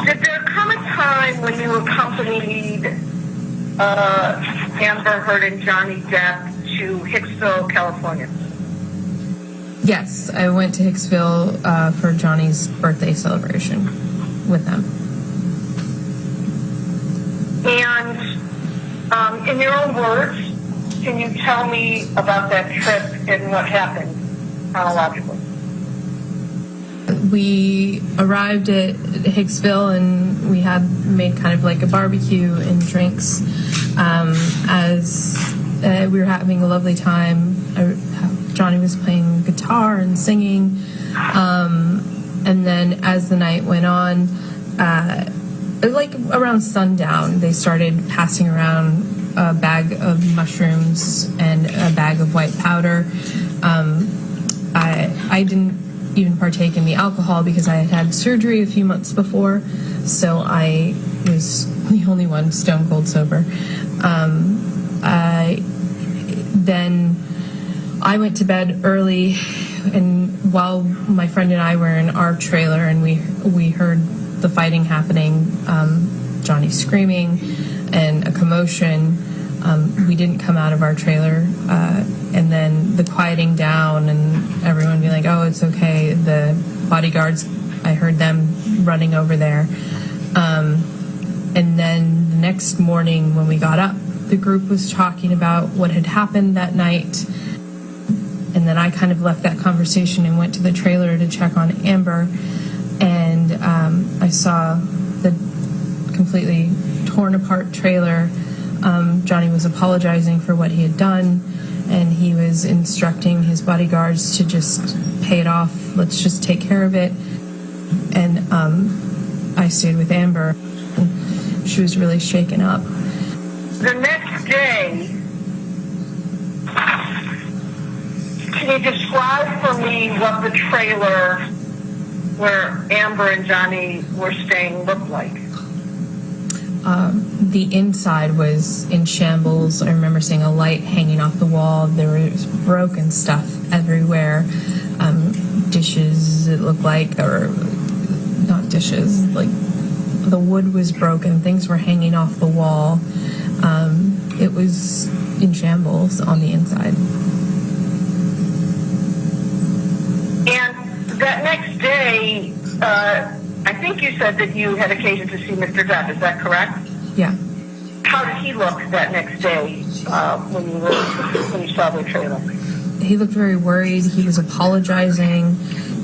Did there come a time when you accompanied Amber Heard and Johnny Depp to Hicksville, California? Yes, I went to Hicksville for Johnny's birthday celebration with them. And in your own words, can you tell me about that trip and what happened chronologically? We arrived at Hicksville and we had made kind of like a barbecue and drinks as we were having a lovely time. Johnny was playing guitar and singing. And then as the night went on, like around sundown, they started passing around a bag of mushrooms and a bag of white powder. I didn't even partake in the alcohol because I had had surgery a few months before, so I was the only one stone cold sober. Then I went to bed early, and while my friend and I were in our trailer and we heard the fighting happening, Johnny screaming and a commotion, we didn't come out of our trailer, and then the quieting down and everyone being like, oh, it's okay. The bodyguards, I heard them running over there. And then the next morning when we got up, the group was talking about what had happened that night. And then I kind of left that conversation and went to the trailer to check on Amber. And I saw the completely torn apart trailer Johnny was apologizing for what he had done, and he was instructing his bodyguards to just pay it off. Let's just take care of it. And I stayed with Amber. She was really shaken up. The next day, can you describe for me what the trailer where Amber and Johnny were staying looked like? The inside was in shambles. I remember seeing a light hanging off the wall. There was broken stuff everywhere. Dishes, it looked like, or not dishes, like the wood was broken. Things were hanging off the wall. It was in shambles on the inside. And that next day, I think you said that you had occasion to see Mr. Depp. Is that correct? Yeah. How did he look that next day when you saw the trailer? He looked very worried. He was apologizing.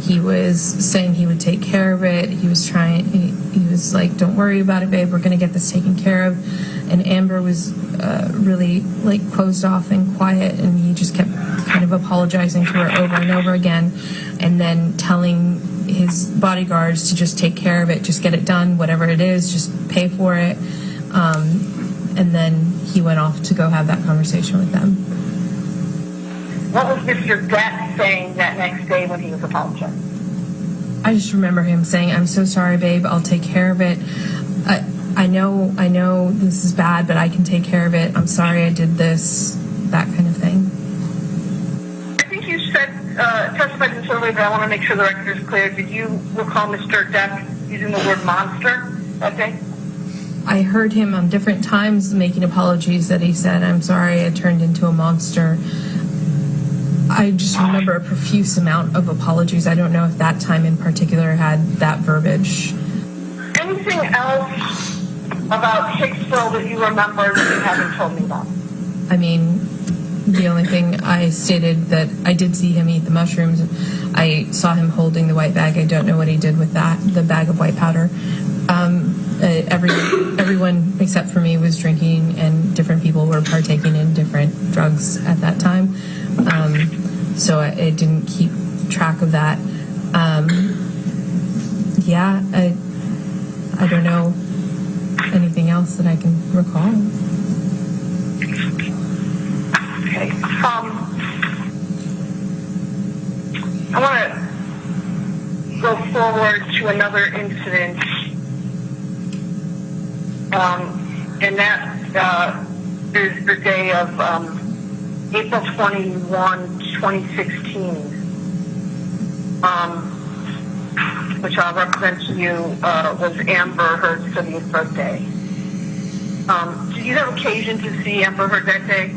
He was saying he would take care of it. He was like, don't worry about it, babe. We're going to get this taken care of. And Amber was really like closed off and quiet, and he just kept kind of apologizing to her over and over again, and then telling his bodyguards to just take care of it, just get it done, whatever it is, just pay for it. And then he went off to go have that conversation with them. What was Mr. Depp saying that next day when he was apologizing? I just remember him saying, I'm so sorry, babe, I'll take care of it. I know this is bad, but I can take care of it. I'm sorry I did this, that kind of thing. I think you said, testified this earlier, but I want to make sure the record is clear. Did you recall Mr. Depp using the word monster that day? I heard him on different times making apologies that he said, I'm sorry I turned into a monster. I just remember a profuse amount of apologies. I don't know if that time in particular had that verbiage. Anything else about Hicksville that you remember that you haven't told me about? I mean, the only thing I stated that I did see him eat the mushrooms. I saw him holding the white bag. I don't know what he did with that, the bag of white powder. Everyone except for me was drinking, and different people were partaking in different drugs at that time. So I didn't keep track of that. I don't know anything else that I can recall. Okay. I want to go forward to another incident, and that is the day of April 21, 2016, which I'll represent to you was Amber Heard's 70th birthday. Did you have occasion to see Amber Heard that day?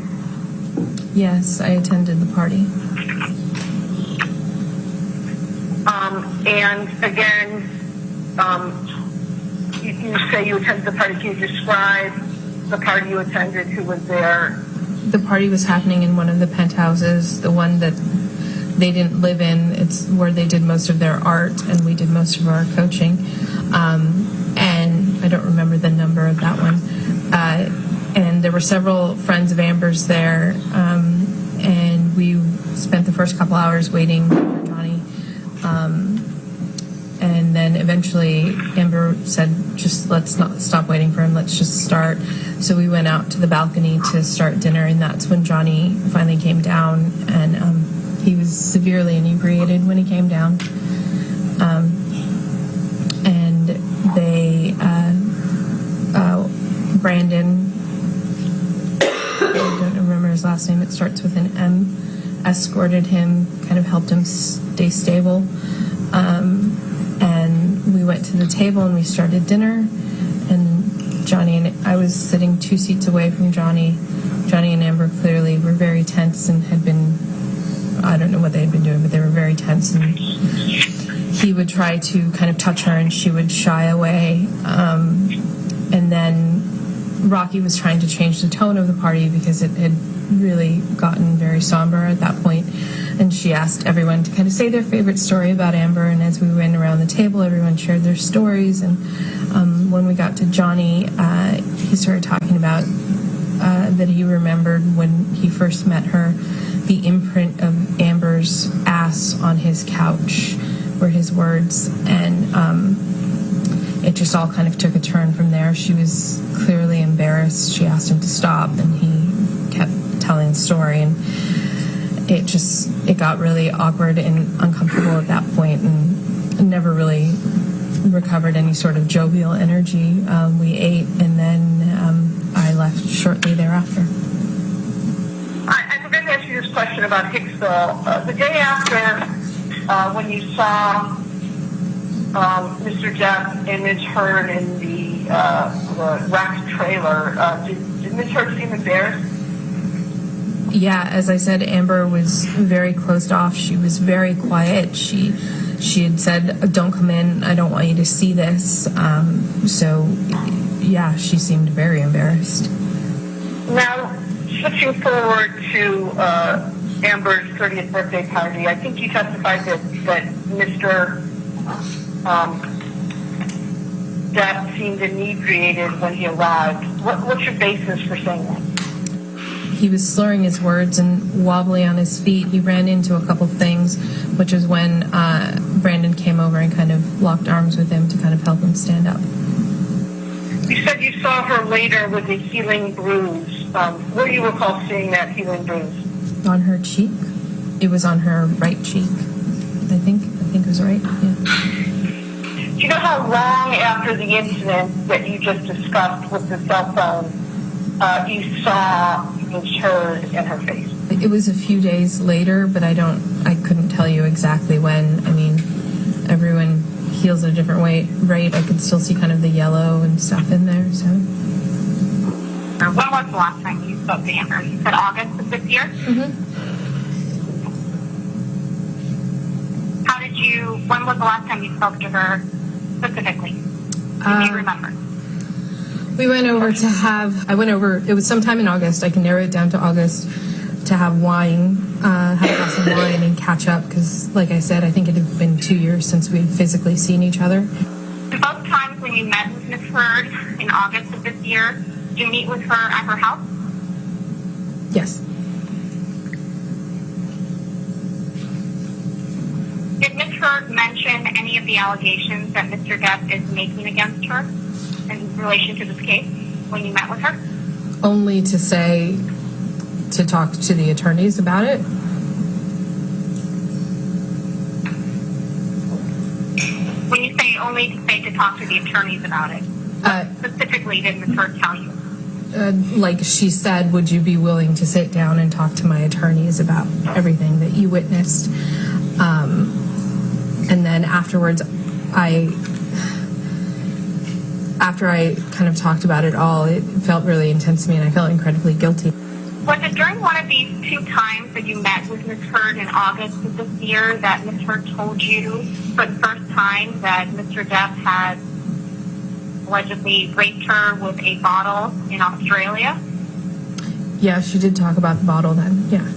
Yes, I attended the party. And again, you say you attended the party. Can you describe the party you attended, who was there? The party was happening in one of the penthouses, the one that they didn't live in. It's where they did most of their art, and we did most of our coaching. And I don't remember the number of that one. And there were several friends of Amber's there, and we spent the first couple hours waiting for Johnny. And then eventually Amber said, just let's not stop waiting for him, let's just start. So we went out to the balcony to start dinner, and that's when Johnny finally came down, and he was severely inebriated when he came down. And they, Brandon, I don't remember his last name, it starts with an M, escorted him, kind of helped him stay stable. And we went to the table and we started dinner, and Johnny and I was sitting 2 seats away from Johnny. Johnny and Amber clearly were very tense and had been, I don't know what they had been doing, but they were very tense, and he would try to kind of touch her and she would shy away. And then Rocky was trying to change the tone of the party because it had really gotten very somber at that point. And she asked everyone to kind of say their favorite story about Amber. And as we went around the table, everyone shared their stories. And when we got to Johnny, he started talking about that he remembered when he first met her, the imprint of Amber's ass on his couch were his words, and it just all kind of took a turn from there. She was clearly embarrassed. She asked him to stop, and he kept telling the story, and it got really awkward and uncomfortable at that point, and never really recovered any sort of jovial energy. We ate, and then I left shortly thereafter. I forgot to ask you this question about Hicksville. The day after, when you saw Mr. Depp and Ms. Heard in the wrecked trailer, did Ms. Heard seem embarrassed? Yeah, as I said, Amber was very closed off. She was very quiet. She had said, "Don't come in. I don't want you to see this." So, yeah, she seemed very embarrassed. Now, switching forward to Amber's 30th birthday party, I think you testified that Mr. Depp seemed inebriated when he arrived. What's your basis for saying that? He was slurring his words and wobbly on his feet. He ran into a couple things, which is when Brandon came over and kind of locked arms with him to kind of help him stand up. You said you saw her later with a healing bruise. Where do you recall seeing that healing bruise? On her cheek. It was on her right cheek. I think it was right, yeah. Do you know how long after the incident that you just discussed with the cell phone you saw Ms. Heard and her face? It was a few days later, but I couldn't tell you exactly when. I mean, everyone heals at a different way, right? I could still see kind of the yellow and stuff in there, so. When was the last time you spoke to Amber? You said August of this year? Mm-hmm. When was the last time you spoke to her specifically? Do you remember? We went over it was sometime in August. I can narrow it down to August, to have wine, have a glass of wine and catch up, because like I said, I think it had been 2 years since we had physically seen each other. Both times when you met with Ms. Heard in August of this year, did you meet with her at her house? Yes. Did Ms. Heard mention any of the allegations that Mr. Depp is making against her in relation to this case when you met with her? Only to talk to the attorneys about it. When you say only to talk to the attorneys about it, what specifically did Ms. Heard tell you? Like she said, would you be willing to sit down and talk to my attorneys about everything that you witnessed? And then afterwards, after I kind of talked about it all, it felt really intense to me and I felt incredibly guilty. Was it during one of these two times that you met with Ms. Heard in August of this year that Ms. Heard told you for the first time that Mr. Depp had allegedly raped her with a bottle in Australia? Yeah, she did talk about the bottle then, yeah.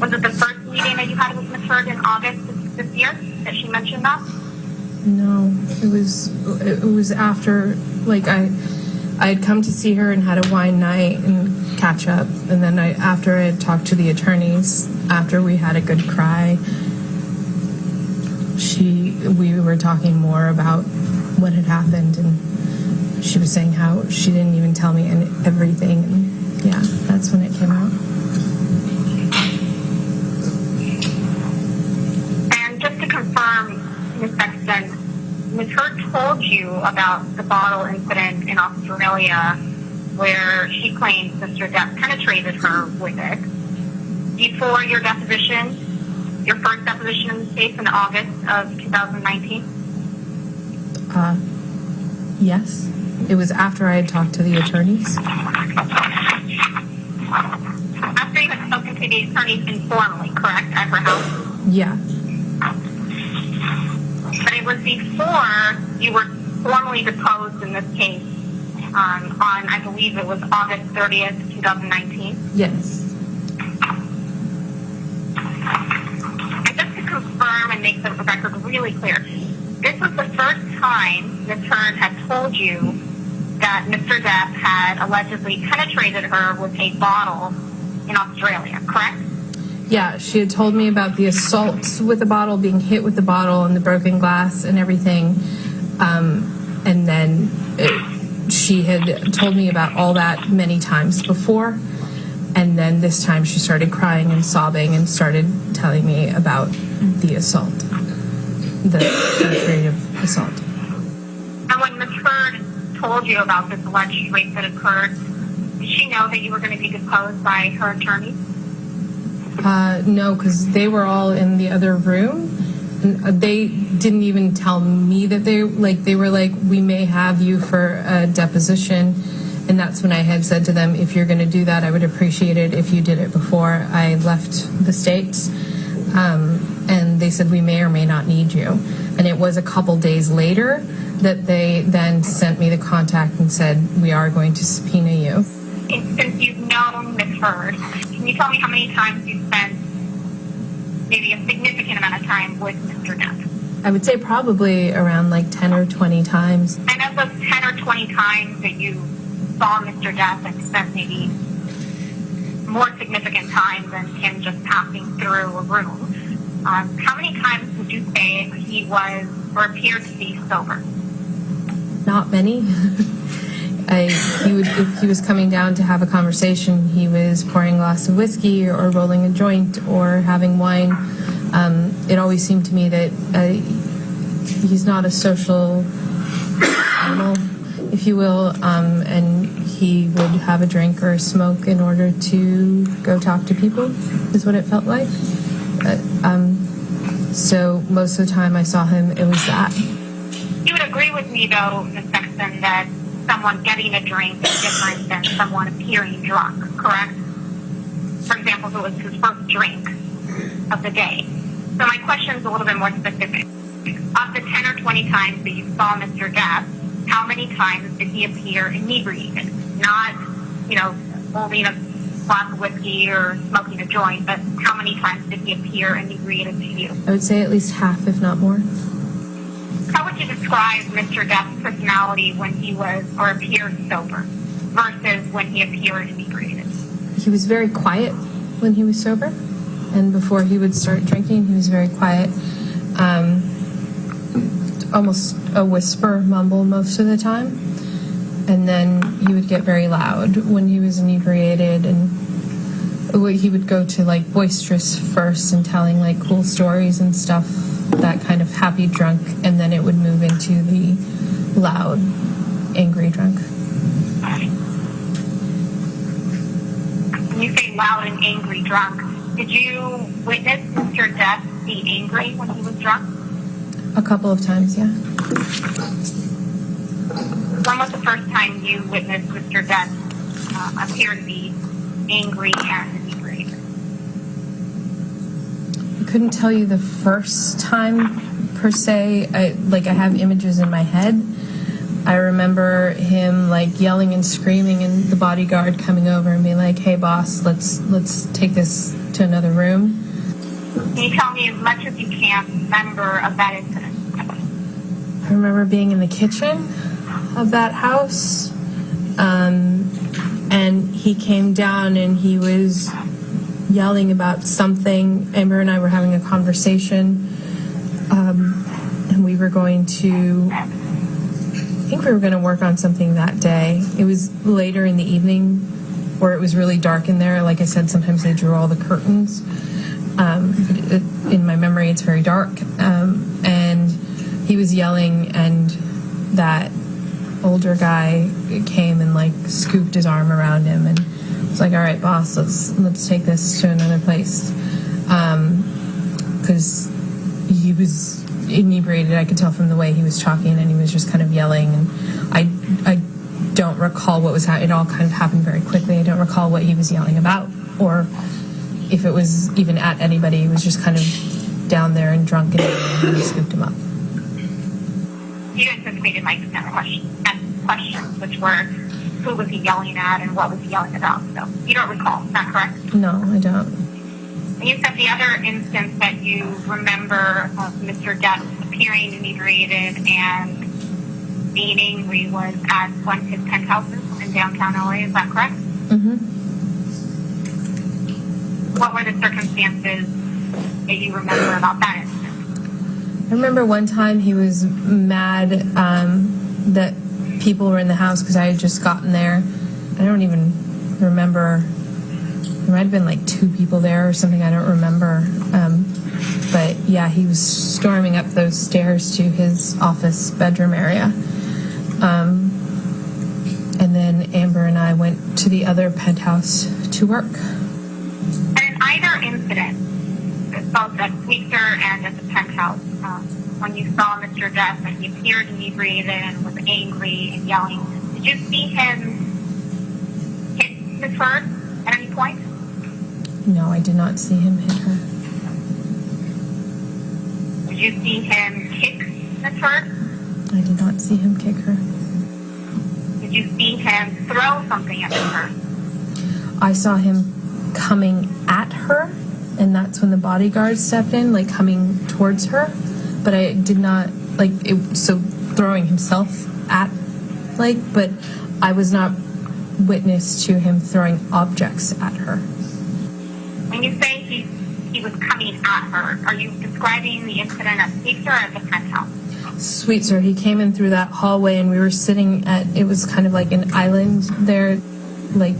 Was it the first meeting that you had with Ms. Heard in August of this year that she mentioned that? No, it was after, like I had come to see her and had a wine night and catch up, and then after I had talked to the attorneys, after we had a good cry, we were talking more about what had happened, and she was saying how she didn't even tell me everything, and yeah, that's when it came out. And just to confirm, Ms. Sexton, Ms. Heard told you about the bottle incident in Australia where she claims Mr. Depp penetrated her with it before your deposition, your first deposition in this case in August of 2019? Yes. It was after I had talked to the attorneys. After you had spoken to the attorneys informally, correct, at her house? Yeah. But it was before you were formally deposed in this case on I believe it was August 30th, 2019? Yes. And just to confirm and make the record really clear, this was the first time Ms. Heard had told you that Mr. Depp had allegedly penetrated her with a bottle in Australia, correct? Yeah, she had told me about the assault with the bottle, being hit with the bottle and the broken glass and everything. And then she had told me about all that many times before. And then this time she started crying and sobbing and started telling me about the assault, the penetrative assault. And when Ms. Heard told you about this alleged rape that occurred, did she know that you were going to be deposed by her attorney? No, because they were all in the other room. And they didn't even tell me that they were like, we may have you for a deposition. And that's when I had said to them, if you're going to do that, I would appreciate it if you did it before I left the States. And they said, we may or may not need you. And it was a couple days later that they then sent me the contact and said, we are going to subpoena you. Since you've known Ms. Heard, can you tell me how many times you spent maybe a significant amount of time with Mr. Depp? I would say probably around like 10 or 20 times. And of those 10 or 20 times that you saw Mr. Depp and spent maybe more significant time than him just passing through a room, how many times would you say he was or appeared to be sober? Not many. If he was coming down to have a conversation, he was pouring a glass of whiskey or rolling a joint or having wine. It always seemed to me that he's not a social animal, if you will, and he would have a drink or a smoke in order to go talk to people, is what it felt like. So most of the time I saw him, it was that. You would agree with me, though, Ms. Sexton, that someone getting a drink is different than someone appearing drunk, correct? For example, if it was his first drink of the day. So my question is a little bit more specific. Of the 10 or 20 times that you saw Mr. Depp, how many times did he appear inebriated? Not, holding a glass of whiskey or smoking a joint, but how many times did he appear inebriated to you? I would say at least half, if not more. How would you describe Mr. Depp's personality when he was or appeared sober versus when he appeared inebriated? He was very quiet when he was sober, and before he would start drinking, he was very quiet. Almost a whisper, mumble most of the time. And then he would get very loud when he was inebriated, and he would go to like boisterous first and telling like cool stories and stuff, that kind of happy drunk, and then it would move into the loud, angry drunk. When you say loud and angry drunk, did you witness Mr. Depp be angry when he was drunk? A couple of times, yeah. When was the first time you witnessed Mr. Depp appear to be angry and inebriated? I couldn't tell you the first time per se. I have images in my head. I remember him like yelling and screaming, and the bodyguard coming over and being like, "Hey, boss, let's take this to another room." Can you tell me as much as you can remember of that incident? I remember being in the kitchen of that house, and he came down and he was yelling about something. Amber and I were having a conversation, and we were going to, I think we were going to work on something that day. It was later in the evening where it was really dark in there. Like I said, sometimes they drew all the curtains. In my memory, it's very dark. And he was yelling, and that older guy came and like scooped his arm around him and was like, "All right, boss, let's take this to another place." Because he was inebriated. I could tell from the way he was talking, and he was just kind of yelling. And I don't recall what was happening. It all kind of happened very quickly. I don't recall what he was yelling about, or if it was even at anybody. He was just kind of down there and drunk, and he scooped him up. You anticipated my 10 questions, which were who was he yelling at and what was he yelling about. So you don't recall, is that correct? No, I don't. And you said the other instance that you remember of Mr. Depp appearing inebriated and stating where he was at one of his penthouses in downtown LA. Is that correct? Mm-hmm. What were the circumstances that you remember about that incident? I remember one time he was mad that people were in the house because I had just gotten there. I don't even remember. There might have been like 2 people there or something. I don't remember. But yeah, he was storming up those stairs to his office bedroom area. And then Amber and I went to the other penthouse to work. And in either incident, both at Sweetser and at the penthouse, when you saw Mr. Depp and he appeared inebriated and was angry and yelling, did you see him hit Ms. Heard at any point? No, I did not see him hit her. Did you see him kick Ms. Heard? I did not see him kick her. Did you see him throw something at Ms. Heard? I saw him coming at her, and that's when the bodyguard stepped in, like coming towards her. But I did not, like, so throwing himself at, like, but I was not witness to him throwing objects at her. When you say he was coming at her, are you describing the incident at Sweetser or at the penthouse? Sweetser, he came in through that hallway, and we were sitting at, it was kind of like an island there, like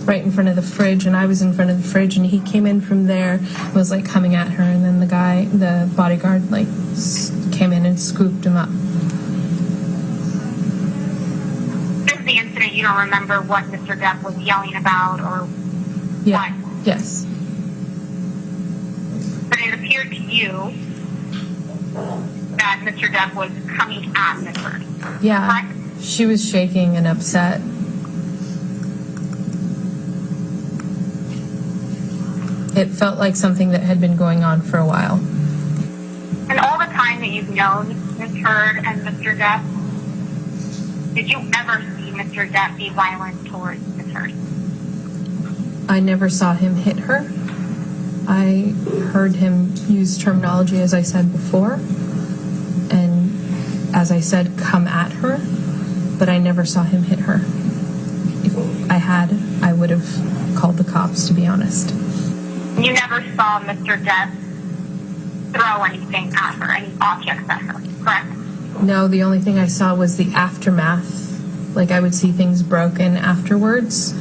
right in front of the fridge, and I was in front of the fridge, and he came in from there, was like coming at her, and then the bodyguard, like came in and scooped him up. This is the incident. You don't remember what Mr. Depp was yelling about or Yeah. what? Yes. But it appeared to you that Mr. Depp was coming at Ms. Heard. Yeah. Correct? She was shaking and upset. It felt like something that had been going on for a while. And all the time that you've known Ms. Heard and Mr. Depp, did you ever see Mr. Depp be violent towards Ms. Heard? I never saw him hit her. I heard him use terminology, as I said before, and as I said, come at her, but I never saw him hit her. If I had, I would have called the cops, to be honest. You never saw Mr. Depp throw anything at her, any objects at her, correct? No, the only thing I saw was the aftermath. Like, I would see things broken afterwards.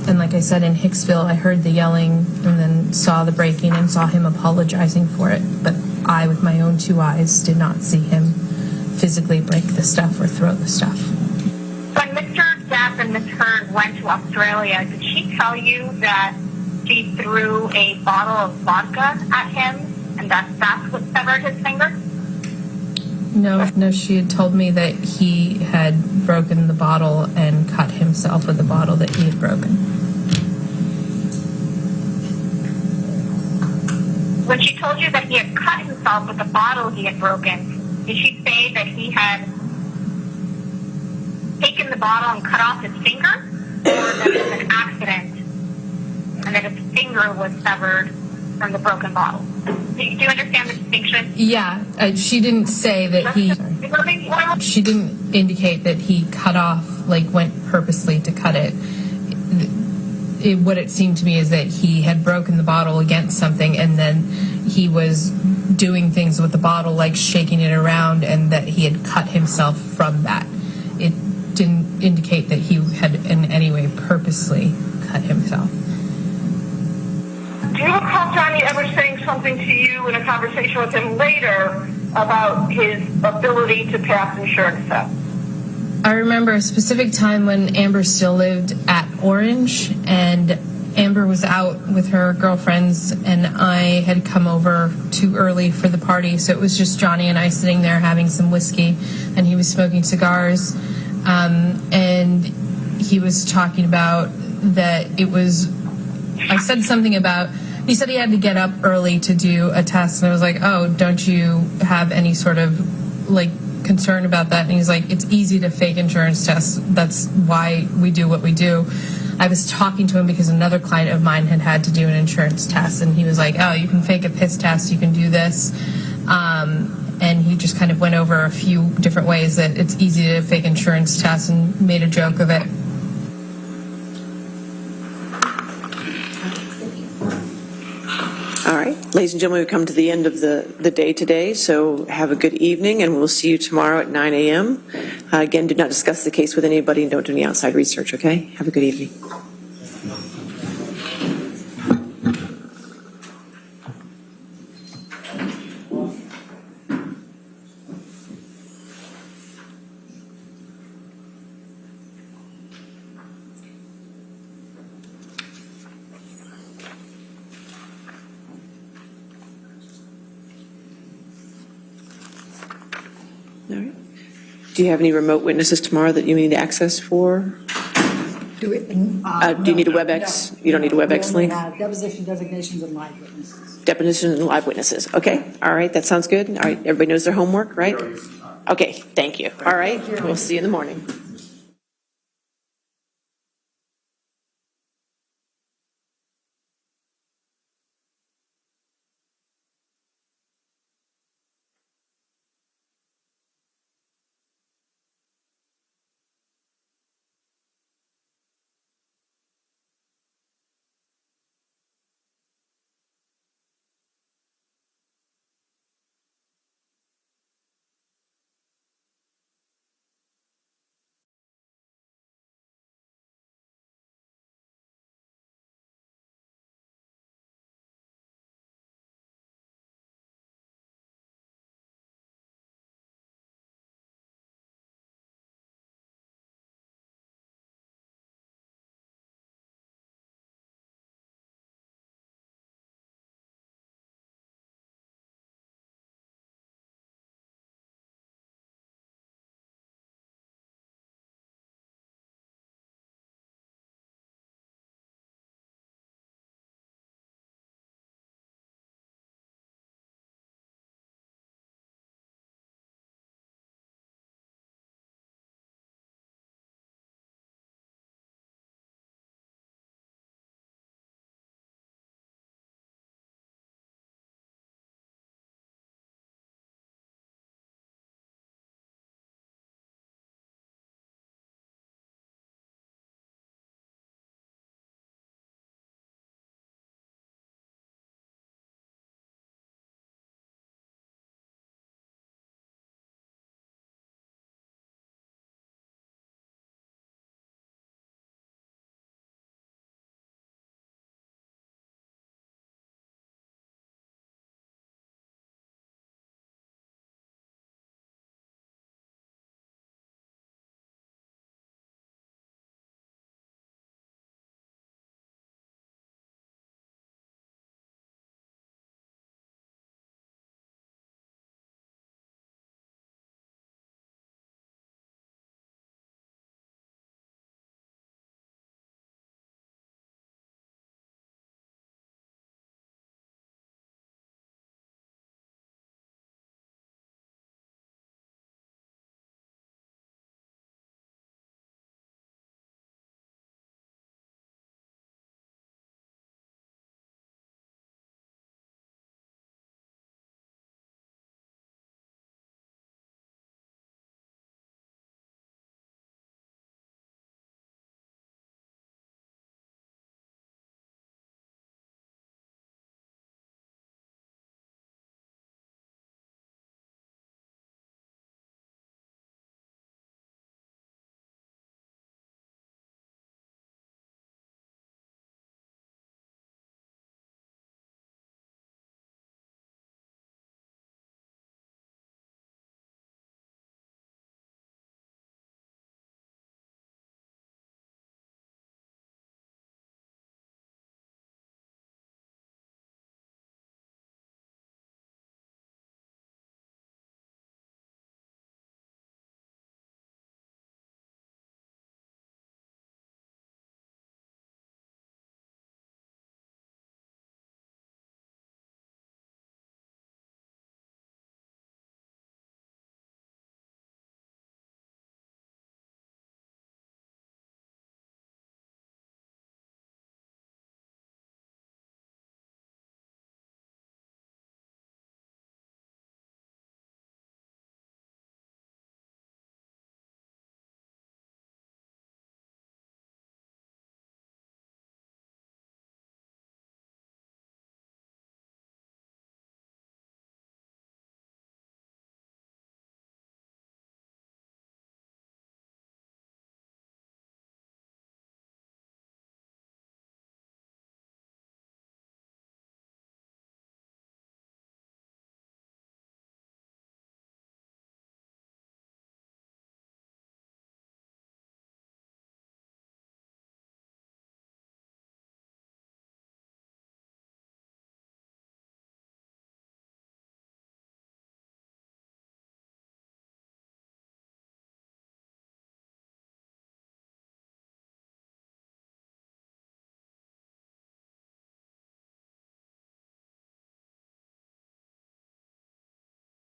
And like I said, in Hicksville, I heard the yelling and then saw the breaking and saw him apologizing for it. But I, with my own 2 eyes, did not see him physically break the stuff or throw the stuff. When Mr. Depp and Ms. Heard went to Australia, did she tell you that she threw a bottle of vodka at him and that's what severed his finger? No, she had told me that he had broken the bottle and cut himself with the bottle that he had broken. When she told you that he had cut himself with the bottle he had broken, did she say that he had taken the bottle and cut off his finger? Or that it was an accident and that his finger was severed from the broken bottle? Do you understand the distinction? Yeah, she didn't say that he... She didn't indicate that he cut off, like went purposely to cut it. What it seemed to me is that he had broken the bottle against something and then he was doing things with the bottle, like shaking it around, and that he had cut himself from that. It didn't indicate that he had in any way purposely cut himself. Do you recall Johnny ever saying something to you in a conversation with him later about his ability to pass insurance tests? I remember a specific time when Amber still lived at Orange, and Amber was out with her girlfriends, and I had come over too early for the party, so it was just Johnny and I sitting there having some whiskey, and he was smoking cigars, and he was talking about that it was... I said something about... He said he had to get up early to do a test, and I was like, oh, don't you have any sort of, like, concern about that? And he's like, it's easy to fake insurance tests. That's why we do what we do. I was talking to him because another client of mine had to do an insurance test, and he was like, oh, you can fake a piss test, you can do this. and he just kind of went over a few different ways that it's easy to fake insurance tests and made a joke of it. All right, ladies and gentlemen, we've come to the end of the day today, so have a good evening, and we'll see you tomorrow at 9 a.m. Again, do not discuss the case with anybody and don't do any outside research, okay? Have a good evening. All right. Do you have any remote witnesses tomorrow that you need access for? Do you need a WebEx? You don't need a WebEx link? Deposition designations and live witnesses. Deposition and live witnesses. Okay. All right. That sounds good. All right. Everybody knows their homework, right? Okay. Thank you. All right. We'll see you in the morning.